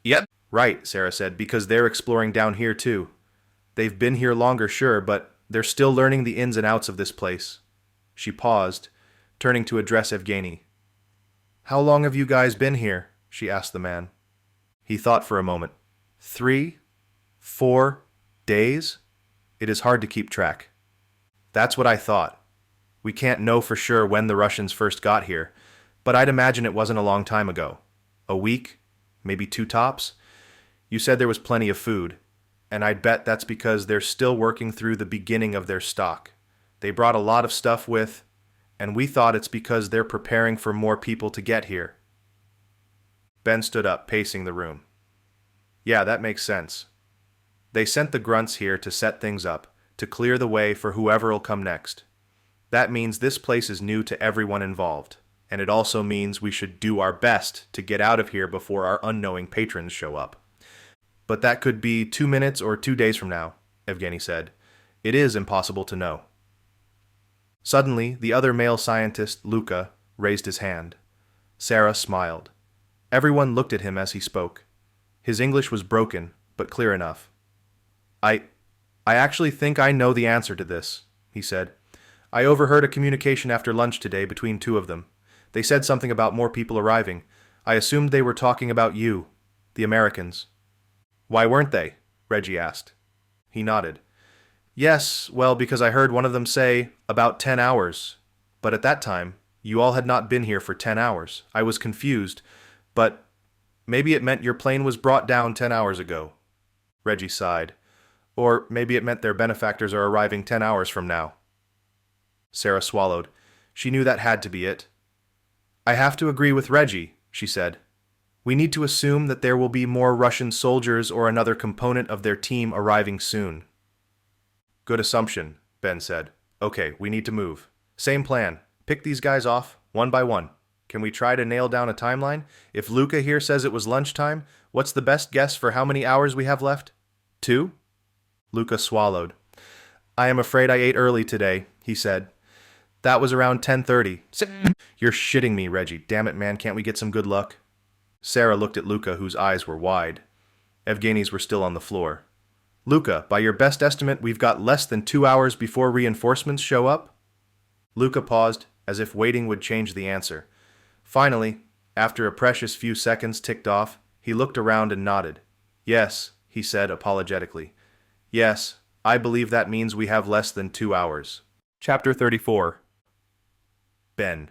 Yep. Right, Sarah said, because they're exploring down here too. They've been here longer, sure, but they're still learning the ins and outs of this place. She paused, turning to address Evgeny. How long have you guys been here? She asked the man. He thought for a moment. 3, 4 days? It is hard to keep track. That's what I thought. We can't know for sure when the Russians first got here, but I'd imagine it wasn't a long time ago. A week? Maybe 2 tops? You said there was plenty of food, and I'd bet that's because they're still working through the beginning of their stock. They brought a lot of stuff with, and we thought it's because they're preparing for more people to get here. Ben stood up, pacing the room. Yeah, that makes sense. They sent the grunts here to set things up, to clear the way for whoever'll come next. That means this place is new to everyone involved, and it also means we should do our best to get out of here before our unknowing patrons show up. But that could be 2 minutes or 2 days from now, Evgeny said. It is impossible to know. Suddenly, the other male scientist, Luca, raised his hand. Sarah smiled. Everyone looked at him as he spoke. His English was broken, but clear enough. I actually think I know the answer to this, he said. I overheard a communication after lunch today between 2 of them. They said something about more people arriving. I assumed they were talking about you, the Americans. Why weren't they? Reggie asked. He nodded. Yes, well, because I heard one of them say, about 10 hours. But at that time, you all had not been here for 10 hours. I was confused, but maybe it meant your plane was brought down 10 hours ago. Reggie sighed. Or maybe it meant their benefactors are arriving 10 hours from now. Sarah swallowed. She knew that had to be it. I have to agree with Reggie, she said. We need to assume that there will be more Russian soldiers or another component of their team arriving soon. Good assumption, Ben said. Okay, we need to move. Same plan. Pick these guys off, one by one. Can we try to nail down a timeline? If Luca here says it was lunchtime, what's the best guess for how many hours we have left? 2? Luca swallowed. I am afraid I ate early today, he said. That was around 10:30. You're shitting me, Reggie. Damn it, man, can't we get some good luck? Sarah looked at Luca, whose eyes were wide. Evgeny's were still on the floor. Luca, by your best estimate, we've got less than 2 hours before reinforcements show up? Luca paused, as if waiting would change the answer. Finally, after a precious few seconds ticked off, he looked around and nodded. Yes, he said apologetically. Yes, I believe that means we have less than 2 hours. Chapter 34. Ben.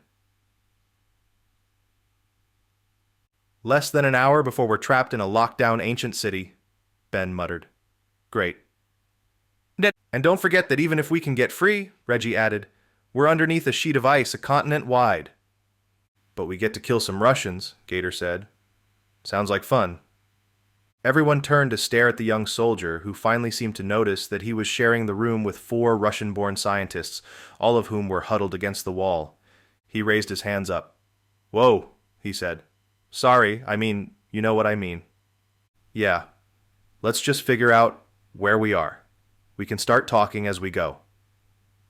Less than an hour before we're trapped in a locked-down ancient city, Ben muttered. Great. And don't forget that even if we can get free, Reggie added, we're underneath a sheet of ice a continent wide. But we get to kill some Russians, Gator said. Sounds like fun. Everyone turned to stare at the young soldier, who finally seemed to notice that he was sharing the room with 4 Russian-born scientists, all of whom were huddled against the wall. He raised his hands up. Whoa, he said. Sorry, you know what I mean. Yeah. Let's just figure out where we are. We can start talking as we go,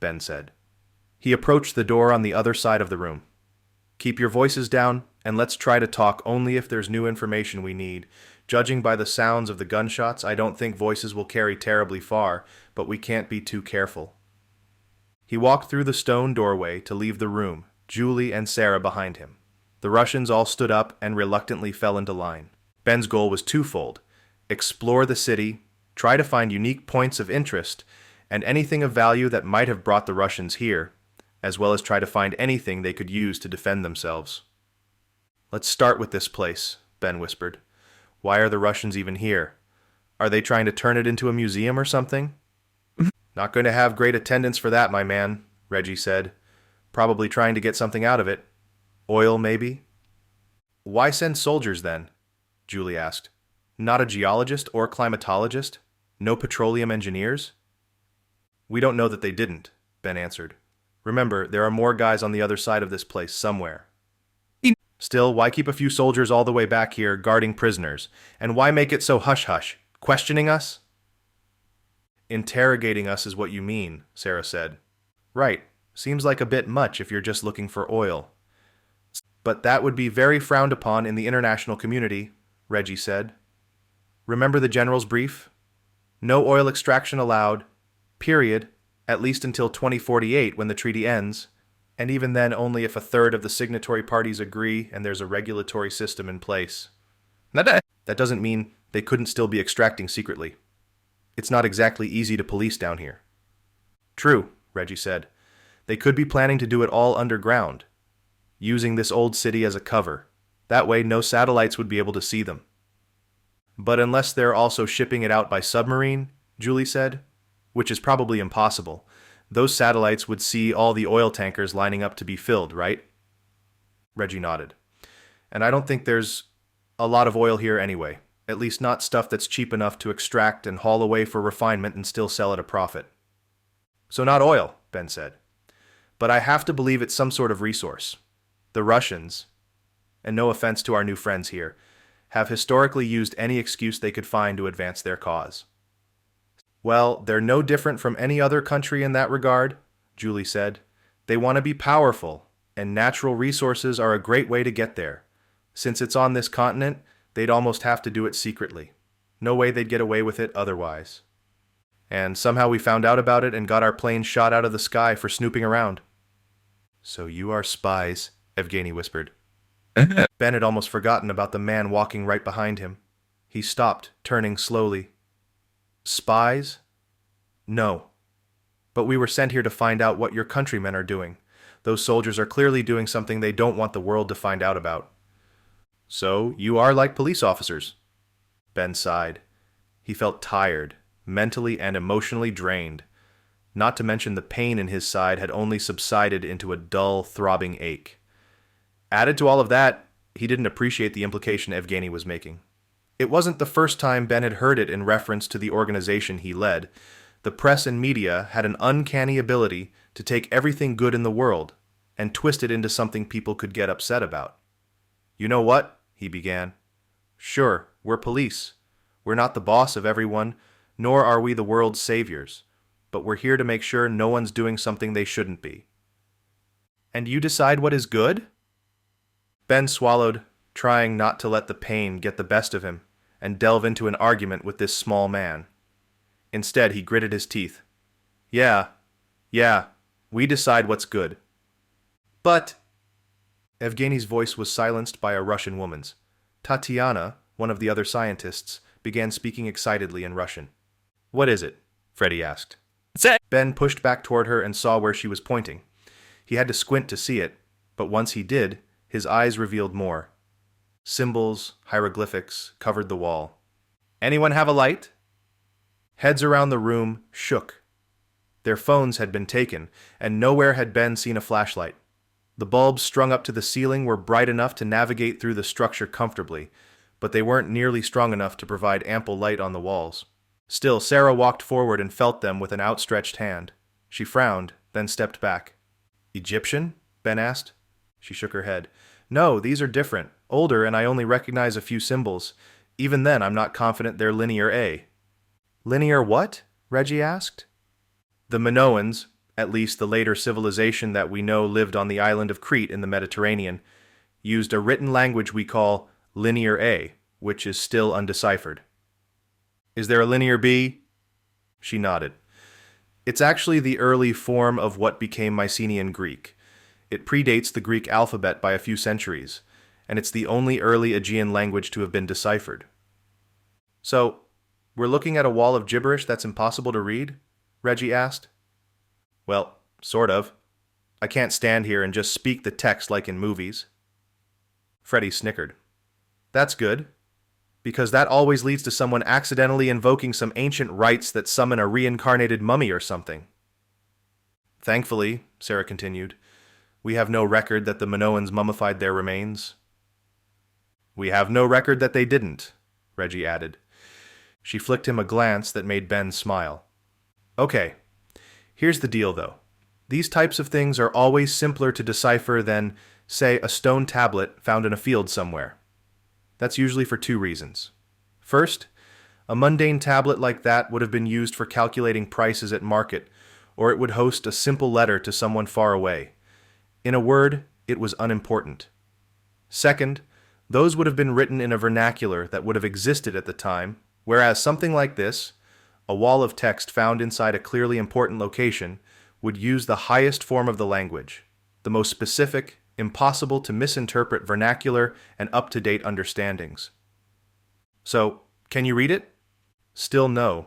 Ben said. He approached the door on the other side of the room. Keep your voices down, and let's try to talk only if there's new information we need. Judging by the sounds of the gunshots, I don't think voices will carry terribly far, but we can't be too careful. He walked through the stone doorway to leave the room, Julie and Sarah behind him. The Russians all stood up and reluctantly fell into line. Ben's goal was twofold: explore the city, try to find unique points of interest, and anything of value that might have brought the Russians here, as well as try to find anything they could use to defend themselves. Let's start with this place, Ben whispered. Why are the Russians even here? Are they trying to turn it into a museum or something? Not going to have great attendance for that, my man, Reggie said. Probably trying to get something out of it. Oil, maybe? Why send soldiers, then? Julie asked. Not a geologist or climatologist? No petroleum engineers? We don't know that they didn't, Ben answered. Remember, there are more guys on the other side of this place somewhere. Still, why keep a few soldiers all the way back here guarding prisoners? And why make it so hush-hush? Questioning us? Interrogating us is what you mean, Sarah said. Right. Seems like a bit much if you're just looking for oil. But that would be very frowned upon in the international community, Reggie said. Remember the general's brief? No oil extraction allowed, period, at least until 2048 when the treaty ends, and even then only if a third of the signatory parties agree and there's a regulatory system in place. That doesn't mean they couldn't still be extracting secretly. It's not exactly easy to police down here. True, Reggie said. They could be planning to do it all underground, using this old city as a cover. That way no satellites would be able to see them. But unless they're also shipping it out by submarine, Julie said, which is probably impossible, those satellites would see all the oil tankers lining up to be filled, right? Reggie nodded. And I don't think there's a lot of oil here anyway, at least not stuff that's cheap enough to extract and haul away for refinement and still sell at a profit. So not oil, Ben said. But I have to believe it's some sort of resource. The Russians, and no offense to our new friends here, have historically used any excuse they could find to advance their cause. Well, they're no different from any other country in that regard, Julie said. They want to be powerful, and natural resources are a great way to get there. Since it's on this continent, they'd almost have to do it secretly. No way they'd get away with it otherwise. And somehow we found out about it and got our plane shot out of the sky for snooping around. So you are spies, Evgeny whispered. Ben had almost forgotten about the man walking right behind him. He stopped, turning slowly. Spies? No. But we were sent here to find out what your countrymen are doing. Those soldiers are clearly doing something they don't want the world to find out about. So you are like police officers. Ben sighed. He felt tired, mentally and emotionally drained. Not to mention the pain in his side had only subsided into a dull, throbbing ache. Added to all of that, he didn't appreciate the implication Evgeny was making. It wasn't the first time Ben had heard it in reference to the organization he led. The press and media had an uncanny ability to take everything good in the world and twist it into something people could get upset about. You know what? He began. Sure, we're police. We're not the boss of everyone, nor are we the world's saviors. But we're here to make sure no one's doing something they shouldn't be. And you decide what is good? Ben swallowed, trying not to let the pain get the best of him and delve into an argument with this small man. Instead, he gritted his teeth. Yeah, we decide what's good. But... Evgeny's voice was silenced by a Russian woman's. Tatiana, one of the other scientists, began speaking excitedly in Russian. What is it? Freddie asked. Ben pushed back toward her and saw where she was pointing. He had to squint to see it, but once he did, his eyes revealed more. Symbols, hieroglyphics, covered the wall. Anyone have a light? Heads around the room shook. Their phones had been taken, and nowhere had Ben seen a flashlight. The bulbs strung up to the ceiling were bright enough to navigate through the structure comfortably, but they weren't nearly strong enough to provide ample light on the walls. Still, Sarah walked forward and felt them with an outstretched hand. She frowned, then stepped back. Egyptian? Ben asked. She shook her head. No, these are different, older, and I only recognize a few symbols. Even then, I'm not confident they're linear A. Linear what? Reggie asked. The Minoans, at least the later civilization that we know lived on the island of Crete in the Mediterranean, used a written language we call linear A, which is still undeciphered. Is there a linear B? She nodded. It's actually the early form of what became Mycenaean Greek. It predates the Greek alphabet by a few centuries, and it's the only early Aegean language to have been deciphered. So, we're looking at a wall of gibberish that's impossible to read? Reggie asked. Well, sort of. I can't stand here and just speak the text like in movies. Freddie snickered. That's good, because that always leads to someone accidentally invoking some ancient rites that summon a reincarnated mummy or something. Thankfully, Sarah continued, we have no record that the Minoans mummified their remains. We have no record that they didn't, Reggie added. She flicked him a glance that made Ben smile. Okay, here's the deal though. These types of things are always simpler to decipher than, say, a stone tablet found in a field somewhere. That's usually for two reasons. First, a mundane tablet like that would have been used for calculating prices at market, or it would host a simple letter to someone far away. In a word, it was unimportant. Second, those would have been written in a vernacular that would have existed at the time, whereas something like this, a wall of text found inside a clearly important location, would use the highest form of the language, the most specific, impossible to misinterpret vernacular and up-to-date understandings. So, can you read it? Still no.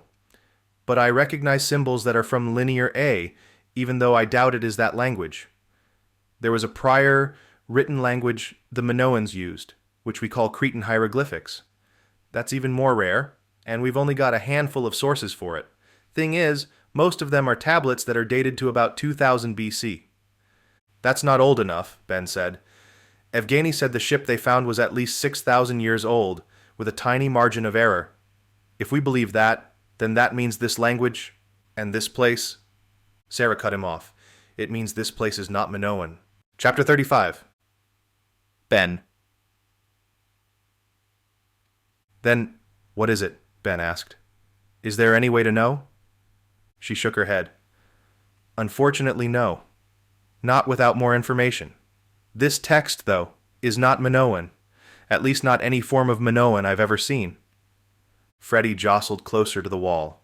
But I recognize symbols that are from Linear A, even though I doubt it is that language. There was a prior written language the Minoans used, which we call Cretan hieroglyphics. That's even more rare, and we've only got a handful of sources for it. Thing is, most of them are tablets that are dated to about 2000 BC. That's not old enough, Ben said. Evgeny said the ship they found was at least 6,000 years old, with a tiny margin of error. If we believe that, then that means this language and this place... Sarah cut him off. It means this place is not Minoan. Chapter 35. Ben. Then, what is it? Ben asked. Is there any way to know? She shook her head. Unfortunately, no. Not without more information. This text, though, is not Minoan. At least not any form of Minoan I've ever seen. Freddie jostled closer to the wall.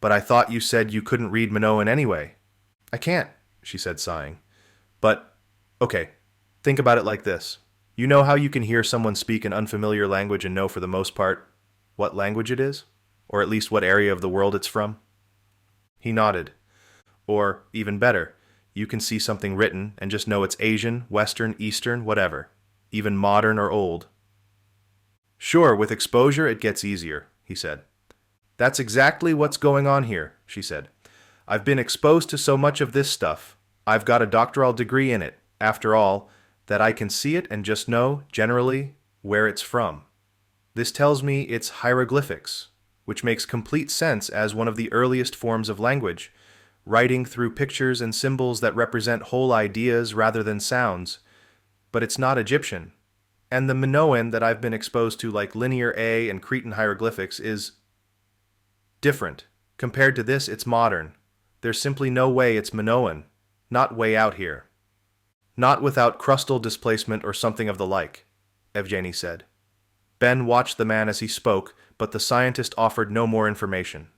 But I thought you said you couldn't read Minoan anyway. I can't, she said, sighing. But, okay, think about it like this. You know how you can hear someone speak an unfamiliar language and know for the most part what language it is? Or at least what area of the world it's from? He nodded. Or, even better, you can see something written and just know it's Asian, Western, Eastern, whatever. Even modern or old. Sure, with exposure it gets easier, he said. That's exactly what's going on here, she said. I've been exposed to so much of this stuff. I've got a doctoral degree in it, after all, that I can see it and just know, generally, where it's from. This tells me it's hieroglyphics, which makes complete sense as one of the earliest forms of language, writing through pictures and symbols that represent whole ideas rather than sounds. But it's not Egyptian. And the Minoan that I've been exposed to, like Linear A and Cretan hieroglyphics, is different. Compared to this, it's modern. There's simply no way it's Minoan. Not way out here. Not without crustal displacement or something of the like, Evgeny said. Ben watched the man as he spoke, but the scientist offered no more information.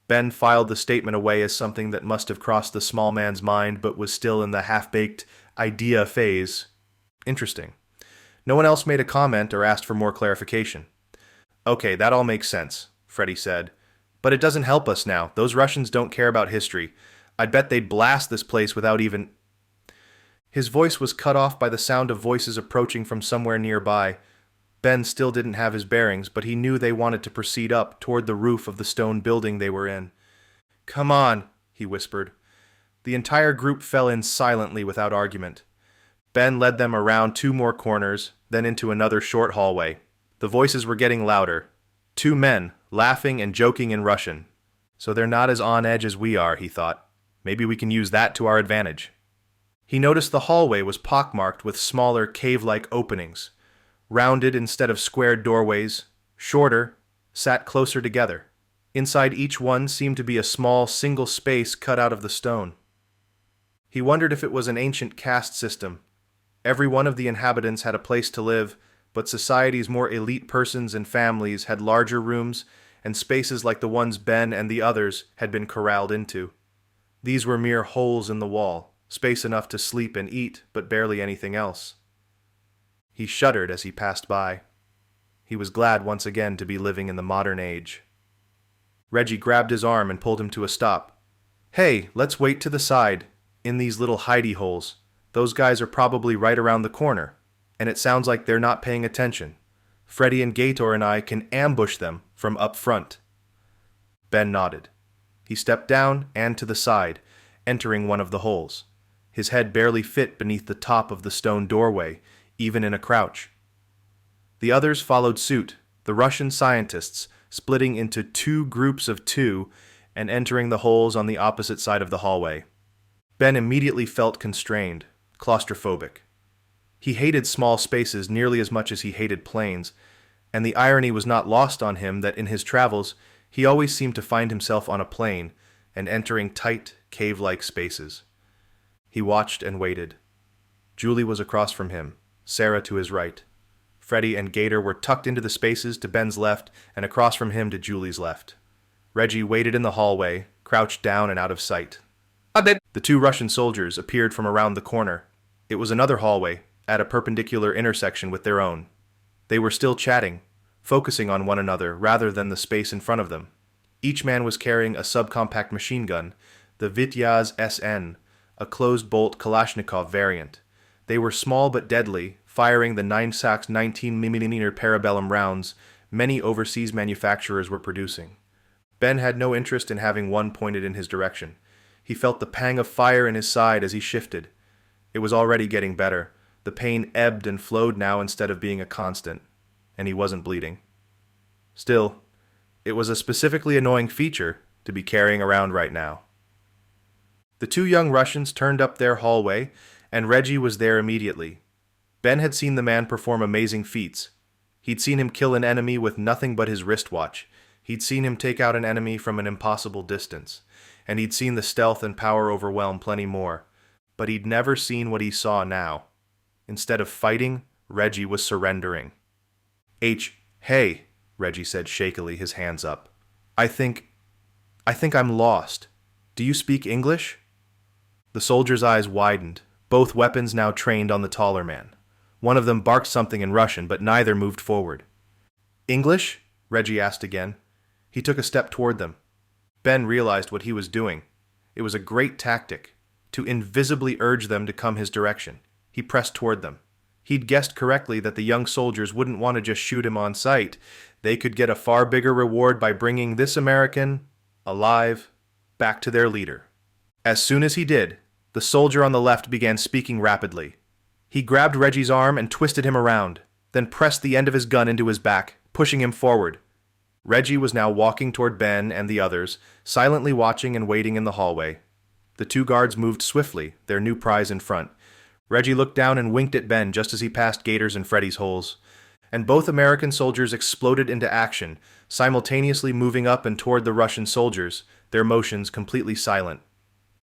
Ben filed the statement away as something that must have crossed the small man's mind but was still in the half-baked idea phase. Interesting. No one else made a comment or asked for more clarification. Okay, that all makes sense, Freddie said. But it doesn't help us now. Those Russians don't care about history. I'd bet they'd blast this place without even... His voice was cut off by the sound of voices approaching from somewhere nearby. Ben still didn't have his bearings, but he knew they wanted to proceed up toward the roof of the stone building they were in. Come on, he whispered. The entire group fell in silently without argument. Ben led them around 2 more corners, then into another short hallway. The voices were getting louder. 2 men, laughing and joking in Russian. So they're not as on edge as we are, he thought. Maybe we can use that to our advantage. He noticed the hallway was pockmarked with smaller cave-like openings. Rounded instead of squared doorways, shorter, sat closer together. Inside each one seemed to be a small single space cut out of the stone. He wondered if it was an ancient caste system. Every one of the inhabitants had a place to live, but society's more elite persons and families had larger rooms and spaces like the ones Ben and the others had been corralled into. These were mere holes in the wall, space enough to sleep and eat, but barely anything else. He shuddered as he passed by. He was glad once again to be living in the modern age. Reggie grabbed his arm and pulled him to a stop. Hey, let's wait to the side, in these little hidey holes. Those guys are probably right around the corner, and it sounds like they're not paying attention. Freddie and Gator and I can ambush them from up front. Ben nodded. He stepped down and to the side, entering one of the holes. His head barely fit beneath the top of the stone doorway, even in a crouch. The others followed suit, the Russian scientists splitting into 2 groups of 2 and entering the holes on the opposite side of the hallway. Ben immediately felt constrained, claustrophobic. He hated small spaces nearly as much as he hated planes, and the irony was not lost on him that in his travels he always seemed to find himself on a plane and entering tight, cave-like spaces. He watched and waited. Julie was across from him, Sarah to his right. Freddie and Gator were tucked into the spaces to Ben's left and across from him to Julie's left. Reggie waited in the hallway, crouched down and out of sight. The 2 Russian soldiers appeared from around the corner. It was another hallway, at a perpendicular intersection with their own. They were still chatting, focusing on one another rather than the space in front of them. Each man was carrying a subcompact machine gun, the Vityaz SN, a closed-bolt Kalashnikov variant. They were small but deadly, firing the 9.6 19mm parabellum rounds many overseas manufacturers were producing. Ben had no interest in having one pointed in his direction. He felt the pang of fire in his side as he shifted. It was already getting better. The pain ebbed and flowed now instead of being a constant, and he wasn't bleeding. Still, it was a specifically annoying feature to be carrying around right now. The 2 young Russians turned up their hallway, and Reggie was there immediately. Ben had seen the man perform amazing feats. He'd seen him kill an enemy with nothing but his wristwatch. He'd seen him take out an enemy from an impossible distance. And he'd seen the stealth and power overwhelm plenty more. But he'd never seen what he saw now. Instead of fighting, Reggie was surrendering. Hey, Reggie said shakily, his hands up. I think I'm lost. Do you speak English? The soldier's eyes widened, both weapons now trained on the taller man. One of them barked something in Russian, but neither moved forward. English? Reggie asked again. He took a step toward them. Ben realized what he was doing. It was a great tactic, to invisibly urge them to come his direction. He pressed toward them. He'd guessed correctly that the young soldiers wouldn't want to just shoot him on sight. They could get a far bigger reward by bringing this American, alive, back to their leader. As soon as he did, the soldier on the left began speaking rapidly. He grabbed Reggie's arm and twisted him around, then pressed the end of his gun into his back, pushing him forward. Reggie was now walking toward Ben and the others, silently watching and waiting in the hallway. The 2 guards moved swiftly, their new prize in front. Reggie looked down and winked at Ben just as he passed Gator's and Freddy's holes. And both American soldiers exploded into action, simultaneously moving up and toward the Russian soldiers, their motions completely silent.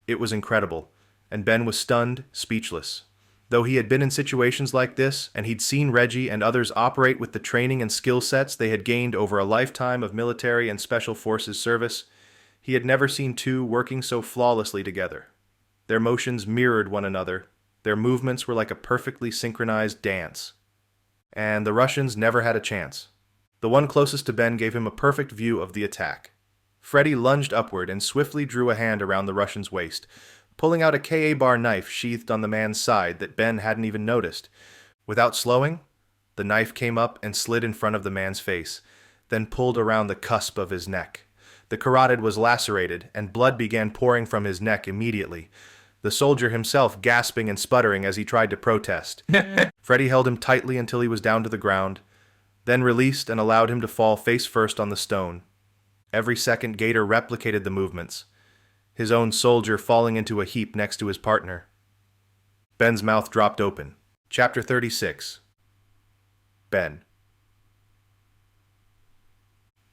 It was incredible, and Ben was stunned, speechless. Though he had been in situations like this, and he'd seen Reggie and others operate with the training and skill sets they had gained over a lifetime of military and special forces service, he had never seen 2 working so flawlessly together. Their motions mirrored one another. Their movements were like a perfectly synchronized dance. And the Russians never had a chance. The one closest to Ben gave him a perfect view of the attack. Freddy lunged upward and swiftly drew a hand around the Russian's waist, pulling out a Ka-bar knife sheathed on the man's side that Ben hadn't even noticed. Without slowing, the knife came up and slid in front of the man's face, then pulled around the cusp of his neck. The carotid was lacerated, and blood began pouring from his neck immediately, the soldier himself gasping and sputtering as he tried to protest. Freddy held him tightly until he was down to the ground, then released and allowed him to fall face first on the stone. Every second, Gator replicated the movements, his own soldier falling into a heap next to his partner. Ben's mouth dropped open. Chapter 36. Ben.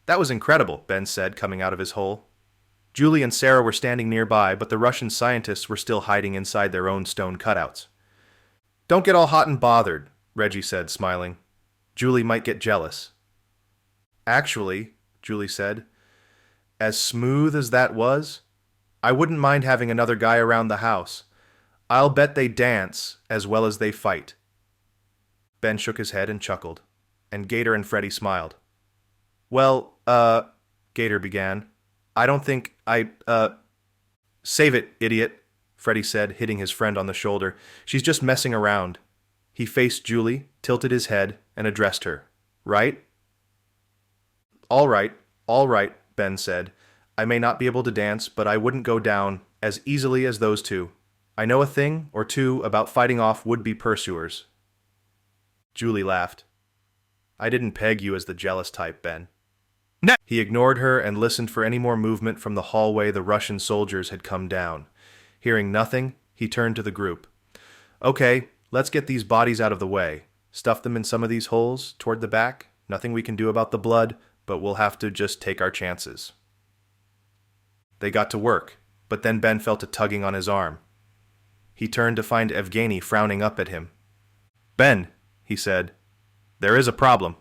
That was incredible, Ben said, coming out of his hole. Julie and Sarah were standing nearby, but the Russian scientists were still hiding inside their own stone cutouts. Don't get all hot and bothered, Reggie said, smiling. Julie might get jealous. Actually, Julie said, as smooth as that was, I wouldn't mind having another guy around the house. I'll bet they dance as well as they fight. Ben shook his head and chuckled, and Gator and Freddy smiled. Well, Gator began. I don't think Save it, idiot, Freddy said, hitting his friend on the shoulder. She's just messing around. He faced Julie, tilted his head, and addressed her. Right? All right, Ben said. I may not be able to dance, but I wouldn't go down as easily as those 2. I know a thing or 2 about fighting off would-be pursuers. Julie laughed. I didn't peg you as the jealous type, Ben. No. He ignored her and listened for any more movement from the hallway the Russian soldiers had come down. Hearing nothing, he turned to the group. Okay, let's get these bodies out of the way. Stuff them in some of these holes toward the back. Nothing we can do about the blood, but we'll have to just take our chances. They got to work, but then Ben felt a tugging on his arm. He turned to find Evgeny frowning up at him. Ben, he said, there is a problem.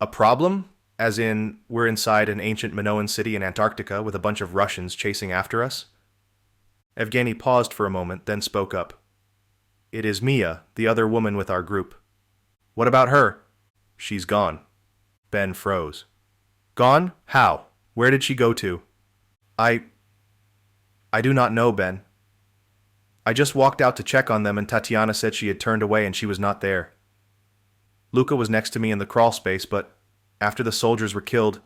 A problem? As in, we're inside an ancient Minoan city in Antarctica with a bunch of Russians chasing after us? Evgeny paused for a moment, then spoke up. It is Mia, the other woman with our group. What about her? She's gone. Ben froze. Gone? How? Where did she go to? I do not know, Ben. I just walked out to check on them and Tatiana said she had turned away and she was not there. Luca was next to me in the crawl space, but after the soldiers were killed...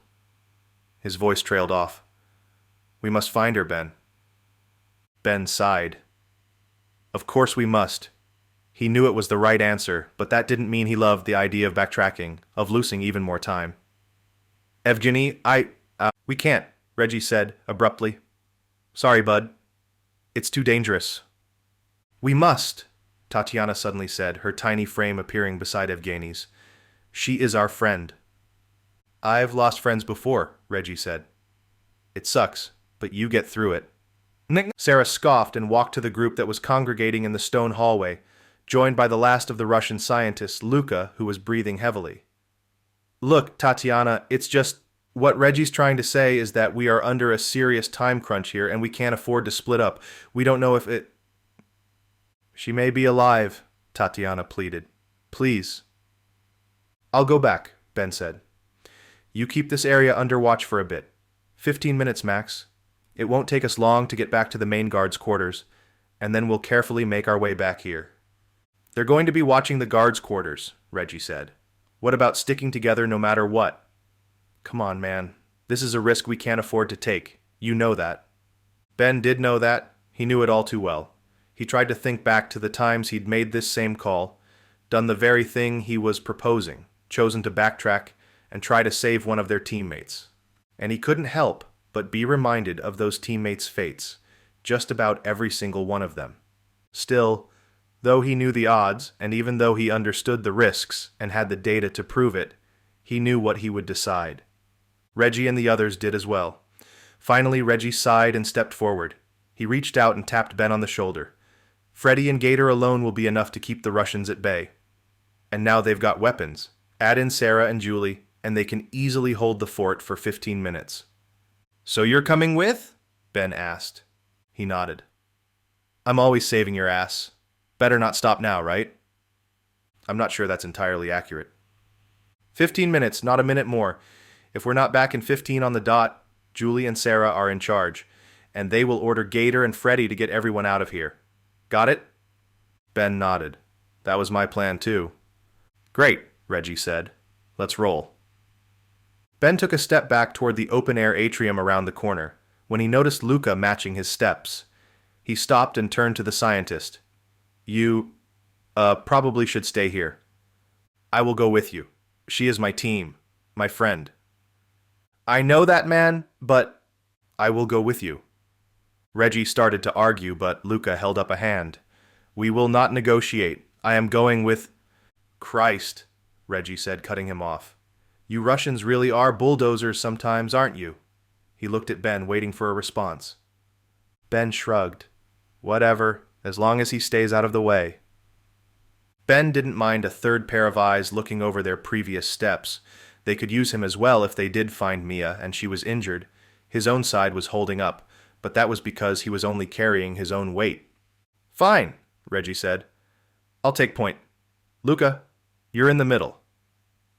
His voice trailed off. We must find her, Ben. Ben sighed. Of course we must. He knew it was the right answer, but that didn't mean he loved the idea of backtracking, of losing even more time. Evgeny, we can't, Reggie said, abruptly. Sorry, bud. It's too dangerous. We must, Tatiana suddenly said, her tiny frame appearing beside Evgeny's. She is our friend. I've lost friends before, Reggie said. It sucks, but you get through it. Sarah scoffed and walked to the group that was congregating in the stone hallway, joined by the last of the Russian scientists, Luca, who was breathing heavily. Look, Tatiana, it's just... What Reggie's trying to say is that we are under a serious time crunch here and we can't afford to split up. We don't know if it... She may be alive, Tatiana pleaded. Please. I'll go back, Ben said. You keep this area under watch for a bit. 15 minutes max. It won't take us long to get back to the main guard's quarters, and then we'll carefully make our way back here. They're going to be watching the guard's quarters, Reggie said. What about sticking together no matter what? Come on, man. This is a risk we can't afford to take. You know that. Ben did know that. He knew it all too well. He tried to think back to the times he'd made this same call, done the very thing he was proposing, chosen to backtrack and try to save one of their teammates. And he couldn't help but be reminded of those teammates' fates, just about every single one of them. Still, though he knew the odds, and even though he understood the risks and had the data to prove it, he knew what he would decide. Reggie and the others did as well. Finally, Reggie sighed and stepped forward. He reached out and tapped Ben on the shoulder. Freddy and Gator alone will be enough to keep the Russians at bay. And now they've got weapons. Add in Sarah and Julie, and they can easily hold the fort for 15 minutes. So you're coming with? Ben asked. He nodded. I'm always saving your ass. Better not stop now, right? I'm not sure that's entirely accurate. 15 minutes, not a minute more. If we're not back in 15 on the dot, Julie and Sarah are in charge, and they will order Gator and Freddy to get everyone out of here. Got it? Ben nodded. That was my plan too. Great, Reggie said. Let's roll. Ben took a step back toward the open-air atrium around the corner, when he noticed Luca matching his steps. He stopped and turned to the scientist. You, probably should stay here. I will go with you. She is my team, my friend. I know that, man, but I will go with you. Reggie started to argue, but Luca held up a hand. We will not negotiate. I am going with... Christ, Reggie said, cutting him off. You Russians really are bulldozers sometimes, aren't you? He looked at Ben, waiting for a response. Ben shrugged. Whatever, as long as he stays out of the way. Ben didn't mind a third pair of eyes looking over their previous steps. They could use him as well if they did find Mia and she was injured. His own side was holding up, but that was because he was only carrying his own weight. Fine, Reggie said. I'll take point. Luca, you're in the middle.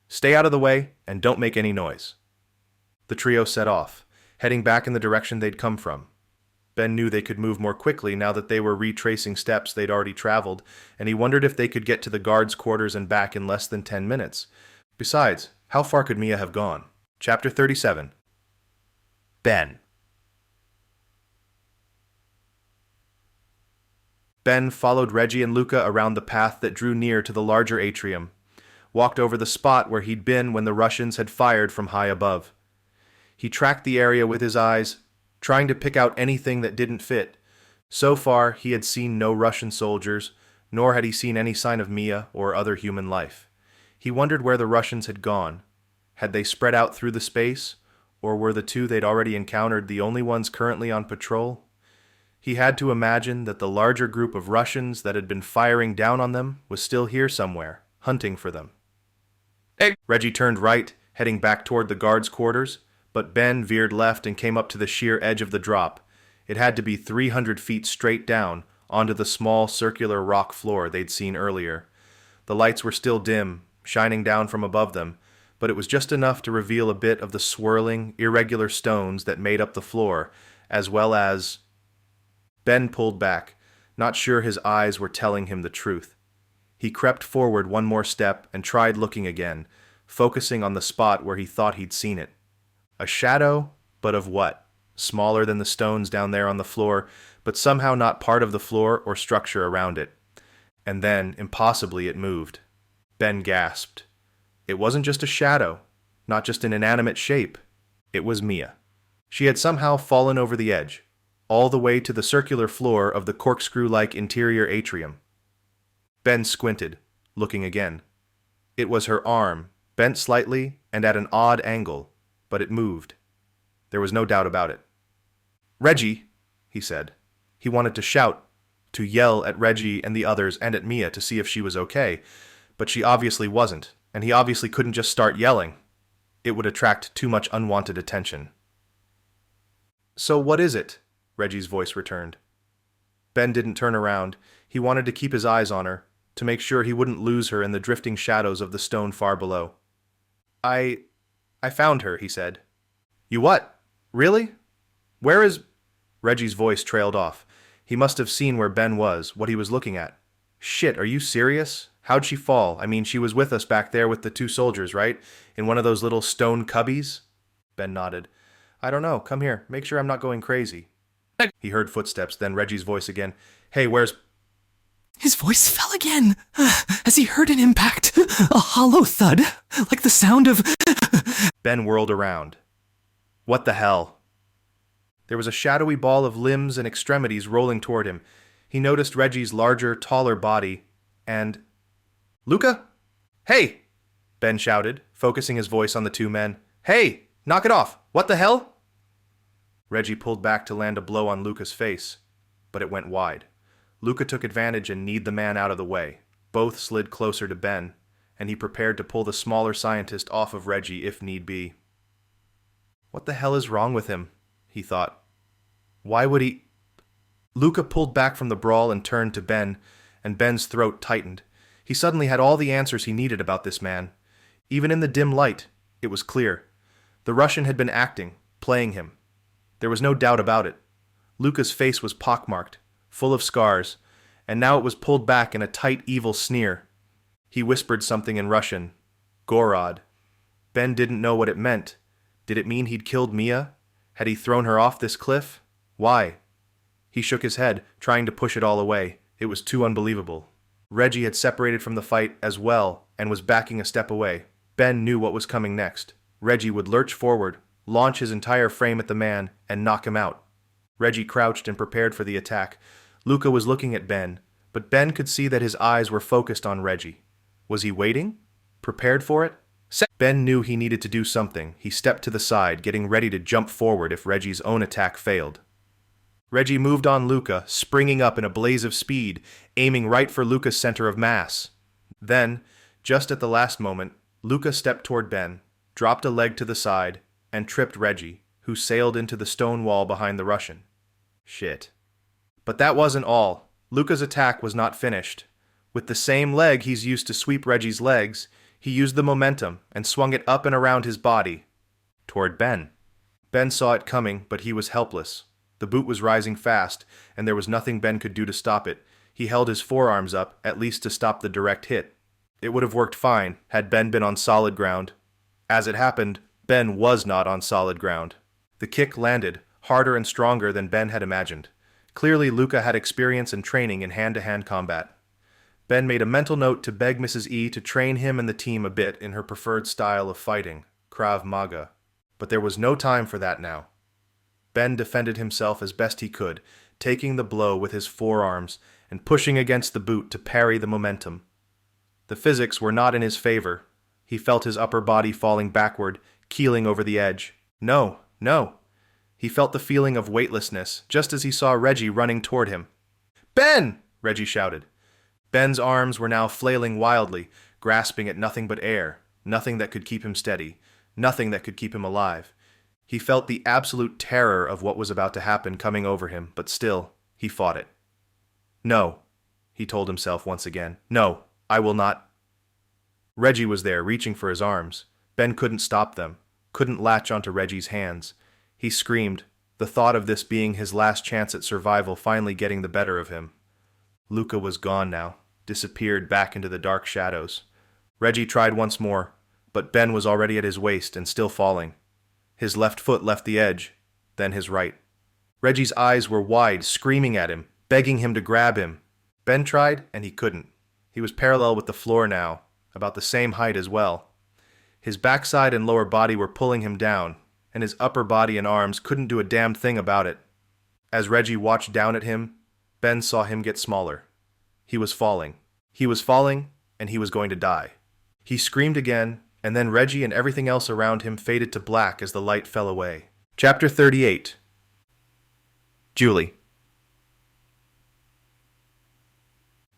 Stay out of the way and don't make any noise. The trio set off, heading back in the direction they'd come from. Ben knew they could move more quickly now that they were retracing steps they'd already traveled, and he wondered if they could get to the guards' quarters and back in less than 10 minutes. Besides, how far could Mia have gone? Chapter 37. Ben. Ben followed Reggie and Luca around the path that drew near to the larger atrium. walked over the spot where he'd been when the Russians had fired from high above. He tracked the area with his eyes, trying to pick out anything that didn't fit. So far, he had seen no Russian soldiers, nor had he seen any sign of Mia or other human life. He wondered where the Russians had gone. Had they spread out through the space, or were the two they'd already encountered the only ones currently on patrol? He had to imagine that the larger group of Russians that had been firing down on them was still here somewhere, hunting for them. Hey. Reggie turned right, heading back toward the guards' quarters, but Ben veered left and came up to the sheer edge of the drop. It had to be 300 feet straight down onto the small circular rock floor they'd seen earlier. The lights were still dim, shining down from above them, but it was just enough to reveal a bit of the swirling, irregular stones that made up the floor, as well as... Ben pulled back, not sure his eyes were telling him the truth. He crept forward one more step and tried looking again, focusing on the spot where he thought he'd seen it. A shadow, but of what? Smaller than the stones down there on the floor, but somehow not part of the floor or structure around it. And then, impossibly, it moved. Ben gasped. It wasn't just a shadow, not just an inanimate shape. It was Mia. She had somehow fallen over the edge, all the way to the circular floor of the corkscrew-like interior atrium. Ben squinted, looking again. It was her arm, bent slightly and at an odd angle, but it moved. There was no doubt about it. "Reggie," he said. He wanted to shout, to yell at Reggie and the others and at Mia to see if she was okay, but she obviously wasn't, and he obviously couldn't just start yelling. It would attract too much unwanted attention. "So what is it?" Reggie's voice returned. Ben didn't turn around. He wanted to keep his eyes on her, to make sure he wouldn't lose her in the drifting shadows of the stone far below. I found her," he said. "You what? Really? Where is—" Reggie's voice trailed off. He must have seen where Ben was, what he was looking at. "Shit, are you serious? How'd she fall? I mean, she was with us back there with the two soldiers, right? In one of those little stone cubbies?" Ben nodded. "I don't know. Come here. Make sure I'm not going crazy." He heard footsteps, then Reggie's voice again. "Hey, where's—" His voice fell again, as he heard an impact, a hollow thud, like the sound of... Ben whirled around. What the hell? There was a shadowy ball of limbs and extremities rolling toward him. He noticed Reggie's larger, taller body, and... "Luca? Hey!" Ben shouted, focusing his voice on the two men. "Hey! Knock it off! What the hell?" Reggie pulled back to land a blow on Luca's face, but it went wide. Luca took advantage and kneed the man out of the way. Both slid closer to Ben, and he prepared to pull the smaller scientist off of Reggie if need be. What the hell is wrong with him? He thought. Why would he... Luca pulled back from the brawl and turned to Ben, and Ben's throat tightened. He suddenly had all the answers he needed about this man. Even in the dim light, it was clear. The Russian had been acting, playing him. There was no doubt about it. Luca's face was pockmarked, full of scars, and now it was pulled back in a tight, evil sneer. He whispered something in Russian. Gorod. Ben didn't know what it meant. Did it mean he'd killed Mia? Had he thrown her off this cliff? Why? He shook his head, trying to push it all away. It was too unbelievable. Reggie had separated from the fight as well and was backing a step away. Ben knew what was coming next. Reggie would lurch forward, launch his entire frame at the man, and knock him out. Reggie crouched and prepared for the attack. Luca was looking at Ben, but Ben could see that his eyes were focused on Reggie. Was he waiting? Prepared for it? Ben knew he needed to do something. He stepped to the side, getting ready to jump forward if Reggie's own attack failed. Reggie moved on Luca, springing up in a blaze of speed, aiming right for Luca's center of mass. Then, just at the last moment, Luca stepped toward Ben, dropped a leg to the side, and tripped Reggie, who sailed into the stone wall behind the Russian. Shit. But that wasn't all. Luca's attack was not finished. With the same leg he's used to sweep Reggie's legs, he used the momentum and swung it up and around his body, toward Ben. Ben saw it coming, but he was helpless. The boot was rising fast, and there was nothing Ben could do to stop it. He held his forearms up, at least to stop the direct hit. It would have worked fine had Ben been on solid ground. As it happened, Ben was not on solid ground. The kick landed, harder and stronger than Ben had imagined. Clearly, Luca had experience and training in hand-to-hand combat. Ben made a mental note to beg Mrs. E to train him and the team a bit in her preferred style of fighting, Krav Maga. But there was no time for that now. Ben defended himself as best he could, taking the blow with his forearms and pushing against the boot to parry the momentum. The physics were not in his favor. He felt his upper body falling backward, keeling over the edge. No, no. He felt the feeling of weightlessness, just as he saw Reggie running toward him. "Ben!" Reggie shouted. Ben's arms were now flailing wildly, grasping at nothing but air, nothing that could keep him steady, nothing that could keep him alive. He felt the absolute terror of what was about to happen coming over him, but still, he fought it. "No," he told himself once again. "No, I will not." Reggie was there, reaching for his arms. Ben couldn't stop them, couldn't latch onto Reggie's hands. He screamed, the thought of this being his last chance at survival finally getting the better of him. Luca was gone now, disappeared back into the dark shadows. Reggie tried once more, but Ben was already at his waist and still falling. His left foot left the edge, then his right. Reggie's eyes were wide, screaming at him, begging him to grab him. Ben tried, and he couldn't. He was parallel with the floor now, about the same height as well. His backside and lower body were pulling him down, and his upper body and arms couldn't do a damn thing about it. As Reggie watched down at him, Ben saw him get smaller. He was falling. He was falling, and he was going to die. He screamed again, and then Reggie and everything else around him faded to black as the light fell away. Chapter 38. Julie.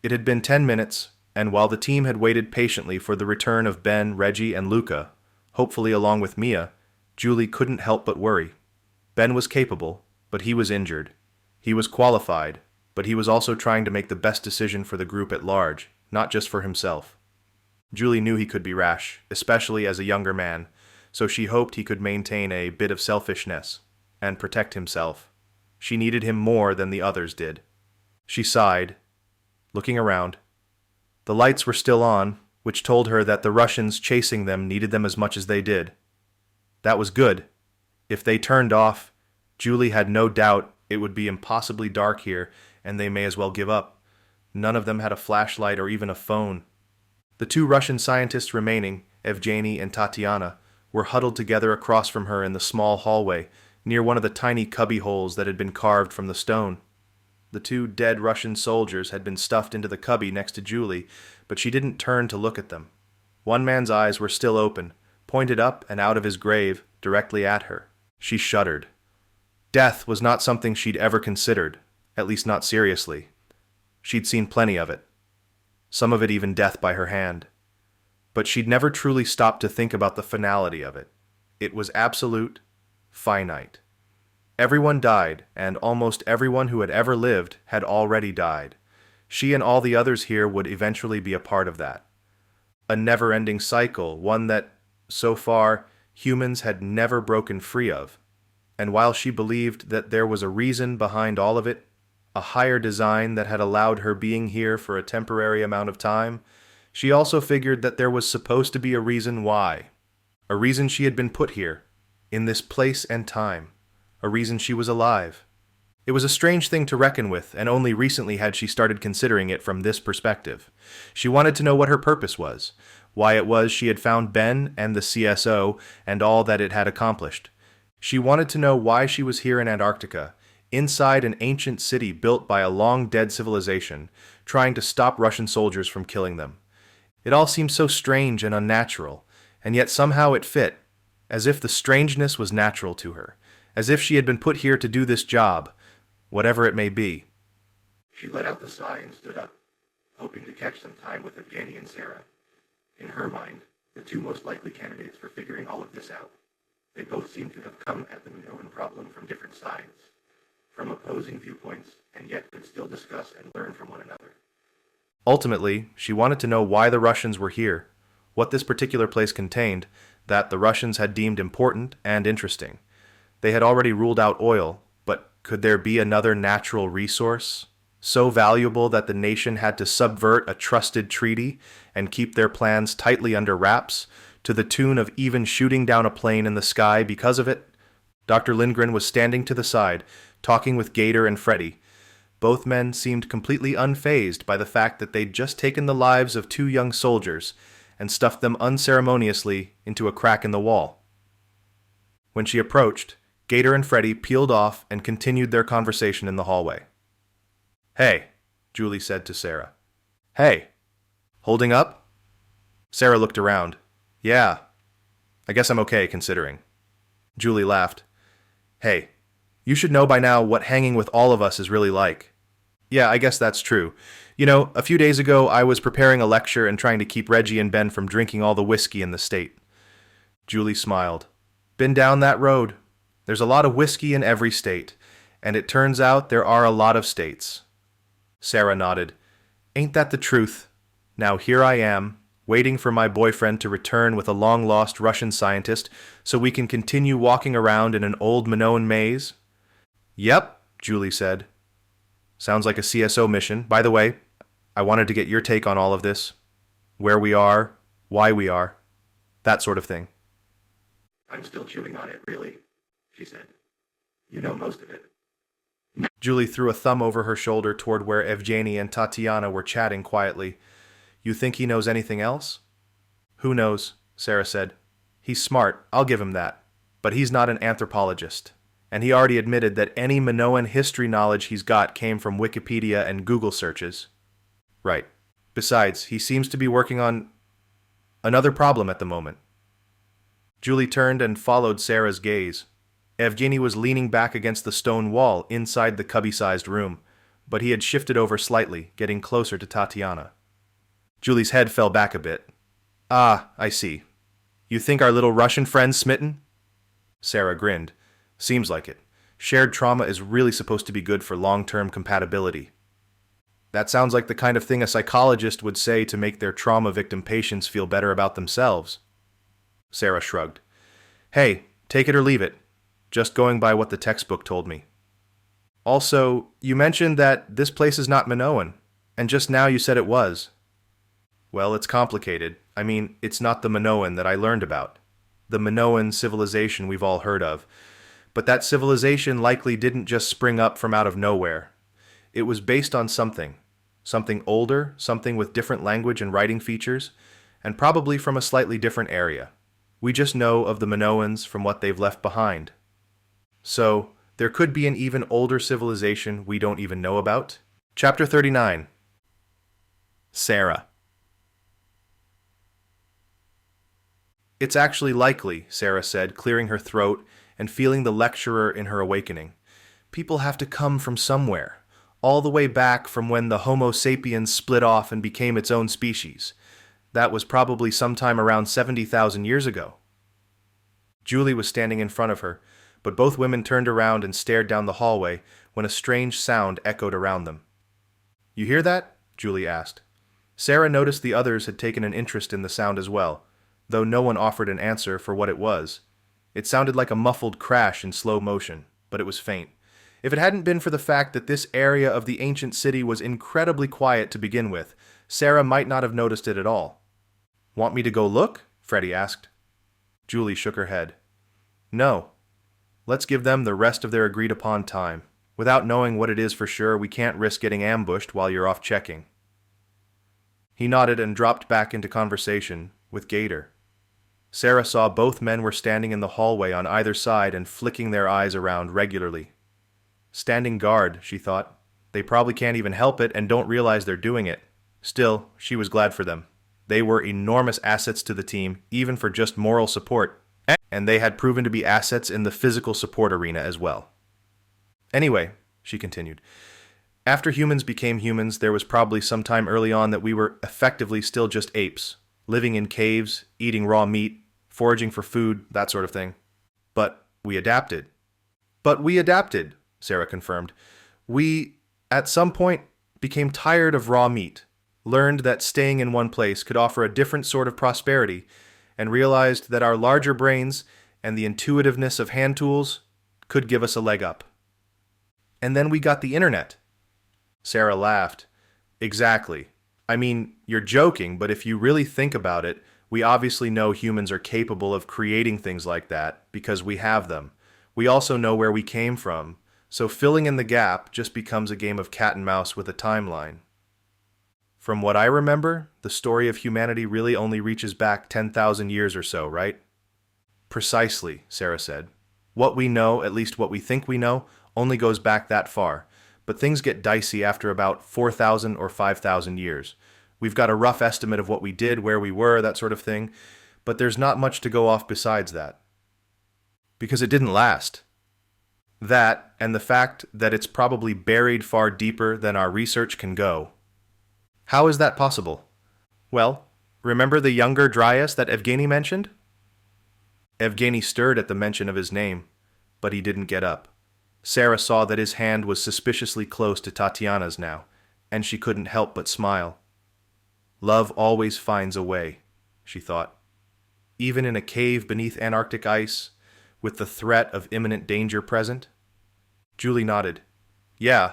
It had been 10 minutes, and while the team had waited patiently for the return of Ben, Reggie, and Luca, hopefully along with Mia, Julie couldn't help but worry. Ben was capable, but he was injured. He was qualified, but he was also trying to make the best decision for the group at large, not just for himself. Julie knew he could be rash, especially as a younger man, so she hoped he could maintain a bit of selfishness and protect himself. She needed him more than the others did. She sighed, looking around. The lights were still on, which told her that the Russians chasing them needed them as much as they did. That was good. If they turned off, Julie had no doubt it would be impossibly dark here, and they may as well give up. None of them had a flashlight or even a phone. The two Russian scientists remaining, Evgeny and Tatiana, were huddled together across from her in the small hallway, near one of the tiny cubby holes that had been carved from the stone. The two dead Russian soldiers had been stuffed into the cubby next to Julie, but she didn't turn to look at them. One man's eyes were still open, pointed up and out of his grave, directly at her. She shuddered. Death was not something she'd ever considered, at least not seriously. She'd seen plenty of it. Some of it even death by her hand. But she'd never truly stopped to think about the finality of it. It was absolute, finite. Everyone died, and almost everyone who had ever lived had already died. She and all the others here would eventually be a part of that. A never-ending cycle, one that, so far, humans had never broken free of. And while she believed that there was a reason behind all of it, a higher design that had allowed her being here for a temporary amount of time, she also figured that there was supposed to be a reason why. A reason she had been put here, in this place and time. A reason she was alive. It was a strange thing to reckon with, and only recently had she started considering it from this perspective. She wanted to know what her purpose was, why it was she had found Ben and the CSO and all that it had accomplished. She wanted to know why she was here in Antarctica, inside an ancient city built by a long-dead civilization, trying to stop Russian soldiers from killing them. It all seemed so strange and unnatural, and yet somehow it fit, as if the strangeness was natural to her, as if she had been put here to do this job, whatever it may be. She let out the sigh and stood up, hoping to catch some time with Evgeny and Sarah. In her mind, the two most likely candidates for figuring all of this out. They both seemed to have come at the Minoan problem from different sides, from opposing viewpoints, and yet could still discuss and learn from one another. Ultimately, she wanted to know why the Russians were here, what this particular place contained, that the Russians had deemed important and interesting. They had already ruled out oil, but could there be another natural resource, so valuable that the nation had to subvert a trusted treaty and keep their plans tightly under wraps, to the tune of even shooting down a plane in the sky because of it? Dr. Lindgren was standing to the side, talking with Gator and Freddy. Both men seemed completely unfazed by the fact that they'd just taken the lives of two young soldiers and stuffed them unceremoniously into a crack in the wall. When she approached, Gator and Freddy peeled off and continued their conversation in the hallway. "Hey," Julie said to Sarah. "Hey. Holding up?" Sarah looked around. "Yeah. I guess I'm okay, considering." Julie laughed. "Hey, you should know by now what hanging with all of us is really like." "Yeah, I guess that's true. You know, a few days ago I was preparing a lecture and trying to keep Reggie and Ben from drinking all the whiskey in the state." Julie smiled. "Been down that road. There's a lot of whiskey in every state, and it turns out there are a lot of states." Sarah nodded. "Ain't that the truth? Now here I am, waiting for my boyfriend to return with a long-lost Russian scientist so we can continue walking around in an old Minoan maze." "Yep," Julie said. "Sounds like a CSO mission. By the way, I wanted to get your take on all of this. Where we are, why we are, that sort of thing." "I'm still chewing on it, really," she said. "You know most of it." Julie threw a thumb over her shoulder toward where Evgeny and Tatiana were chatting quietly. "You think he knows anything else?" "Who knows," Sarah said. "He's smart, I'll give him that. But he's not an anthropologist. And he already admitted that any Minoan history knowledge he's got came from Wikipedia and Google searches." "Right. Besides, he seems to be working on another problem at the moment." Julie turned and followed Sarah's gaze. Evgeny was leaning back against the stone wall inside the cubby-sized room, but he had shifted over slightly, getting closer to Tatiana. Julie's head fell back a bit. "Ah, I see. You think our little Russian friend's smitten?" Sarah grinned. "Seems like it. Shared trauma is really supposed to be good for long-term compatibility." "That sounds like the kind of thing a psychologist would say to make their trauma victim patients feel better about themselves." Sarah shrugged. "Hey, take it or leave it. Just going by what the textbook told me. Also, you mentioned that this place is not Minoan, and just now you said it was." "Well, it's complicated. I mean, it's not the Minoan that I learned about. The Minoan civilization we've all heard of. But that civilization likely didn't just spring up from out of nowhere. It was based on something. Something older, something with different language and writing features, and probably from a slightly different area. We just know of the Minoans from what they've left behind. So, there could be an even older civilization we don't even know about." Chapter 39. Sarah. "It's actually likely," Sarah said, clearing her throat and feeling the lecturer in her awakening. "People have to come from somewhere, all the way back from when the Homo sapiens split off and became its own species. That was probably sometime around 70,000 years ago." Julie was standing in front of her, but both women turned around and stared down the hallway when a strange sound echoed around them. "You hear that?" Julie asked. Sarah noticed the others had taken an interest in the sound as well, though no one offered an answer for what it was. It sounded like a muffled crash in slow motion, but it was faint. If it hadn't been for the fact that this area of the ancient city was incredibly quiet to begin with, Sarah might not have noticed it at all. "Want me to go look?" Freddy asked. Julie shook her head. "No. Let's give them the rest of their agreed-upon time. Without knowing what it is for sure, we can't risk getting ambushed while you're off checking." He nodded and dropped back into conversation with Gator. Sarah saw both men were standing in the hallway on either side and flicking their eyes around regularly. Standing guard, she thought. They probably can't even help it and don't realize they're doing it. Still, she was glad for them. They were enormous assets to the team, even for just moral support. And they had proven to be assets in the physical support arena as well. "Anyway," she continued, "after humans became humans, there was probably some time early on that we were effectively still just apes, living in caves, eating raw meat, foraging for food, that sort of thing. But we adapted." "But we adapted," Sarah confirmed. "We, at some point, became tired of raw meat, learned that staying in one place could offer a different sort of prosperity, and realized that our larger brains and the intuitiveness of hand tools could give us a leg up. And then we got the internet." Sarah laughed. "Exactly. I mean, you're joking, but if you really think about it, we obviously know humans are capable of creating things like that because we have them. We also know where we came from, So filling in the gap just becomes a game of cat and mouse with a timeline. From what I remember, the story of humanity really only reaches back 10,000 years or so, right? Precisely, Sarah said. What we know, at least what we think we know, only goes back that far, but things get dicey after about 4,000 or 5,000 years. We've got a rough estimate of what we did, where we were, that sort of thing, but there's not much to go off besides that. Because it didn't last. That, and the fact that it's probably buried far deeper than our research can go. How is that possible? Well, remember the younger Dryas that Evgeny mentioned? Evgeny stirred at the mention of his name, but he didn't get up. Sarah saw that his hand was suspiciously close to Tatiana's now, and she couldn't help but smile. Love always finds a way, she thought. Even in a cave beneath Antarctic ice, with the threat of imminent danger present? Julie nodded. Yeah,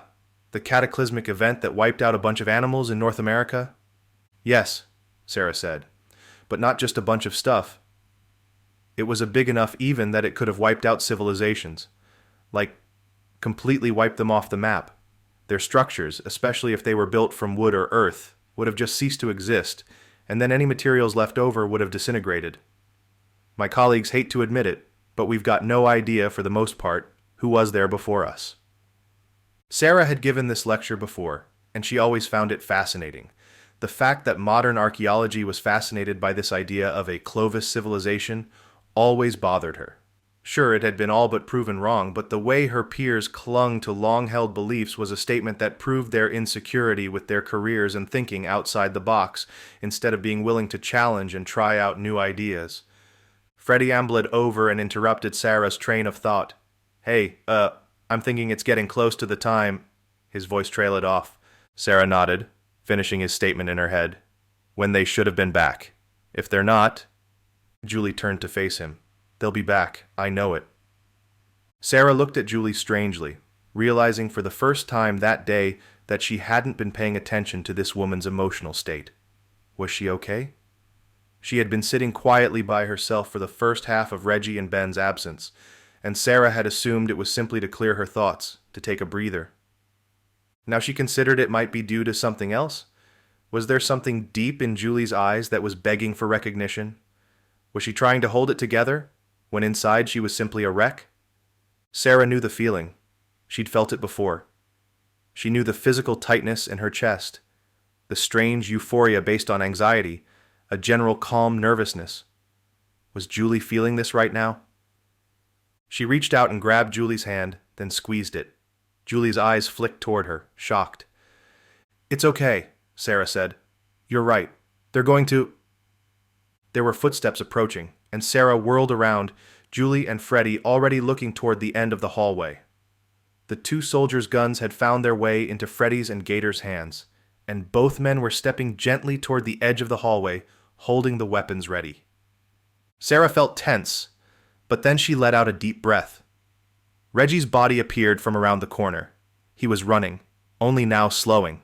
the cataclysmic event that wiped out a bunch of animals in North America? Yes, Sarah said, but not just a bunch of stuff. It was a big enough even that it could have wiped out civilizations. Like, completely wiped them off the map. Their structures, especially if they were built from wood or earth, would have just ceased to exist, and then any materials left over would have disintegrated. My colleagues hate to admit it, but we've got no idea, for the most part, who was there before us. Sarah had given this lecture before, and she always found it fascinating. The fact that modern archaeology was fascinated by this idea of a Clovis civilization always bothered her. Sure, it had been all but proven wrong, but the way her peers clung to long-held beliefs was a statement that proved their insecurity with their careers and thinking outside the box, instead of being willing to challenge and try out new ideas. Freddie ambled over and interrupted Sarah's train of thought. Hey, I'm thinking it's getting close to the time. His voice trailed off. Sarah nodded, finishing his statement in her head. When they should have been back. If they're not... Julie turned to face him. They'll be back. I know it. Sarah looked at Julie strangely, realizing for the first time that day that she hadn't been paying attention to this woman's emotional state. Was she okay? She had been sitting quietly by herself for the first half of Reggie and Ben's absence, and Sarah had assumed it was simply to clear her thoughts, to take a breather. Now she considered it might be due to something else. Was there something deep in Julie's eyes that was begging for recognition? Was she trying to hold it together, when inside she was simply a wreck? Sarah knew the feeling. She'd felt it before. She knew the physical tightness in her chest, the strange euphoria based on anxiety, a general calm nervousness. Was Julie feeling this right now? She reached out and grabbed Julie's hand, then squeezed it. Julie's eyes flicked toward her, shocked. It's okay, Sarah said. You're right. They're going to... There were footsteps approaching, and Sarah whirled around, Julie and Freddie already looking toward the end of the hallway. The two soldiers' guns had found their way into Freddie's and Gator's hands, and both men were stepping gently toward the edge of the hallway, holding the weapons ready. Sarah felt tense, but then she let out a deep breath. Reggie's body appeared from around the corner. He was running, only now slowing.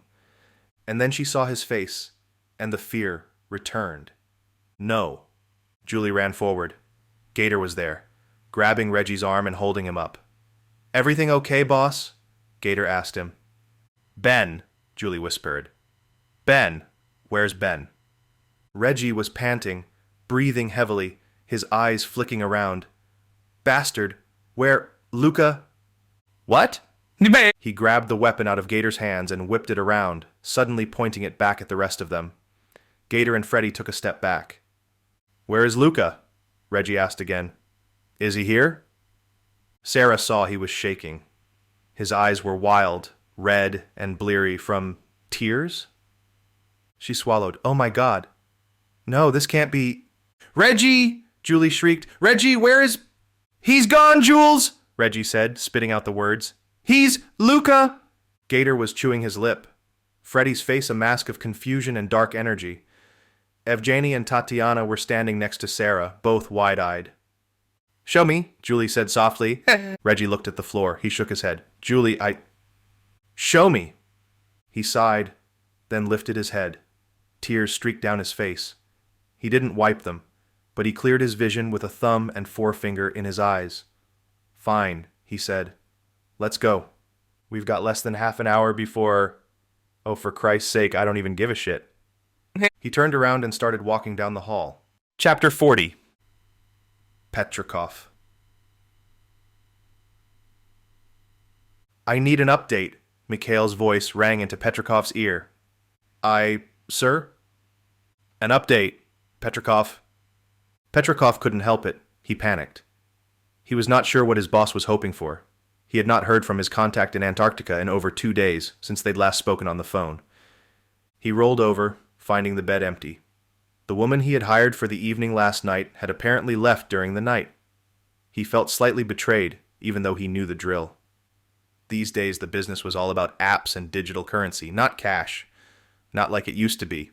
And then she saw his face, and the fear returned. No. Julie ran forward. Gator was there, grabbing Reggie's arm and holding him up. Everything okay, boss? Gator asked him. Ben, Julie whispered. Ben. Where's Ben? Reggie was panting, breathing heavily, his eyes flicking around. Bastard. Where... Luca? What? He grabbed the weapon out of Gator's hands and whipped it around, suddenly pointing it back at the rest of them. Gator and Freddie took a step back. Where is Luca? Reggie asked again. Is he here? Sarah saw he was shaking. His eyes were wild, red, and bleary from tears. She swallowed. Oh my God. No, this can't be... Reggie! Julie shrieked. Reggie, where is... He's gone, Jules! Reggie said, spitting out the words. He's... Luca! Gator was chewing his lip. Freddie's face a mask of confusion and dark energy. Evgeny and Tatiana were standing next to Sarah, both wide-eyed. Show me, Julie said softly. Reggie looked at the floor. He shook his head. Julie, Show me. He sighed, then lifted his head. Tears streaked down his face. He didn't wipe them, but he cleared his vision with a thumb and forefinger in his eyes. Fine, he said. Let's go. We've got less than half an hour before... Oh, for Christ's sake, I don't even give a shit. He turned around and started walking down the hall. Chapter 40. Petrov. I need an update, Mikhail's voice rang into Petrov's ear. Sir? An update, Petrov. Petrov couldn't help it. He panicked. He was not sure what his boss was hoping for. He had not heard from his contact in Antarctica in over 2 days since they'd last spoken on the phone. He rolled over, finding the bed empty. The woman he had hired for the evening last night had apparently left during the night. He felt slightly betrayed, even though he knew the drill. These days, the business was all about apps and digital currency, not cash. Not like it used to be.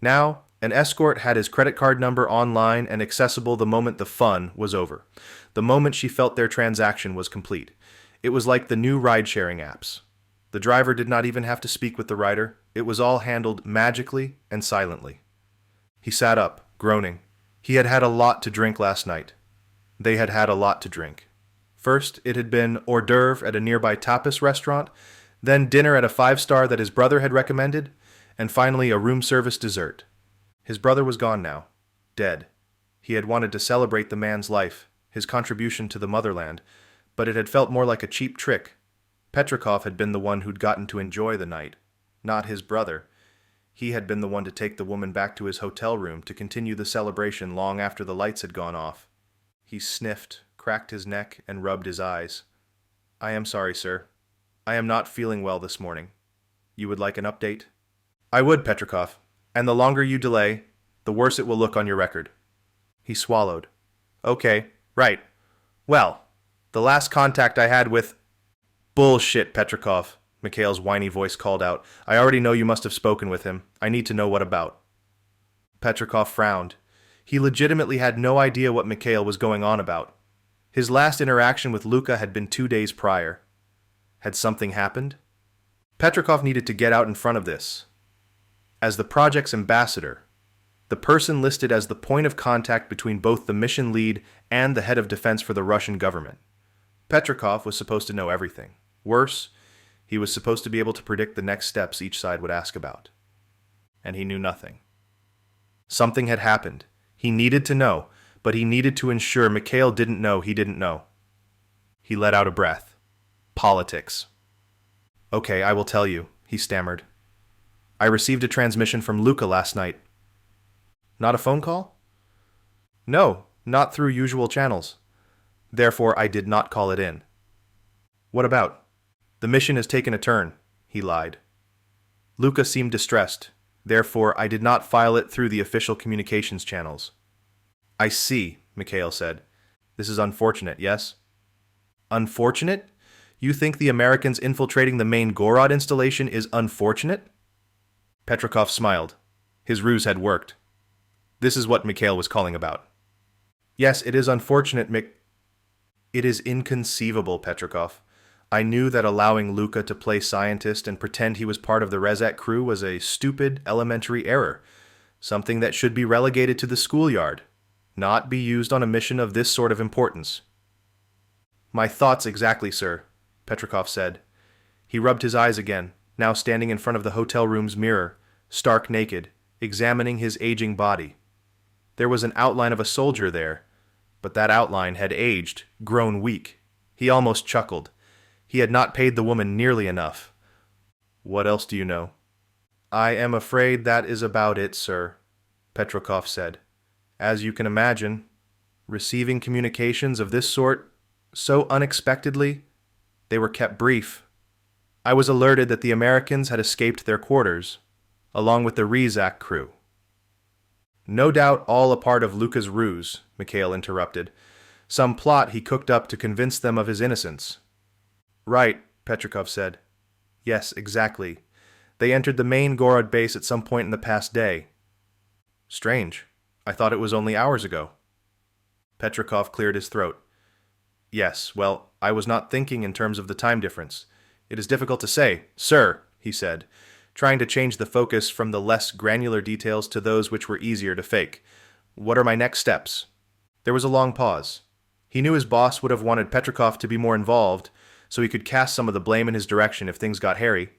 Now, an escort had his credit card number online and accessible the moment the fun was over. The moment she felt their transaction was complete. It was like the new ride-sharing apps. The driver did not even have to speak with the rider. It was all handled magically and silently. He sat up, groaning. He had had a lot to drink last night. They had had a lot to drink. First, it had been hors d'oeuvre at a nearby tapas restaurant, then dinner at a 5-star that his brother had recommended, and finally a room service dessert. His brother was gone now, dead. He had wanted to celebrate the man's life, his contribution to the motherland, but it had felt more like a cheap trick. Petrov had been the one who'd gotten to enjoy the night, not his brother. He had been the one to take the woman back to his hotel room to continue the celebration long after the lights had gone off. He sniffed, cracked his neck, and rubbed his eyes. I am sorry, sir. I am not feeling well this morning. You would like an update? I would, Petrov. And the longer you delay, the worse it will look on your record. He swallowed. Okay, right. Well, the last contact I had with... Bullshit, Petrov, Mikhail's whiny voice called out. I already know you must have spoken with him. I need to know what about. Petrov frowned. He legitimately had no idea what Mikhail was going on about. His last interaction with Luca had been 2 days prior. Had something happened? Petrov needed to get out in front of this. As the project's ambassador, the person listed as the point of contact between both the mission lead and the head of defense for the Russian government, Petrov was supposed to know everything. Worse, he was supposed to be able to predict the next steps each side would ask about. And he knew nothing. Something had happened. He needed to know, but he needed to ensure Mikhail didn't know he didn't know. He let out a breath. Politics. Okay, I will tell you, he stammered. I received a transmission from Luca last night. Not a phone call? No, not through usual channels. Therefore, I did not call it in. What about? The mission has taken a turn, he lied. Luca seemed distressed. Therefore, I did not file it through the official communications channels. I see, Mikhail said. This is unfortunate, yes? Unfortunate? You think the Americans infiltrating the main Gorod installation is unfortunate? Petrov smiled. His ruse had worked. This is what Mikhail was calling about. Yes, it is unfortunate, It is inconceivable, Petrov. I knew that allowing Luca to play scientist and pretend he was part of the Rezat crew was a stupid, elementary error, something that should be relegated to the schoolyard, not be used on a mission of this sort of importance. My thoughts exactly, sir, Petrov said. He rubbed his eyes again, now standing in front of the hotel room's mirror, stark naked, examining his aging body. There was an outline of a soldier there, but that outline had aged, grown weak. He almost chuckled. He had not paid the woman nearly enough. What else do you know? I am afraid that is about it, sir, Petrov said. As you can imagine, receiving communications of this sort, so unexpectedly, they were kept brief. I was alerted that the Americans had escaped their quarters, along with the Rezat crew. No doubt all a part of Luca's ruse, Mikhail interrupted. Some plot he cooked up to convince them of his innocence. Right, Petrov said. Yes, exactly. They entered the main Gorod base at some point in the past day. Strange. I thought it was only hours ago. Petrov cleared his throat. Yes, well, I was not thinking in terms of the time difference. It is difficult to say. Sir, he said, trying to change the focus from the less granular details to those which were easier to fake. What are my next steps? There was a long pause. He knew his boss would have wanted Petrov to be more involved, so he could cast some of the blame in his direction if things got hairy.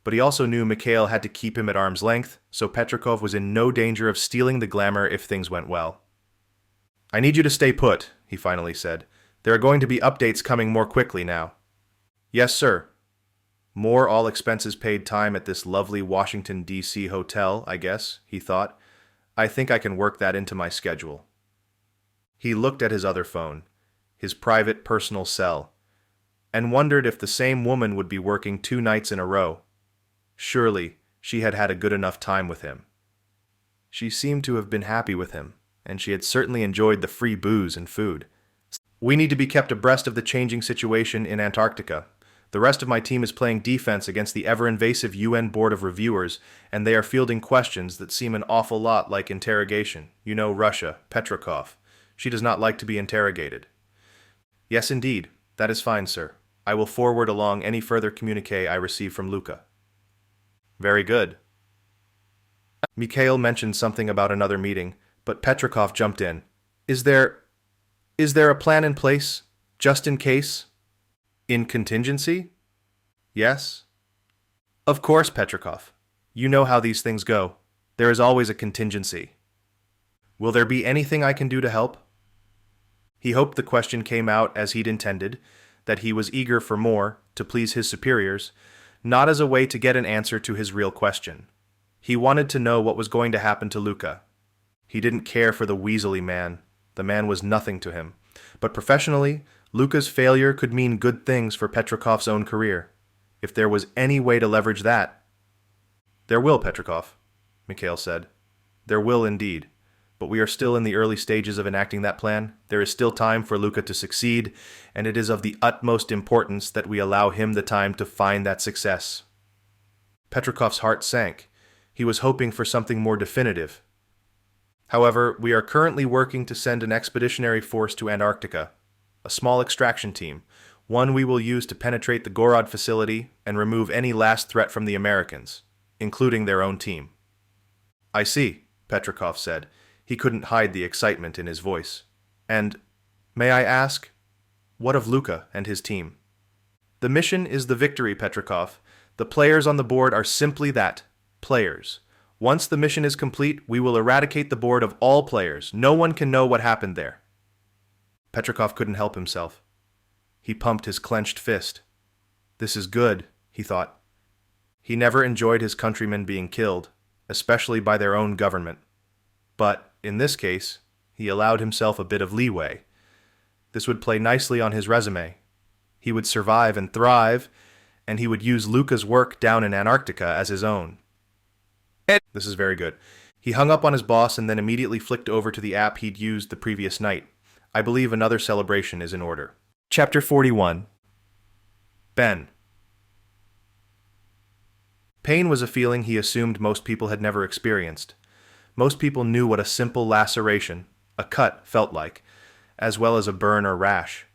But he also knew Mikhail had to keep him at arm's length, so Petrikov was in no danger of stealing the glamour if things went well. "I need you to stay put," he finally said. "There are going to be updates coming more quickly now." "Yes, sir." More all-expenses-paid time at this lovely Washington, D.C. hotel, I guess, he thought. I think I can work that into my schedule. He looked at his other phone, his private personal cell, and wondered if the same woman would be working 2 nights in a row. Surely she had had a good enough time with him. She seemed to have been happy with him, and she had certainly enjoyed the free booze and food. "We need to be kept abreast of the changing situation in Antarctica. The rest of my team is playing defense against the ever-invasive UN Board of Reviewers, and they are fielding questions that seem an awful lot like interrogation. You know Russia, Petrikov. She does not like to be interrogated." "Yes, indeed. That is fine, sir. I will forward along any further communique I receive from Luca." "Very good." Mikhail mentioned something about another meeting, but Petrikov jumped in. Is there a plan in place, just in case? In contingency?" "Yes." "Of course, Petrikov. You know how these things go. There is always a contingency." "Will there be anything I can do to help?" He hoped the question came out as he'd intended, that he was eager for more, to please his superiors, not as a way to get an answer to his real question. He wanted to know what was going to happen to Luca. He didn't care for the weaselly man. The man was nothing to him. But professionally, Luca's failure could mean good things for Petrikov's own career. If there was any way to leverage that... "There will, Petrikov," Mikhail said. "There will indeed. But we are still in the early stages of enacting that plan. There is still time for Luca to succeed, and it is of the utmost importance that we allow him the time to find that success." Petrikov's heart sank. He was hoping for something more definitive. "However, we are currently working to send an expeditionary force to Antarctica, a small extraction team, one we will use to penetrate the Gorod facility and remove any last threat from the Americans, including their own team." "I see," Petrikov said. He couldn't hide the excitement in his voice. "And, may I ask, what of Luca and his team?" "The mission is the victory, Petrikov. The players on the board are simply that, players. Once the mission is complete, we will eradicate the board of all players. No one can know what happened there." Petrikov couldn't help himself. He pumped his clenched fist. This is good, he thought. He never enjoyed his countrymen being killed, especially by their own government. But, in this case, he allowed himself a bit of leeway. This would play nicely on his resume. He would survive and thrive, and he would use Luca's work down in Antarctica as his own. This is very good. He hung up on his boss and then immediately flicked over to the app he'd used the previous night. I believe another celebration is in order. Chapter 41. Ben. Pain was a feeling he assumed most people had never experienced. Most people knew what a simple laceration, a cut, felt like, as well as a burn or rash.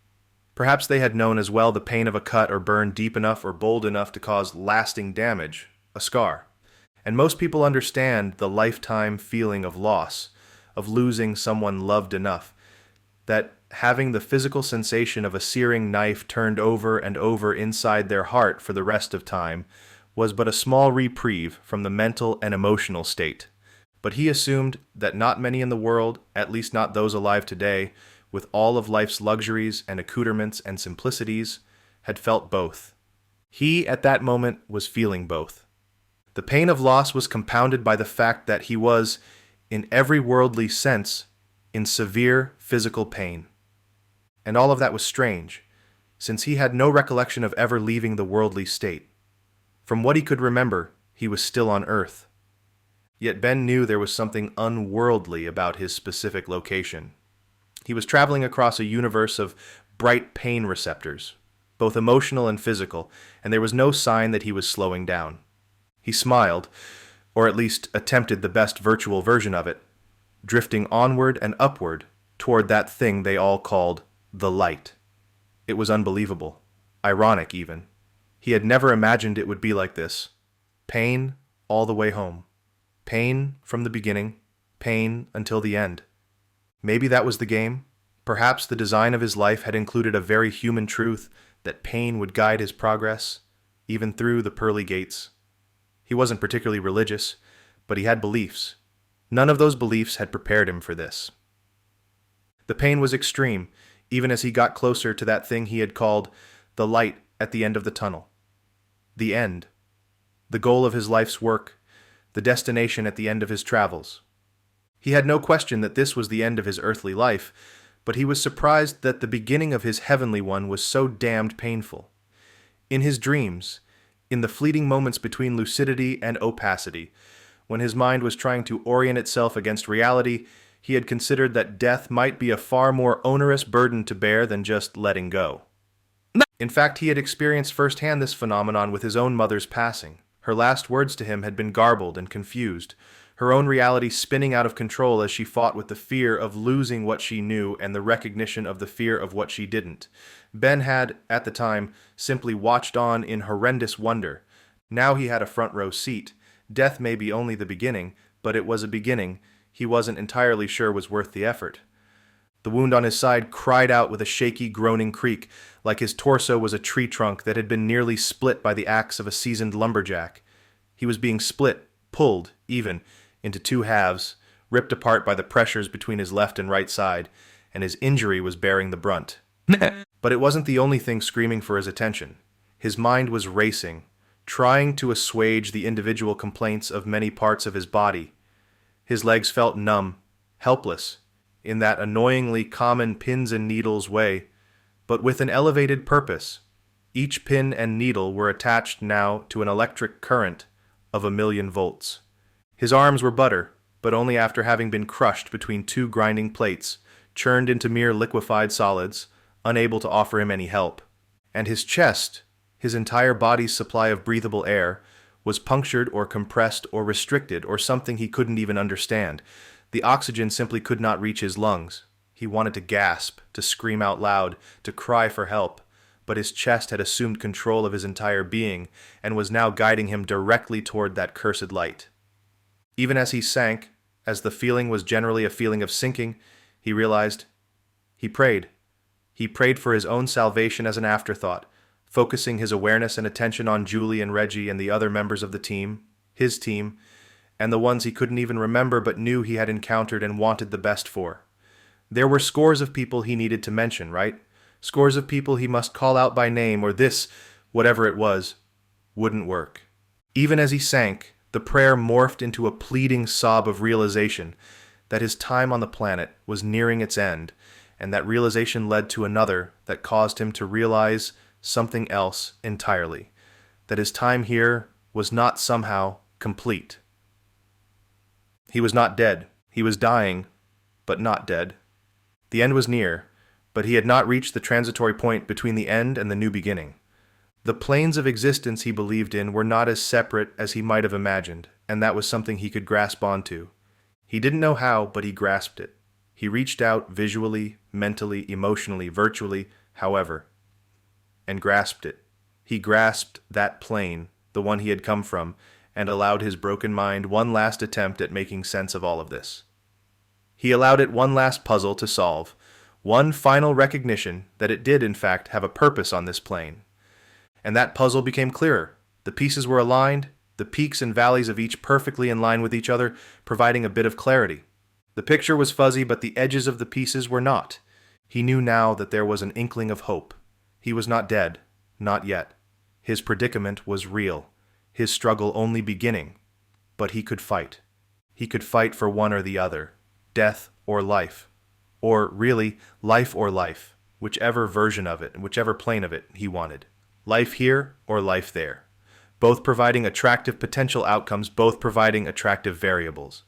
Perhaps they had known as well the pain of a cut or burn deep enough or bold enough to cause lasting damage, a scar. And most people understand the lifetime feeling of loss, of losing someone loved enough, that having the physical sensation of a searing knife turned over and over inside their heart for the rest of time was but a small reprieve from the mental and emotional state. But he assumed that not many in the world, at least not those alive today, with all of life's luxuries and accoutrements and simplicities, had felt both. He, at that moment, was feeling both. The pain of loss was compounded by the fact that he was, in every worldly sense, in severe physical pain. And all of that was strange, since he had no recollection of ever leaving the worldly state. From what he could remember, he was still on Earth. Yet Ben knew there was something unworldly about his specific location. He was traveling across a universe of bright pain receptors, both emotional and physical, and there was no sign that he was slowing down. He smiled, or at least attempted the best virtual version of it, drifting onward and upward toward that thing they all called the light. It was unbelievable, ironic even. He had never imagined it would be like this. Pain all the way home. Pain from the beginning, pain until the end. Maybe that was the game. Perhaps the design of his life had included a very human truth that pain would guide his progress, even through the pearly gates. He wasn't particularly religious, but he had beliefs. None of those beliefs had prepared him for this. The pain was extreme, even as he got closer to that thing he had called the light at the end of the tunnel. The end. The goal of his life's work, the destination at the end of his travels. He had no question that this was the end of his earthly life, but he was surprised that the beginning of his heavenly one was so damned painful. In his dreams, in the fleeting moments between lucidity and opacity, when his mind was trying to orient itself against reality, he had considered that death might be a far more onerous burden to bear than just letting go. In fact, he had experienced firsthand this phenomenon with his own mother's passing. Her last words to him had been garbled and confused, her own reality spinning out of control as she fought with the fear of losing what she knew and the recognition of the fear of what she didn't. Ben had, at the time, simply watched on in horrendous wonder. Now he had a front row seat. Death may be only the beginning, but it was a beginning he wasn't entirely sure was worth the effort. The wound on his side cried out with a shaky, groaning creak, like his torso was a tree trunk that had been nearly split by the axe of a seasoned lumberjack. He was being split, pulled, even, into two halves, ripped apart by the pressures between his left and right side, and his injury was bearing the brunt. But it wasn't the only thing screaming for his attention. His mind was racing, trying to assuage the individual complaints of many parts of his body. His legs felt numb, helpless, in that annoyingly common pins and needles way, but with an elevated purpose. Each pin and needle were attached now to an electric current of 1,000,000 volts. His arms were butter, but only after having been crushed between two grinding plates, churned into mere liquefied solids, unable to offer him any help. And his chest, his entire body's supply of breathable air, was punctured or compressed or restricted or something he couldn't even understand. The oxygen simply could not reach his lungs. He wanted to gasp, to scream out loud, to cry for help, but his chest had assumed control of his entire being and was now guiding him directly toward that cursed light. Even as he sank, as the feeling was generally a feeling of sinking, he realized he prayed. He prayed for his own salvation as an afterthought, focusing his awareness and attention on Julie and Reggie and the other members of the team, his team, and the ones he couldn't even remember but knew he had encountered and wanted the best for. There were scores of people he needed to mention, right? Scores of people he must call out by name, or this, whatever it was, wouldn't work. Even as he sank, the prayer morphed into a pleading sob of realization that his time on the planet was nearing its end, and that realization led to another that caused him to realize something else entirely, that his time here was not somehow complete. He was not dead. He was dying, but not dead. The end was near, but he had not reached the transitory point between the end and the new beginning. The planes of existence he believed in were not as separate as he might have imagined, and that was something he could grasp onto. He didn't know how, but he grasped it. He reached out visually, mentally, emotionally, virtually, however, and grasped it. He grasped that plane, the one he had come from, and allowed his broken mind one last attempt at making sense of all of this. He allowed it one last puzzle to solve, one final recognition that it did in fact have a purpose on this plane. And that puzzle became clearer. The pieces were aligned, the peaks and valleys of each perfectly in line with each other, providing a bit of clarity. The picture was fuzzy, but the edges of the pieces were not. He knew now that there was an inkling of hope. He was not dead, not yet. His predicament was real, his struggle only beginning. But he could fight. He could fight for one or the other, death or life. Or really, life or life, whichever version of it, whichever plane of it he wanted. Life here or life there. Both providing attractive potential outcomes, both providing attractive variables.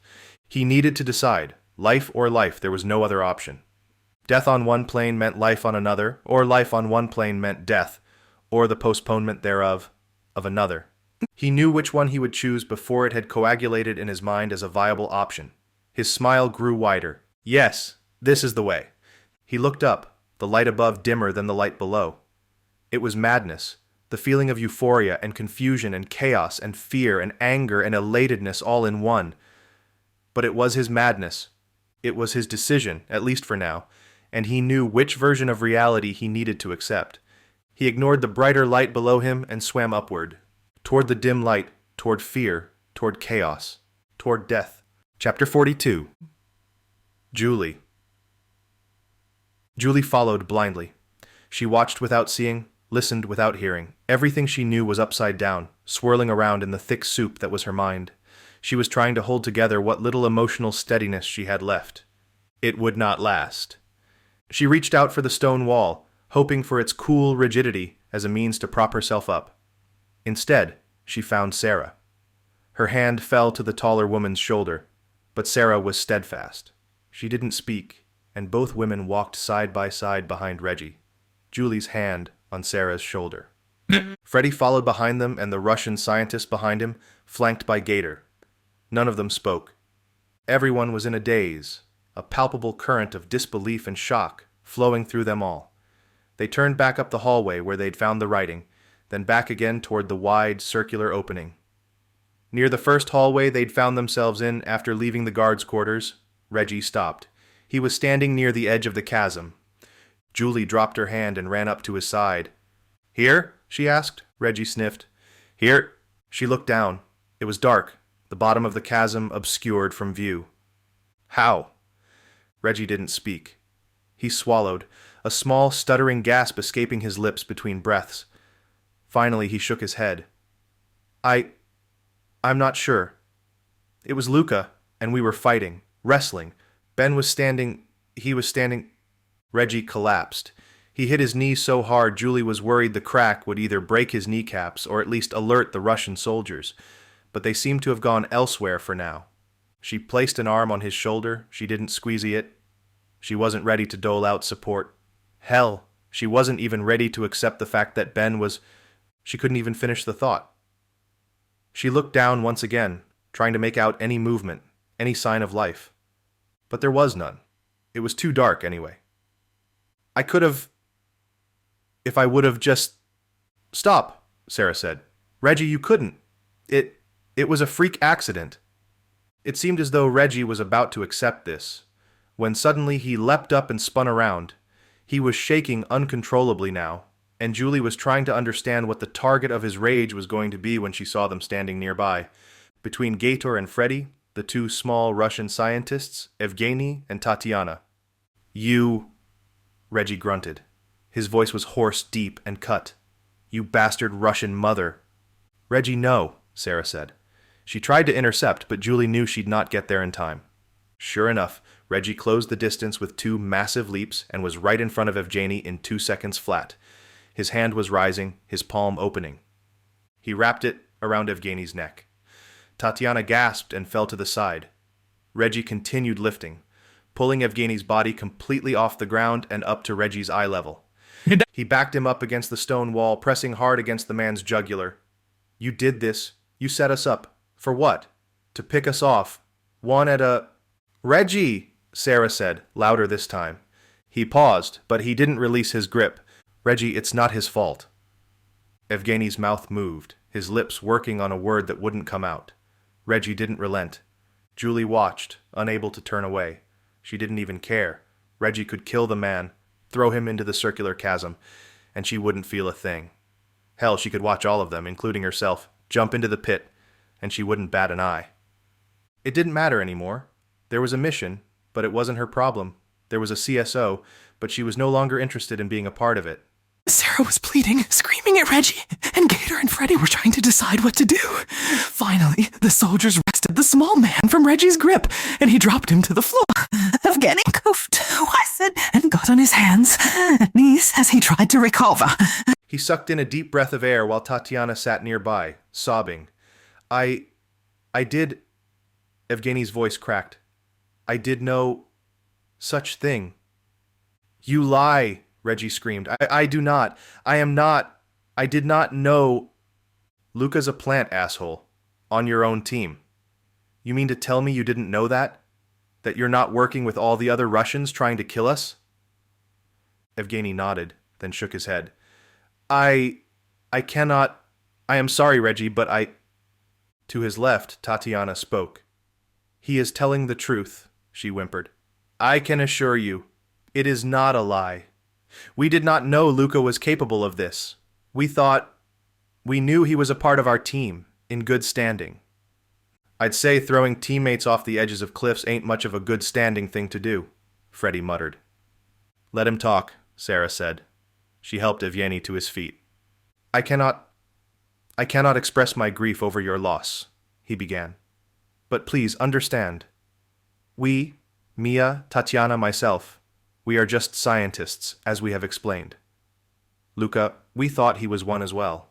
He needed to decide, life or life, there was no other option. Death on one plane meant life on another, or life on one plane meant death, or the postponement thereof, of another. He knew which one he would choose before it had coagulated in his mind as a viable option. His smile grew wider. Yes, this is the way. He looked up, the light above dimmer than the light below. It was madness, the feeling of euphoria and confusion and chaos and fear and anger and elatedness all in one. But it was his madness. It was his decision, at least for now, and he knew which version of reality he needed to accept. He ignored the brighter light below him and swam upward, toward the dim light, toward fear, toward chaos, toward death. Chapter 42. Julie. Julie followed blindly. She watched without seeing, listened without hearing. Everything she knew was upside down, swirling around in the thick soup that was her mind. She was trying to hold together what little emotional steadiness she had left. It would not last. She reached out for the stone wall, hoping for its cool rigidity as a means to prop herself up. Instead, she found Sarah. Her hand fell to the taller woman's shoulder, but Sarah was steadfast. She didn't speak, and both women walked side by side behind Reggie, Julie's hand on Sarah's shoulder. Freddie followed behind them, and the Russian scientist behind him, flanked by Gator. None of them spoke. Everyone was in a daze, a palpable current of disbelief and shock flowing through them all. They turned back up the hallway where they'd found the writing, then back again toward the wide, circular opening. Near the first hallway they'd found themselves in after leaving the guards' quarters, Reggie stopped. He was standing near the edge of the chasm. Julie dropped her hand and ran up to his side. "Here?" she asked. Reggie sniffed. "Here." She looked down. It was dark, the bottom of the chasm obscured from view. "How?" Reggie didn't speak. He swallowed, a small, stuttering gasp escaping his lips between breaths. Finally, he shook his head. I'm not sure. It was Luca, and we were fighting, wrestling. Ben was standing. Reggie collapsed. He hit his knee so hard Julie was worried the crack would either break his kneecaps or at least alert the Russian soldiers. But they seemed to have gone elsewhere for now. She placed an arm on his shoulder. She didn't squeezy it. She wasn't ready to dole out support. Hell, she wasn't even ready to accept the fact that Ben was... She couldn't even finish the thought. She looked down once again, trying to make out any movement, any sign of life. But there was none. It was too dark anyway. I could have... If I would have just... Stop, Sarah said. Reggie, you couldn't. It was a freak accident. It seemed as though Reggie was about to accept this, when suddenly he leapt up and spun around. He was shaking uncontrollably now, and Julie was trying to understand what the target of his rage was going to be when she saw them standing nearby. Between Gator and Freddie, the two small Russian scientists, Evgeny and Tatiana. "You," Reggie grunted. His voice was hoarse, deep, and cut. "You bastard Russian mother." "Reggie, no," Sarah said. She tried to intercept, but Julie knew she'd not get there in time. Sure enough, Reggie closed the distance with two massive leaps and was right in front of Evgeny in 2 seconds flat. His hand was rising, his palm opening. He wrapped it around Evgeny's neck. Tatiana gasped and fell to the side. Reggie continued lifting, pulling Evgeny's body completely off the ground and up to Reggie's eye level. He backed him up against the stone wall, pressing hard against the man's jugular. "You did this. You set us up. For what? To pick us off. One at a..." "Reggie!" Sarah said, louder this time. He paused, but he didn't release his grip. "Reggie, it's not his fault." Evgeny's mouth moved, his lips working on a word that wouldn't come out. Reggie didn't relent. Julie watched, unable to turn away. She didn't even care. Reggie could kill the man, throw him into the circular chasm, and she wouldn't feel a thing. Hell, she could watch all of them, including herself, jump into the pit, and she wouldn't bat an eye. It didn't matter anymore. There was a mission, but it wasn't her problem. There was a CSO, but she was no longer interested in being a part of it. Sarah was pleading, screaming at Reggie, and Gator and Freddie were trying to decide what to do. Finally, the soldiers wrested the small man from Reggie's grip, and he dropped him to the floor. Evgeny coughed, whistled, and got on his hands and knees as he tried to recover. He sucked in a deep breath of air while Tatiana sat nearby, sobbing. I did... Evgeny's voice cracked. "I did no such thing." "You lie," Reggie screamed. I do not. I am not. I did not know." "Luca's a plant, asshole. On your own team. You mean to tell me you didn't know that? That you're not working with all the other Russians trying to kill us?" Evgeny nodded, then shook his head. I cannot... I am sorry, Reggie, but I... To his left, Tatiana spoke. "He is telling the truth," she whimpered. "I can assure you, it is not a lie. We did not know Luca was capable of this. We knew he was a part of our team, in good standing. I'd say throwing teammates off the edges of cliffs ain't much of a good standing thing to do, Freddie muttered. Let him talk, Sarah said. She helped Evgeny to his feet. I cannot express my grief over your loss, he began. But please understand. We, Mia, Tatiana, myself, we are just scientists, as we have explained. Luca, we thought he was one as well.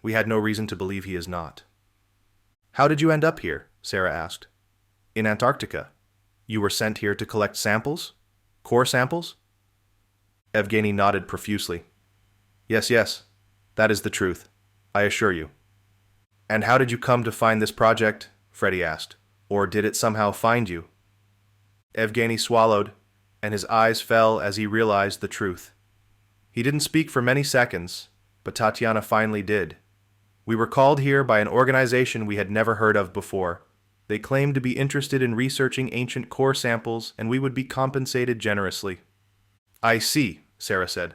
We had no reason to believe he is not. How did you end up here? Sarah asked. In Antarctica. You were sent here to collect samples? Core samples? Evgeny nodded profusely. Yes, that is the truth, I assure you. And how did you come to find this project? Freddie asked. Or did it somehow find you? Evgeny swallowed, and his eyes fell as he realized the truth. He didn't speak for many seconds, but Tatiana finally did. We were called here by an organization we had never heard of before. They claimed to be interested in researching ancient core samples, and we would be compensated generously. I see, Sarah said.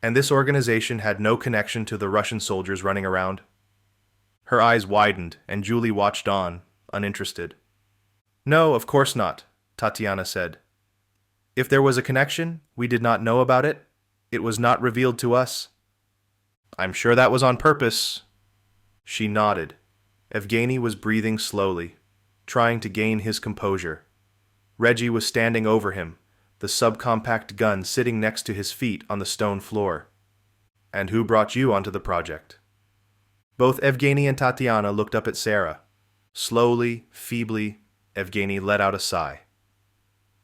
And this organization had no connection to the Russian soldiers running around? Her eyes widened, and Julie watched on, uninterested. No, of course not, Tatiana said. If there was a connection, we did not know about it. It was not revealed to us. I'm sure that was on purpose. She nodded. Evgeny was breathing slowly, trying to gain his composure. Reggie was standing over him, the subcompact gun sitting next to his feet on the stone floor. And who brought you onto the project? Both Evgeny and Tatiana looked up at Sarah. Slowly, feebly, Evgeny let out a sigh.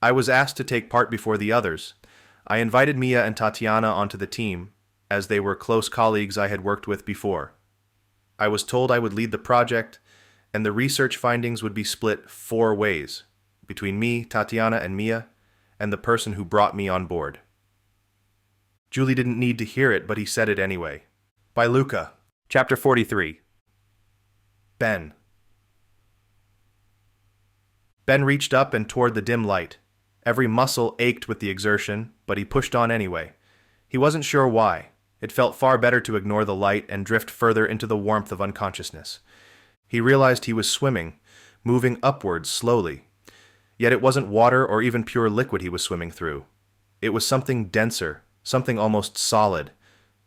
I was asked to take part before the others. I invited Mia and Tatiana onto the team, as they were close colleagues I had worked with before. I was told I would lead the project, and the research findings would be split 4 ways, between me, Tatiana, and Mia, and the person who brought me on board. Julie didn't need to hear it, but he said it anyway. By Luca. Chapter 43. Ben. Ben reached up and toward the dim light. Every muscle ached with the exertion, but he pushed on anyway. He wasn't sure why. It felt far better to ignore the light and drift further into the warmth of unconsciousness. He realized he was swimming, moving upwards slowly. Yet it wasn't water or even pure liquid he was swimming through. It was something denser, something almost solid.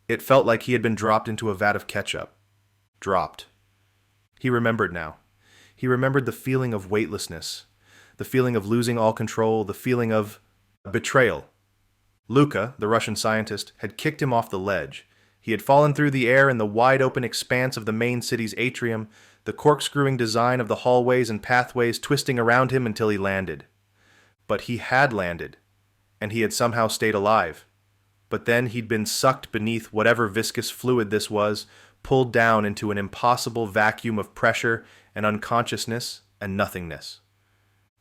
It felt like he had been dropped into a vat of ketchup. Dropped. He remembered now. He remembered the feeling of weightlessness, the feeling of losing all control, the feeling of betrayal. Luca, the Russian scientist, had kicked him off the ledge. He had fallen through the air in the wide-open expanse of the main city's atrium, the corkscrewing design of the hallways and pathways twisting around him until he landed. But he had landed, and he had somehow stayed alive. But then he'd been sucked beneath whatever viscous fluid this was, pulled down into an impossible vacuum of pressure and unconsciousness and nothingness.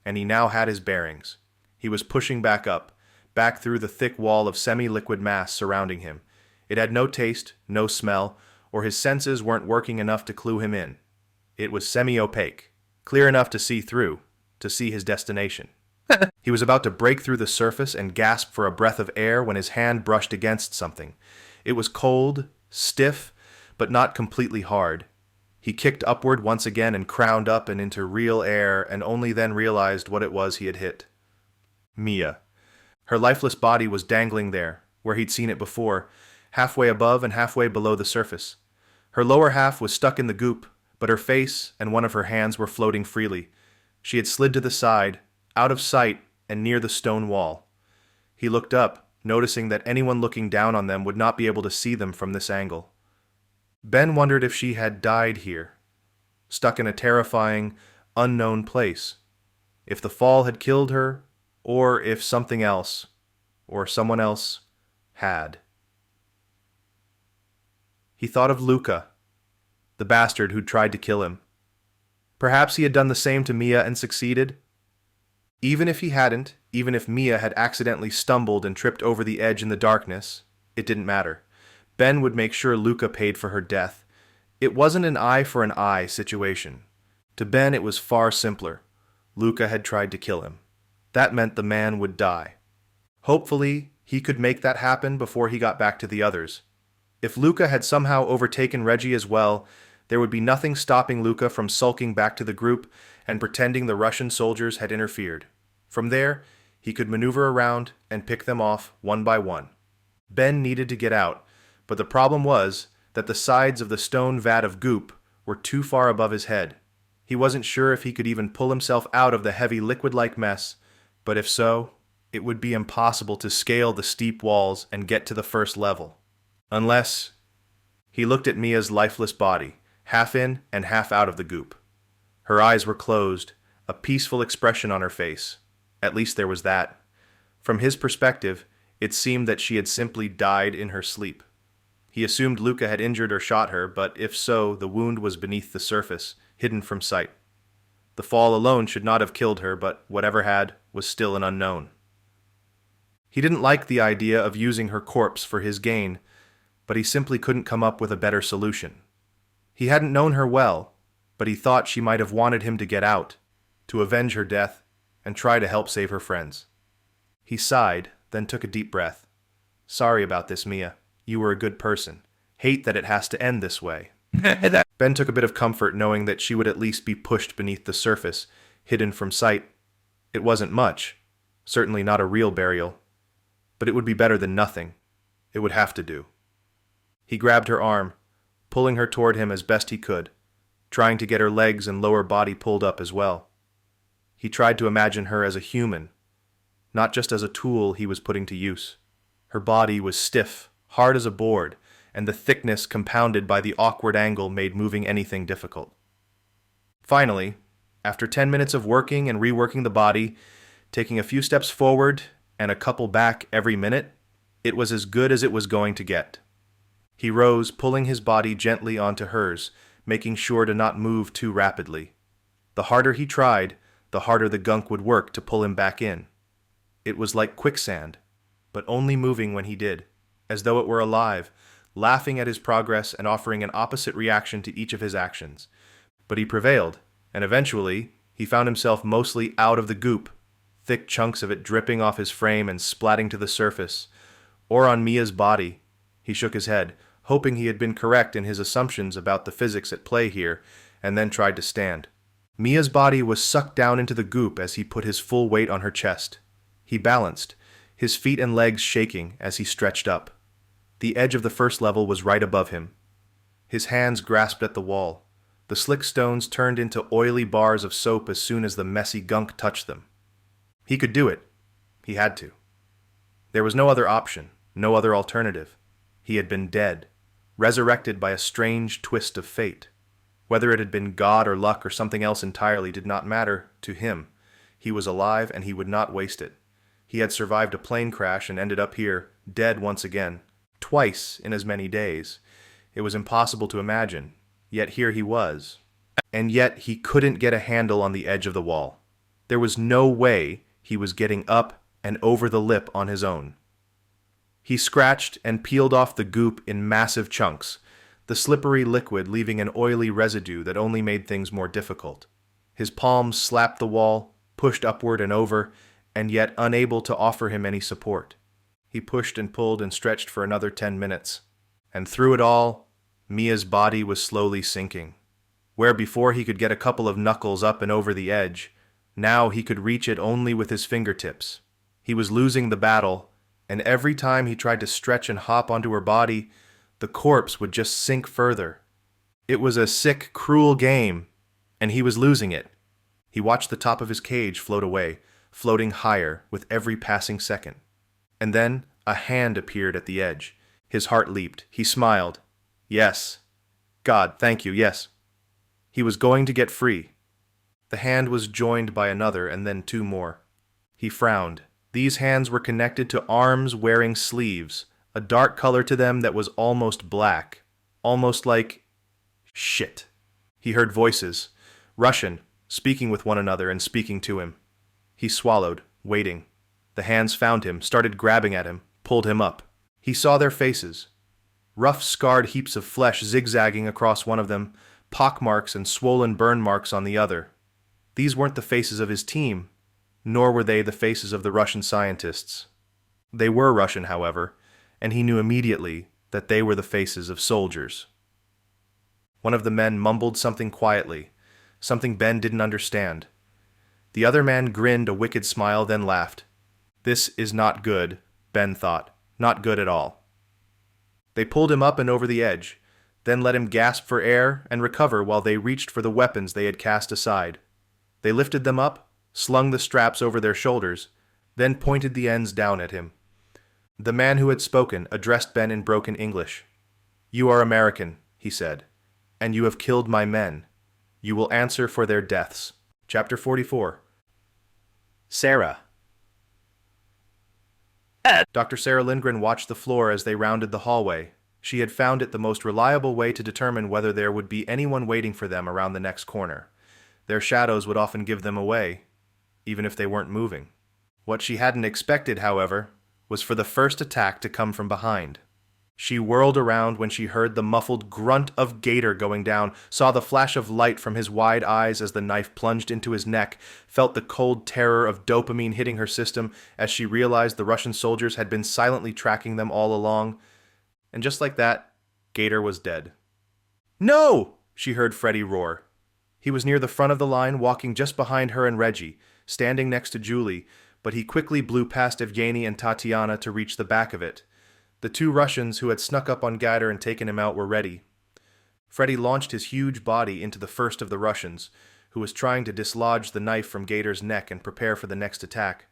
And he now had his bearings. He was pushing back up, back through the thick wall of semi-liquid mass surrounding him. It had no taste, no smell, or his senses weren't working enough to clue him in. It was semi-opaque, clear enough to see through, to see his destination. He was about to break through the surface and gasp for a breath of air when his hand brushed against something. It was cold, stiff, but not completely hard. He kicked upward once again and crowned up and into real air, and only then realized what it was he had hit. Mia. Her lifeless body was dangling there, where he'd seen it before, halfway above and halfway below the surface. Her lower half was stuck in the goop, but her face and one of her hands were floating freely. She had slid to the side, out of sight and near the stone wall. He looked up, noticing that anyone looking down on them would not be able to see them from this angle. Ben wondered if she had died here, stuck in a terrifying, unknown place. If the fall had killed her, or if something else, or someone else, had. He thought of Luca, the bastard who'd tried to kill him. Perhaps he had done the same to Mia and succeeded. Even if he hadn't, even if Mia had accidentally stumbled and tripped over the edge in the darkness, it didn't matter. Ben would make sure Luca paid for her death. It wasn't an eye for an eye situation. To Ben it was far simpler. Luca had tried to kill him. That meant the man would die. Hopefully, He could make that happen before he got back to the others. If Luca had somehow overtaken Reggie as well, there would be nothing stopping Luca from sulking back to the group and pretending the Russian soldiers had interfered. From there, he could maneuver around and pick them off one by one. Ben needed to get out, but the problem was that the sides of the stone vat of goop were too far above his head. He wasn't sure if he could even pull himself out of the heavy liquid-like mess, but if so, it would be impossible to scale the steep walls and get to the first level. Unless he looked at Mia's lifeless body, half in and half out of the goop. Her eyes were closed, a peaceful expression on her face. At least there was that. From his perspective, it seemed that she had simply died in her sleep. He assumed Luca had injured or shot her, but if so, the wound was beneath the surface, hidden from sight. The fall alone should not have killed her, but whatever had was still an unknown. He didn't like the idea of using her corpse for his gain, but he simply couldn't come up with a better solution. He hadn't known her well, but he thought she might have wanted him to get out, to avenge her death, and try to help save her friends. He sighed, then took a deep breath. Sorry about this, Mia. You were a good person. Hate that it has to end this way. Ben took a bit of comfort knowing that she would at least be pushed beneath the surface, hidden from sight. It wasn't much, certainly not a real burial, but it would be better than nothing. It would have to do. He grabbed her arm, pulling her toward him as best he could, trying to get her legs and lower body pulled up as well. He tried to imagine her as a human, not just as a tool he was putting to use. Her body was stiff, hard as a board, and the thickness compounded by the awkward angle made moving anything difficult. Finally, after 10 minutes of working and reworking the body, taking a few steps forward and a couple back every minute, it was as good as it was going to get. He rose, pulling his body gently onto hers, making sure to not move too rapidly. The harder he tried, the harder the gunk would work to pull him back in. It was like quicksand, but only moving when he did, as though it were alive, laughing at his progress and offering an opposite reaction to each of his actions. But he prevailed, and eventually he found himself mostly out of the goop, thick chunks of it dripping off his frame and splatting to the surface, or on Mia's body. He shook his head, hoping he had been correct in his assumptions about the physics at play here, and then tried to stand. Mia's body was sucked down into the goop as he put his full weight on her chest. He balanced, his feet and legs shaking as he stretched up. The edge of the first level was right above him. His hands grasped at the wall. The slick stones turned into oily bars of soap as soon as the messy gunk touched them. He could do it. He had to. There was no other option, no other alternative. He had been dead, resurrected by a strange twist of fate. Whether it had been God or luck or something else entirely did not matter to him. He was alive and he would not waste it. He had survived a plane crash and ended up here, dead once again, twice in as many days. It was impossible to imagine, yet here he was. And yet he couldn't get a handle on the edge of the wall. There was no way he was getting up and over the lip on his own. He scratched and peeled off the goop in massive chunks, the slippery liquid leaving an oily residue that only made things more difficult. His palms slapped the wall, pushed upward and over, and yet unable to offer him any support. He pushed and pulled and stretched for another 10 minutes. And through it all, Mia's body was slowly sinking. Where before he could get a couple of knuckles up and over the edge, now he could reach it only with his fingertips. He was losing the battle, and every time he tried to stretch and hop onto her body, the corpse would just sink further. It was a sick, cruel game, and he was losing it. He watched the top of his cage float away, floating higher with every passing second. And then a hand appeared at the edge. His heart leaped. He smiled. Yes. God, thank you, yes. He was going to get free. The hand was joined by another and then two more. He frowned. These hands were connected to arms wearing sleeves, a dark color to them that was almost black, almost like shit. He heard voices, Russian, speaking with one another and speaking to him. He swallowed, waiting. The hands found him, started grabbing at him, pulled him up. He saw their faces. Rough, scarred heaps of flesh zigzagging across one of them, pockmarks and swollen burn marks on the other. These weren't the faces of his team, nor were they the faces of the Russian scientists. They were Russian, however, and he knew immediately that they were the faces of soldiers. One of the men mumbled something quietly, something Ben didn't understand. The other man grinned a wicked smile, then laughed. This is not good, Ben thought. Not good at all. They pulled him up and over the edge, then let him gasp for air and recover while they reached for the weapons they had cast aside. They lifted them up, slung the straps over their shoulders, then pointed the ends down at him. The man who had spoken addressed Ben in broken English. "You are American," he said, "and you have killed my men. You will answer for their deaths." Chapter 44. Sarah. Dr. Sarah Lindgren watched the floor as they rounded the hallway. She had found it the most reliable way to determine whether there would be anyone waiting for them around the next corner. Their shadows would often give them away, even if they weren't moving. What she hadn't expected, however, was for the first attack to come from behind. She whirled around when she heard the muffled grunt of Gator going down, saw the flash of light from his wide eyes as the knife plunged into his neck, felt the cold terror of dopamine hitting her system as she realized the Russian soldiers had been silently tracking them all along. And just like that, Gator was dead. "No!" she heard Freddy roar. He was near the front of the line, walking just behind her and Reggie, standing next to Julie, but he quickly blew past Evgeny and Tatiana to reach the back of it. The two Russians who had snuck up on Gator and taken him out were ready. Freddy launched his huge body into the first of the Russians, who was trying to dislodge the knife from Gator's neck and prepare for the next attack.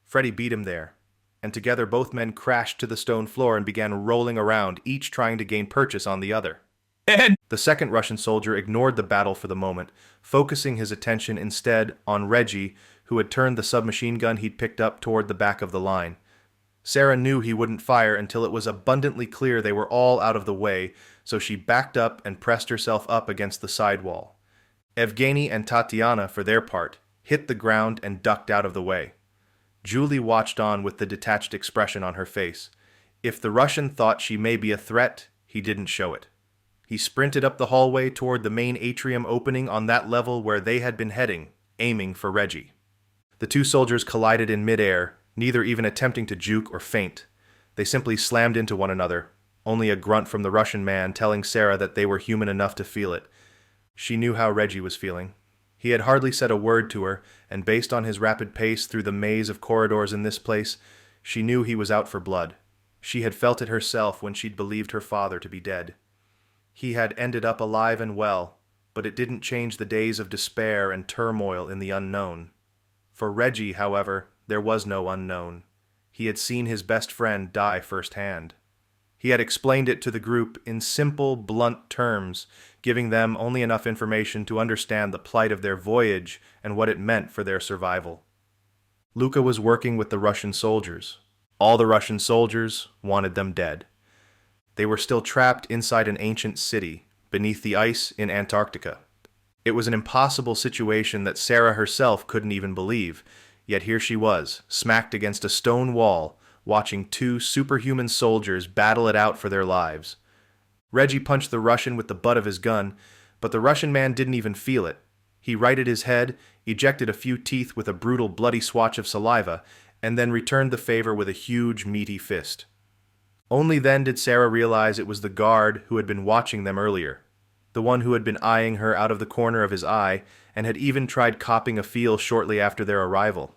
Freddy beat him there, and together both men crashed to the stone floor and began rolling around, each trying to gain purchase on the other. The second Russian soldier ignored the battle for the moment, focusing his attention instead on Reggie, who had turned the submachine gun he'd picked up toward the back of the line. Sarah knew he wouldn't fire until it was abundantly clear they were all out of the way, so she backed up and pressed herself up against the side wall. Evgeny and Tatiana, for their part, hit the ground and ducked out of the way. Julie watched on with the detached expression on her face. If the Russian thought she may be a threat, he didn't show it. He sprinted up the hallway toward the main atrium opening on that level where they had been heading, aiming for Reggie. The two soldiers collided in midair, neither even attempting to juke or feint. They simply slammed into one another, only a grunt from the Russian man telling Sarah that they were human enough to feel it. She knew how Reggie was feeling. He had hardly said a word to her, and based on his rapid pace through the maze of corridors in this place, she knew he was out for blood. She had felt it herself when she'd believed her father to be dead. He had ended up alive and well, but it didn't change the days of despair and turmoil in the unknown. For Reggie, however, there was no unknown. He had seen his best friend die firsthand. He had explained it to the group in simple, blunt terms, giving them only enough information to understand the plight of their voyage and what it meant for their survival. Luca was working with the Russian soldiers. All the Russian soldiers wanted them dead. They were still trapped inside an ancient city, beneath the ice in Antarctica. It was an impossible situation that Sarah herself couldn't even believe, yet here she was, smacked against a stone wall, watching two superhuman soldiers battle it out for their lives. Reggie punched the Russian with the butt of his gun, but the Russian man didn't even feel it. He righted his head, ejected a few teeth with a brutal bloody swatch of saliva, and then returned the favor with a huge meaty fist. Only then did Sarah realize it was the guard who had been watching them earlier, the one who had been eyeing her out of the corner of his eye and had even tried copping a feel shortly after their arrival.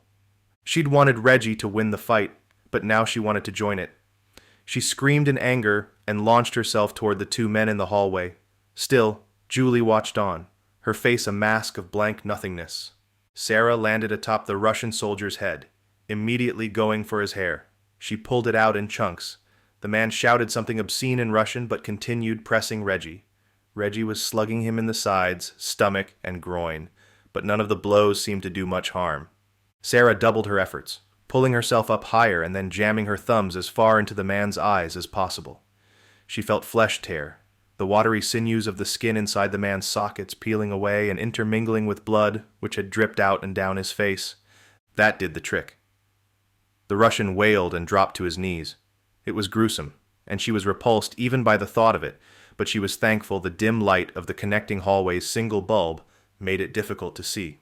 She'd wanted Reggie to win the fight, but now she wanted to join it. She screamed in anger and launched herself toward the two men in the hallway. Still, Julie watched on, her face a mask of blank nothingness. Sarah landed atop the Russian soldier's head, immediately going for his hair. She pulled it out in chunks. The man shouted something obscene in Russian but continued pressing Reggie. Reggie was slugging him in the sides, stomach, and groin, but none of the blows seemed to do much harm. Sarah doubled her efforts, pulling herself up higher and then jamming her thumbs as far into the man's eyes as possible. She felt flesh tear, the watery sinews of the skin inside the man's sockets peeling away and intermingling with blood, which had dripped out and down his face. That did the trick. The Russian wailed and dropped to his knees. It was gruesome, and she was repulsed even by the thought of it, but she was thankful the dim light of the connecting hallway's single bulb made it difficult to see.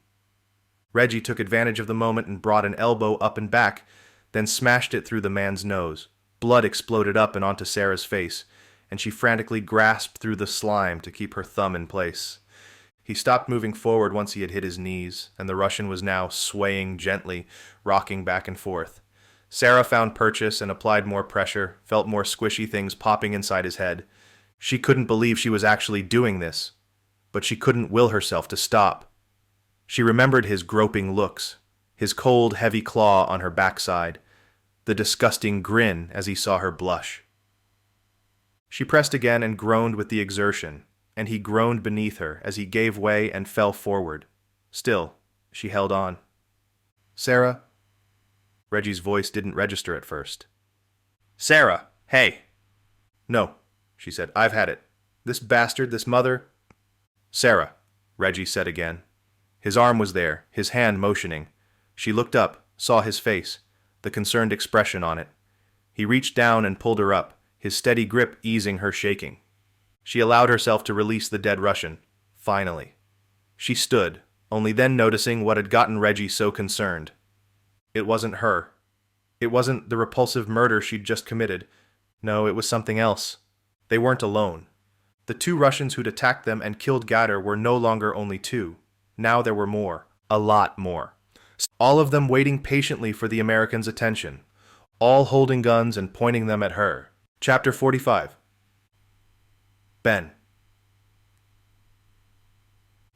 Reggie took advantage of the moment and brought an elbow up and back, then smashed it through the man's nose. Blood exploded up and onto Sarah's face, and she frantically grasped through the slime to keep her thumb in place. He stopped moving forward once he had hit his knees, and the Russian was now swaying gently, rocking back and forth. Sarah found purchase and applied more pressure, felt more squishy things popping inside his head. She couldn't believe she was actually doing this, but she couldn't will herself to stop. She remembered his groping looks, his cold, heavy claw on her backside, the disgusting grin as he saw her blush. She pressed again and groaned with the exertion, and he groaned beneath her as he gave way and fell forward. Still, she held on. "Sarah?" Reggie's voice didn't register at first. "Sarah, hey!" "No," she said. "I've had it. This bastard, this mother—" "Sarah," Reggie said again. His arm was there, his hand motioning. She looked up, saw his face, the concerned expression on it. He reached down and pulled her up, his steady grip easing her shaking. She allowed herself to release the dead Russian. Finally. She stood, only then noticing what had gotten Reggie so concerned. It wasn't her. It wasn't the repulsive murder she'd just committed. No, it was something else. They weren't alone. The two Russians who'd attacked them and killed Gatter were no longer only two. Now there were more. A lot more. All of them waiting patiently for the Americans' attention. All holding guns and pointing them at her. Chapter 45. Ben.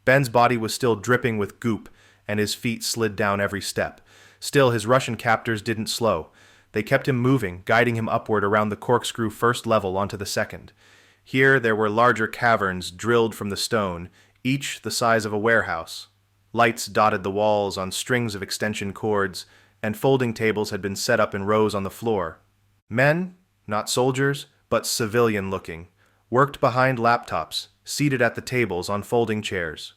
Ben's body was still dripping with goop, and his feet slid down every step. Still, his Russian captors didn't slow. They kept him moving, guiding him upward around the corkscrew first level onto the second. Here there were larger caverns drilled from the stone, each the size of a warehouse. Lights dotted the walls on strings of extension cords, and folding tables had been set up in rows on the floor. Men, not soldiers, but civilian-looking, worked behind laptops, seated at the tables on folding chairs.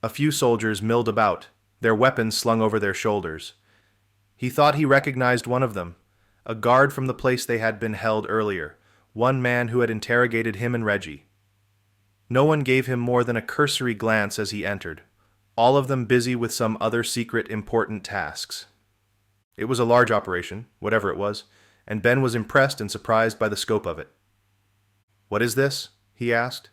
A few soldiers milled about, their weapons slung over their shoulders. He thought he recognized one of them, a guard from the place they had been held earlier, one man who had interrogated him and Reggie. No one gave him more than a cursory glance as he entered, all of them busy with some other secret important tasks. It was a large operation, whatever it was, and Ben was impressed and surprised by the scope of it. "What is this?" he asked.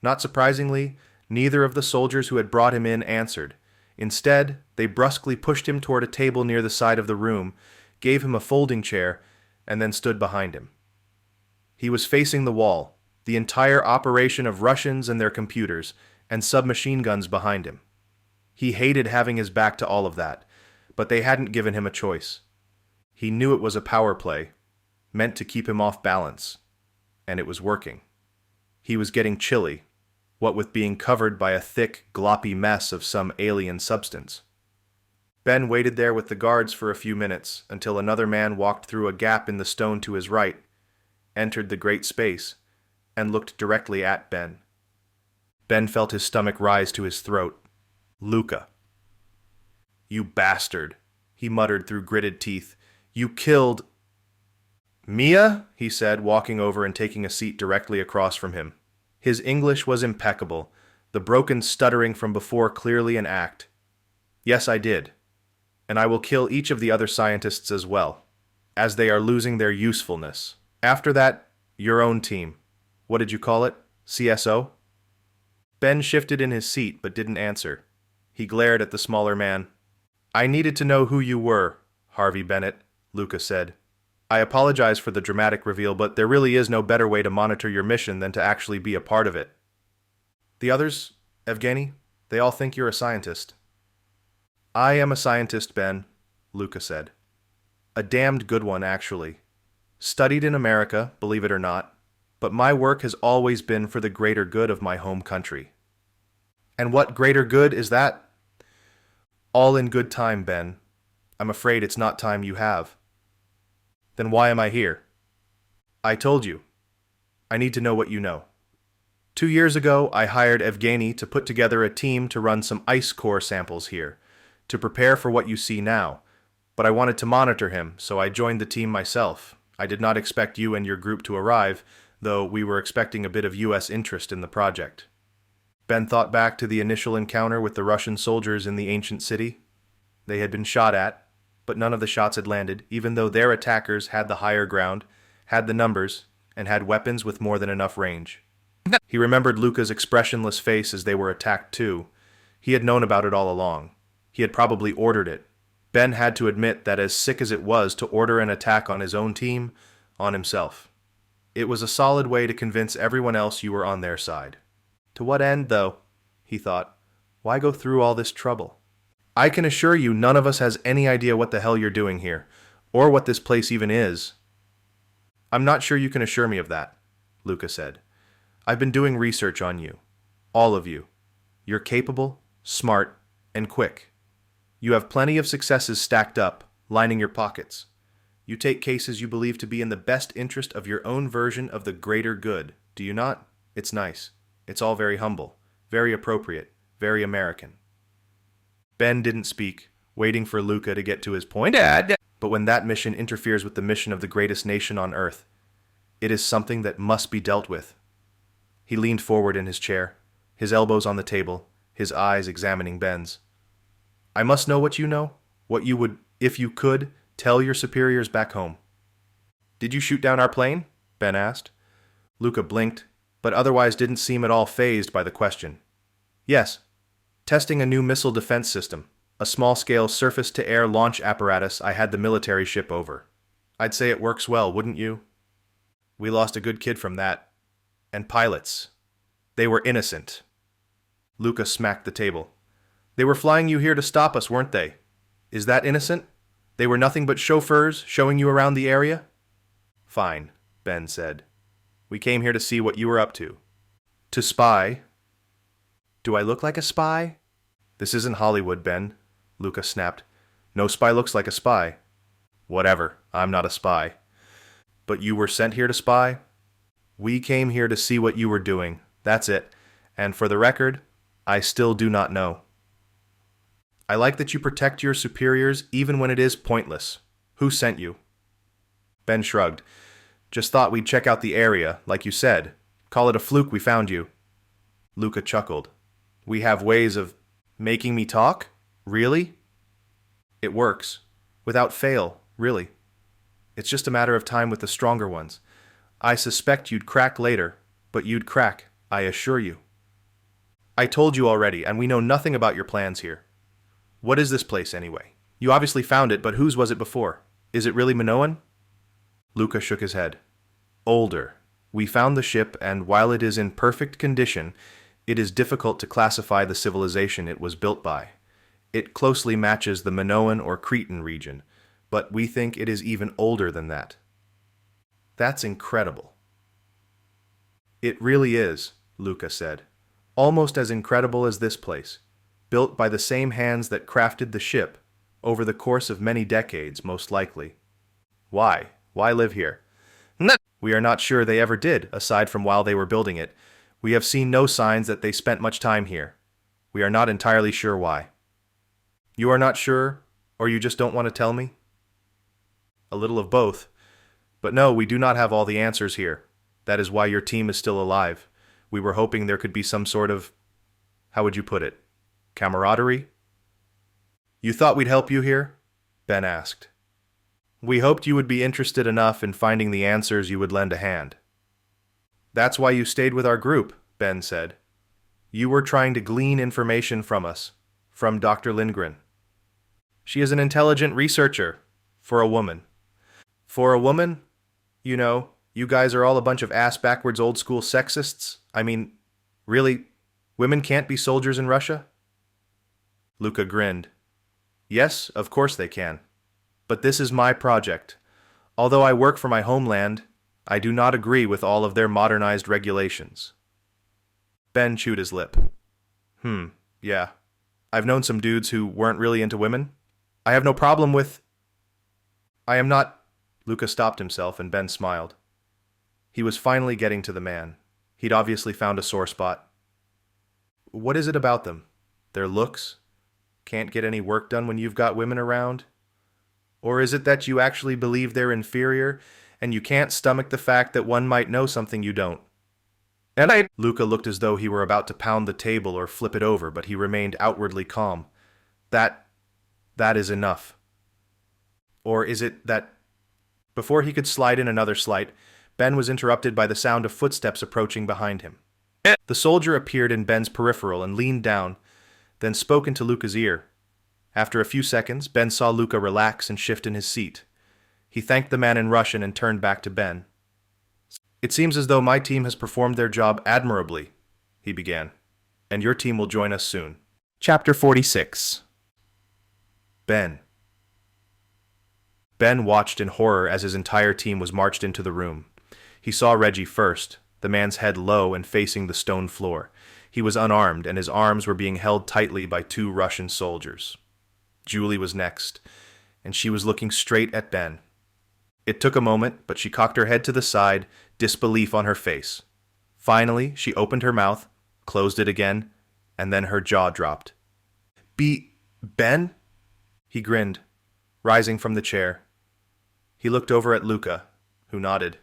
Not surprisingly, neither of the soldiers who had brought him in answered. Instead, they brusquely pushed him toward a table near the side of the room, gave him a folding chair, and then stood behind him. He was facing the wall, the entire operation of Russians and their computers, and submachine guns behind him. He hated having his back to all of that, but they hadn't given him a choice. He knew it was a power play, meant to keep him off balance, and it was working. He was getting chilly, what with being covered by a thick, gloppy mess of some alien substance. Ben waited there with the guards for a few minutes until another man walked through a gap in the stone to his right, entered the great space, and looked directly at Ben. Ben felt his stomach rise to his throat. Luca. "You bastard," he muttered through gritted teeth. "You killed—" "Mia?" he said, walking over and taking a seat directly across from him. His English was impeccable, the broken stuttering from before clearly an act. "Yes, I did. And I will kill each of the other scientists as well, as they are losing their usefulness. After that, your own team. What did you call it? CSO?" Ben shifted in his seat but didn't answer. He glared at the smaller man. "I needed to know who you were, Harvey Bennett," Luca said. "I apologize for the dramatic reveal, but there really is no better way to monitor your mission than to actually be a part of it. The others, Evgeny, they all think you're a scientist." "I am a scientist, Ben," Luca said. "A damned good one, actually. Studied in America, believe it or not, but my work has always been for the greater good of my home country." "And what greater good is that?" "All in good time, Ben. I'm afraid it's not time you have." "Then why am I here?" "I told you. I need to know what you know. 2 years ago, I hired Evgeny to put together a team to run some ice core samples here, to prepare for what you see now. But I wanted to monitor him, so I joined the team myself. I did not expect you and your group to arrive, though we were expecting a bit of U.S. interest in the project." Ben thought back to the initial encounter with the Russian soldiers in the ancient city. They had been shot at, but none of the shots had landed, even though their attackers had the higher ground, had the numbers, and had weapons with more than enough range. He remembered Luca's expressionless face as they were attacked too. He had known about it all along. He had probably ordered it. Ben had to admit that as sick as it was to order an attack on his own team, on himself. It was a solid way to convince everyone else you were on their side. To what end, though? He thought. Why go through all this trouble? I can assure you none of us has any idea what the hell you're doing here, or what this place even is. I'm not sure you can assure me of that, Luca said. I've been doing research on you. All of you. You're capable, smart, and quick. You have plenty of successes stacked up, lining your pockets. You take cases you believe to be in the best interest of your own version of the greater good, do you not? It's nice. It's all very humble, very appropriate, very American. Ben didn't speak, waiting for Luca to get to his point. But when that mission interferes with the mission of the greatest nation on Earth, it is something that must be dealt with. He leaned forward in his chair, his elbows on the table, his eyes examining Ben's. I must know what you know, what you would, if you could, tell your superiors back home. Did you shoot down our plane? Ben asked. Luca blinked, but otherwise didn't seem at all fazed by the question. Yes. Testing a new missile defense system, a small-scale surface-to-air launch apparatus I had the military ship over. I'd say it works well, wouldn't you? We lost a good kid from that. And pilots. They were innocent. Luca smacked the table. They were flying you here to stop us, weren't they? Is that innocent? They were nothing but chauffeurs showing you around the area? Fine, Ben said. We came here to see what you were up to. To spy. Do I look like a spy? This isn't Hollywood, Ben, Luca snapped. No spy looks like a spy. Whatever, I'm not a spy. But you were sent here to spy? We came here to see what you were doing, that's it. And for the record, I still do not know. I like that you protect your superiors even when it is pointless. Who sent you? Ben shrugged. Just thought we'd check out the area, like you said. Call it a fluke we found you. Luca chuckled. We have ways of making me talk? Really? It works. Without fail, really. It's just a matter of time with the stronger ones. I suspect you'd crack later, but you'd crack, I assure you. I told you already, and we know nothing about your plans here. What is this place, anyway? You obviously found it, but whose was it before? Is it really Minoan? Luca shook his head. Older. We found the ship, and while it is in perfect condition, it is difficult to classify the civilization it was built by. It closely matches the Minoan or Cretan region, but we think it is even older than that. That's incredible. It really is, Luca said. Almost as incredible as this place, built by the same hands that crafted the ship, over the course of many decades, most likely. Why? Why live here? We are not sure they ever did, aside from while they were building it. We have seen no signs that they spent much time here. We are not entirely sure why. You are not sure, or you just don't want to tell me? A little of both. But no, we do not have all the answers here. That is why your team is still alive. We were hoping there could be some sort of, how would you put it, camaraderie? You thought we'd help you here? Ben asked. We hoped you would be interested enough in finding the answers you would lend a hand. That's why you stayed with our group, Ben said. You were trying to glean information from us, from Dr. Lindgren. She is an intelligent researcher, for a woman. For a woman? You know, you guys are all a bunch of ass-backwards old-school sexists. I mean, really, women can't be soldiers in Russia? Luca grinned. Yes, of course they can. But this is my project. Although I work for my homeland, I do not agree with all of their modernized regulations. Ben chewed his lip. Yeah. I've known some dudes who weren't really into women. I have no problem with... I am not... Luca stopped himself and Ben smiled. He was finally getting to the man. He'd obviously found a sore spot. What is it about them? Their looks? Can't get any work done when you've got women around? Or is it that you actually believe they're inferior, and you can't stomach the fact that one might know something you don't? Luca looked as though he were about to pound the table or flip it over, but he remained outwardly calm. That is enough. Or is it that... Before he could slide in another slight, Ben was interrupted by the sound of footsteps approaching behind him. The soldier appeared in Ben's peripheral and leaned down, then spoke into Luca's ear. After a few seconds, Ben saw Luca relax and shift in his seat. He thanked the man in Russian and turned back to Ben. "It seems as though my team has performed their job admirably," he began, "and your team will join us soon." Chapter 46. Ben. Ben watched in horror as his entire team was marched into the room. He saw Reggie first, the man's head low and facing the stone floor. He was unarmed, and his arms were being held tightly by 2 Russian soldiers. Julie was next, and she was looking straight at Ben. It took a moment, but she cocked her head to the side, disbelief on her face. Finally, she opened her mouth, closed it again, and then her jaw dropped. Ben?" He grinned, rising from the chair. He looked over at Luca, who nodded.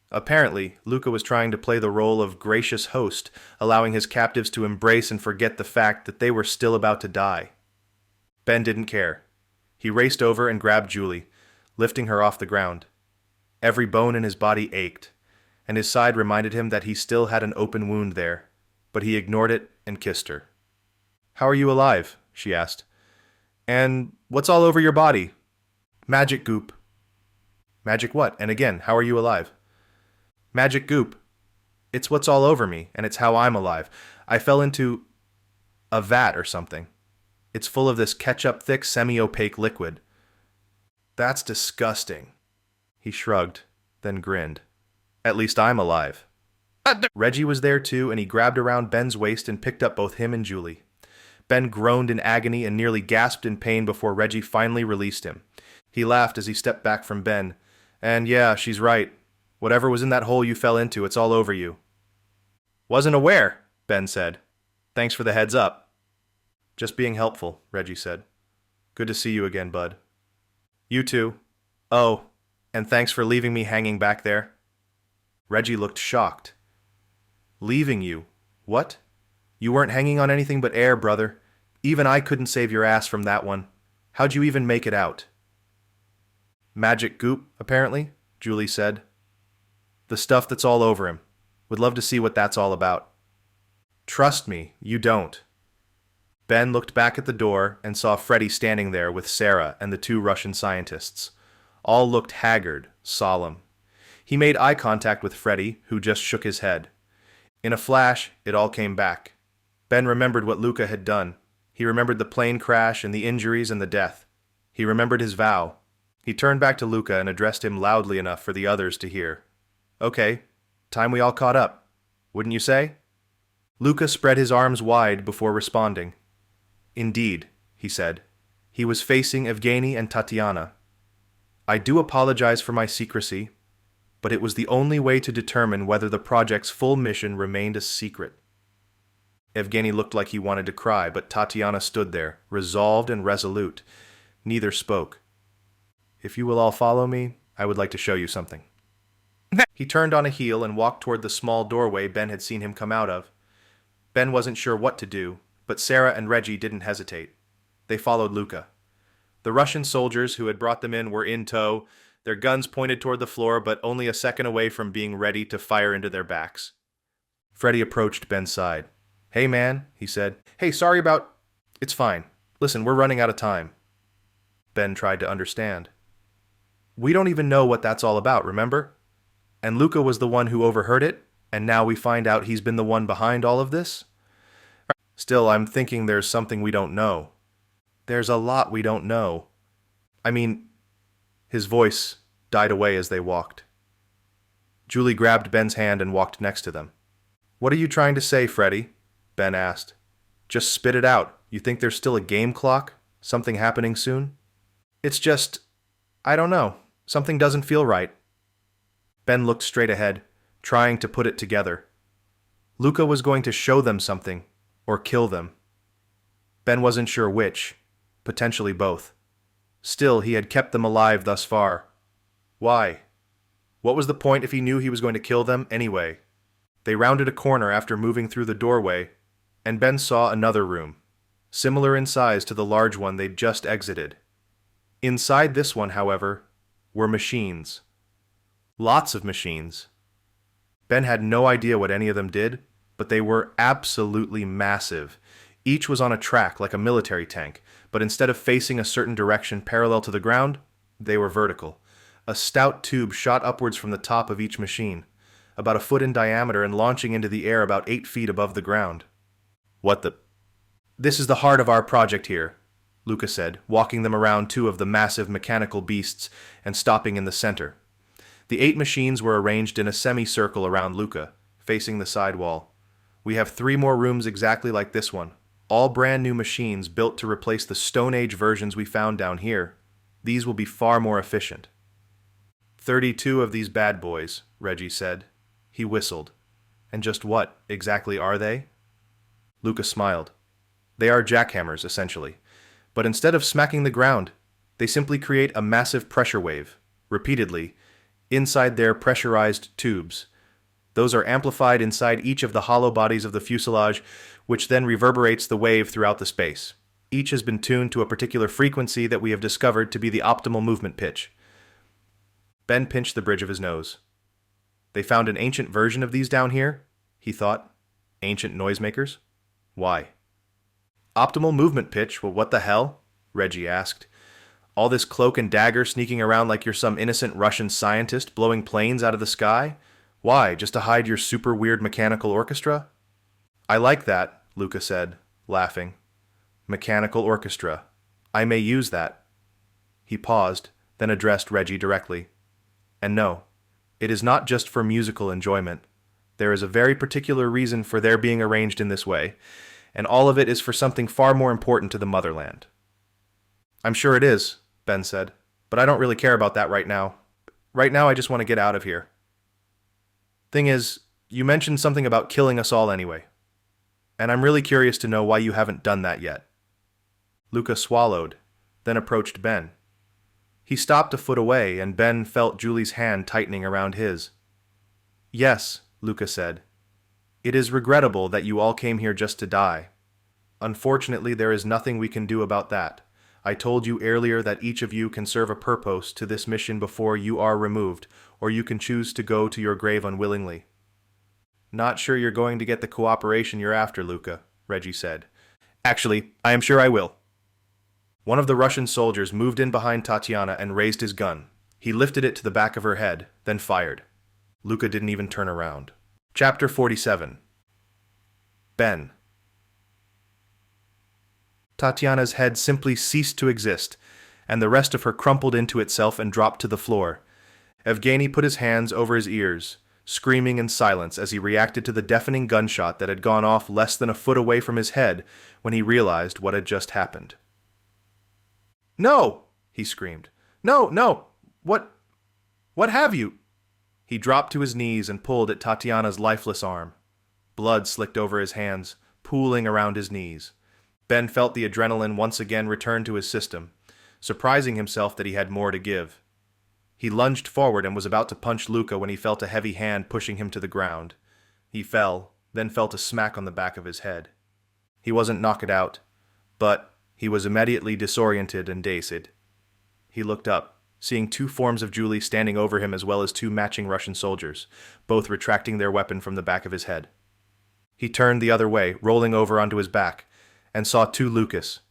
Apparently, Luca was trying to play the role of gracious host, allowing his captives to embrace and forget the fact that they were still about to die. Ben didn't care. He raced over and grabbed Julie, lifting her off the ground. Every bone in his body ached, and his side reminded him that he still had an open wound there, but he ignored it and kissed her. "How are you alive?" she asked. "And what's all over your body?" "Magic goop." "Magic what? And again, how are you alive?" "Magic goop. It's what's all over me, and it's how I'm alive. I fell into a vat or something. It's full of this ketchup-thick, semi-opaque liquid." "That's disgusting." He shrugged, then grinned. "At least I'm alive." Reggie was there too, and he grabbed around Ben's waist and picked up both him and Julie. Ben groaned in agony and nearly gasped in pain before Reggie finally released him. He laughed as he stepped back from Ben. "And yeah, she's right. Whatever was in that hole you fell into, it's all over you." "Wasn't aware," Ben said. "Thanks for the heads up." "Just being helpful," Reggie said. "Good to see you again, bud." "You too. Oh, and thanks for leaving me hanging back there." Reggie looked shocked. "Leaving you? What? You weren't hanging on anything but air, brother. Even I couldn't save your ass from that one. How'd you even make it out?" "Magic goop, apparently," Julie said. "The stuff that's all over him. Would love to see what that's all about." "Trust me, you don't." Ben looked back at the door and saw Freddie standing there with Sarah and the 2 Russian scientists. All looked haggard, solemn. He made eye contact with Freddie, who just shook his head. In a flash, it all came back. Ben remembered what Luca had done. He remembered the plane crash and the injuries and the death. He remembered his vow. He turned back to Luca and addressed him loudly enough for the others to hear. "Okay, time we all caught up. Wouldn't you say?" Luca spread his arms wide before responding. "Indeed," he said. He was facing Evgeny and Tatiana. "I do apologize for my secrecy, but it was the only way to determine whether the project's full mission remained a secret." Evgeny looked like he wanted to cry, but Tatiana stood there, resolved and resolute. Neither spoke. "If you will all follow me, I would like to show you something." He turned on a heel and walked toward the small doorway Ben had seen him come out of. Ben wasn't sure what to do, but Sarah and Reggie didn't hesitate. They followed Luca. The Russian soldiers who had brought them in were in tow, their guns pointed toward the floor, but only a second away from being ready to fire into their backs. Freddie approached Ben's side. "Hey, man," he said. "Hey, sorry about..." "It's fine. Listen, we're running out of time." Ben tried to understand. "We don't even know what that's all about, remember? And Luca was the one who overheard it, and now we find out he's been the one behind all of this? Still, I'm thinking there's something we don't know. There's a lot we don't know. I mean..." His voice died away as they walked. Julie grabbed Ben's hand and walked next to them. "What are you trying to say, Freddie?" Ben asked. "Just spit it out. You think there's still a game clock? Something happening soon?" "It's just... I don't know. Something doesn't feel right." Ben looked straight ahead, trying to put it together. Luca was going to show them something, or kill them. Ben wasn't sure which, potentially both. Still, he had kept them alive thus far. Why? What was the point if he knew he was going to kill them anyway? They rounded a corner after moving through the doorway, and Ben saw another room, similar in size to the large one they'd just exited. Inside this one, however, were machines. Lots of machines. Ben had no idea what any of them did, but they were absolutely massive. Each was on a track like a military tank, but instead of facing a certain direction parallel to the ground, they were vertical. A stout tube shot upwards from the top of each machine, about a foot in diameter and launching into the air about 8 feet above the ground. What the... This is the heart of our project here, Luca said, walking them around two of the massive mechanical beasts and stopping in the center. The 8 machines were arranged in a semicircle around Luca, facing the side wall. We have 3 more rooms exactly like this one, all brand new machines built to replace the Stone Age versions we found down here. These will be far more efficient. 32 of these bad boys, Reggie said. He whistled. And just what, exactly, are they? Luca smiled. They are jackhammers, essentially. But instead of smacking the ground, they simply create a massive pressure wave, repeatedly, inside their pressurized tubes. Those are amplified inside each of the hollow bodies of the fuselage, which then reverberates the wave throughout the space. Each has been tuned to a particular frequency that we have discovered to be the optimal movement pitch. Ben pinched the bridge of his nose. They found an ancient version of these down here, he thought. Ancient noisemakers? Why? Optimal movement pitch? Well, what the hell? Reggie asked. All this cloak and dagger sneaking around like you're some innocent Russian scientist blowing planes out of the sky? Why, just to hide your super weird mechanical orchestra? I like that, Luca said, laughing. Mechanical orchestra. I may use that. He paused, then addressed Reggie directly. And no, it is not just for musical enjoyment. There is a very particular reason for their being arranged in this way, and all of it is for something far more important to the motherland. I'm sure it is, Ben said, but I don't really care about that right now. Right now I just want to get out of here. Thing is, you mentioned something about killing us all anyway, and I'm really curious to know why you haven't done that yet. Luca swallowed, then approached Ben. He stopped a foot away, and Ben felt Julie's hand tightening around his. Yes, Luca said. It is regrettable that you all came here just to die. Unfortunately, there is nothing we can do about that. I told you earlier that each of you can serve a purpose to this mission before you are removed, or you can choose to go to your grave unwillingly. Not sure you're going to get the cooperation you're after, Luca, Reggie said. Actually, I am sure I will. One of the Russian soldiers moved in behind Tatiana and raised his gun. He lifted it to the back of her head, then fired. Luca didn't even turn around. Chapter 47. Ben. Tatiana's head simply ceased to exist, and the rest of her crumpled into itself and dropped to the floor. Evgeny put his hands over his ears, screaming in silence as he reacted to the deafening gunshot that had gone off less than a foot away from his head when he realized what had just happened. No! He screamed. No, no! What have you? He dropped to his knees and pulled at Tatiana's lifeless arm. Blood slicked over his hands, pooling around his knees. Ben felt the adrenaline once again return to his system, surprising himself that he had more to give. He lunged forward and was about to punch Luca when he felt a heavy hand pushing him to the ground. He fell, then felt a smack on the back of his head. He wasn't knocked out, but he was immediately disoriented and dazed. He looked up, seeing 2 forms of Julie standing over him as well as 2 matching Russian soldiers, both retracting their weapon from the back of his head. He turned the other way, rolling over onto his back, and saw 2 Lucas.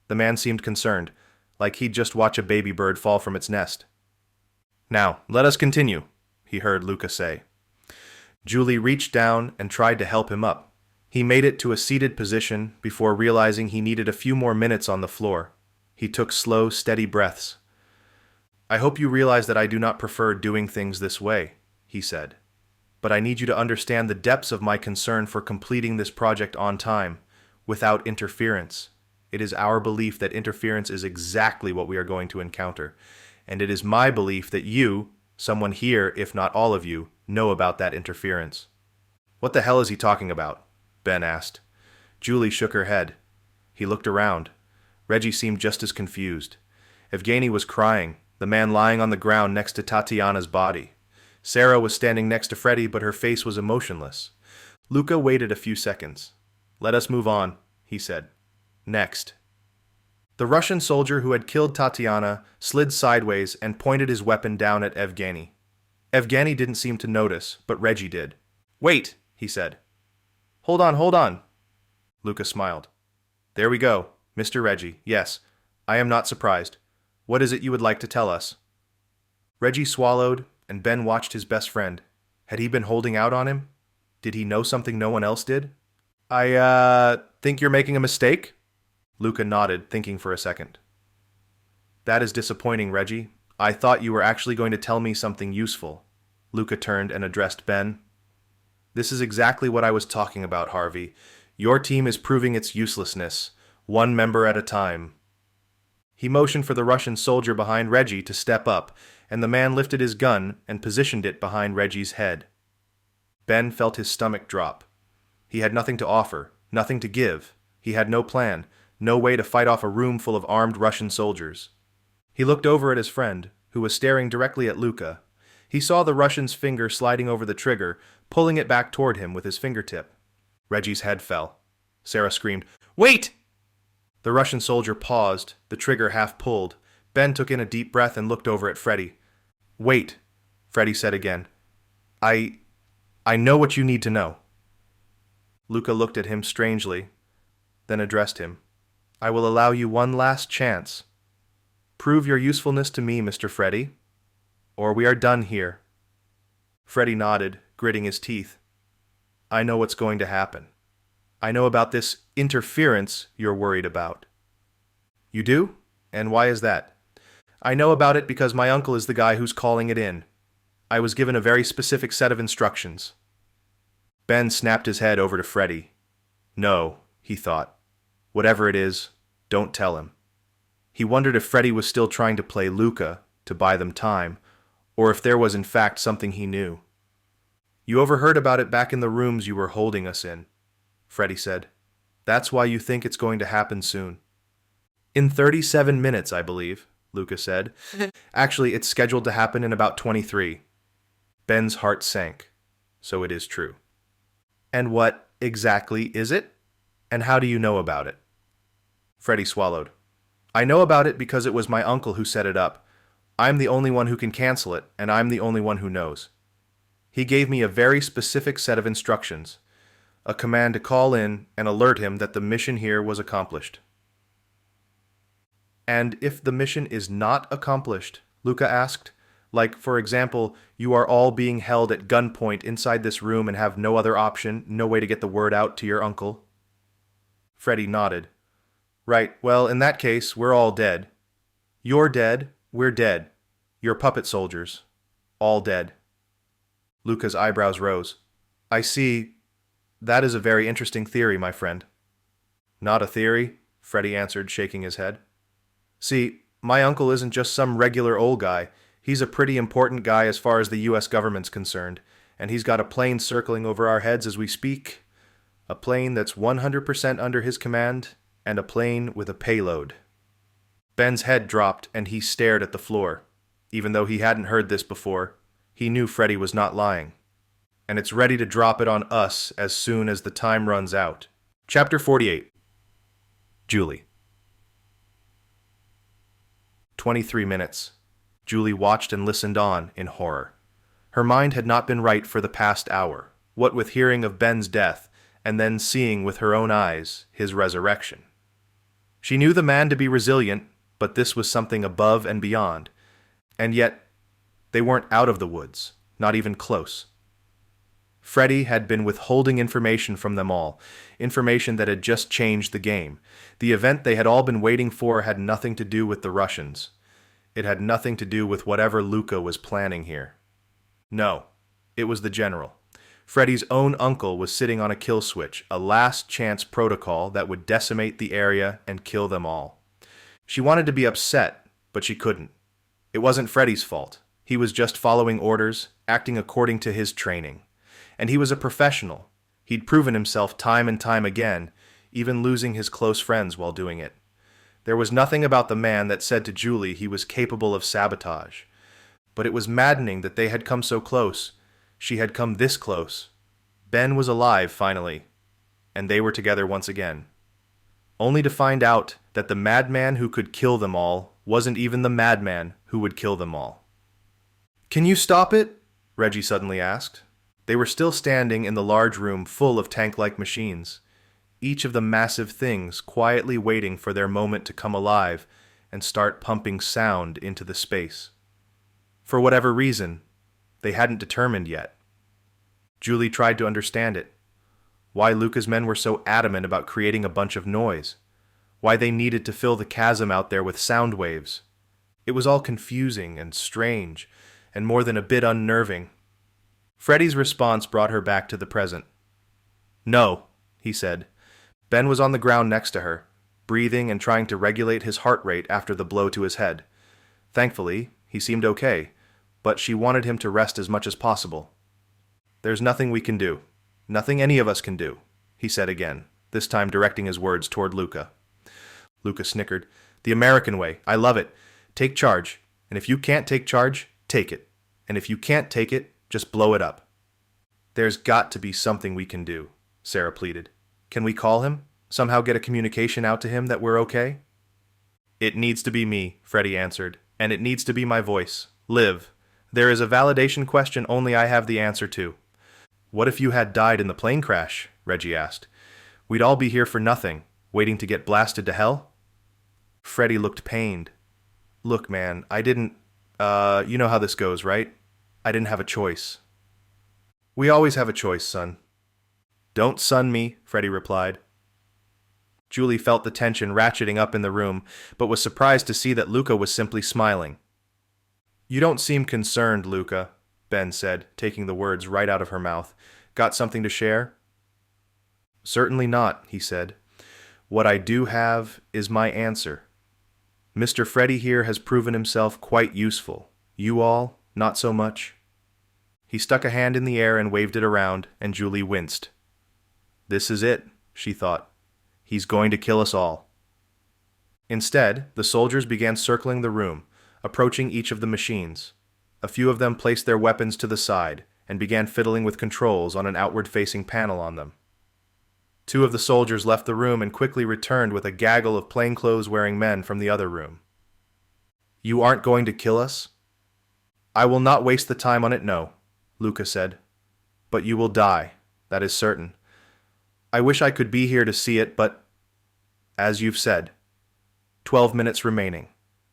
The man seemed concerned, like he'd just watched a baby bird fall from its nest. Now, let us continue, he heard Luca say. Julie reached down and tried to help him up. He made it to a seated position before realizing he needed a few more minutes on the floor. He took slow, steady breaths. I hope you realize that I do not prefer doing things this way, he said. But I need you to understand the depths of my concern for completing this project on time, without interference. It is our belief that interference is exactly what we are going to encounter, and it is my belief that you, someone here, if not all of you, know about that interference. What the hell is he talking about? Ben asked. Julie shook her head. He looked around. Reggie seemed just as confused. Evgeny was crying, the man lying on the ground next to Tatiana's body. Sarah was standing next to Freddie, but her face was emotionless. Luca waited a few seconds. Let us move on, he said. Next. The Russian soldier who had killed Tatiana slid sideways and pointed his weapon down at Evgeny. Evgeny didn't seem to notice, but Reggie did. "Wait," he said. Hold on. Luca smiled. "There we go, Mr. Reggie. Yes, I am not surprised. What is it you would like to tell us?" Reggie swallowed, and Ben watched his best friend. Had he been holding out on him? Did he know something no one else did? I think you're making a mistake?" Luca nodded, thinking for a second. "That is disappointing, Reggie. I thought you were actually going to tell me something useful." Luca turned and addressed Ben. "This is exactly what I was talking about, Harvey. Your team is proving its uselessness, one member at a time." He motioned for the Russian soldier behind Reggie to step up, and the man lifted his gun and positioned it behind Reggie's head. Ben felt his stomach drop. He had nothing to offer, nothing to give. He had no plan, no way to fight off a room full of armed Russian soldiers. He looked over at his friend, who was staring directly at Luca. He saw the Russian's finger sliding over the trigger, pulling it back toward him with his fingertip. Reggie's head fell. Sarah screamed, "Wait!" The Russian soldier paused, the trigger half pulled. Ben took in a deep breath and looked over at Freddie. "Wait," Freddie said again. I know what you need to know." Luca looked at him strangely, then addressed him. "I will allow you one last chance. Prove your usefulness to me, Mr. Freddie, or we are done here." Freddie nodded, gritting his teeth. "I know what's going to happen. I know about this interference you're worried about." "You do? And why is that?" "I know about it because my uncle is the guy who's calling it in. I was given a very specific set of instructions." Ben snapped his head over to Freddie. "No," he thought. "Whatever it is, don't tell him." He wondered if Freddie was still trying to play Luca to buy them time, or if there was in fact something he knew. "You overheard about it back in the rooms you were holding us in," Freddie said. "That's why you think it's going to happen soon." "In 37 minutes, I believe," Luca said. "Actually, it's scheduled to happen in about 23. Ben's heart sank. So it is true. "And what exactly is it? And how do you know about it?" Freddie swallowed. "I know about it because it was my uncle who set it up. I'm the only one who can cancel it, and I'm the only one who knows. He gave me a very specific set of instructions, a command to call in and alert him that the mission here was accomplished." "And if the mission is not accomplished?" Luca asked. "Like, for example, you are all being held at gunpoint inside this room and have no other option, no way to get the word out to your uncle?" Freddie nodded. "Right, well, in that case, we're all dead. You're dead, we're dead. You're puppet soldiers. All dead." Luca's eyebrows rose. "I see. That is a very interesting theory, my friend." "Not a theory," Freddie answered, shaking his head. "See, my uncle isn't just some regular old guy. He's a pretty important guy as far as the U.S. government's concerned, and he's got a plane circling over our heads as we speak. A plane that's 100% under his command, and a plane with a payload." Ben's head dropped, and he stared at the floor. Even though he hadn't heard this before, he knew Freddie was not lying. "And it's ready to drop it on us as soon as the time runs out." Chapter 48. Julie. 23 minutes. Julie watched and listened on in horror. Her mind had not been right for the past hour, what with hearing of Ben's death, and then seeing with her own eyes his resurrection. She knew the man to be resilient, but this was something above and beyond. And yet, they weren't out of the woods, not even close. Freddie had been withholding information from them all, information that had just changed the game. The event they had all been waiting for had nothing to do with the Russians. It had nothing to do with whatever Luca was planning here. No, it was the general. Freddie's own uncle was sitting on a kill switch, a last-chance protocol that would decimate the area and kill them all. She wanted to be upset, but she couldn't. It wasn't Freddie's fault. He was just following orders, acting according to his training. And he was a professional. He'd proven himself time and time again, even losing his close friends while doing it. There was nothing about the man that said to Julie he was capable of sabotage. But it was maddening that they had come so close. She had come this close. Ben was alive, finally. And they were together once again. Only to find out that the madman who could kill them all wasn't even the madman who would kill them all. "Can you stop it?" Reggie suddenly asked. They were still standing in the large room full of tank-like machines, each of the massive things quietly waiting for their moment to come alive and start pumping sound into the space. For whatever reason, they hadn't determined yet. Julie tried to understand it. Why Luca's men were so adamant about creating a bunch of noise. Why they needed to fill the chasm out there with sound waves. It was all confusing and strange, and more than a bit unnerving. Freddy's response brought her back to the present. "No," he said. Ben was on the ground next to her, breathing and trying to regulate his heart rate after the blow to his head. Thankfully, he seemed okay, but she wanted him to rest as much as possible. "There's nothing we can do. Nothing any of us can do," he said again, this time directing his words toward Luca. Luca snickered. "The American way. I love it. Take charge. And if you can't take charge, take it. And if you can't take it, just blow it up." "There's got to be something we can do," Sarah pleaded. "Can we call him? Somehow get a communication out to him that we're okay?" "It needs to be me," Freddy answered. "And it needs to be my voice. Liv, there is a validation question only I have the answer to." "What if you had died in the plane crash?" Reggie asked. "We'd all be here for nothing, waiting to get blasted to hell?" Freddy looked pained. "Look, man, I didn't... you know how this goes, right? I didn't have a choice." "We always have a choice, son." "Don't son me," Freddy replied. Julie felt the tension ratcheting up in the room, but was surprised to see that Luca was simply smiling. "You don't seem concerned, Luca," Ben said, taking the words right out of her mouth. "Got something to share?" "Certainly not," he said. "What I do have is my answer. Mr. Freddy here has proven himself quite useful. You all, not so much." He stuck a hand in the air and waved it around, and Julie winced. "This is it," she thought. "He's going to kill us all." Instead, the soldiers began circling the room, approaching each of the machines. A few of them placed their weapons to the side and began fiddling with controls on an outward-facing panel on them. Two of the soldiers left the room and quickly returned with a gaggle of plainclothes-wearing men from the other room. "You aren't going to kill us?" "I will not waste the time on it, no," Luca said. "But you will die, that is certain. I wish I could be here to see it, but, as you've said, 12 minutes remaining.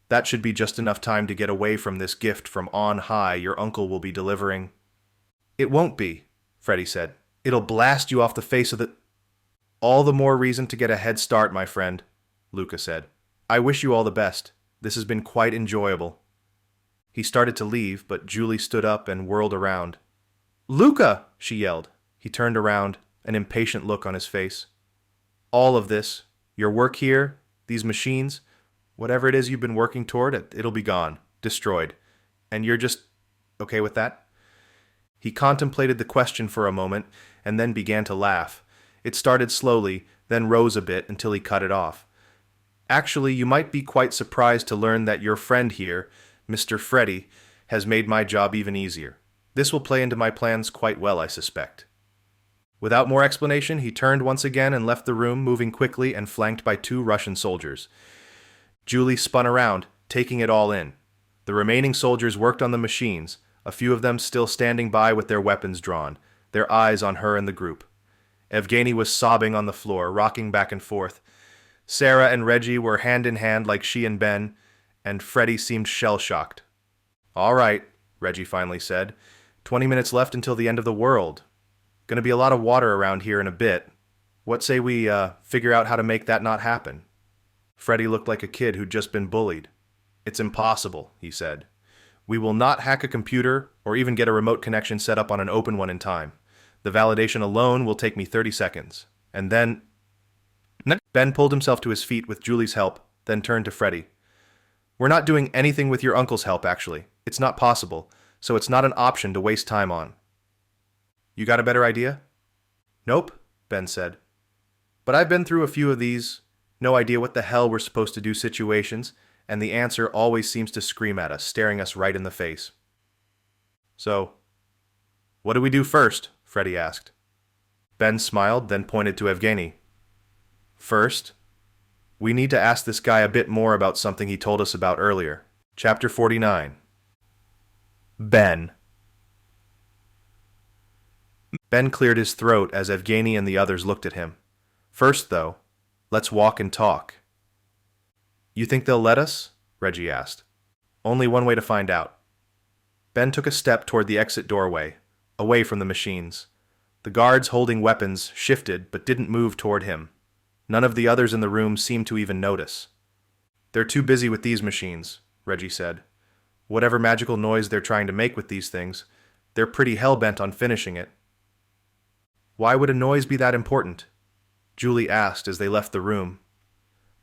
That should be just enough time to get away from this gift from on high your uncle will be delivering." "It won't be," Freddy said. "It'll blast you off the face of the—" "All the more reason to get a head start, my friend," Luca said. "I wish you all the best. This has been quite enjoyable." He started to leave, but Julie stood up and whirled around. "Luca!" she yelled. He turned around, an impatient look on his face. "All of this, your work here, these machines, whatever it is you've been working toward, it'll be gone, destroyed. And you're just okay with that?" He contemplated the question for a moment and then began to laugh. It started slowly, then rose a bit until he cut it off. "Actually, you might be quite surprised to learn that your friend here, Mr. Freddy, has made my job even easier. This will play into my plans quite well, I suspect." Without more explanation, he turned once again and left the room, moving quickly and flanked by 2 Russian soldiers. Julie spun around, taking it all in. The remaining soldiers worked on the machines, a few of them still standing by with their weapons drawn, their eyes on her and the group. Evgeny was sobbing on the floor, rocking back and forth. Sarah and Reggie were hand in hand like she and Ben, and Freddy seemed shell-shocked. "All right," Reggie finally said. 20 minutes left until the end of the world. Gonna be a lot of water around here in a bit. What say we figure out how to make that not happen?" Freddy looked like a kid who'd just been bullied. "It's impossible," he said. "We will not hack a computer or even get a remote connection set up on an open one in time. The validation alone will take me 30 seconds. And then..." Ben pulled himself to his feet with Julie's help, then turned to Freddy. "We're not doing anything with your uncle's help, actually. It's not possible, so it's not an option to waste time on." "You got a better idea?" "Nope," Ben said. "But I've been through a few of these, no idea what the hell we're supposed to do situations, and the answer always seems to scream at us, staring us right in the face." "So, what do we do first?" Freddy asked. Ben smiled, then pointed to Evgeny. "First, We need to ask this guy a bit more about something he told us about earlier. Chapter 49. Ben. Ben cleared his throat as Evgeny and the others looked at him. First, though, let's walk and talk. You think they'll let us? Reggie asked. Only one way to find out. Ben took a step toward the exit doorway, away from the machines. The guards holding weapons shifted but didn't move toward him. None of the others in the room seemed to even notice. They're too busy with these machines, Reggie said. Whatever magical noise they're trying to make with these things, they're pretty hell-bent on finishing it. Why would a noise be that important? Julie asked as they left the room.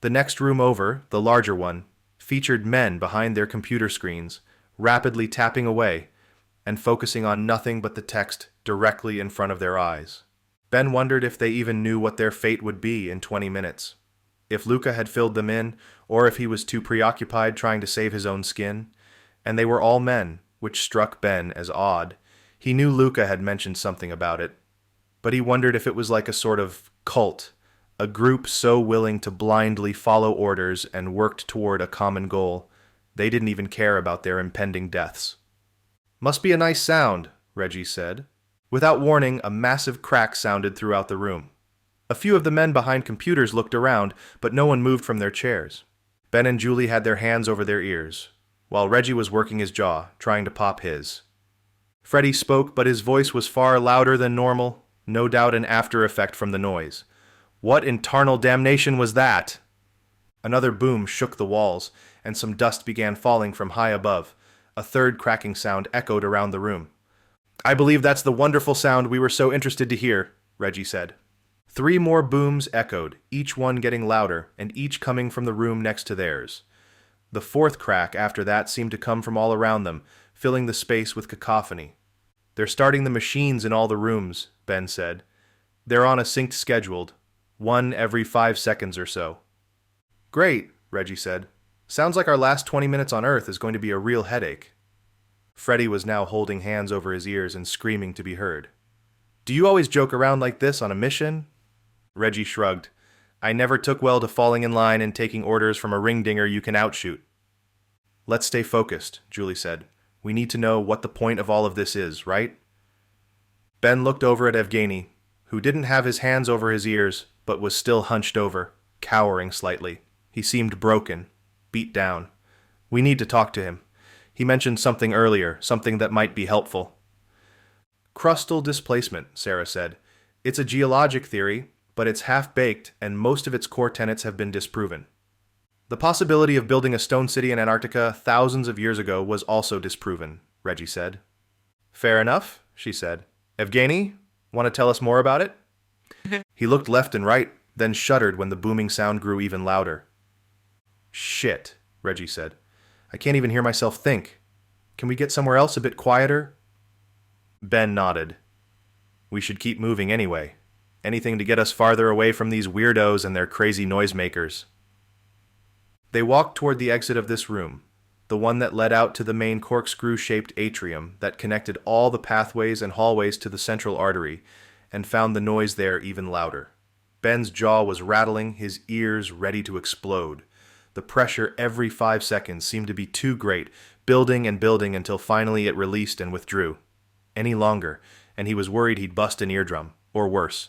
The next room over, the larger one, featured men behind their computer screens, rapidly tapping away and focusing on nothing but the text directly in front of their eyes. Ben wondered if they even knew what their fate would be in 20 minutes. If Luca had filled them in, or if he was too preoccupied trying to save his own skin. And they were all men, which struck Ben as odd. He knew Luca had mentioned something about it, but he wondered if it was like a sort of cult, a group so willing to blindly follow orders and worked toward a common goal, they didn't even care about their impending deaths. Must be a nice sound, Reggie said. Without warning, a massive crack sounded throughout the room. A few of the men behind computers looked around, but no one moved from their chairs. Ben and Julie had their hands over their ears, while Reggie was working his jaw, trying to pop his. Freddie spoke, but his voice was far louder than normal, no doubt an after effect from the noise. What in tarnal damnation was that? Another boom shook the walls, and some dust began falling from high above. A third cracking sound echoed around the room. I believe that's the wonderful sound we were so interested to hear, Reggie said. 3 more booms echoed, each one getting louder, and each coming from the room next to theirs. The 4th crack after that seemed to come from all around them, filling the space with cacophony. They're starting the machines in all the rooms, Ben said. They're on a synced schedule, 1 every 5 seconds or so. Great, Reggie said. Sounds like our last 20 minutes on Earth is going to be a real headache. Freddie was now holding hands over his ears and screaming to be heard. Do you always joke around like this on a mission? Reggie shrugged. I never took well to falling in line and taking orders from a ring-dinger you can outshoot. Let's stay focused, Julie said. We need to know what the point of all of this is, right? Ben looked over at Evgeny, who didn't have his hands over his ears, but was still hunched over, cowering slightly. He seemed broken, beat down. We need to talk to him. He mentioned something earlier, something that might be helpful. Crustal displacement, Sarah said. It's a geologic theory, but it's half-baked and most of its core tenets have been disproven. The possibility of building a stone city in Antarctica thousands of years ago was also disproven, Reggie said. Fair enough, she said. Evgeny, want to tell us more about it? He looked left and right, then shuddered when the booming sound grew even louder. Shit, Reggie said. I can't even hear myself think. Can we get somewhere else a bit quieter? Ben nodded. We should keep moving anyway. Anything to get us farther away from these weirdos and their crazy noisemakers. They walked toward the exit of this room, the one that led out to the main corkscrew-shaped atrium that connected all the pathways and hallways to the central artery, and found the noise there even louder. Ben's jaw was rattling, his ears ready to explode. The pressure every 5 seconds seemed to be too great, building and building until finally it released and withdrew. Any longer, and he was worried he'd bust an eardrum, or worse.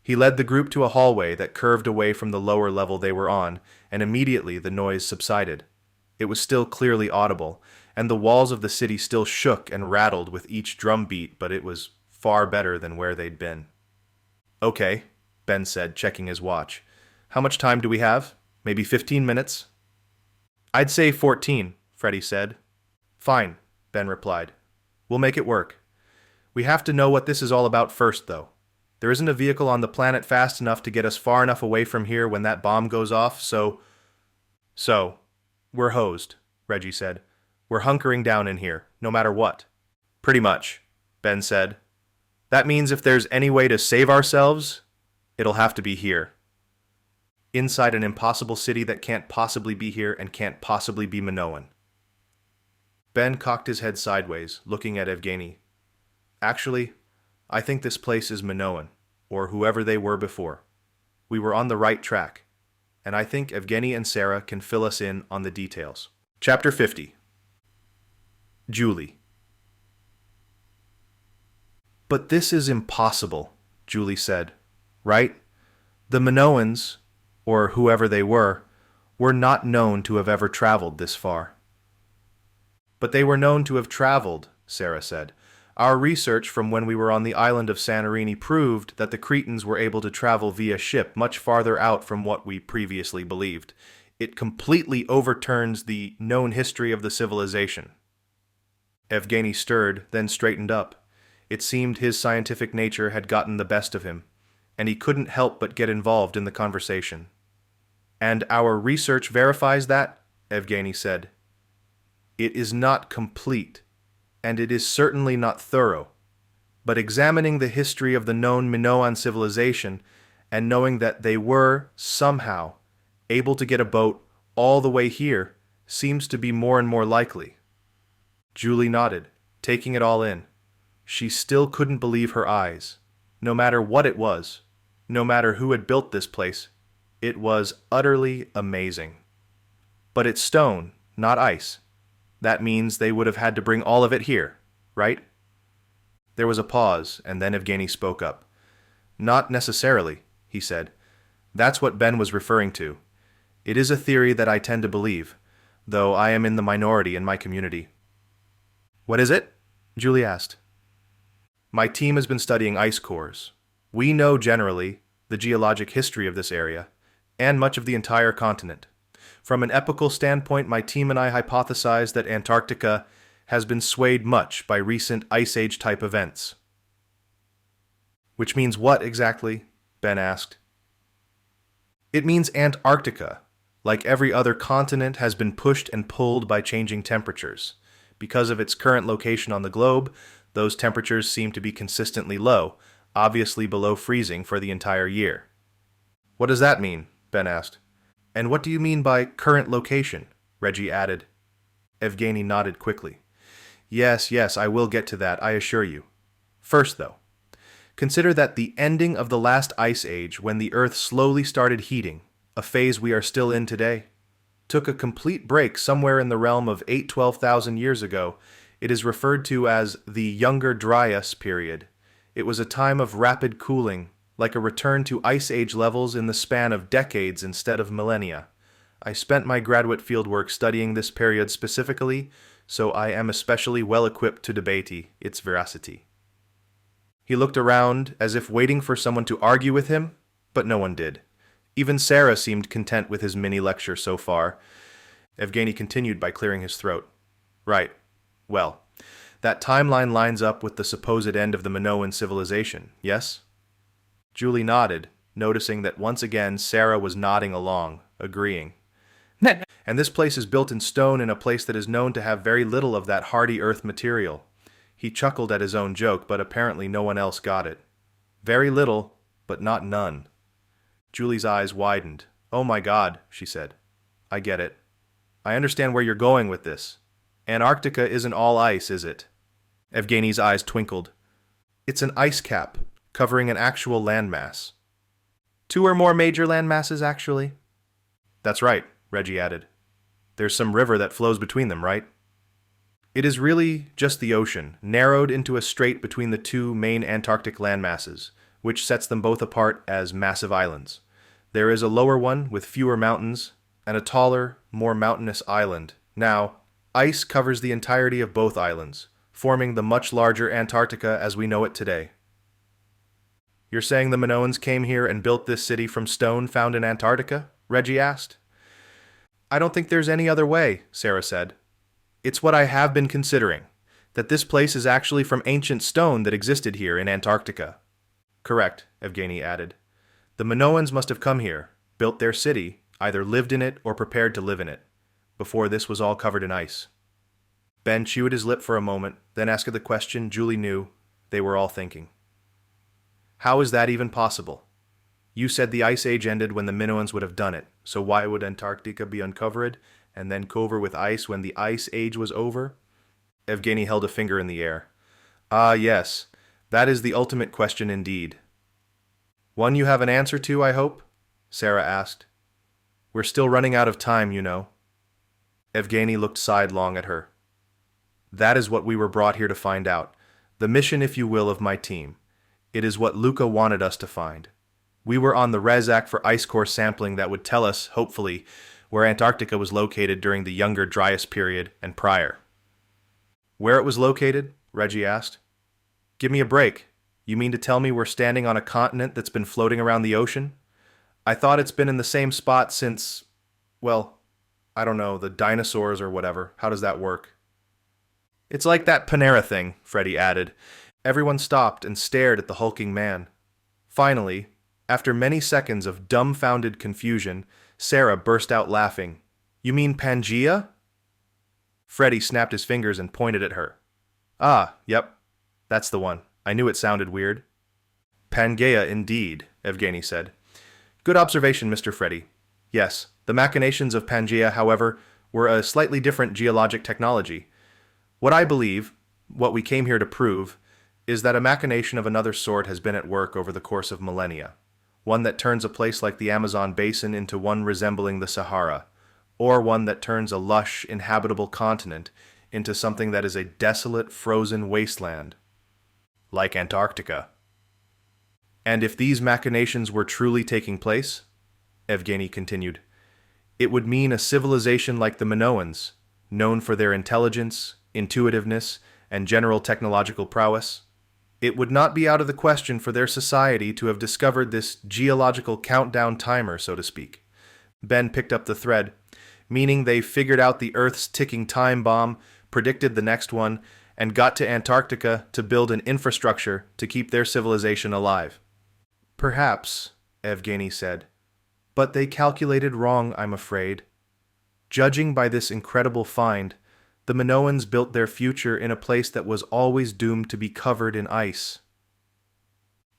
He led the group to a hallway that curved away from the lower level they were on, and immediately the noise subsided. It was still clearly audible, and the walls of the city still shook and rattled with each drum beat, but it was far better than where they'd been. Okay, Ben said, checking his watch. How much time do we have? Maybe 15 minutes? I'd say 14, Freddie said. Fine, Ben replied. We'll make it work. We have to know what this is all about first, though. There isn't a vehicle on the planet fast enough to get us far enough away from here when that bomb goes off, so, we're hosed, Reggie said. We're hunkering down in here, no matter what. Pretty much, Ben said. That means if there's any way to save ourselves, it'll have to be here. Inside an impossible city that can't possibly be here and can't possibly be Minoan. Ben cocked his head sideways, looking at Evgeny. Actually, I think this place is Minoan, or whoever they were before. We were on the right track. and I think Evgeny and Sarah can fill us in on the details. Chapter 50. Julie. But this is impossible, Julie said. Right? The Minoans, or whoever they were not known to have ever traveled this far. But they were known to have traveled, Sarah said. Our research from when we were on the island of Santorini proved that the Cretans were able to travel via ship much farther out from what we previously believed. It completely overturns the known history of the civilization. Evgeny stirred, then straightened up. It seemed his scientific nature had gotten the best of him, and he couldn't help but get involved in the conversation. And our research verifies that, Evgeny said. It is not complete, and it is certainly not thorough, but examining the history of the known Minoan civilization and knowing that they were, somehow, able to get a boat all the way here seems to be more and more likely. Julie nodded, taking it all in. She still couldn't believe her eyes. No matter what it was, no matter who had built this place, it was utterly amazing. But it's stone, not ice. That means they would have had to bring all of it here, right? There was a pause, and then Evgeny spoke up. Not necessarily, he said. That's what Ben was referring to. It is a theory that I tend to believe, though I am in the minority in my community. What is it? Julie asked. My team has been studying ice cores. We know generally the geologic history of this area, and much of the entire continent. From an epical standpoint, my team and I hypothesize that Antarctica has been swayed much by recent Ice Age-type events. Which means what exactly? Ben asked. It means Antarctica, like every other continent, has been pushed and pulled by changing temperatures. Because of its current location on the globe, those temperatures seem to be consistently low, obviously below freezing for the entire year. What does that mean? Ben asked. And what do you mean by current location? Reggie added. Evgeny nodded quickly. Yes, I will get to that, I assure you. First, though, consider that the ending of the last ice age, when the Earth slowly started heating, a phase we are still in today, took a complete break somewhere in the realm of 12,000 years ago. It is referred to as the Younger Dryas period. It was a time of rapid cooling, like a return to Ice Age levels in the span of decades instead of millennia. I spent my graduate fieldwork studying this period specifically, so I am especially well equipped to debate its veracity. He looked around as if waiting for someone to argue with him, but no one did. Even Sarah seemed content with his mini-lecture so far. Evgeny continued by clearing his throat. Right. Well, that timeline lines up with the supposed end of the Minoan civilization, yes? Julie nodded, noticing that once again Sarah was nodding along, agreeing. And this place is built in stone in a place that is known to have very little of that hardy earth material. He chuckled at his own joke, but apparently no one else got it. Very little, but not none. Julie's eyes widened. Oh my God, she said. I get it. I understand where you're going with this. Antarctica isn't all ice, is it? Evgeny's eyes twinkled. It's an ice cap, covering an actual landmass. 2 or more major landmasses, actually. That's right, Reggie added. There's some river that flows between them, right? It is really just the ocean, narrowed into a strait between the 2 main Antarctic landmasses, which sets them both apart as massive islands. There is a lower one with fewer mountains, and a taller, more mountainous island. Now, ice covers the entirety of both islands, forming the much larger Antarctica as we know it today. You're saying the Minoans came here and built this city from stone found in Antarctica? Reggie asked. I don't think there's any other way, Sarah said. It's what I have been considering, that this place is actually from ancient stone that existed here in Antarctica. Correct, Evgeny added. The Minoans must have come here, built their city, either lived in it or prepared to live in it, before this was all covered in ice. Ben chewed his lip for a moment, then asked the question Julie knew they were all thinking. How is that even possible? You said the Ice Age ended when the Minoans would have done it, so why would Antarctica be uncovered and then cover with ice when the Ice Age was over? Evgeny held a finger in the air. Ah, yes, that is the ultimate question indeed. One you have an answer to, I hope? Sarah asked. We're still running out of time, you know. Evgeny looked sidelong at her. That is what we were brought here to find out. The mission, if you will, of my team. It is what Luca wanted us to find. We were on the Rezac for ice core sampling that would tell us, hopefully, where Antarctica was located during the younger Dryas period and prior. Where it was located? Reggie asked. Give me a break. You mean to tell me we're standing on a continent that's been floating around the ocean? I thought it's been in the same spot since, well, I don't know, the dinosaurs or whatever. How does that work? It's like that Panera thing, Freddy added. Everyone stopped and stared at the hulking man. Finally, after many seconds of dumbfounded confusion, Sarah burst out laughing. You mean Pangea? Freddy snapped his fingers and pointed at her. Ah, yep, that's the one. I knew it sounded weird. Pangea indeed, Evgeny said. Good observation, Mr. Freddy. Yes, the machinations of Pangea, however, were a slightly different geologic technology. What I believe, what we came here to prove, is that a machination of another sort has been at work over the course of millennia, one that turns a place like the Amazon basin into one resembling the Sahara, or one that turns a lush, inhabitable continent into something that is a desolate, frozen wasteland, like Antarctica. And if these machinations were truly taking place, Evgeny continued, it would mean a civilization like the Minoans, known for their intelligence, intuitiveness, and general technological prowess. It would not be out of the question for their society to have discovered this geological countdown timer, so to speak. Ben picked up the thread, meaning they figured out the Earth's ticking time bomb, predicted the next one, and got to Antarctica to build an infrastructure to keep their civilization alive. Perhaps, Evgeny said, but they calculated wrong, I'm afraid. Judging by this incredible find, the Minoans built their future in a place that was always doomed to be covered in ice.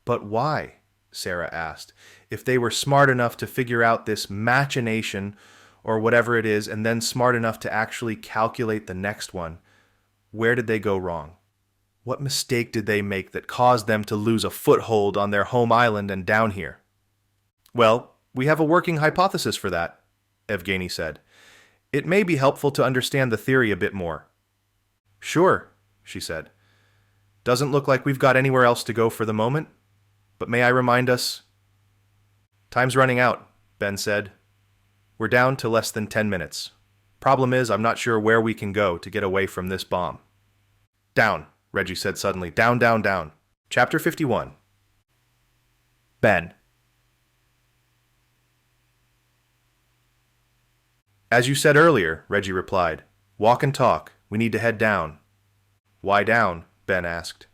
But why? Sarah asked. If they were smart enough to figure out this machination, or whatever it is, and then smart enough to actually calculate the next one, where did they go wrong? What mistake did they make that caused them to lose a foothold on their home island and down here? Well, we have a working hypothesis for that, Evgeny said. It may be helpful to understand the theory a bit more. Sure, she said. Doesn't look like we've got anywhere else to go for the moment, but may I remind us? Time's running out, Ben said. We're down to less than 10 minutes. Problem is, I'm not sure where we can go to get away from this bomb. Down, Reggie said suddenly. Down, down, down. Chapter 51. Ben. As you said earlier, Reggie replied. Walk and talk. We need to head down. Why down? Ben asked.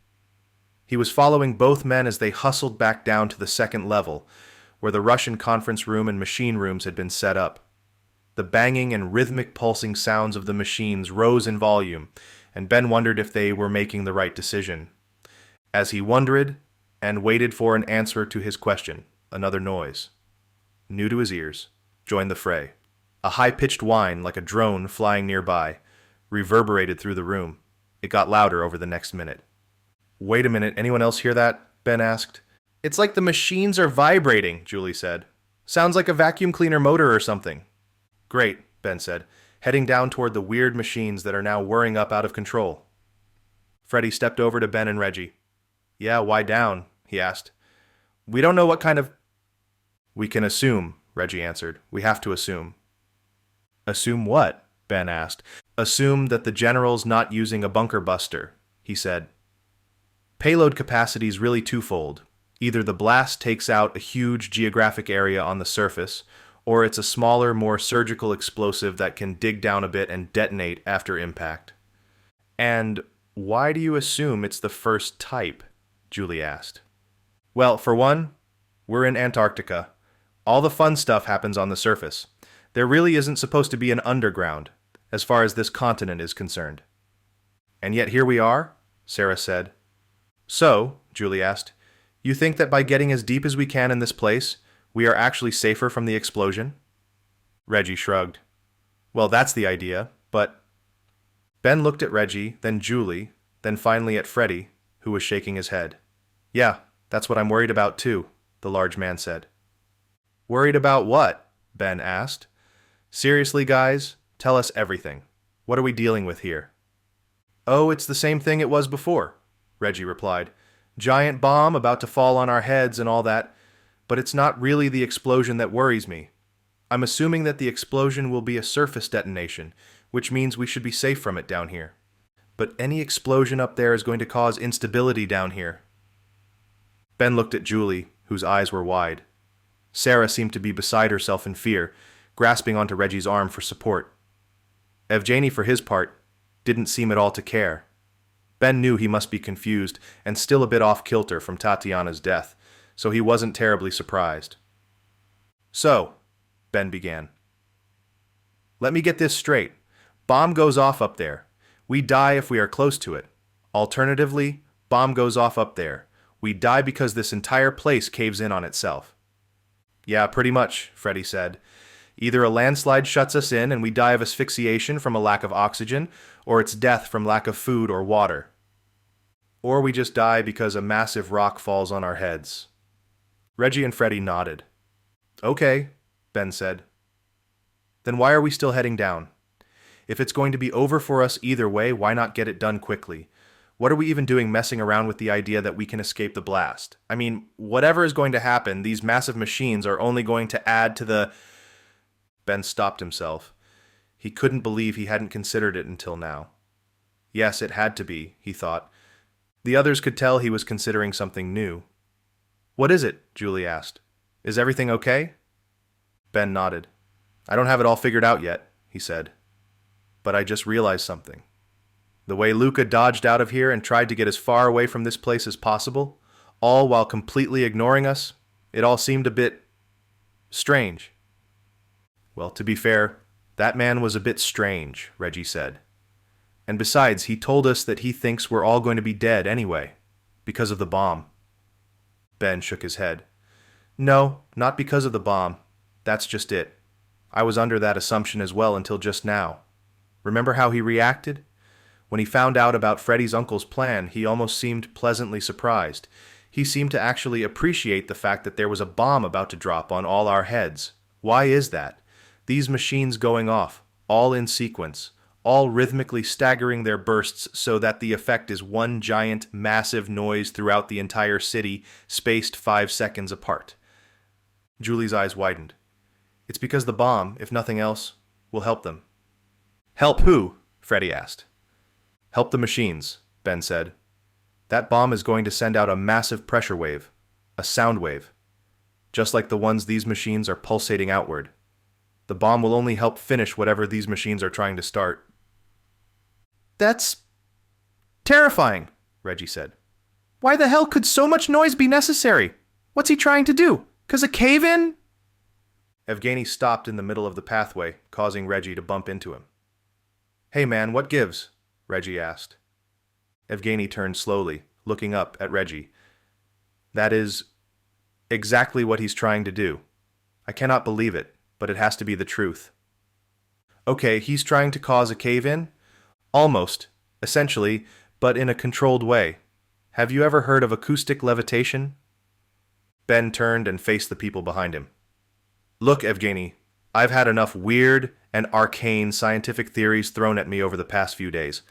He was following both men as they hustled back down to the second level, where the Russian conference room and machine rooms had been set up. The banging and rhythmic pulsing sounds of the machines rose in volume, and Ben wondered if they were making the right decision. As he wondered and waited for an answer to his question, another noise, new to his ears, joined the fray. A high-pitched whine, like a drone flying nearby, reverberated through the room. It got louder over the next minute. Wait a minute, anyone else hear that? Ben asked. It's like the machines are vibrating, Julie said. Sounds like a vacuum cleaner motor or something. Great, Ben said, heading down toward the weird machines that are now whirring up out of control. Freddy stepped over to Ben and Reggie. Yeah, why down? He asked. We don't know what kind of... We can assume, Reggie answered. We have to assume. Assume what? Ben asked. Assume that the general's not using a bunker buster, he said. Payload capacity's really twofold. Either the blast takes out a huge geographic area on the surface, or it's a smaller, more surgical explosive that can dig down a bit and detonate after impact. And why do you assume it's the first type? Julie asked. Well, for one, we're in Antarctica. All the fun stuff happens on the surface. There really isn't supposed to be an underground, as far as this continent is concerned. And yet here we are, Sarah said. So, Julie asked, you think that by getting as deep as we can in this place, we are actually safer from the explosion? Reggie shrugged. Well, that's the idea, but... Ben looked at Reggie, then Julie, then finally at Freddy, who was shaking his head. Yeah, that's what I'm worried about too, the large man said. Worried about what? Ben asked. Seriously, guys, tell us everything. What are we dealing with here? Oh, it's the same thing it was before, Reggie replied. Giant bomb about to fall on our heads and all that, but it's not really the explosion that worries me. I'm assuming that the explosion will be a surface detonation, which means we should be safe from it down here. But any explosion up there is going to cause instability down here. Ben looked at Julie, whose eyes were wide. Sarah seemed to be beside herself in fear, grasping onto Reggie's arm for support. Evgeny, for his part, didn't seem at all to care. Ben knew he must be confused and still a bit off-kilter from Tatiana's death, so he wasn't terribly surprised. So, Ben began. Let me get this straight. Bomb goes off up there. We die if we are close to it. Alternatively, bomb goes off up there. We die because this entire place caves in on itself. Yeah, pretty much, Freddie said. Either a landslide shuts us in and we die of asphyxiation from a lack of oxygen, or it's death from lack of food or water. Or we just die because a massive rock falls on our heads. Reggie and Freddie nodded. Okay, Ben said. Then why are we still heading down? If it's going to be over for us either way, why not get it done quickly? What are we even doing messing around with the idea that we can escape the blast? I mean, whatever is going to happen, these massive machines are only going to add to the... Ben stopped himself. He couldn't believe he hadn't considered it until now. Yes, it had to be, he thought. The others could tell he was considering something new. What is it? Julie asked. Is everything okay? Ben nodded. I don't have it all figured out yet, he said. But I just realized something. The way Luca dodged out of here and tried to get as far away from this place as possible, all while completely ignoring us, it all seemed a bit... strange. Well, to be fair, that man was a bit strange, Reggie said. And besides, he told us that he thinks we're all going to be dead anyway, because of the bomb. Ben shook his head. No, not because of the bomb. That's just it. I was under that assumption as well until just now. Remember how he reacted? When he found out about Freddie's uncle's plan, he almost seemed pleasantly surprised. He seemed to actually appreciate the fact that there was a bomb about to drop on all our heads. Why is that? These machines going off, all in sequence, all rhythmically staggering their bursts so that the effect is one giant, massive noise throughout the entire city, spaced 5 seconds apart. Julie's eyes widened. It's because the bomb, if nothing else, will help them. Help who? Freddie asked. Help the machines, Ben said. That bomb is going to send out a massive pressure wave, a sound wave, just like the ones these machines are pulsating outward. The bomb will only help finish whatever these machines are trying to start. That's terrifying, Reggie said. Why the hell could so much noise be necessary? What's he trying to do? 'Cause a cave-in? Evgeny stopped in the middle of the pathway, causing Reggie to bump into him. Hey man, what gives? Reggie asked. Evgeny turned slowly, looking up at Reggie. That is exactly what he's trying to do. I cannot believe it, but it has to be the truth. Okay, he's trying to cause a cave-in? Almost, essentially, but in a controlled way. Have you ever heard of acoustic levitation? Ben turned and faced the people behind him. Look, Evgeny, I've had enough weird and arcane scientific theories thrown at me over the past few days.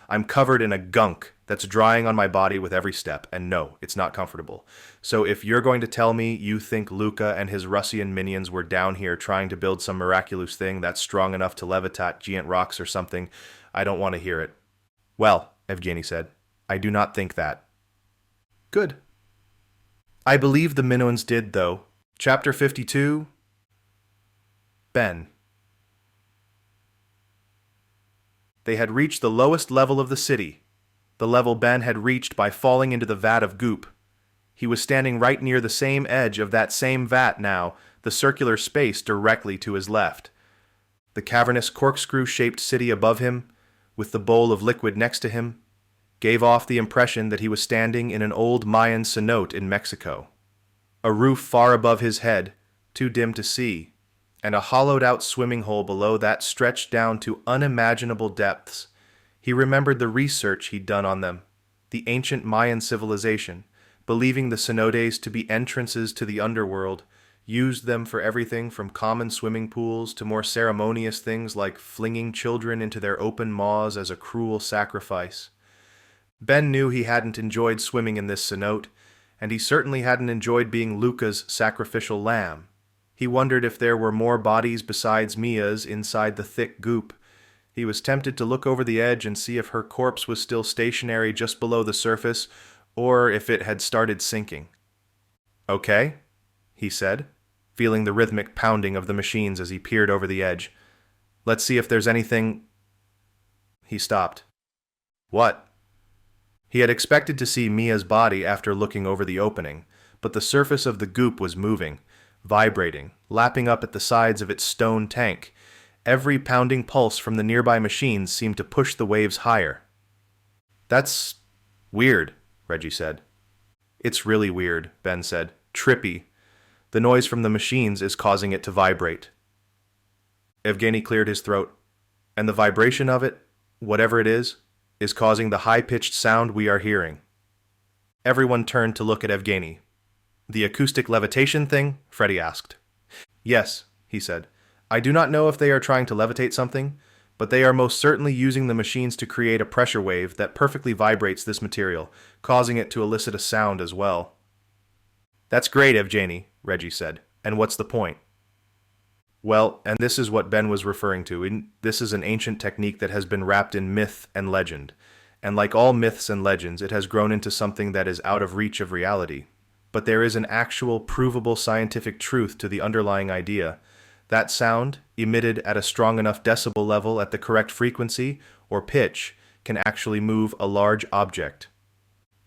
I'm covered in a gunk that's drying on my body with every step, and no, it's not comfortable. So if you're going to tell me you think Luca and his Russian minions were down here trying to build some miraculous thing that's strong enough to levitate giant rocks or something, I don't want to hear it. Well, Evgeny said, I do not think that. Good. I believe the Minoans did, though. Chapter 52... Ben. They had reached the lowest level of the city, the level Ben had reached by falling into the vat of goop. He was standing right near the same edge of that same vat now, the circular space directly to his left. The cavernous corkscrew-shaped city above him, with the bowl of liquid next to him, gave off the impression that he was standing in an old Mayan cenote in Mexico. A roof far above his head, too dim to see, and a hollowed-out swimming hole below that stretched down to unimaginable depths. He remembered the research he'd done on them, the ancient Mayan civilization, believing the cenotes to be entrances to the underworld, used them for everything from common swimming pools to more ceremonious things like flinging children into their open maws as a cruel sacrifice. Ben knew he hadn't enjoyed swimming in this cenote, and he certainly hadn't enjoyed being Luca's sacrificial lamb. He wondered if there were more bodies besides Mia's inside the thick goop. He was tempted to look over the edge and see if her corpse was still stationary just below the surface, or if it had started sinking. "Okay," he said, feeling the rhythmic pounding of the machines as he peered over the edge. "Let's see if there's anything—" He stopped. What? He had expected to see Mia's body after looking over the opening, but the surface of the goop was moving, vibrating, lapping up at the sides of its stone tank. Every pounding pulse from the nearby machines seemed to push the waves higher. "That's weird," Reggie said. "It's really weird," Ben said. "Trippy. The noise from the machines is causing it to vibrate." Evgeny cleared his throat. "And the vibration of it, whatever it is causing the high-pitched sound we are hearing." Everyone turned to look at Evgeny. "The acoustic levitation thing?" Freddy asked. "Yes," he said. "I do not know if they are trying to levitate something, but they are most certainly using the machines to create a pressure wave that perfectly vibrates this material, causing it to elicit a sound as well." "That's great, Evgeny," Reggie said. "And what's the point?" "Well, and this is what Ben was referring to. This is an ancient technique that has been wrapped in myth and legend. And like all myths and legends, it has grown into something that is out of reach of reality. But there is an actual, provable scientific truth to the underlying idea. That sound, emitted at a strong enough decibel level at the correct frequency, or pitch, can actually move a large object."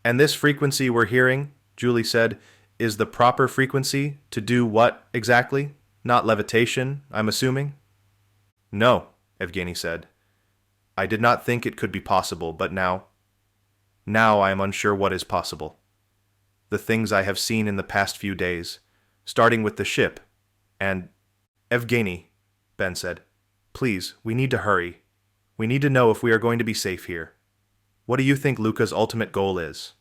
"And this frequency we're hearing," Julie said, "is the proper frequency to do what, exactly? Not levitation, I'm assuming?" "No," Evgeny said. "I did not think it could be possible, but now I am unsure what is possible. The things I have seen in the past few days, starting with the ship, and—" "Evgeny," Ben said, "please, we need to hurry. We need to know if we are going to be safe here. What do you think Luca's ultimate goal is?"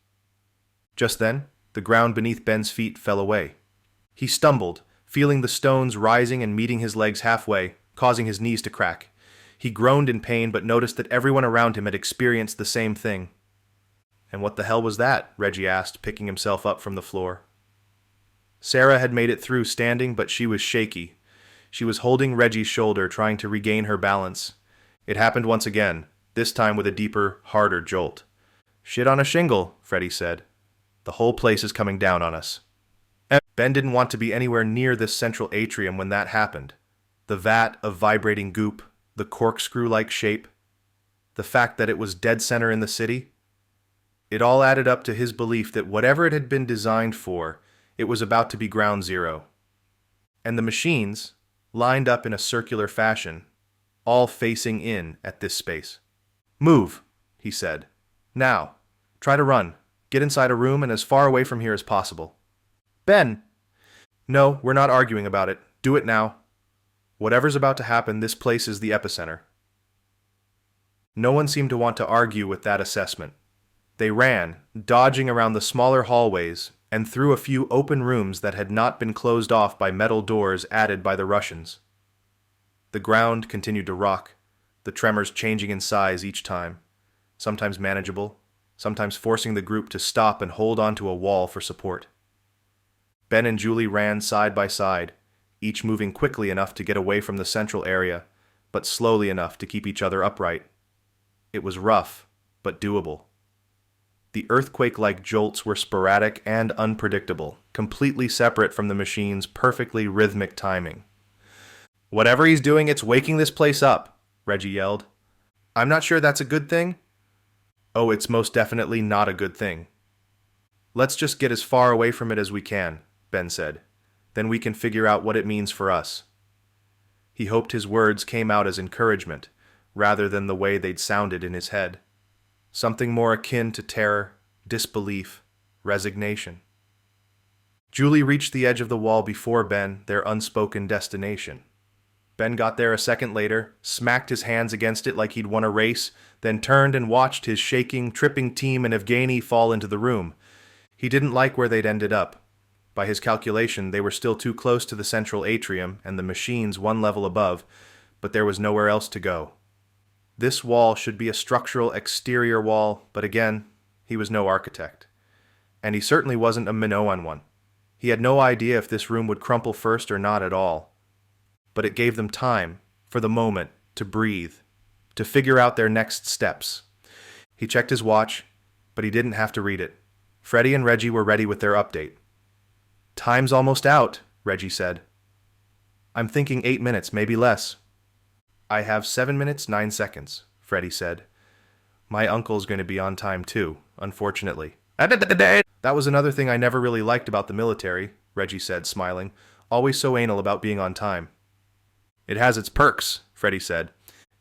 Just then, the ground beneath Ben's feet fell away. He stumbled, feeling the stones rising and meeting his legs halfway, causing his knees to crack. He groaned in pain but noticed that everyone around him had experienced the same thing. "And what the hell was that?" Reggie asked, picking himself up from the floor. Sarah had made it through standing, but she was shaky. She was holding Reggie's shoulder, trying to regain her balance. It happened once again, this time with a deeper, harder jolt. "Shit on a shingle," Freddy said. "The whole place is coming down on us." Ben didn't want to be anywhere near this central atrium when that happened. The vat of vibrating goop, the corkscrew-like shape, the fact that it was dead center in the city. It all added up to his belief that whatever it had been designed for, it was about to be ground zero. And the machines, lined up in a circular fashion, all facing in at this space. "Move," he said. "Now. Try to run. Get inside a room and as far away from here as possible." "Ben!" "No, we're not arguing about it. Do it now. Whatever's about to happen, this place is the epicenter." No one seemed to want to argue with that assessment. They ran, dodging around the smaller hallways and through a few open rooms that had not been closed off by metal doors added by the Russians. The ground continued to rock, the tremors changing in size each time, sometimes manageable, sometimes forcing the group to stop and hold onto a wall for support. Ben and Julie ran side by side, each moving quickly enough to get away from the central area, but slowly enough to keep each other upright. It was rough, but doable. The earthquake-like jolts were sporadic and unpredictable, completely separate from the machine's perfectly rhythmic timing. "Whatever he's doing, it's waking this place up," Reggie yelled. "I'm not sure that's a good thing." "Oh, it's most definitely not a good thing." "Let's just get as far away from it as we can," Ben said. "Then we can figure out what it means for us." He hoped his words came out as encouragement, rather than the way they'd sounded in his head. Something more akin to terror, disbelief, resignation. Julie reached the edge of the wall before Ben, their unspoken destination. Ben got there a second later, smacked his hands against it like he'd won a race, then turned and watched his shaking, tripping team and Evgeny fall into the room. He didn't like where they'd ended up. By his calculation, they were still too close to the central atrium and the machines one level above, but there was nowhere else to go. This wall should be a structural exterior wall, but again, he was no architect. And he certainly wasn't a Minoan one. He had no idea if this room would crumple first or not at all. But it gave them time, for the moment, to breathe, to figure out their next steps. He checked his watch, but he didn't have to read it. Freddie and Reggie were ready with their update. "Time's almost out," Reggie said. "I'm thinking 8 minutes, maybe less." "I have 7 minutes, 9 seconds, Freddie said. "My uncle's going to be on time too, unfortunately." "That was another thing I never really liked about the military," Reggie said, smiling. "Always so anal about being on time." "It has its perks," Freddie said.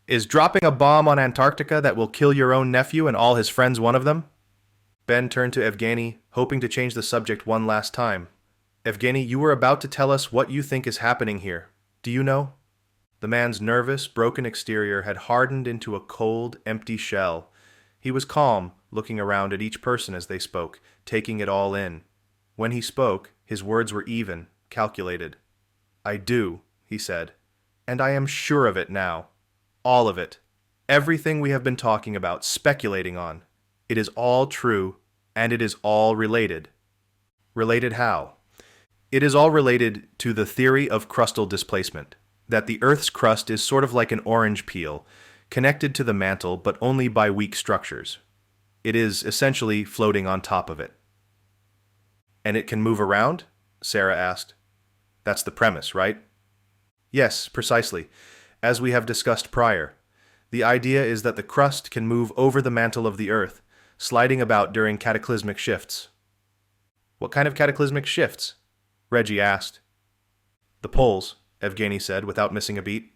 "Is dropping a bomb on Antarctica that will kill your own nephew and all his friends one of them?" Ben turned to Evgeny, hoping to change the subject one last time. "Evgeny, you were about to tell us what you think is happening here. Do you know?" The man's nervous, broken exterior had hardened into a cold, empty shell. He was calm, looking around at each person as they spoke, taking it all in. When he spoke, his words were even, calculated. "I do," he said. "And I am sure of it now. All of it. Everything we have been talking about, speculating on. It is all true, and it is all related." "Related how?" "It is all related to the theory of crustal displacement, that the Earth's crust is sort of like an orange peel, connected to the mantle but only by weak structures. It is essentially floating on top of it." "And it can move around?" Sarah asked. "That's the premise, right?" "Yes, precisely. As we have discussed prior, the idea is that the crust can move over the mantle of the Earth, sliding about during cataclysmic shifts." "What kind of cataclysmic shifts?" Reggie asked. "The poles," Evgeny said without missing a beat.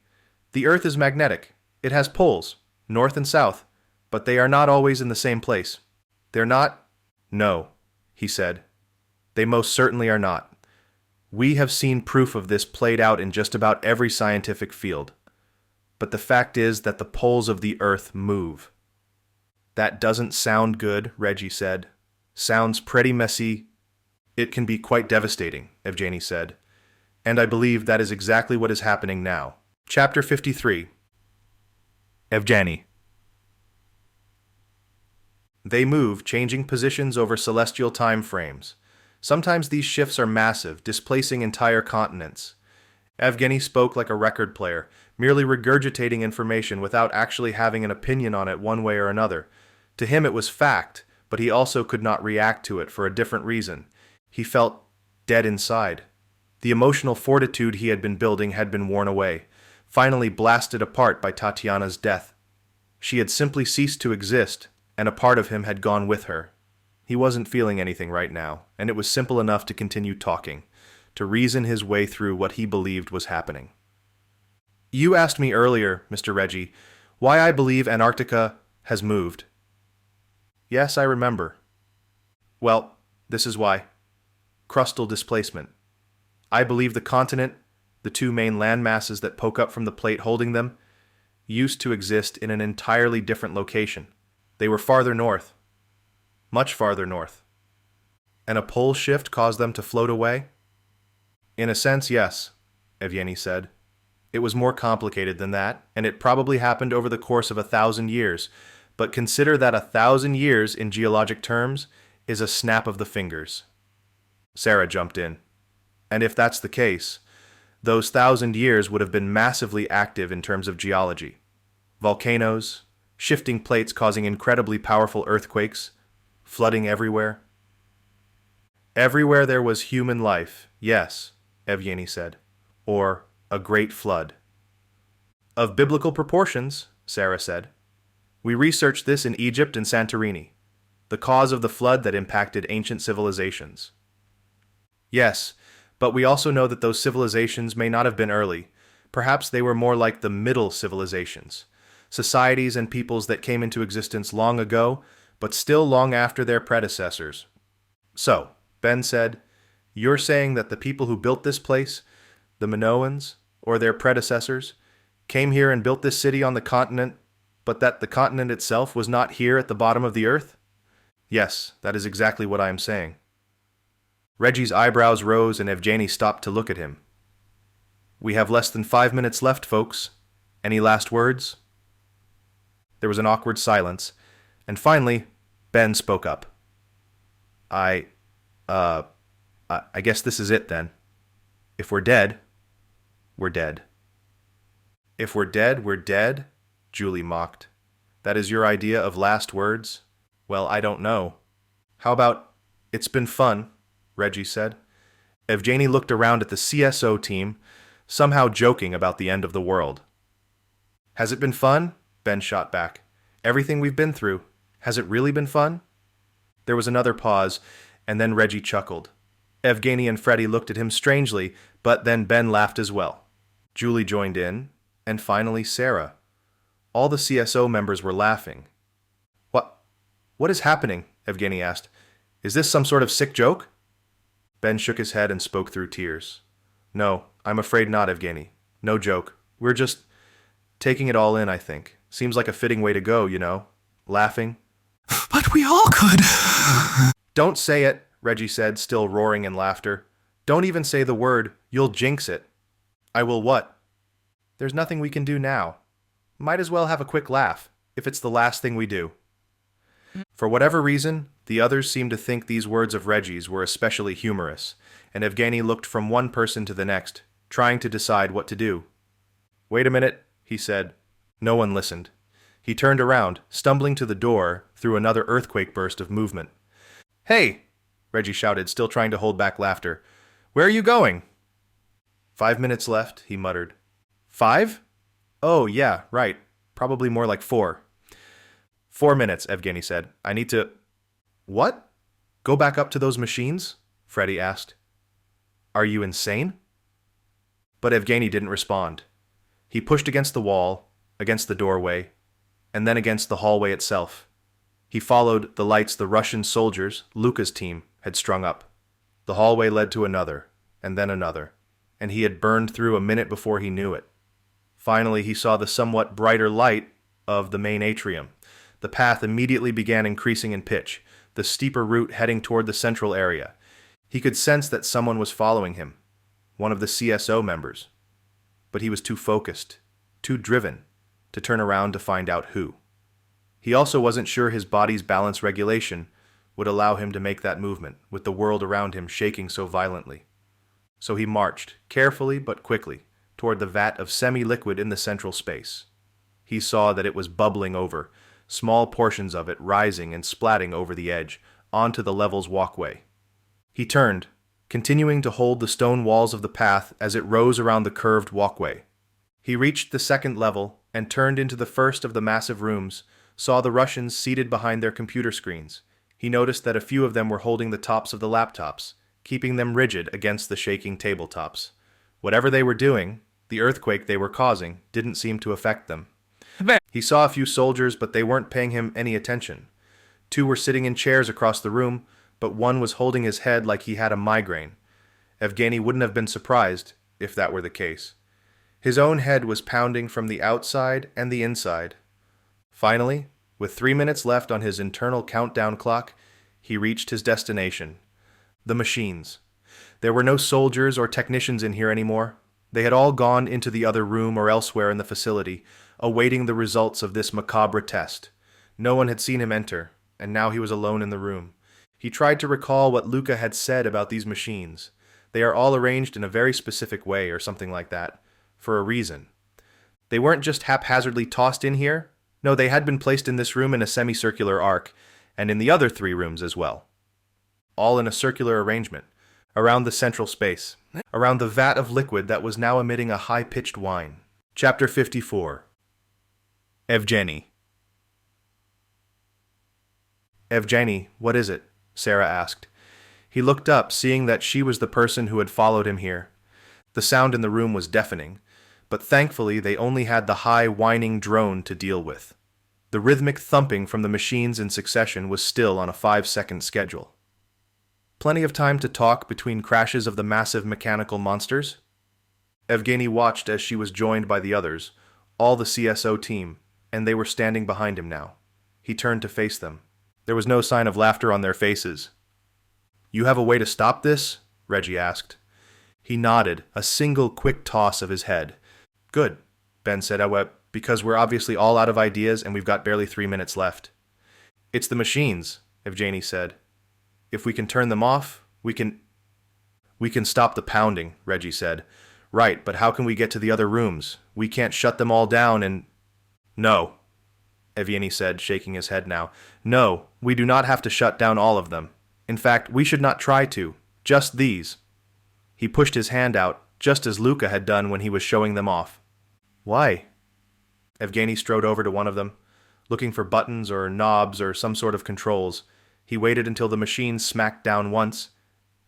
"The Earth is magnetic. It has poles, north and south, but they are not always in the same place." "They're not?" "No," he said. "They most certainly are not. We have seen proof of this played out in just about every scientific field. But the fact is that the poles of the Earth move." "That doesn't sound good," Reggie said. "Sounds pretty messy." "It can be quite devastating," Evgeny said. "And I believe that is exactly what is happening now." Chapter 53. Evgeny. They move, changing positions over celestial time frames. Sometimes these shifts are massive, displacing entire continents. Evgeny spoke like a record player, merely regurgitating information without actually having an opinion on it one way or another. To him it was fact, but he also could not react to it for a different reason. He felt dead inside. The emotional fortitude he had been building had been worn away, finally blasted apart by Tatiana's death. She had simply ceased to exist, and a part of him had gone with her. He wasn't feeling anything right now, and it was simple enough to continue talking, to reason his way through what he believed was happening. "You asked me earlier, Mr. Reggie, why I believe Antarctica has moved." "Yes, I remember." "Well, this is why. Crustal displacement. I believe the continent, the two main land masses that poke up from the plate holding them, used to exist in an entirely different location. They were farther north. Much farther north. And a pole shift caused them to float away?" "In a sense, yes," Evgeny said. "It was more complicated than that, and it probably happened over the course of 1,000 years, but consider that 1,000 years in geologic terms is a snap of the fingers." Sarah jumped in. "And if that's the case, those 1,000 years would have been massively active in terms of geology. Volcanoes, shifting plates causing incredibly powerful earthquakes, flooding everywhere." "Everywhere there was human life, yes," Evgeny said. "Or a great flood." "Of biblical proportions," Sarah said. "We researched this in Egypt and Santorini, the cause of the flood that impacted ancient civilizations." "Yes, but we also know that those civilizations may not have been early. Perhaps they were more like the middle civilizations, societies and peoples that came into existence long ago, but still long after their predecessors." "So," Ben said, "you're saying that the people who built this place, the Minoans, or their predecessors, came here and built this city on the continent, but that the continent itself was not here at the bottom of the Earth?" "Yes, that is exactly what I am saying." Reggie's eyebrows rose and Evgeny stopped to look at him. We have less than 5 minutes left, folks. Any last words? There was an awkward silence, and finally, Ben spoke up. I guess this is it then. If we're dead, we're dead. If we're dead, we're dead? Julie mocked. That is your idea of last words? Well, I don't know. How about, it's been fun, Reggie said. Evgeny looked around at the CSO team, somehow joking about the end of the world. Has it been fun? Ben shot back. Everything we've been through. Has it really been fun? There was another pause, and then Reggie chuckled. Evgeny and Freddie looked at him strangely, but then Ben laughed as well. Julie joined in, and finally Sarah. All the CSO members were laughing. What is happening? Evgeny asked. Is this some sort of sick joke? Ben shook his head and spoke through tears. No, I'm afraid not, Evgeny. No joke. We're just taking it all in, I think. Seems like a fitting way to go, you know? Laughing. But we all could. Don't say it, Reggie said, still roaring in laughter. Don't even say the word. You'll jinx it. I will what? There's nothing we can do now. Might as well have a quick laugh, if it's the last thing we do. For whatever reason, the others seemed to think these words of Reggie's were especially humorous, and Evgeny looked from one person to the next, trying to decide what to do. Wait a minute, he said. No one listened. He turned around, stumbling to the door through another earthquake burst of movement. Hey! Reggie shouted, still trying to hold back laughter. Where are you going? 5 minutes left, he muttered. 5? Oh, yeah, right. Probably more like 4. 4 minutes, Evgeny said. I need to... What? Go back up to those machines? Freddie asked. Are you insane? But Evgeny didn't respond. He pushed against the wall, against the doorway, and then against the hallway itself. He followed the lights the Russian soldiers, Luka's team, had strung up. The hallway led to another, and then another, and he had burned through a minute before he knew it. Finally, he saw the somewhat brighter light of the main atrium. The path immediately began increasing in pitch, the steeper route heading toward the central area. He could sense that someone was following him, one of the CSO members. But he was too focused, too driven, to turn around to find out who. He also wasn't sure his body's balance regulation would allow him to make that movement, with the world around him shaking so violently. So he marched, carefully but quickly, toward the vat of semi-liquid in the central space. He saw that it was bubbling over, small portions of it rising and splatting over the edge, onto the level's walkway. He turned, continuing to hold the stone walls of the path as it rose around the curved walkway. He reached the second level and turned into the first of the massive rooms, saw the Russians seated behind their computer screens. He noticed that a few of them were holding the tops of the laptops, keeping them rigid against the shaking tabletops. Whatever they were doing, the earthquake they were causing didn't seem to affect them. He saw a few soldiers, but they weren't paying him any attention. 2 were sitting in chairs across the room, but one was holding his head like he had a migraine. Evgeny wouldn't have been surprised if that were the case. His own head was pounding from the outside and the inside. Finally, with 3 minutes left on his internal countdown clock, he reached his destination. The machines. There were no soldiers or technicians in here anymore. They had all gone into the other room or elsewhere in the facility, awaiting the results of this macabre test. No one had seen him enter, and now he was alone in the room. He tried to recall what Luka had said about these machines. They are all arranged in a very specific way, or something like that, for a reason. They weren't just haphazardly tossed in here. No, they had been placed in this room in a semicircular arc, and in the other 3 rooms as well. All in a circular arrangement, around the central space, around the vat of liquid that was now emitting a high-pitched whine. Chapter 54. Evgeny. Evgeny, what is it? Sarah asked. He looked up, seeing that she was the person who had followed him here. The sound in the room was deafening, but thankfully they only had the high, whining drone to deal with. The rhythmic thumping from the machines in succession was still on a 5-second schedule. Plenty of time to talk between crashes of the massive mechanical monsters? Evgeny watched as she was joined by the others, all the CSO team, and they were standing behind him now. He turned to face them. There was no sign of laughter on their faces. You have a way to stop this? Reggie asked. He nodded, a single quick toss of his head. Good, Ben said, because we're obviously all out of ideas and we've got barely 3 minutes left. It's the machines, Evgeny said. If we can turn them off, we can stop the pounding, Reggie said. Right, but how can we get to the other rooms? We can't shut them all down and... No, Evgeny said, shaking his head now. No, we do not have to shut down all of them. In fact, we should not try to. Just these. He pushed his hand out, just as Luca had done when he was showing them off. Why? Evgeny strode over to one of them, looking for buttons or knobs or some sort of controls. He waited until the machine smacked down once,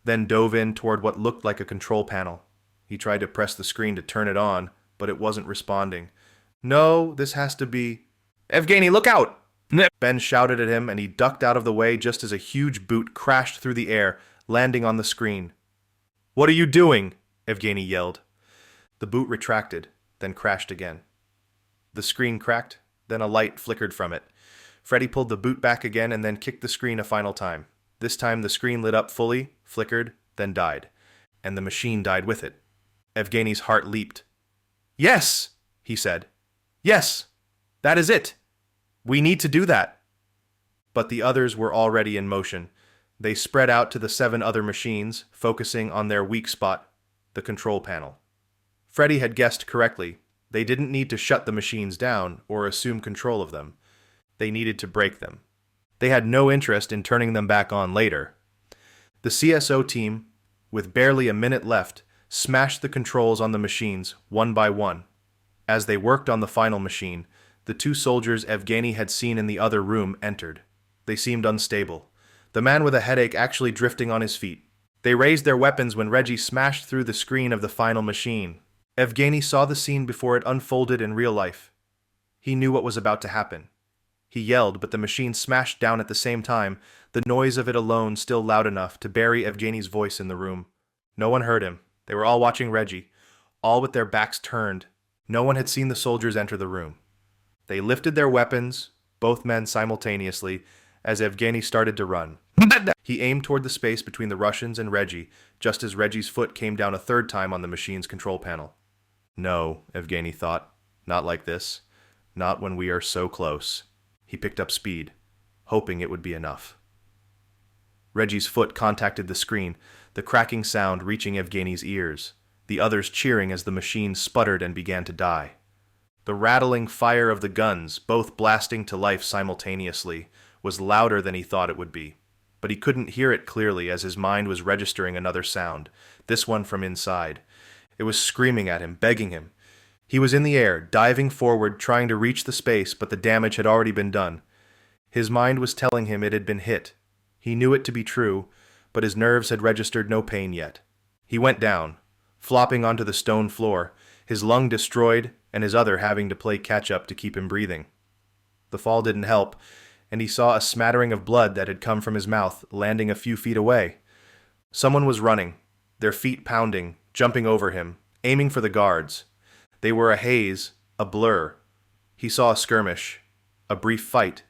then dove in toward what looked like a control panel. He tried to press the screen to turn it on, but it wasn't responding. No, this has to be... Evgeny, look out! Ben shouted at him, and he ducked out of the way just as a huge boot crashed through the air, landing on the screen. What are you doing? Evgeny yelled. The boot retracted, then crashed again. The screen cracked, then a light flickered from it. Freddy pulled the boot back again and then kicked the screen a final time. This time the screen lit up fully, flickered, then died. And the machine died with it. Evgeny's heart leaped. Yes, he said. Yes, that is it. We need to do that. But the others were already in motion. They spread out to the 7 other machines, focusing on their weak spot, the control panel. Freddy had guessed correctly. They didn't need to shut the machines down or assume control of them. They needed to break them. They had no interest in turning them back on later. The CSO team, with barely a minute left, smashed the controls on the machines one by one. As they worked on the final machine, the 2 soldiers Evgeny had seen in the other room entered. They seemed unstable. The man with a headache actually drifting on his feet. They raised their weapons when Reggie smashed through the screen of the final machine. Evgeny saw the scene before it unfolded in real life. He knew what was about to happen. He yelled, but the machine smashed down at the same time, the noise of it alone still loud enough to bury Evgeny's voice in the room. No one heard him. They were all watching Reggie, all with their backs turned. No one had seen the soldiers enter the room. They lifted their weapons, both men simultaneously, as Evgeny started to run. He aimed toward the space between the Russians and Reggie, just as Reggie's foot came down a third time on the machine's control panel. No, Evgeny thought. Not like this. Not when we are so close. He picked up speed, hoping it would be enough. Reggie's foot contacted the screen, the cracking sound reaching Evgeny's ears, the others cheering as the machine sputtered and began to die. The rattling fire of the guns, both blasting to life simultaneously, was louder than he thought it would be. But he couldn't hear it clearly as his mind was registering another sound, this one from inside. It was screaming at him, begging him. He was in the air, diving forward, trying to reach the space, but the damage had already been done. His mind was telling him it had been hit. He knew it to be true, but his nerves had registered no pain yet. He went down, flopping onto the stone floor, his lung destroyed and his other having to play catch-up to keep him breathing. The fall didn't help, and he saw a smattering of blood that had come from his mouth, landing a few feet away. Someone was running, their feet pounding, jumping over him, aiming for the guards. They were a haze, a blur. He saw a skirmish, a brief fight.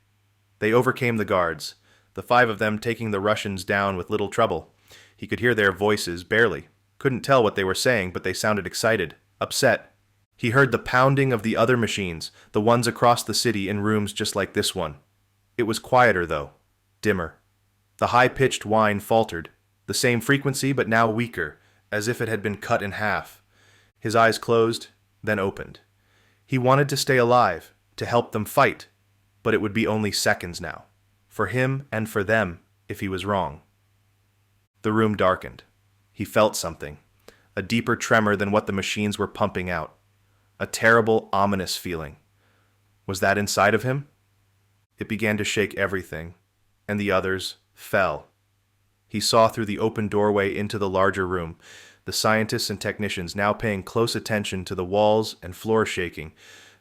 They overcame the guards, the 5 of them taking the Russians down with little trouble. He could hear their voices, barely. Couldn't tell what they were saying, but they sounded excited, upset. He heard the pounding of the other machines, the ones across the city in rooms just like this one. It was quieter, though, dimmer. The high-pitched whine faltered, the same frequency but now weaker, as if it had been cut in half. His eyes closed, then opened. He wanted to stay alive, to help them fight, but it would be only seconds now, for him and for them, if he was wrong. The room darkened. He felt something, a deeper tremor than what the machines were pumping out. A terrible, ominous feeling. Was that inside of him? It began to shake everything, and the others fell. He saw through the open doorway into the larger room, the scientists and technicians now paying close attention to the walls and floor shaking,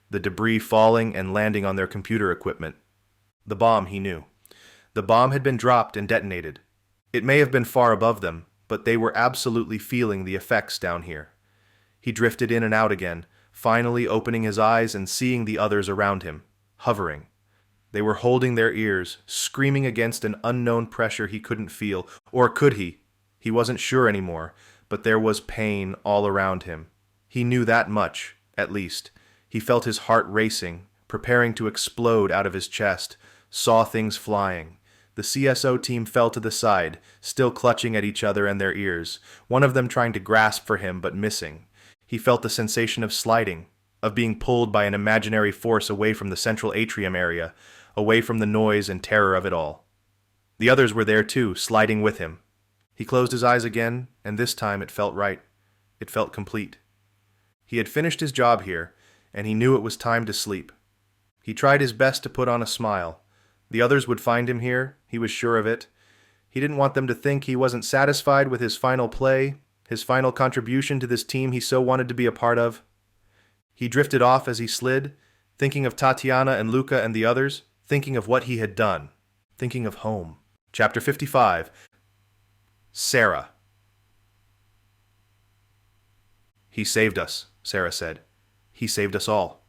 the debris falling and landing on their computer equipment. The bomb, he knew. The bomb had been dropped and detonated. It may have been far above them, but they were absolutely feeling the effects down here. He drifted in and out again, finally opening his eyes and seeing the others around him, hovering. They were holding their ears, screaming against an unknown pressure he couldn't feel. Or could he? He wasn't sure anymore, but there was pain all around him. He knew that much, at least. He felt his heart racing, preparing to explode out of his chest, saw things flying. The CSO team fell to the side, still clutching at each other and their ears, one of them trying to grasp for him but missing. He felt the sensation of sliding, of being pulled by an imaginary force away from the central atrium area, away from the noise and terror of it all. The others were there too, sliding with him. He closed his eyes again, and this time it felt right. It felt complete. He had finished his job here, and he knew it was time to sleep. He tried his best to put on a smile. The others would find him here, he was sure of it. He didn't want them to think he wasn't satisfied with his final play, his final contribution to this team he so wanted to be a part of. He drifted off as he slid, thinking of Tatiana and Luca and the others, thinking of what he had done, thinking of home. Chapter 55. Sarah. He saved us, Sarah said. He saved us all.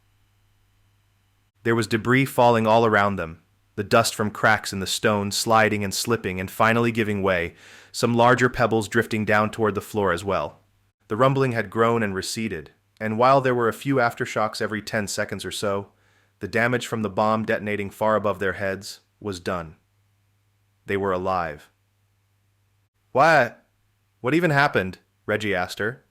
There was debris falling all around them, the dust from cracks in the stone sliding and slipping and finally giving way, some larger pebbles drifting down toward the floor as well. The rumbling had grown and receded, and while there were a few aftershocks every 10 seconds or so, the damage from the bomb detonating far above their heads was done. They were alive. What even happened? Reggie asked her.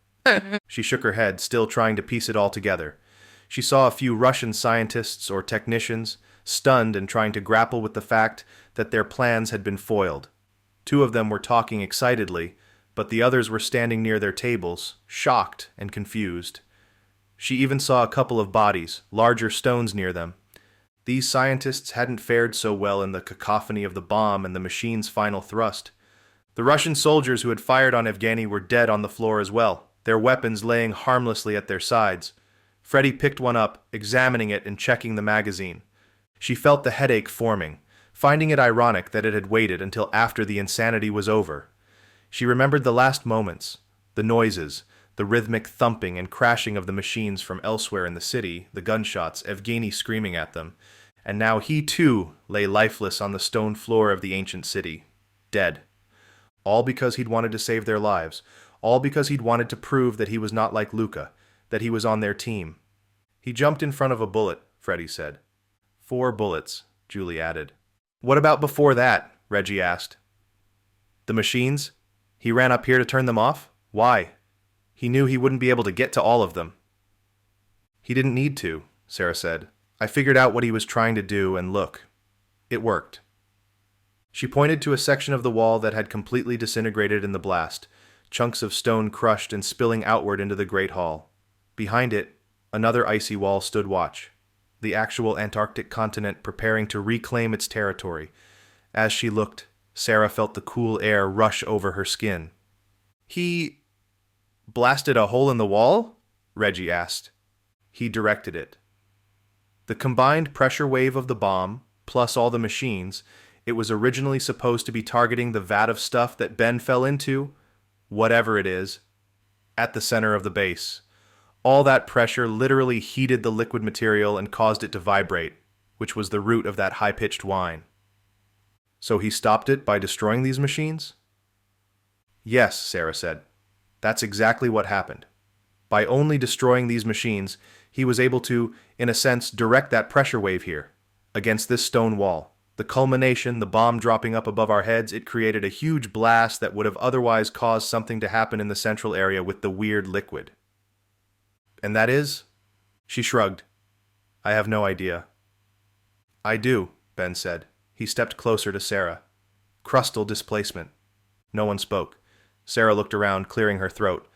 She shook her head, still trying to piece it all together. She saw a few Russian scientists or technicians, stunned and trying to grapple with the fact that their plans had been foiled. 2 of them were talking excitedly, but the others were standing near their tables, shocked and confused. She even saw a couple of bodies, larger stones near them. These scientists hadn't fared so well in the cacophony of the bomb and the machine's final thrust. The Russian soldiers who had fired on Evgeny were dead on the floor as well, their weapons laying harmlessly at their sides. Freddie picked one up, examining it and checking the magazine. She felt the headache forming, finding it ironic that it had waited until after the insanity was over. She remembered the last moments, the noises, the rhythmic thumping and crashing of the machines from elsewhere in the city, the gunshots, Evgeny screaming at them, and now he too lay lifeless on the stone floor of the ancient city, dead. All because he'd wanted to save their lives, all because he'd wanted to prove that he was not like Luca, that he was on their team. He jumped in front of a bullet, Freddie said. 4 bullets, Julie added. What about before that? Reggie asked. The machines? He ran up here to turn them off? Why? He knew he wouldn't be able to get to all of them. He didn't need to, Sarah said. I figured out what he was trying to do, and look. It worked. She pointed to a section of the wall that had completely disintegrated in the blast, chunks of stone crushed and spilling outward into the Great Hall. Behind it, another icy wall stood watch, the actual Antarctic continent preparing to reclaim its territory. As she looked, Sarah felt the cool air rush over her skin. He blasted a hole in the wall? Reggie asked. He directed it. The combined pressure wave of the bomb, plus all the machines, it was originally supposed to be targeting the vat of stuff that Ben fell into, whatever it is, at the center of the base. All that pressure literally heated the liquid material and caused it to vibrate, which was the root of that high-pitched whine. So he stopped it by destroying these machines? Yes, Sarah said. That's exactly what happened. By only destroying these machines, he was able to, in a sense, direct that pressure wave here, against this stone wall. The culmination, the bomb dropping up above our heads, it created a huge blast that would have otherwise caused something to happen in the central area with the weird liquid. And that is? She shrugged. I have no idea. I do, Ben said. He stepped closer to Sarah. Crustal displacement. No one spoke. Sarah looked around, clearing her throat.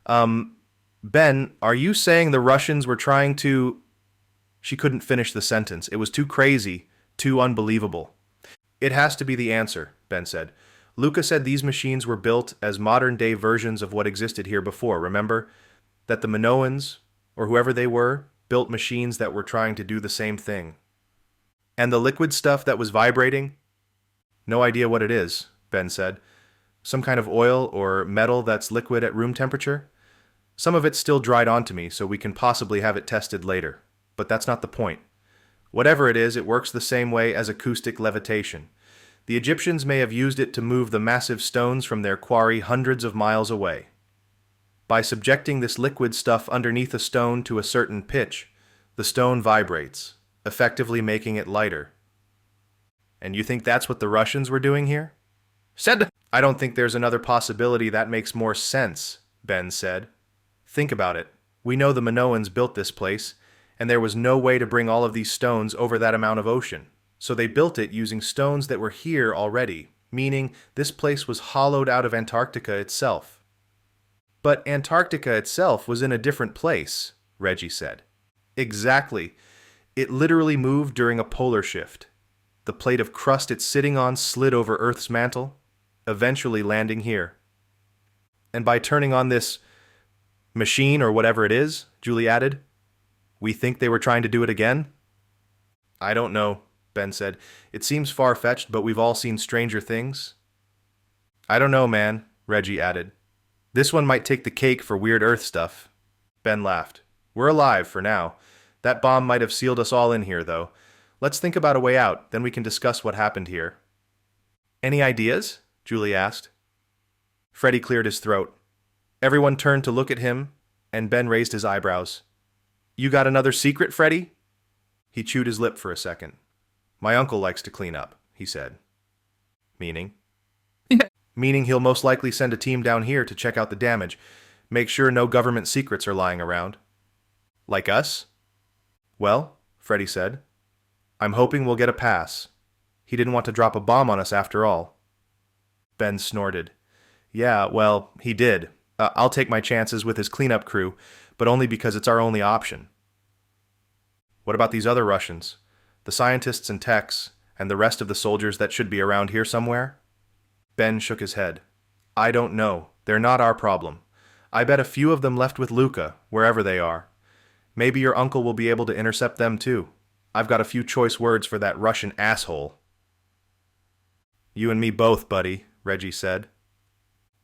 Ben, are you saying the Russians were trying to... She couldn't finish the sentence. It was too crazy, too unbelievable. It has to be the answer, Ben said. Luca said these machines were built as modern-day versions of what existed here before, remember? That the Minoans, or whoever they were, built machines that were trying to do the same thing. And the liquid stuff that was vibrating? No idea what it is, Ben said. Some kind of oil or metal that's liquid at room temperature? Some of it's still dried onto me, so we can possibly have it tested later. But that's not the point. Whatever it is, it works the same way as acoustic levitation. The Egyptians may have used it to move the massive stones from their quarry hundreds of miles away. By subjecting this liquid stuff underneath a stone to a certain pitch, the stone vibrates, effectively making it lighter. And you think that's what the Russians were doing here? I don't think there's another possibility that makes more sense, Ben said. Think about it. We know the Minoans built this place, and there was no way to bring all of these stones over that amount of ocean. So they built it using stones that were here already, meaning this place was hollowed out of Antarctica itself. But Antarctica itself was in a different place, Reggie said. Exactly. It literally moved during a polar shift. The plate of crust it's sitting on slid over Earth's mantle, eventually landing here. And by turning on this machine or whatever it is, Julie added, we think they were trying to do it again? I don't know, Ben said. It seems far-fetched, but we've all seen stranger things. I don't know, man, Reggie added. This one might take the cake for weird Earth stuff. Ben laughed. We're alive for now. That bomb might have sealed us all in here, though. Let's think about a way out, then we can discuss what happened here. Any ideas? Julie asked. Freddie cleared his throat. Everyone turned to look at him, and Ben raised his eyebrows. You got another secret, Freddie? He chewed his lip for a second. My uncle likes to clean up, he said. Meaning? Meaning he'll most likely send a team down here to check out the damage, make sure no government secrets are lying around. Like us? Well, Freddie said, I'm hoping we'll get a pass. He didn't want to drop a bomb on us after all. Ben snorted. Yeah, well, he did. I'll take my chances with his cleanup crew, but only because it's our only option. What about these other Russians? The scientists and techs, and the rest of the soldiers that should be around here somewhere? Ben shook his head. I don't know. They're not our problem. I bet a few of them left with Luca, wherever they are. Maybe your uncle will be able to intercept them too. I've got a few choice words for that Russian asshole. You and me both, buddy, Reggie said.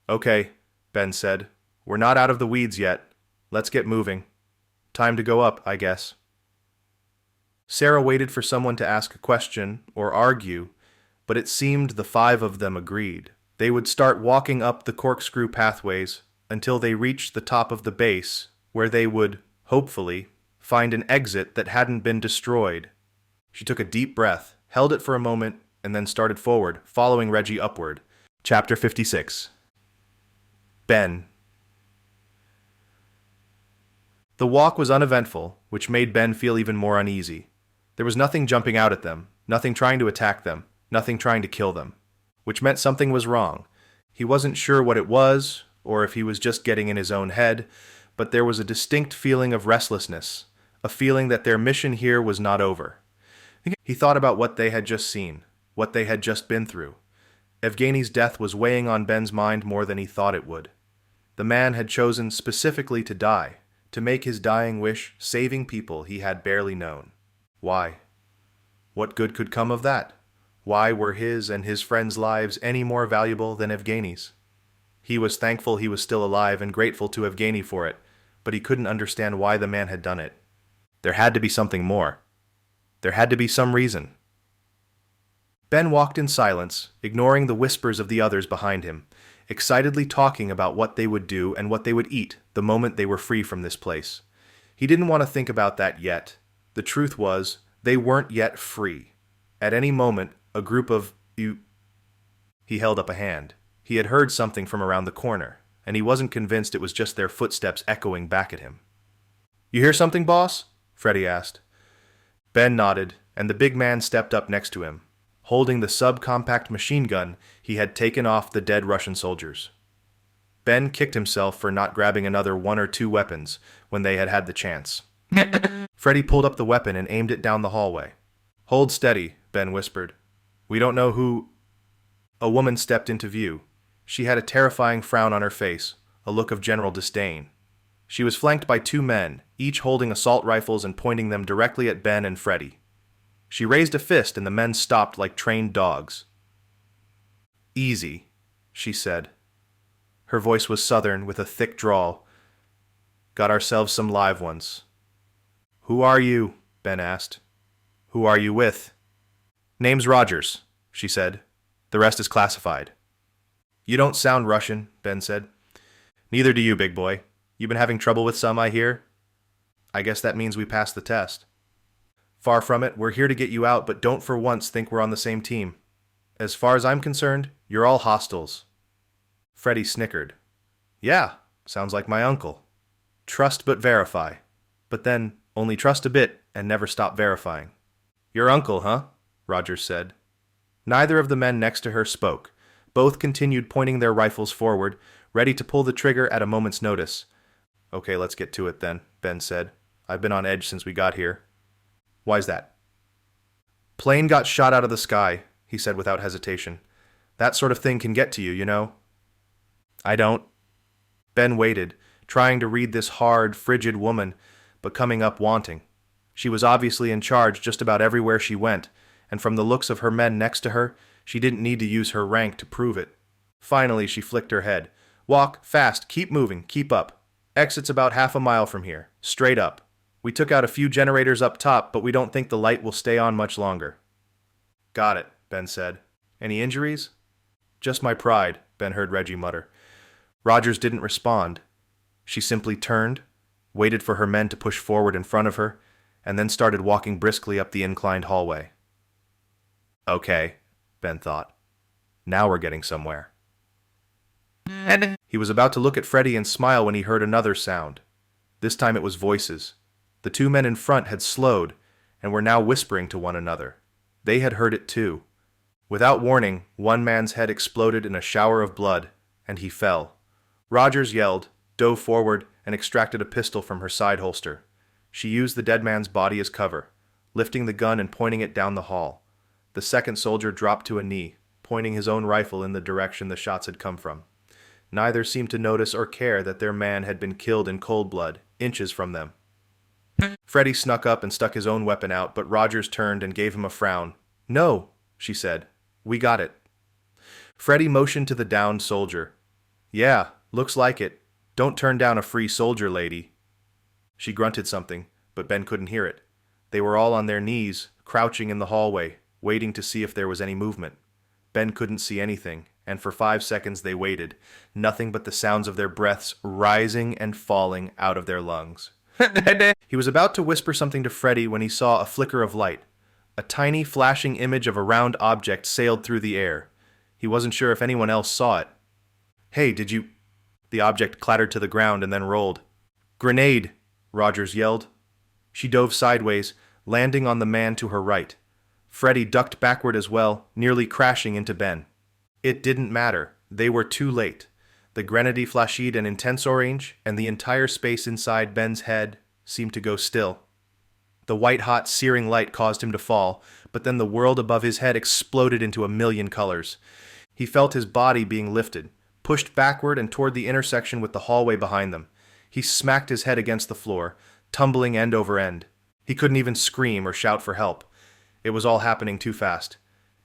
Okay, Ben said. We're not out of the weeds yet. Let's get moving. Time to go up, I guess. Sarah waited for someone to ask a question or argue, but it seemed the five of them agreed. They would start walking up the corkscrew pathways until they reached the top of the base, where they would, hopefully, find an exit that hadn't been destroyed. She took a deep breath, held it for a moment, and then started forward, following Reggie upward. Chapter 56. Ben. The walk was uneventful, which made Ben feel even more uneasy. There was nothing jumping out at them, nothing trying to attack them, nothing trying to kill them, which meant something was wrong. He wasn't sure what it was, or if he was just getting in his own head, but there was a distinct feeling of restlessness, a feeling that their mission here was not over. He thought about what they had just seen, what they had just been through. Evgeny's death was weighing on Ben's mind more than he thought it would. The man had chosen specifically to die, to make his dying wish saving people he had barely known. Why? What good could come of that? Why were his and his friends' lives any more valuable than Evgeny's? He was thankful he was still alive and grateful to Evgeny for it, but he couldn't understand why the man had done it. There had to be something more. There had to be some reason. Ben walked in silence, ignoring the whispers of the others behind him, excitedly talking about what they would do and what they would eat the moment they were free from this place. He didn't want to think about that yet. The truth was, they weren't yet free. At any moment, a group of He held up a hand. He had heard something from around the corner, and he wasn't convinced it was just their footsteps echoing back at him. You hear something, boss? Freddie asked. Ben nodded, and the big man stepped up next to him, holding the subcompact machine gun he had taken off the dead Russian soldiers. Ben kicked himself for not grabbing another one or two weapons when they had had the chance. Freddie pulled up the weapon and aimed it down the hallway. Hold steady, Ben whispered. We don't know who... A woman stepped into view. She had a terrifying frown on her face, a look of general disdain. She was flanked by two men, each holding assault rifles and pointing them directly at Ben and Freddie. She raised a fist and the men stopped like trained dogs. Easy, she said. Her voice was southern with a thick drawl. Got ourselves some live ones. Who are you? Ben asked. Who are you with? Name's Rogers, she said. The rest is classified. You don't sound Russian, Ben said. Neither do you, big boy. You've been having trouble with some, I hear? I guess that means we passed the test. Far from it, we're here to get you out, but don't for once think we're on the same team. As far as I'm concerned, you're all hostiles. Freddie snickered. Yeah, sounds like my uncle. Trust but verify. But then, only trust a bit and never stop verifying. Your uncle, huh? Rogers said. Neither of the men next to her spoke. Both continued pointing their rifles forward, ready to pull the trigger at a moment's notice. Okay, let's get to it then, Ben said. I've been on edge since we got here. Why's that? Plane got shot out of the sky, he said without hesitation. That sort of thing can get to you, you know. I don't. Ben waited, trying to read this hard, frigid woman, but coming up wanting. She was obviously in charge just about everywhere she went, and from the looks of her men next to her, she didn't need to use her rank to prove it. Finally, she flicked her head. Walk, fast, keep moving, keep up. Exit's about half a mile from here, straight up. We took out a few generators up top, but we don't think the light will stay on much longer. Got it, Ben said. Any injuries? Just my pride, Ben heard Reggie mutter. Rogers didn't respond. She simply turned, waited for her men to push forward in front of her, and then started walking briskly up the inclined hallway. Okay, Ben thought. Now we're getting somewhere. He was about to look at Freddie and smile when he heard another sound. This time it was voices. The two men in front had slowed and were now whispering to one another. They had heard it too. Without warning, one man's head exploded in a shower of blood, and he fell. Rogers yelled, dove forward, and extracted a pistol from her side holster. She used the dead man's body as cover, lifting the gun and pointing it down the hall. The second soldier dropped to a knee, pointing his own rifle in the direction the shots had come from. Neither seemed to notice or care that their man had been killed in cold blood, inches from them. Freddie snuck up and stuck his own weapon out, but Rogers turned and gave him a frown. No, she said. We got it. Freddie motioned to the downed soldier. Yeah, looks like it. Don't turn down a free soldier, lady. She grunted something, but Ben couldn't hear it. They were all on their knees, crouching in the hallway, waiting to see if there was any movement. Ben couldn't see anything, and for 5 seconds they waited, nothing but the sounds of their breaths rising and falling out of their lungs. He was about to whisper something to Freddie when he saw a flicker of light. A tiny flashing image of a round object sailed through the air. He wasn't sure if anyone else saw it. Hey, did you... The object clattered to the ground and then rolled. Grenade! Rogers yelled. She dove sideways, landing on the man to her right. Freddie ducked backward as well, nearly crashing into Ben. It didn't matter. They were too late. The grenade flashed an intense orange, and the entire space inside Ben's head seemed to go still. The white-hot, searing light caused him to fall, but then the world above his head exploded into a million colors. He felt his body being lifted, pushed backward and toward the intersection with the hallway behind them. He smacked his head against the floor, tumbling end over end. He couldn't even scream or shout for help. It was all happening too fast.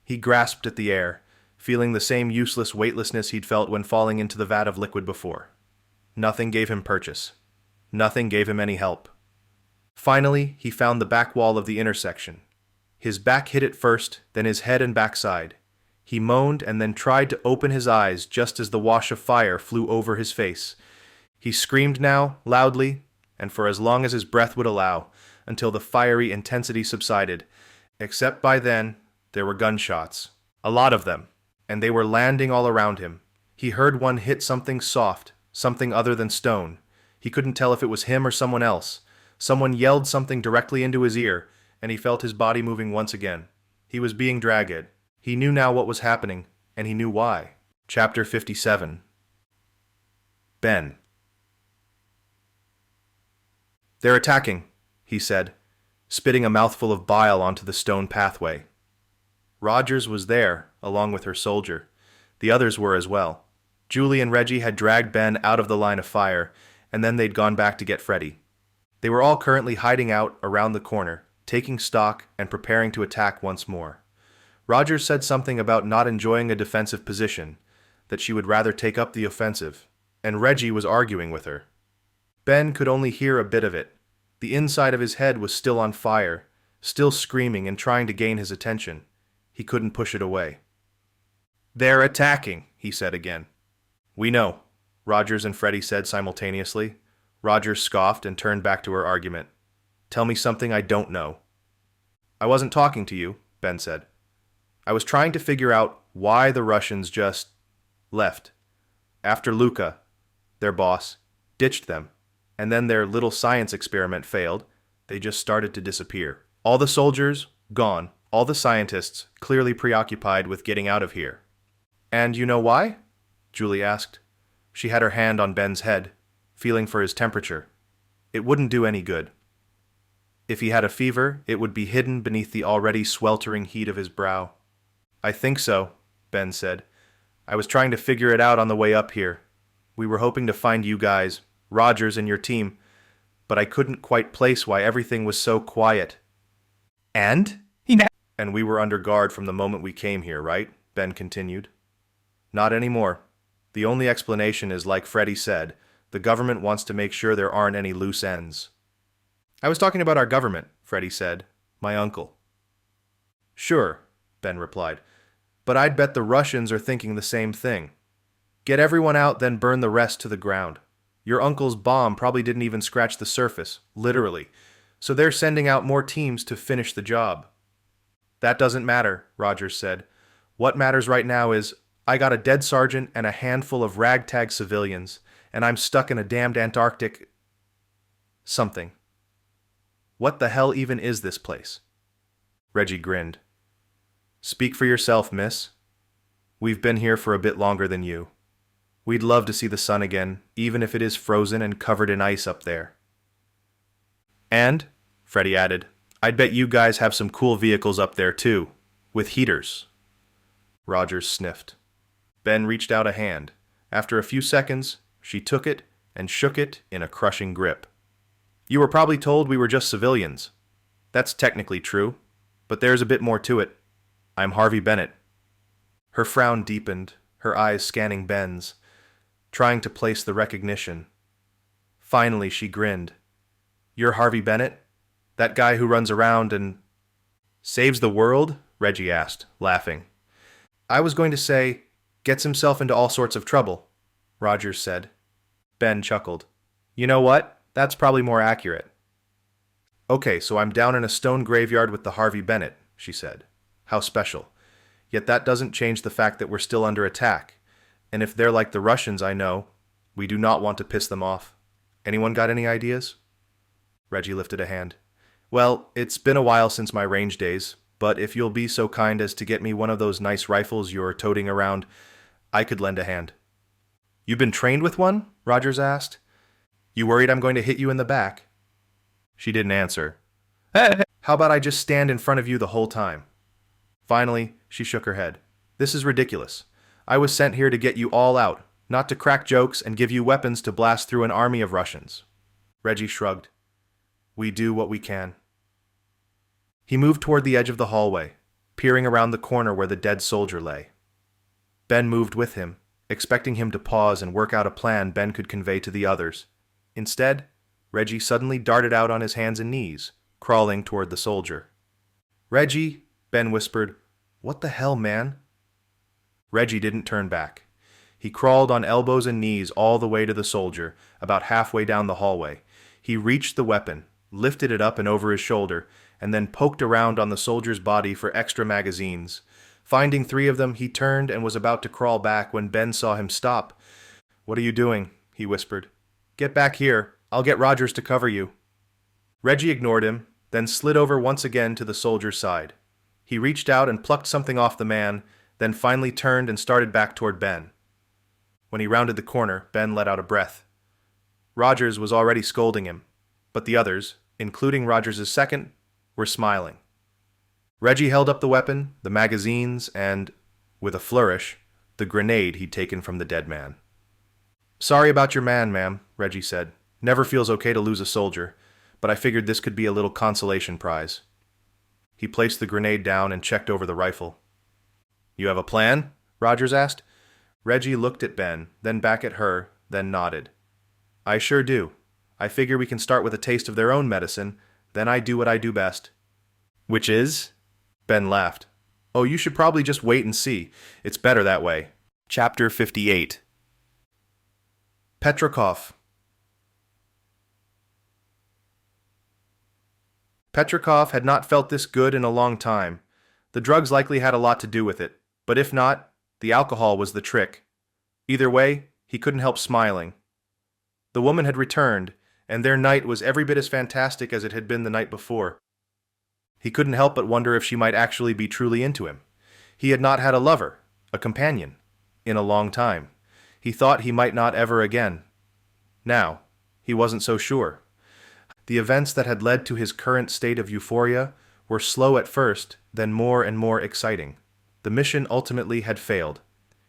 He grasped at the air, feeling the same useless weightlessness he'd felt when falling into the vat of liquid before. Nothing gave him purchase. Nothing gave him any help. Finally, he found the back wall of the intersection. His back hit it first, then his head and backside. He moaned and then tried to open his eyes just as the wash of fire flew over his face. He screamed now, loudly, and for as long as his breath would allow, until the fiery intensity subsided, except by then there were gunshots. A lot of them, and they were landing all around him. He heard one hit something soft, something other than stone. He couldn't tell if it was him or someone else. Someone yelled something directly into his ear, and he felt his body moving once again. He was being dragged. He knew now what was happening, and he knew why. Chapter 57. Ben. They're attacking, he said, spitting a mouthful of bile onto the stone pathway. Rogers was there, along with her soldier. The others were as well. Julie and Reggie had dragged Ben out of the line of fire, and then they'd gone back to get Freddie. They were all currently hiding out around the corner, taking stock and preparing to attack once more. Rogers said something about not enjoying a defensive position, that she would rather take up the offensive, and Reggie was arguing with her. Ben could only hear a bit of it. The inside of his head was still on fire. still screaming and trying to gain his attention. He couldn't push it away. "They're attacking," he said again. "We know," Rogers and Freddie said simultaneously. Rogers scoffed and turned back to her argument. "Tell me something I don't know." "I wasn't talking to you," Ben said. "I was trying to figure out why the Russians just left. After Luca, their boss, ditched them, and then their little science experiment failed, they just started to disappear. All the soldiers, gone. All the scientists, clearly preoccupied with getting out of here." "And you know why?" Julie asked. She had her hand on Ben's head, feeling for his temperature. It wouldn't do any good. If he had a fever, it would be hidden beneath the already sweltering heat of his brow. "I think so," Ben said. "I was trying to figure it out on the way up here. We were hoping to find you guys, Rogers and your team, but I couldn't quite place why everything was so quiet." And? "And we were under guard from the moment we came here, right?" Ben continued. "Not anymore. The only explanation is, like Freddie said, the government wants to make sure there aren't any loose ends." "I was talking about our government," Freddie said. "My uncle." "Sure," Ben replied. "But I'd bet the Russians are thinking the same thing. Get everyone out, then burn the rest to the ground. Your uncle's bomb probably didn't even scratch the surface, literally, so they're sending out more teams to finish the job." "That doesn't matter," Rogers said. "What matters right now is I got a dead sergeant and a handful of ragtag civilians, and I'm stuck in a damned Antarctic something. What the hell even is this place?" Reggie grinned. "Speak for yourself, miss. We've been here for a bit longer than you. We'd love to see the sun again, even if it is frozen and covered in ice up there." "And," Freddie added, "I'd bet you guys have some cool vehicles up there too, with heaters." Rogers sniffed. Ben reached out a hand. After a few seconds, she took it and shook it in a crushing grip. "You were probably told we were just civilians. That's technically true, but there's a bit more to it. I'm Harvey Bennett." Her frown deepened, her eyes scanning Ben's, trying to place the recognition. Finally, she grinned. "You're Harvey Bennett? That guy who runs around and saves the world?" Reggie asked, laughing. "I was going to say, gets himself into all sorts of trouble," Rogers said. Ben chuckled. "You know what? That's probably more accurate." "Okay, so I'm down in a stone graveyard with the Harvey Bennett," she said. "How special. Yet that doesn't change the fact that we're still under attack. And if they're like the Russians I know, we do not want to piss them off. Anyone got any ideas?" Reggie lifted a hand. "Well, it's been a while since my range days, but if you'll be so kind as to get me one of those nice rifles you're toting around, I could lend a hand." "You've been trained with one?" Rogers asked. "You worried I'm going to hit you in the back?" She didn't answer. "How about I just stand in front of you the whole time?" Finally, she shook her head. "This is ridiculous. I was sent here to get you all out, not to crack jokes and give you weapons to blast through an army of Russians." Reggie shrugged. "We do what we can." He moved toward the edge of the hallway, peering around the corner where the dead soldier lay. Ben moved with him, expecting him to pause and work out a plan Ben could convey to the others. Instead, Reggie suddenly darted out on his hands and knees, crawling toward the soldier. "Reggie," Ben whispered, "what the hell, man?" Reggie didn't turn back. He crawled on elbows and knees all the way to the soldier, about halfway down the hallway. He reached the weapon, lifted it up and over his shoulder, and then poked around on the soldier's body for extra magazines. Finding 3 of them, he turned and was about to crawl back when Ben saw him stop. "What are you doing?" he whispered. "Get back here. I'll get Rogers to cover you." Reggie ignored him, then slid over once again to the soldier's side. He reached out and plucked something off the man, then finally turned and started back toward Ben. When he rounded the corner, Ben let out a breath. Rogers was already scolding him, but the others, including Rogers' second, were smiling. Reggie held up the weapon, the magazines, and, with a flourish, the grenade he'd taken from the dead man. "Sorry about your man, ma'am," Reggie said. "Never feels okay to lose a soldier, but I figured this could be a little consolation prize." He placed the grenade down and checked over the rifle. "You have a plan?" Rogers asked. Reggie looked at Ben, then back at her, then nodded. "I sure do. I figure we can start with a taste of their own medicine, then I do what I do best." Which is? Ben laughed. Oh, you should probably just wait and see. It's better that way. Chapter 58. Petrov. Petrov had not felt this good in a long time. The drugs likely had a lot to do with it, but if not, the alcohol was the trick. Either way, he couldn't help smiling. The woman had returned, and their night was every bit as fantastic as it had been the night before. He couldn't help but wonder if she might actually be truly into him. He had not had a lover, a companion, in a long time. He thought he might not ever again. Now, he wasn't so sure. The events that had led to his current state of euphoria were slow at first, then more and more exciting. The mission ultimately had failed.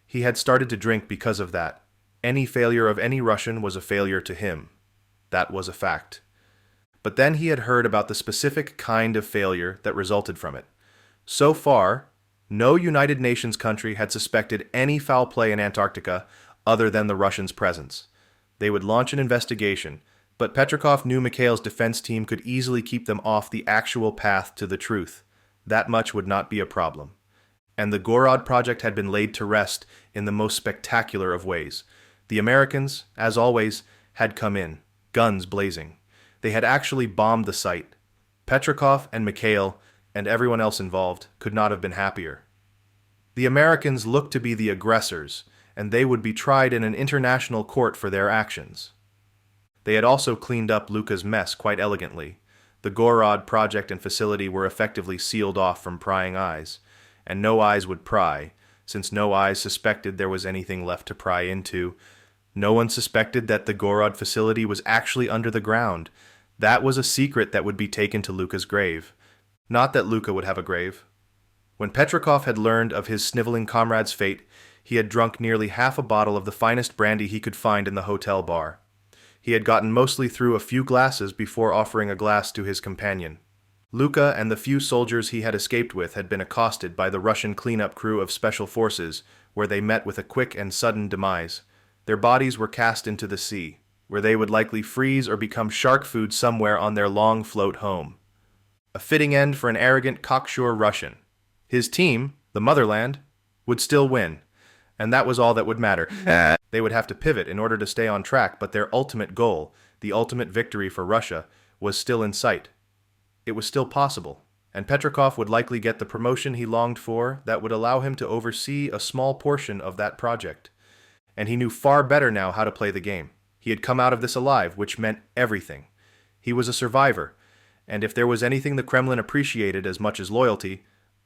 He had started to drink because of that. Any failure of any Russian was a failure to him. That was a fact. But then he had heard about the specific kind of failure that resulted from it. So far, no United Nations country had suspected any foul play in Antarctica other than the Russians' presence. They would launch an investigation, but Petrov knew Mikhail's defense team could easily keep them off the actual path to the truth. That much would not be a problem. And the Gorod project had been laid to rest in the most spectacular of ways. The Americans, as always, had come in, guns blazing. They had actually bombed the site. Petrov and Mikhail, and everyone else involved, could not have been happier. The Americans looked to be the aggressors, and they would be tried in an international court for their actions. They had also cleaned up Luka's mess quite elegantly. The Gorod project and facility were effectively sealed off from prying eyes, and no eyes would pry, since no eyes suspected there was anything left to pry into. No one suspected that the Gorod facility was actually under the ground. That was a secret that would be taken to Luka's grave. Not that Luka would have a grave. When Petrov had learned of his sniveling comrade's fate, he had drunk nearly half a bottle of the finest brandy he could find in the hotel bar. He had gotten mostly through a few glasses before offering a glass to his companion. Luka and the few soldiers he had escaped with had been accosted by the Russian cleanup crew of special forces, where they met with a quick and sudden demise. Their bodies were cast into the sea, where they would likely freeze or become shark food somewhere on their long float home. A fitting end for an arrogant, cocksure Russian. His team, the motherland, would still win, and that was all that would matter. They would have to pivot in order to stay on track, but their ultimate goal, the ultimate victory for Russia, was still in sight. It was still possible, and Petrov would likely get the promotion he longed for that would allow him to oversee a small portion of that project. And he knew far better now how to play the game. He had come out of this alive, which meant everything. He was a survivor, and if there was anything the Kremlin appreciated as much as loyalty,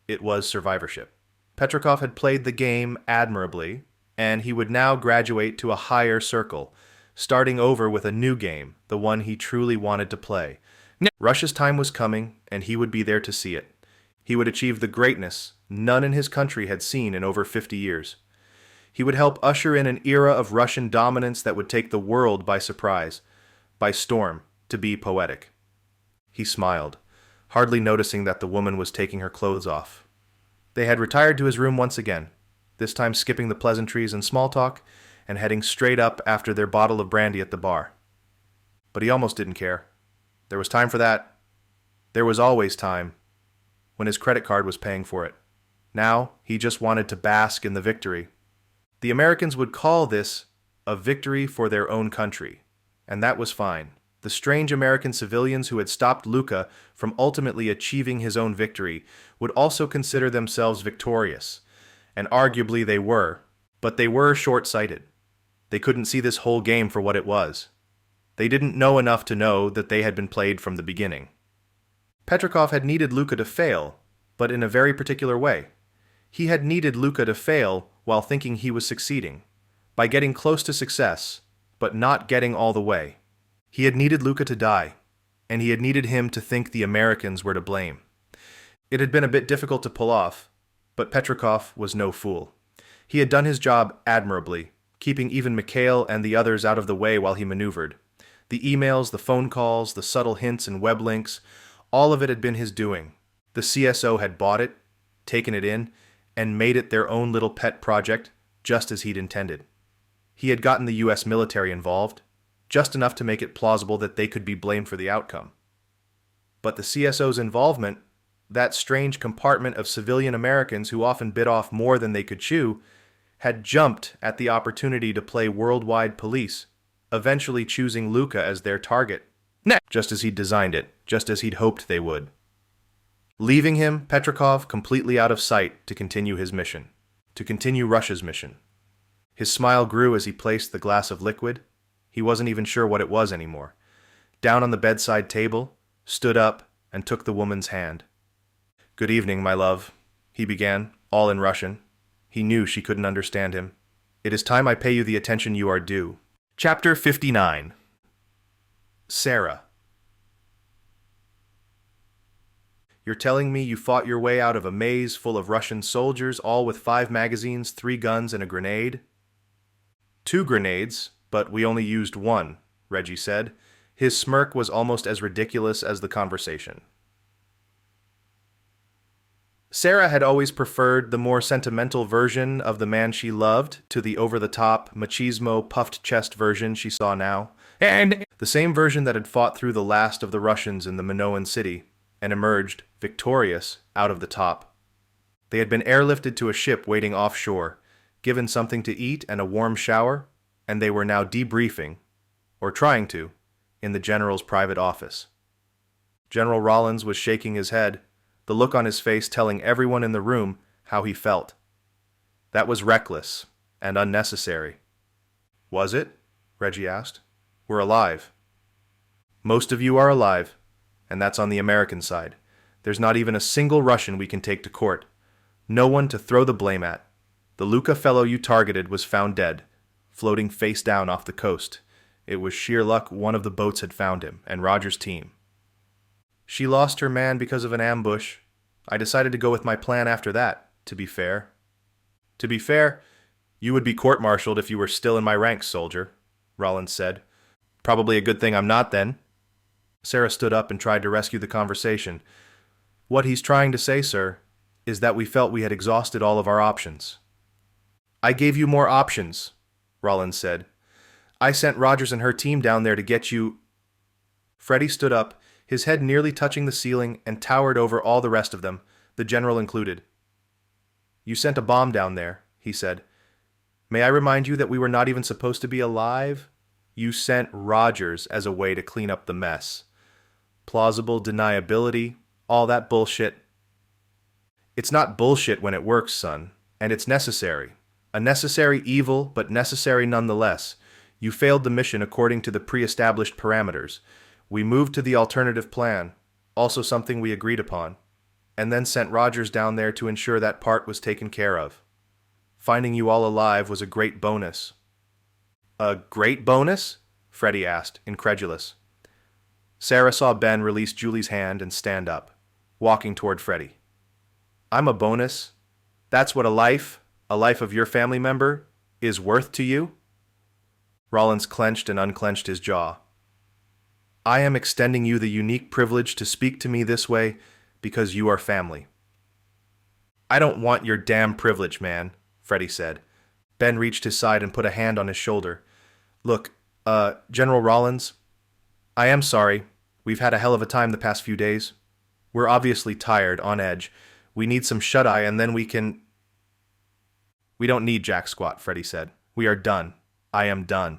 it was survivorship. Petrov had played the game admirably, and he would now graduate to a higher circle, starting over with a new game, the one he truly wanted to play. Russia's time was coming, and he would be there to see it. He would achieve the greatness none in his country had seen in over 50 years. He would help usher in an era of Russian dominance that would take the world by surprise, by storm, to be poetic. He smiled, hardly noticing that the woman was taking her clothes off. They had retired to his room once again, this time skipping the pleasantries and small talk and heading straight up after their bottle of brandy at the bar. But he almost didn't care. There was time for that. There was always time, when his credit card was paying for it. Now, he just wanted to bask in the victory. The Americans would call this a victory for their own country, and that was fine. The strange American civilians who had stopped Luka from ultimately achieving his own victory would also consider themselves victorious, and arguably they were, but they were short-sighted. They couldn't see this whole game for what it was. They didn't know enough to know that they had been played from the beginning. Petrov had needed Luka to fail, but in a very particular way. He had needed Luka to fail while thinking he was succeeding, by getting close to success, but not getting all the way. He had needed Luka to die, and he had needed him to think the Americans were to blame. It had been a bit difficult to pull off, but Petrov was no fool. He had done his job admirably, keeping even Mikhail and the others out of the way while he maneuvered. The emails, the phone calls, the subtle hints and web links, all of it had been his doing. The CSO had bought it, taken it in, and made it their own little pet project, just as he'd intended. He had gotten the US military involved, just enough to make it plausible that they could be blamed for the outcome. But the CSO's involvement That strange compartment of civilian Americans who often bit off more than they could chew had jumped at the opportunity to play worldwide police, eventually choosing Luca as their target, just as he'd designed it, just as he'd hoped they would. Leaving him, Petrov, completely out of sight to continue his mission, to continue Russia's mission. His smile grew as he placed the glass of liquid. He wasn't even sure what it was anymore. Down on the bedside table, stood up, and took the woman's hand. "Good evening, my love," he began, all in Russian. He knew she couldn't understand him. "It is time I pay you the attention you are due." Chapter 59. Sarah. "You're telling me you fought your way out of a maze full of Russian soldiers, all with 5 magazines, 3 guns, and a grenade?" "2 grenades, but we only used 1, Reggie said. His smirk was almost as ridiculous as the conversation. Sarah had always preferred the more sentimental version of the man she loved to the over-the-top, machismo, puffed-chest version she saw now, and the same version that had fought through the last of the Russians in the Minoan city and emerged, victorious, out of the top. They had been airlifted to a ship waiting offshore, given something to eat and a warm shower, and they were now debriefing, or trying to, in the general's private office. General Rollins was shaking his head, the look on his face telling everyone in the room how he felt. That was reckless and unnecessary. "Was it?" Reggie asked. "We're alive." "Most of you are alive, and that's on the American side. There's not even a single Russian we can take to court. No one to throw the blame at. The Luca fellow you targeted was found dead, floating face down off the coast. It was sheer luck one of the boats had found him, and Roger's team. She lost her man because of an ambush. I decided to go with my plan after that, to be fair." "To be fair, you would be court-martialed if you were still in my ranks, soldier," Rollins said. "Probably a good thing I'm not, then." Sarah stood up and tried to rescue the conversation. "What he's trying to say, sir, is that we felt we had exhausted all of our options." "I gave you more options," Rollins said. "I sent Rogers and her team down there to get you." Freddie stood up, his head nearly touching the ceiling, and towered over all the rest of them, the general included. "You sent a bomb down there," he said. "May I remind you that we were not even supposed to be alive? You sent Rogers as a way to clean up the mess. Plausible deniability, all that bullshit." "It's not bullshit when it works, son, and it's necessary. A necessary evil, but necessary nonetheless. You failed the mission according to the pre-established parameters. We moved to the alternative plan, also something we agreed upon, and then sent Rogers down there to ensure that part was taken care of. Finding you all alive was a great bonus." "A great bonus?" Freddie asked, incredulous. Sarah saw Ben release Julie's hand and stand up, walking toward Freddie. "I'm a bonus? That's what a life of your family member, is worth to you?" Rollins clenched and unclenched his jaw. "I am extending you the unique privilege to speak to me this way because you are family." "I don't want your damn privilege, man," Freddie said. Ben reached his side and put a hand on his shoulder. "Look, General Rollins, I am sorry. We've had a hell of a time the past few days. We're obviously tired, on edge. We need some shut-eye and then we can—" "We don't need jack squat," Freddie said. "We are done. I am done."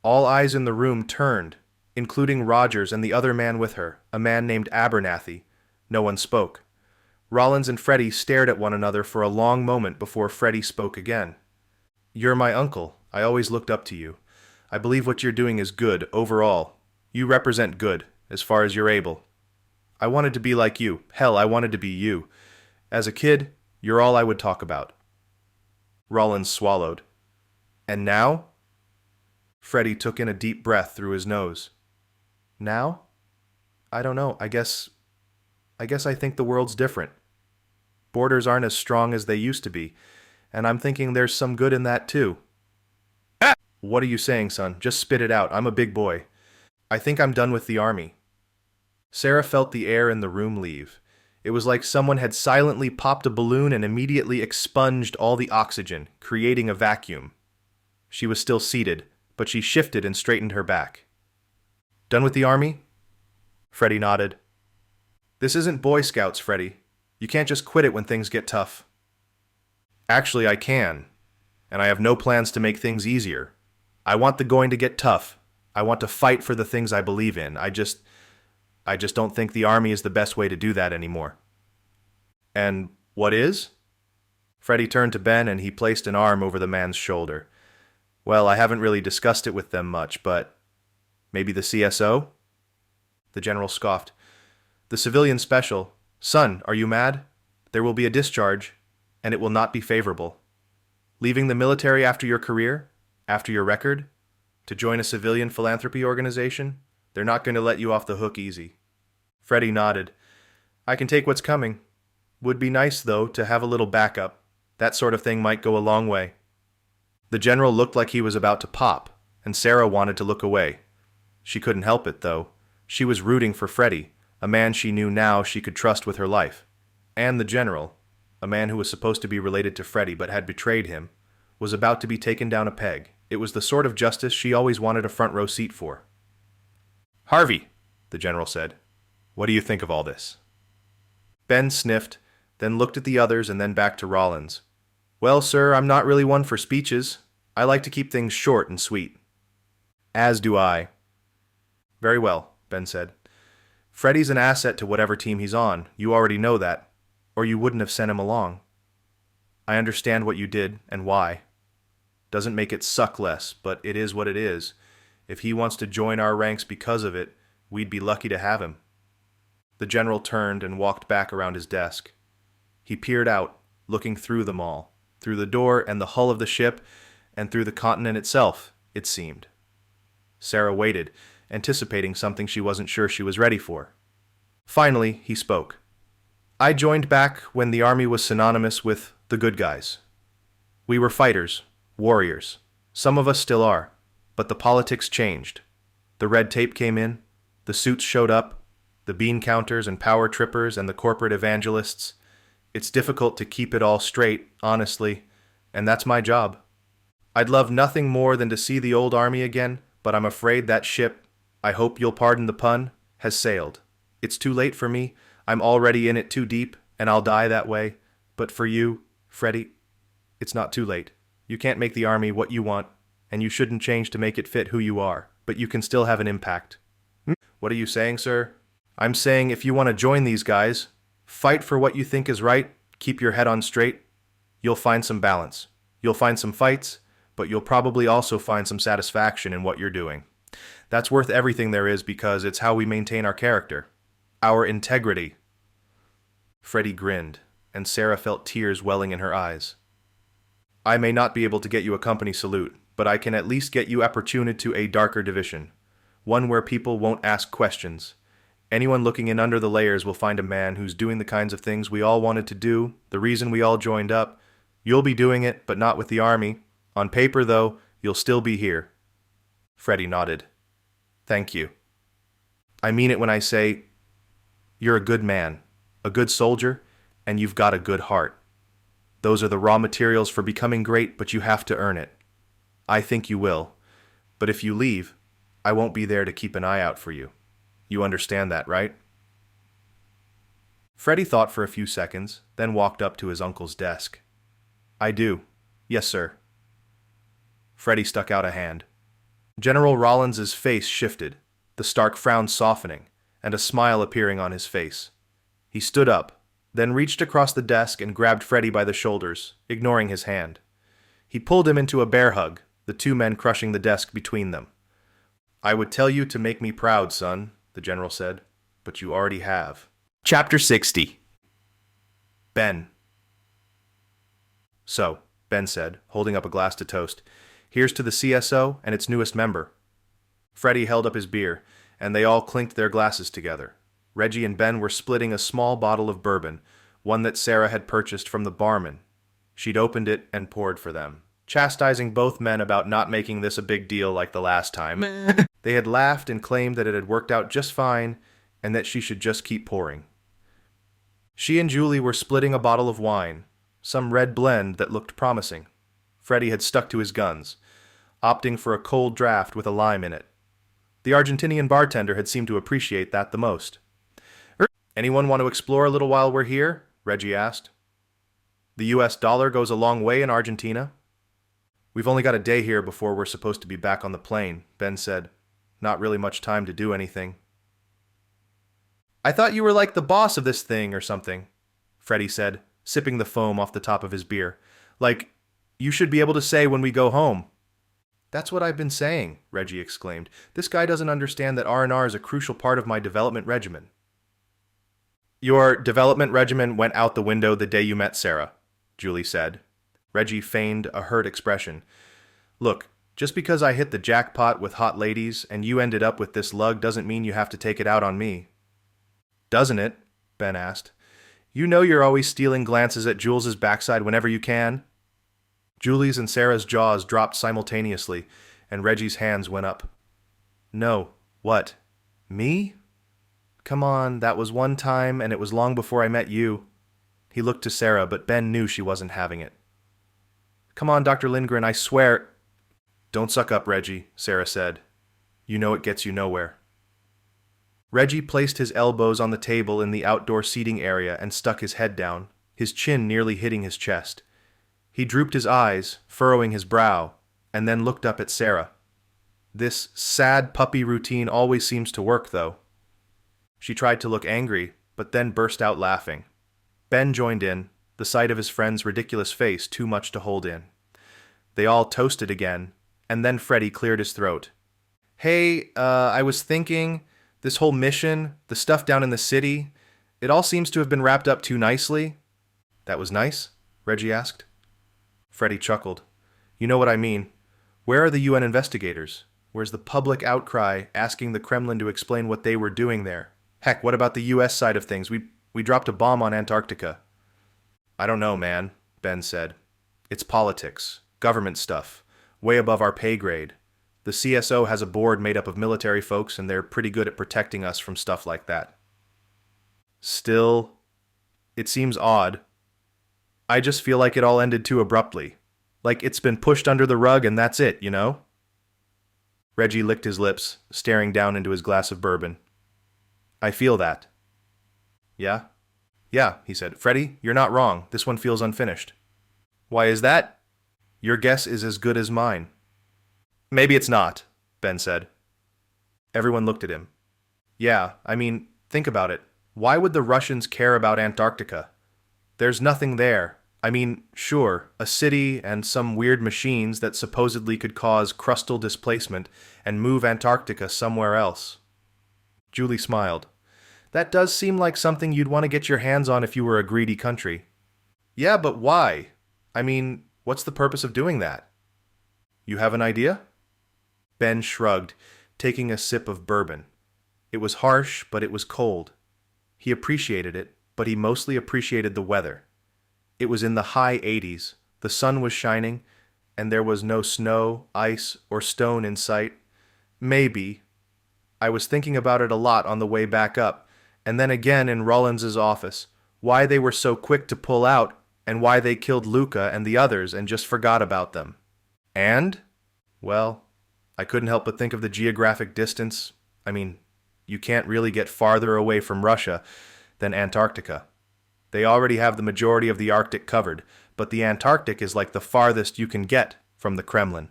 All eyes in the room turned, including Rogers and the other man with her, a man named Abernathy. No one spoke. Rollins and Freddie stared at one another for a long moment before Freddie spoke again. "You're my uncle. I always looked up to you. I believe what you're doing is good, overall. You represent good, as far as you're able. I wanted to be like you. Hell, I wanted to be you. As a kid, you're all I would talk about." Rollins swallowed. "And now?" Freddie took in a deep breath through his nose. "Now? I don't know. I guess I think the world's different. Borders aren't as strong as they used to be, and I'm thinking there's some good in that too." "Ah!" "What are you saying, son? Just spit it out. I'm a big boy. I think I'm done with the army." Sarah felt the air in the room leave. It was like someone had silently popped a balloon and immediately expunged all the oxygen, creating a vacuum. She was still seated, but she shifted and straightened her back. "Done with the army?" Freddie nodded. This isn't Boy Scouts, Freddy. You can't just quit it when things get tough. Actually, I can. And I have no plans to make things easier. I want the going to get tough. I want to fight for the things I believe in. I just don't think the army is the best way to do that anymore. And what is? Freddy turned to Ben and he placed an arm over the man's shoulder. Well, I haven't really discussed it with them much, but maybe the CSO? The general scoffed. The civilian special. Son, are you mad? There will be a discharge, and it will not be favorable. Leaving the military after your career, after your record, to join a civilian philanthropy organization, they're not going to let you off the hook easy. Freddy nodded. I can take what's coming. Would be nice, though, to have a little backup. That sort of thing might go a long way. The general looked like he was about to pop, and Sarah wanted to look away. She couldn't help it, though. She was rooting for Freddy, a man she knew now she could trust with her life. And the general, a man who was supposed to be related to Freddy but had betrayed him, was about to be taken down a peg. It was the sort of justice she always wanted a front row seat for. Harvey, the general said, what do you think of all this? Ben sniffed, then looked at the others and then back to Rollins. Well, sir, I'm not really one for speeches. I like to keep things short and sweet. As do I. Very well, Ben said. Freddy's an asset to whatever team he's on. You already know that, or you wouldn't have sent him along. I understand what you did and why. Doesn't make it suck less, but it is what it is. If he wants to join our ranks because of it, we'd be lucky to have him. The general turned and walked back around his desk. He peered out, looking through them all, through the door and the hull of the ship, and through the continent itself, it seemed. Sarah waited, anticipating something she wasn't sure she was ready for. Finally, he spoke. I joined back when the army was synonymous with the good guys. We were fighters, warriors. Some of us still are, but the politics changed. The red tape came in, the suits showed up, the bean counters and power trippers and the corporate evangelists. It's difficult to keep it all straight, honestly, and that's my job. I'd love nothing more than to see the old army again, but I'm afraid that ship, I hope you'll pardon the pun, has sailed. It's too late for me. I'm already in it too deep, and I'll die that way. But for you, Freddy, it's not too late. You can't make the army what you want, and you shouldn't change to make it fit who you are, but you can still have an impact. What are you saying, sir? I'm saying if you want to join these guys, fight for what you think is right, keep your head on straight, you'll find some balance. You'll find some fights, but you'll probably also find some satisfaction in what you're doing. That's worth everything there is because it's how we maintain our character. Our integrity. Freddy grinned, and Sarah felt tears welling in her eyes. I may not be able to get you a company salute, but I can at least get you opportunity to a darker division. One where people won't ask questions. Anyone looking in under the layers will find a man who's doing the kinds of things we all wanted to do, the reason we all joined up. You'll be doing it, but not with the army. On paper, though, you'll still be here. Freddy nodded. Thank you. I mean it when I say, you're a good man, a good soldier, and you've got a good heart. Those are the raw materials for becoming great, but you have to earn it. I think you will. But if you leave, I won't be there to keep an eye out for you. You understand that, right? Freddy thought for a few seconds, then walked up to his uncle's desk. I do. Yes, sir. Freddy stuck out a hand. General Rollins's face shifted, the stark frown softening, and a smile appearing on his face. He stood up, then reached across the desk and grabbed Freddy by the shoulders, ignoring his hand. He pulled him into a bear hug, the two men crushing the desk between them. I would tell you to make me proud, son, the general said, but you already have. Chapter 60. Ben. So, Ben said, holding up a glass to toast, here's to the CSO and its newest member. Freddy held up his beer, and they all clinked their glasses together. Reggie and Ben were splitting a small bottle of bourbon, one that Sarah had purchased from the barman. She'd opened it and poured for them, chastising both men about not making this a big deal like the last time. They had laughed and claimed that it had worked out just fine, and that she should just keep pouring. She and Julie were splitting a bottle of wine, some red blend that looked promising. Freddy had stuck to his guns, opting for a cold draft with a lime in it. The Argentinian bartender had seemed to appreciate that the most. Anyone want to explore a little while we're here? Reggie asked. The US dollar goes a long way in Argentina. We've only got a day here before we're supposed to be back on the plane, Ben said. Not really much time to do anything. I thought you were like the boss of this thing or something, Freddie said, sipping the foam off the top of his beer. Like, you should be able to say when we go home. That's what I've been saying, Reggie exclaimed. This guy doesn't understand that R&R is a crucial part of my development regimen. Your development regimen went out the window the day you met Sarah, Julie said. Reggie feigned a hurt expression. Look, just because I hit the jackpot with hot ladies and you ended up with this lug doesn't mean you have to take it out on me. Doesn't it? Ben asked. You know you're always stealing glances at Jules's backside whenever you can. Julie's and Sarah's jaws dropped simultaneously, and Reggie's hands went up. No. What? Me? Come on, that was one time, and it was long before I met you. He looked to Sarah, but Ben knew she wasn't having it. Come on, Dr. Lindgren, I swear. Don't suck up, Reggie, Sarah said. You know it gets you nowhere. Reggie placed his elbows on the table in the outdoor seating area and stuck his head down, his chin nearly hitting his chest. He drooped his eyes, furrowing his brow, and then looked up at Sarah. This sad puppy routine always seems to work, though. She tried to look angry, but then burst out laughing. Ben joined in, the sight of his friend's ridiculous face too much to hold in. They all toasted again, and then Freddie cleared his throat. Hey, I was thinking, this whole mission, the stuff down in the city, it all seems to have been wrapped up too nicely. That was nice? Reggie asked. Freddie chuckled. You know what I mean. Where are the UN investigators? Where's the public outcry asking the Kremlin to explain what they were doing there? Heck, what about the US side of things? We dropped a bomb on Antarctica. I don't know, man, Ben said. It's politics, government stuff, way above our pay grade. The CSO has a board made up of military folks, and they're pretty good at protecting us from stuff like that. Still, it seems odd. I just feel like it all ended too abruptly. Like it's been pushed under the rug and that's it, you know? Reggie licked his lips, staring down into his glass of bourbon. I feel that. Yeah? Yeah, he said. Freddie, you're not wrong. This one feels unfinished. Why is that? Your guess is as good as mine. Maybe it's not, Ben said. Everyone looked at him. Yeah, I mean, think about it. Why would the Russians care about Antarctica? There's nothing there. I mean, sure, a city and some weird machines that supposedly could cause crustal displacement and move Antarctica somewhere else. Julie smiled. That does seem like something you'd want to get your hands on if you were a greedy country. Yeah, but why? I mean, what's the purpose of doing that? You have an idea? Ben shrugged, taking a sip of bourbon. It was harsh, but it was cold. He appreciated it, but he mostly appreciated the weather. It was in the high 80s, the sun was shining, and there was no snow, ice, or stone in sight. Maybe. I was thinking about it a lot on the way back up, and then again in Rollins' office, why they were so quick to pull out, and why they killed Luca and the others and just forgot about them. And? Well, I couldn't help but think of the geographic distance. I mean, you can't really get farther away from Russia than Antarctica. They already have the majority of the Arctic covered, but the Antarctic is like the farthest you can get from the Kremlin.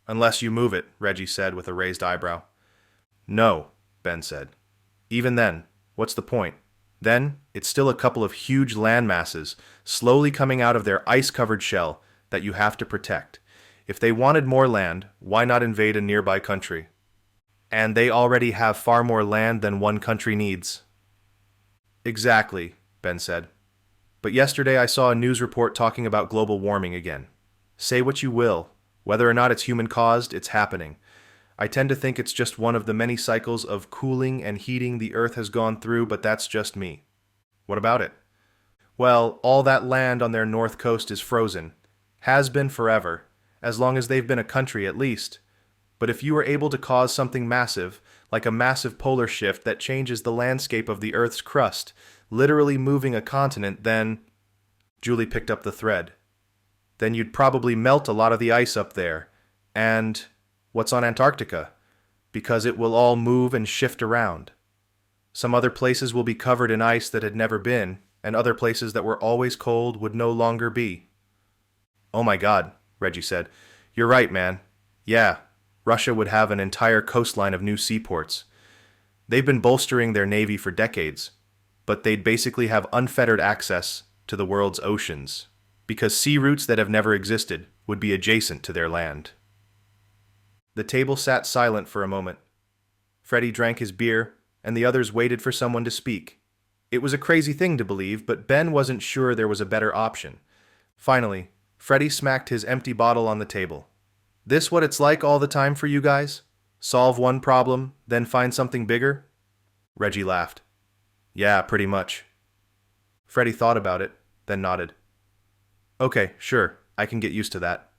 Unless you move it, Reggie said with a raised eyebrow. No, Ben said. Even then, what's the point? Then, it's still a couple of huge land masses, slowly coming out of their ice-covered shell, that you have to protect. If they wanted more land, why not invade a nearby country? And they already have far more land than one country needs. Exactly, Ben said. But yesterday I saw a news report talking about global warming again. Say what you will. Whether or not it's human-caused, it's happening. I tend to think it's just one of the many cycles of cooling and heating the Earth has gone through, but that's just me. What about it? Well, all that land on their north coast is frozen. Has been forever. As long as they've been a country at least. But if you were able to cause something massive, like a massive polar shift that changes the landscape of the Earth's crust, literally moving a continent, then... Julie picked up the thread. Then you'd probably melt a lot of the ice up there. And what's on Antarctica? Because it will all move and shift around. Some other places will be covered in ice that had never been, and other places that were always cold would no longer be. Oh my God, Reggie said. You're right, man. Yeah, Russia would have an entire coastline of new seaports. They've been bolstering their navy for decades, but they'd basically have unfettered access to the world's oceans, because sea routes that have never existed would be adjacent to their land. The table sat silent for a moment. Freddie drank his beer, and the others waited for someone to speak. It was a crazy thing to believe, but Ben wasn't sure there was a better option. Finally, Freddie smacked his empty bottle on the table. This what it's like all the time for you guys? Solve one problem, then find something bigger? Reggie laughed. Yeah, pretty much. Freddie thought about it, then nodded. Okay, sure, I can get used to that.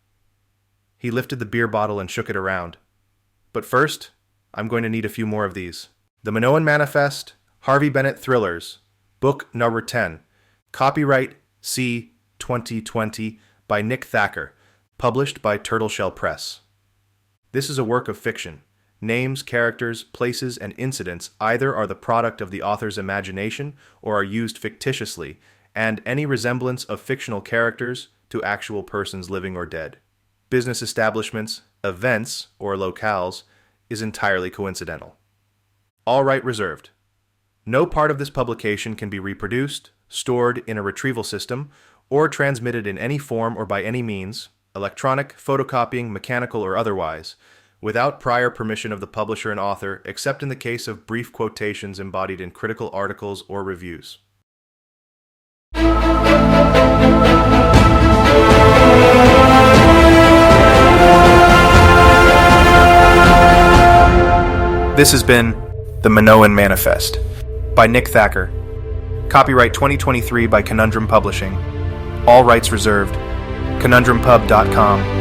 He lifted the beer bottle and shook it around. But first, I'm going to need a few more of these. The Minoan Manifest, Harvey Bennett Thrillers, Book Number 10, Copyright C 2020 by Nick Thacker, published by Turtleshell Press. This is a work of fiction. Names, characters, places, and incidents either are the product of the author's imagination or are used fictitiously, and any resemblance of fictional characters to actual persons living or dead. Business establishments, events, or locales is entirely coincidental. All right reserved. No part of this publication can be reproduced, stored in a retrieval system, or transmitted in any form or by any means, electronic, photocopying, mechanical, or otherwise, without prior permission of the publisher and author, except in the case of brief quotations embodied in critical articles or reviews. This has been The Minoan Manifest by Nick Thacker. Copyright 2023 by Conundrum Publishing. All rights reserved. ConundrumPub.com